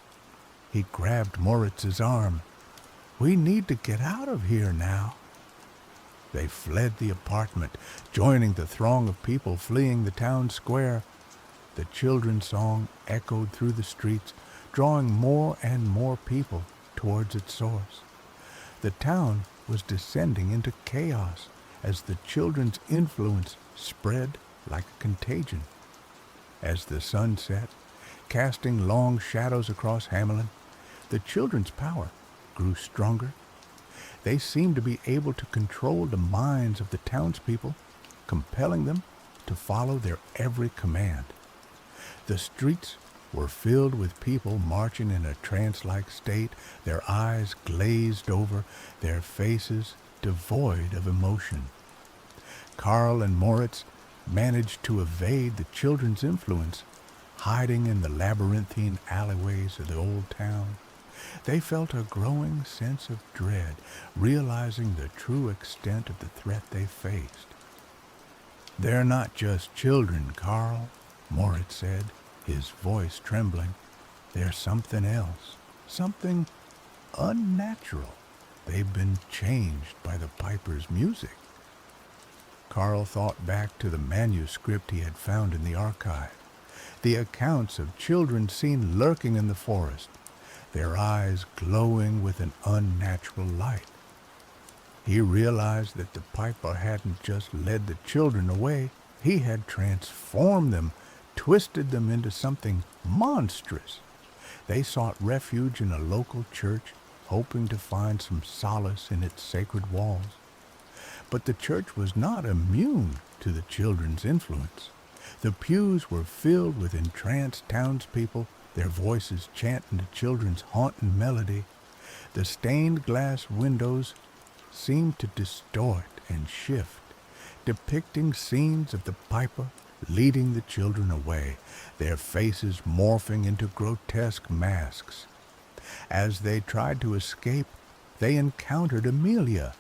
S1: He grabbed Moritz's arm. "We need to get out of here now." They fled the apartment, joining the throng of people fleeing the town square. The children's song echoed through the streets, drawing more and more people towards its source. The town was descending into chaos as the children's influence spread like a contagion. As the sun set, casting long shadows across Hamelin, the children's power grew stronger. They seemed to be able to control the minds of the townspeople, compelling them to follow their every command. The streets were filled with people marching in a trance-like state, their eyes glazed over, their faces devoid of emotion. Carl and Moritz managed to evade the children's influence, hiding in the labyrinthine alleyways of the old town. They felt a growing sense of dread, realizing the true extent of the threat they faced. "They're not just children, Carl," Moritz said, his voice trembling. "They're something else, something unnatural. They've been changed by the piper's music." Carl thought back to the manuscript he had found in the archive, the accounts of children seen lurking in the forest, their eyes glowing with an unnatural light. He realized that the piper hadn't just led the children away, he had transformed them, twisted them into something monstrous. They sought refuge in a local church, hoping to find some solace in its sacred walls. But the church was not immune to the children's influence. The pews were filled with entranced townspeople, their voices chanting the children's haunting melody. The stained glass windows seemed to distort and shift, depicting scenes of the piper leading the children away, their faces morphing into grotesque masks. As they tried to escape, they encountered Amelia,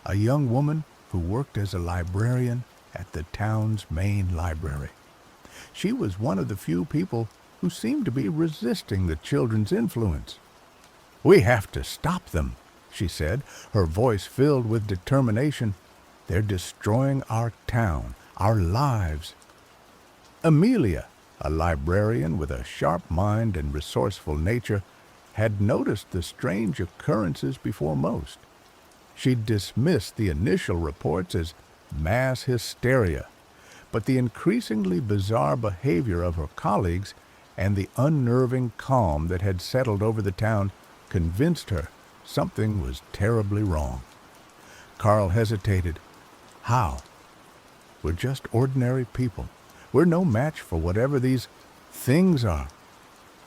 S1: a young woman who worked as a librarian at the town's main library. She was one of the few people who seemed to be resisting the children's influence. "We have to stop them," she said, her voice filled with determination. "They're destroying our town, our lives." Amelia, a librarian with a sharp mind and resourceful nature, had noticed the strange occurrences before most. She dismissed the initial reports as mass hysteria, but the increasingly bizarre behavior of her colleagues and the unnerving calm that had settled over the town convinced her something was terribly wrong. Carl hesitated. "How? We're just ordinary people. We're no match for whatever these things are."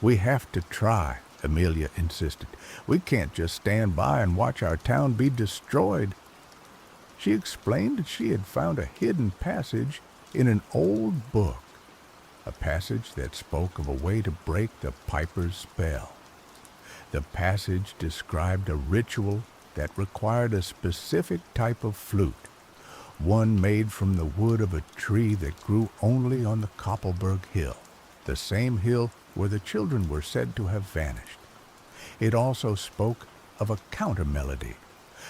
S1: "We have to try," Amelia insisted. "We can't just stand by and watch our town be destroyed." She explained that she had found a hidden passage in an old book, a passage that spoke of a way to break the piper's spell. The passage described a ritual that required a specific type of flute, one made from the wood of a tree that grew only on the Koppelberg Hill, the same hill where the children were said to have vanished. It also spoke of a counter-melody,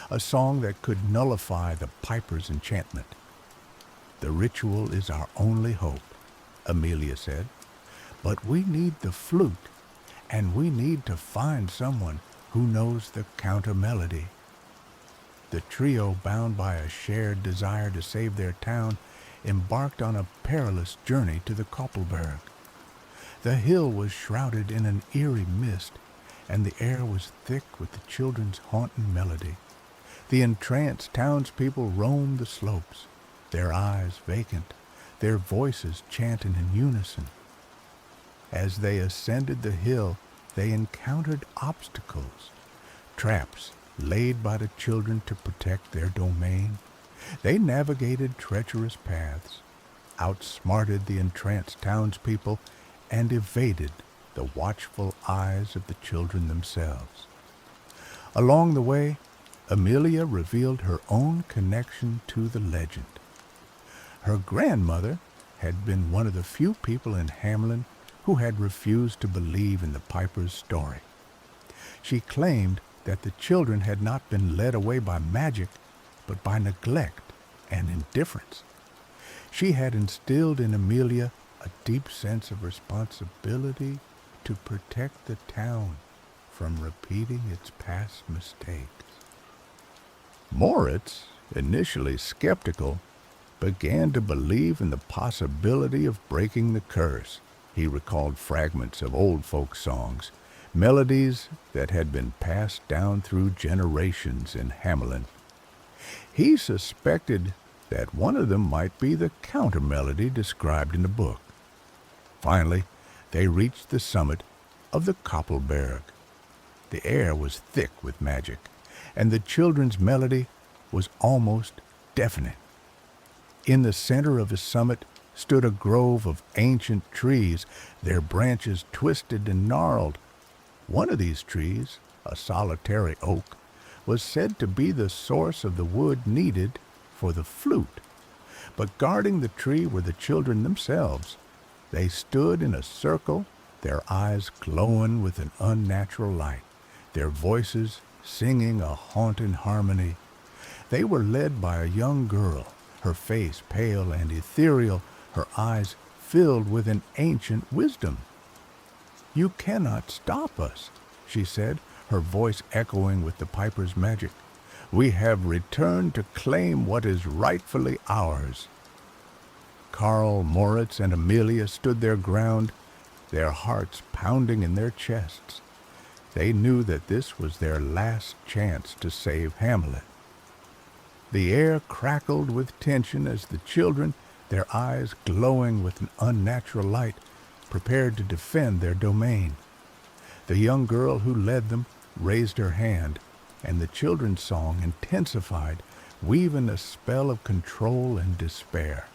S1: a song that could nullify the piper's enchantment. "The ritual is our only hope," Amelia said. "But we need the flute, and we need to find someone who knows the counter-melody." The trio, bound by a shared desire to save their town, embarked on a perilous journey to the Koppelberg. The hill was shrouded in an eerie mist, and the air was thick with the children's haunting melody. The entranced townspeople roamed the slopes, their eyes vacant, their voices chanting in unison. As they ascended the hill, they encountered obstacles, traps laid by the children to protect their domain. They navigated treacherous paths, outsmarted the entranced townspeople, and evaded the watchful eyes of the children themselves. Along the way, Amelia revealed her own connection to the legend. Her grandmother had been one of the few people in Hamelin who had refused to believe in the piper's story. She claimed that the children had not been led away by magic, but by neglect and indifference. She had instilled in Amelia a deep sense of responsibility to protect the town from repeating its past mistakes. Moritz, initially skeptical, began to believe in the possibility of breaking the curse. He recalled fragments of old folk songs, melodies that had been passed down through generations in Hamelin. He suspected that one of them might be the counter-melody described in the book. Finally, they reached the summit of the Koppelberg. The air was thick with magic, and the children's melody was almost deafening. In the center of the summit stood a grove of ancient trees, their branches twisted and gnarled. One of these trees, a solitary oak, was said to be the source of the wood needed for the flute. But guarding the tree were the children themselves. They stood in a circle, their eyes glowing with an unnatural light, their voices singing a haunting harmony. They were led by a young girl, her face pale and ethereal, her eyes filled with an ancient wisdom. "You cannot stop us," she said, her voice echoing with the piper's magic. "We have returned to claim what is rightfully ours." Carl, Moritz, and Amelia stood their ground, their hearts pounding in their chests. They knew that this was their last chance to save Hamelin. The air crackled with tension as the children, their eyes glowing with an unnatural light, prepared to defend their domain. The young girl who led them raised her hand, and the children's song intensified, weaving a spell of control and despair.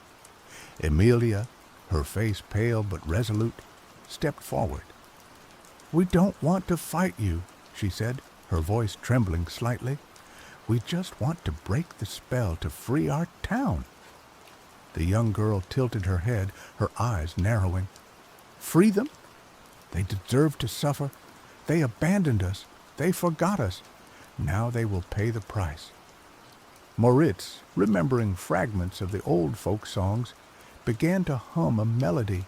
S1: Amelia, her face pale but resolute, stepped forward. "We don't want to fight you," she said, her voice trembling slightly. "We just want to break the spell to free our town." The young girl tilted her head, her eyes narrowing. "Free them? They deserve to suffer. They abandoned us. They forgot us. Now they will pay the price." Moritz, remembering fragments of the old folk songs, began to hum a melody,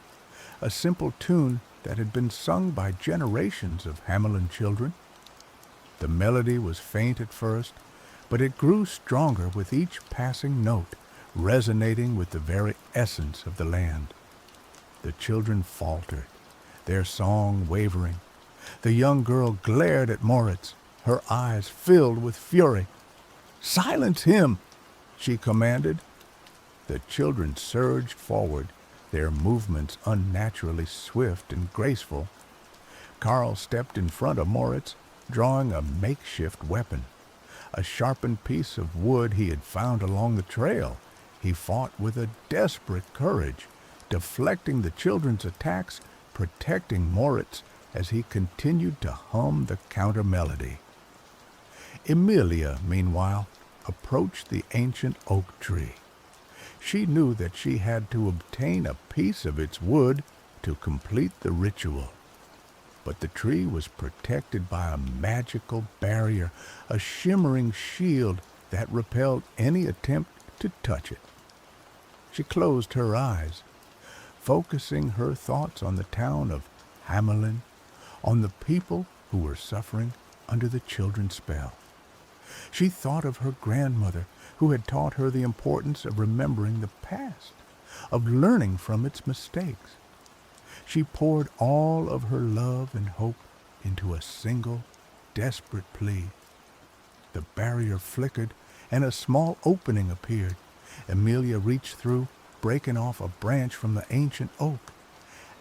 S1: a simple tune that had been sung by generations of Hamelin children. The melody was faint at first, but it grew stronger with each passing note, resonating with the very essence of the land. The children faltered, their song wavering. The young girl glared at Moritz, her eyes filled with fury. "Silence him!" she commanded. The children surged forward, their movements unnaturally swift and graceful. Karl stepped in front of Moritz, drawing a makeshift weapon, a sharpened piece of wood he had found along the trail. He fought with a desperate courage, deflecting the children's attacks, protecting Moritz as he continued to hum the counter-melody. Amelia, meanwhile, approached the ancient oak tree. She knew that she had to obtain a piece of its wood to complete the ritual. But the tree was protected by a magical barrier, a shimmering shield that repelled any attempt to touch it. She closed her eyes, focusing her thoughts on the town of Hamelin, on the people who were suffering under the children's spell. She thought of her grandmother, who had taught her the importance of remembering the past, of learning from its mistakes. She poured all of her love and hope into a single, desperate plea. The barrier flickered, and a small opening appeared. Amelia reached through, breaking off a branch from the ancient oak.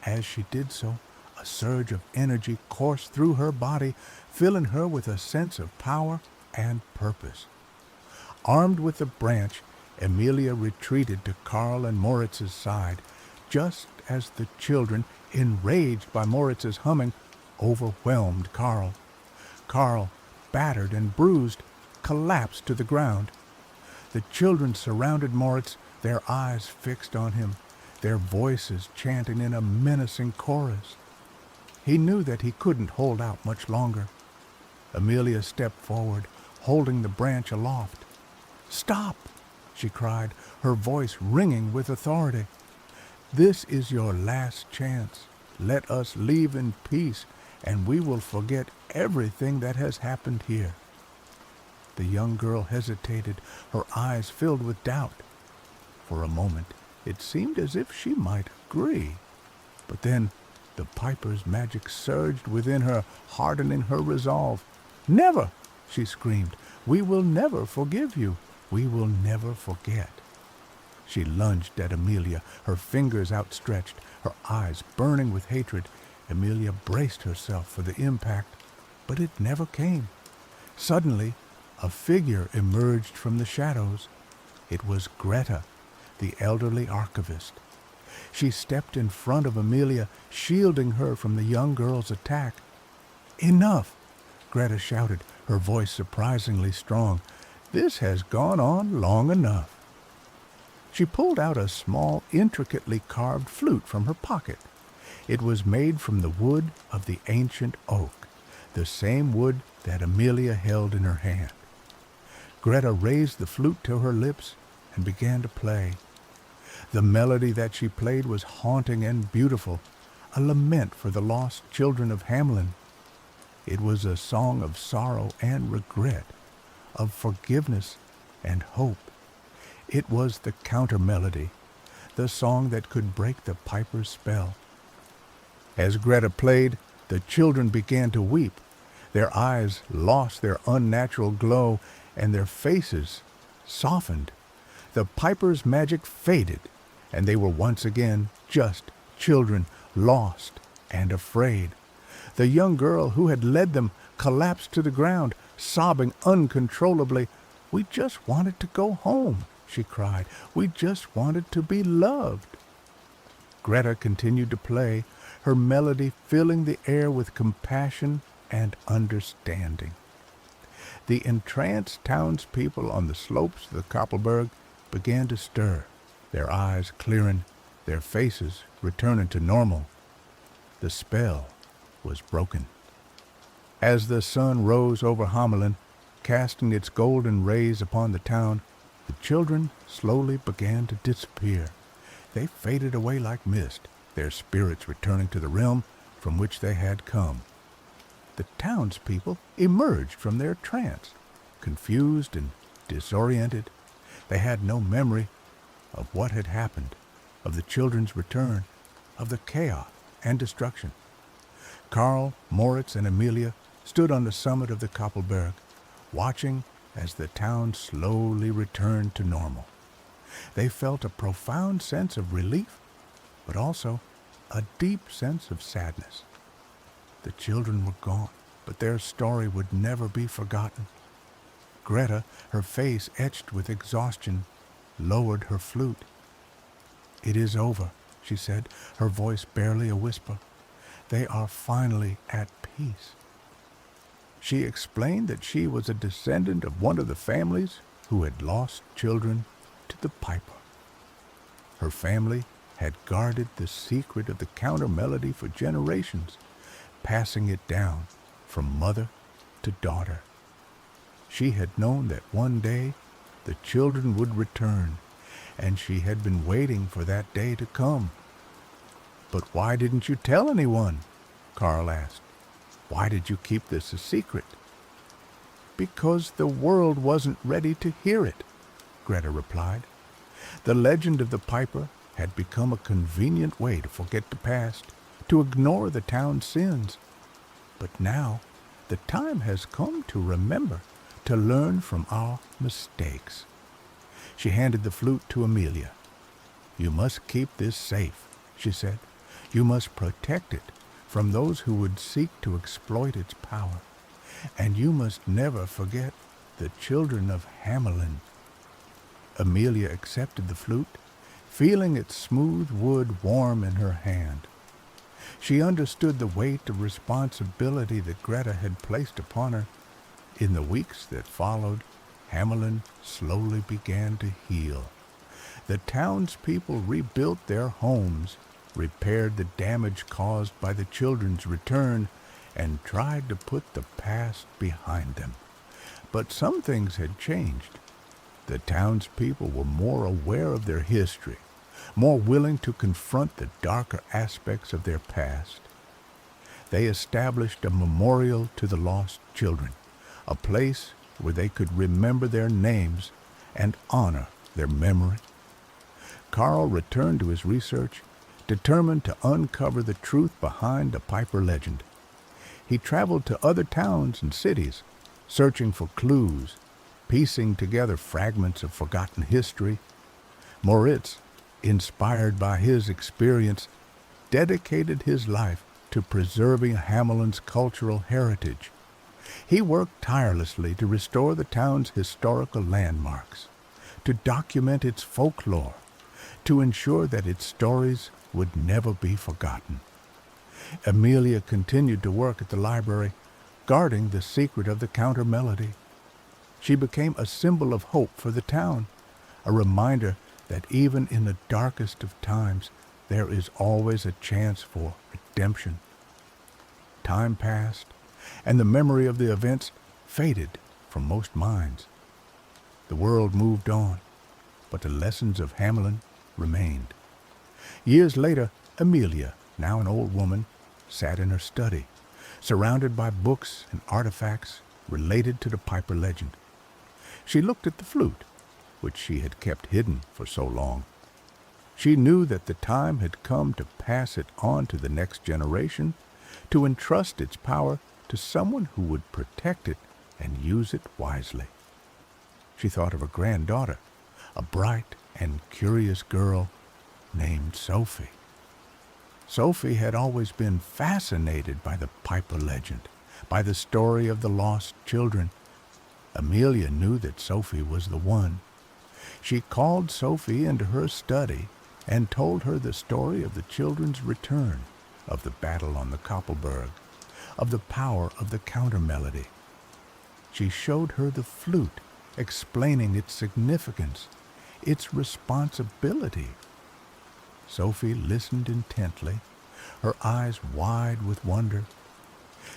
S1: As she did so, a surge of energy coursed through her body, filling her with a sense of power and purpose. Armed with the branch, Amelia retreated to Karl and Moritz's side, just as the children, enraged by Moritz's humming, overwhelmed Karl. Karl, battered and bruised, collapsed to the ground. The children surrounded Moritz, their eyes fixed on him, their voices chanting in a menacing chorus. He knew that he couldn't hold out much longer. Amelia stepped forward, holding the branch aloft. "Stop!" she cried, her voice ringing with authority. "This is your last chance. Let us leave in peace, and we will forget everything that has happened here." The young girl hesitated, her eyes filled with doubt. For a moment, it seemed as if she might agree. But then the piper's magic surged within her, hardening her resolve. "Never!" she screamed. "We will never forgive you. We will never forget." She lunged at Amelia, her fingers outstretched, her eyes burning with hatred. Amelia braced herself for the impact, but it never came. Suddenly, a figure emerged from the shadows. It was Greta, the elderly archivist. She stepped in front of Amelia, shielding her from the young girl's attack. "Enough!" Greta shouted, her voice surprisingly strong. "This has gone on long enough." She pulled out a small, intricately carved flute from her pocket. It was made from the wood of the ancient oak, the same wood that Amelia held in her hand. Greta raised the flute to her lips and began to play. The melody that she played was haunting and beautiful, a lament for the lost children of Hamelin. It was a song of sorrow and regret, of forgiveness and hope. It was the counter-melody, the song that could break the piper's spell. As Greta played, the children began to weep. Their eyes lost their unnatural glow, and their faces softened. The piper's magic faded, and they were once again just children, lost and afraid. The young girl who had led them collapsed to the ground, sobbing uncontrollably. We just wanted to go home, she cried. We just wanted to be loved. Greta continued to play, her melody filling the air with compassion and understanding. The entranced townspeople on the slopes of the Koppelberg began to stir, their eyes clearing, their faces returning to normal. The spell was broken. As the sun rose over Hamelin, casting its golden rays upon the town, the children slowly began to disappear. They faded away like mist, their spirits returning to the realm from which they had come. The townspeople emerged from their trance, confused and disoriented. They had no memory of what had happened, of the children's return, of the chaos and destruction. Karl, Moritz, and Amelia stood on the summit of the Koppelberg, watching as the town slowly returned to normal. They felt a profound sense of relief, but also a deep sense of sadness. The children were gone, but their story would never be forgotten. Greta, her face etched with exhaustion, lowered her flute. "It is over," she said, her voice barely a whisper. "They are finally at peace." She explained that she was a descendant of one of the families who had lost children to the piper. Her family had guarded the secret of the counter melody for generations, passing it down from mother to daughter. She had known that one day the children would return, and she had been waiting for that day to come. "But why didn't you tell anyone?" Karl asked. "Why did you keep this a secret?" "Because the world wasn't ready to hear it," Greta replied. The legend of the piper had become a convenient way to forget the past, to ignore the town's sins. But now the time has come to remember, to learn from our mistakes. She handed the flute to Amelia. "You must keep this safe," she said. "You must protect it from those who would seek to exploit its power. And you must never forget the children of Hamelin." Amelia accepted the flute, feeling its smooth wood warm in her hand. She understood the weight of responsibility that Greta had placed upon her. In the weeks that followed, Hamelin slowly began to heal. The townspeople rebuilt their homes, repaired the damage caused by the children's return, and tried to put the past behind them. But some things had changed. The townspeople were more aware of their history, more willing to confront the darker aspects of their past. They established a memorial to the lost children, a place where they could remember their names and honor their memory. Karl returned to his research, determined to uncover the truth behind the piper legend. He traveled to other towns and cities, searching for clues, piecing together fragments of forgotten history. Moritz, inspired by his experience, dedicated his life to preserving Hamelin's cultural heritage. He worked tirelessly to restore the town's historical landmarks, to document its folklore, to ensure that its stories would never be forgotten. Amelia continued to work at the library, guarding the secret of the counter melody. She became a symbol of hope for the town, a reminder that even in the darkest of times, there is always a chance for redemption. Time passed, and the memory of the events faded from most minds. The world moved on, but the lessons of Hamelin remained. Years later, Amelia, now an old woman, sat in her study, surrounded by books and artifacts related to the piper legend. She looked at the flute, which she had kept hidden for so long. She knew that the time had come to pass it on to the next generation, to entrust its power to someone who would protect it and use it wisely. She thought of her granddaughter, a bright and curious girl named Sophie. Sophie had always been fascinated by the piper legend, by the story of the lost children. Amelia knew that Sophie was the one. She called Sophie into her study and told her the story of the children's return, of the battle on the Koppelberg, of the power of the counter-melody. She showed her the flute, explaining its significance, its responsibility. Sophie listened intently, her eyes wide with wonder.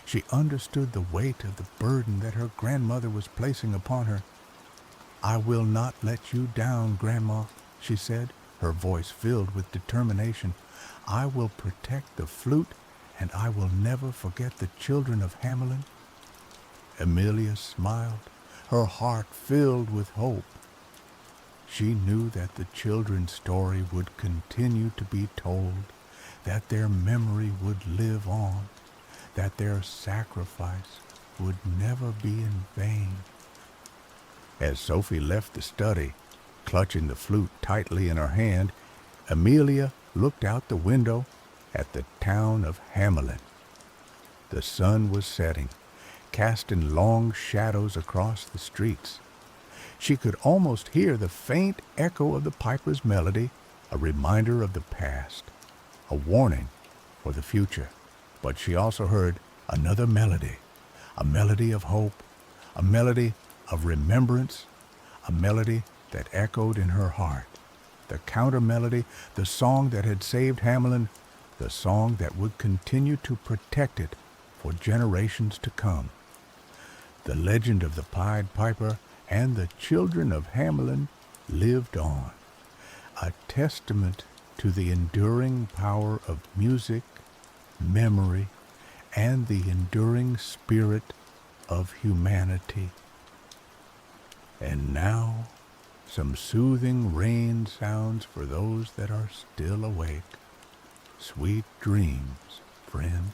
S1: She understood the weight of the burden that her grandmother was placing upon her. "I will not let you down, Grandma," she said, her voice filled with determination. "I will protect the flute, and I will never forget the children of Hamelin." Amelia smiled, her heart filled with hope. She knew that the children's story would continue to be told, that their memory would live on, that their sacrifice would never be in vain. As Sophie left the study, clutching the flute tightly in her hand, Amelia looked out the window at the town of Hamelin. The sun was setting, casting long shadows across the streets. She could almost hear the faint echo of the piper's melody, a reminder of the past, a warning for the future. But she also heard another melody, a melody of hope, a melody of remembrance, a melody that echoed in her heart. The counter-melody, the song that had saved Hamelin, the song that would continue to protect it for generations to come. The legend of the Pied Piper and the children of Hamelin lived on, a testament to the enduring power of music, memory, and the enduring spirit of humanity. And now, some soothing rain sounds for those that are still awake. Sweet dreams, friend.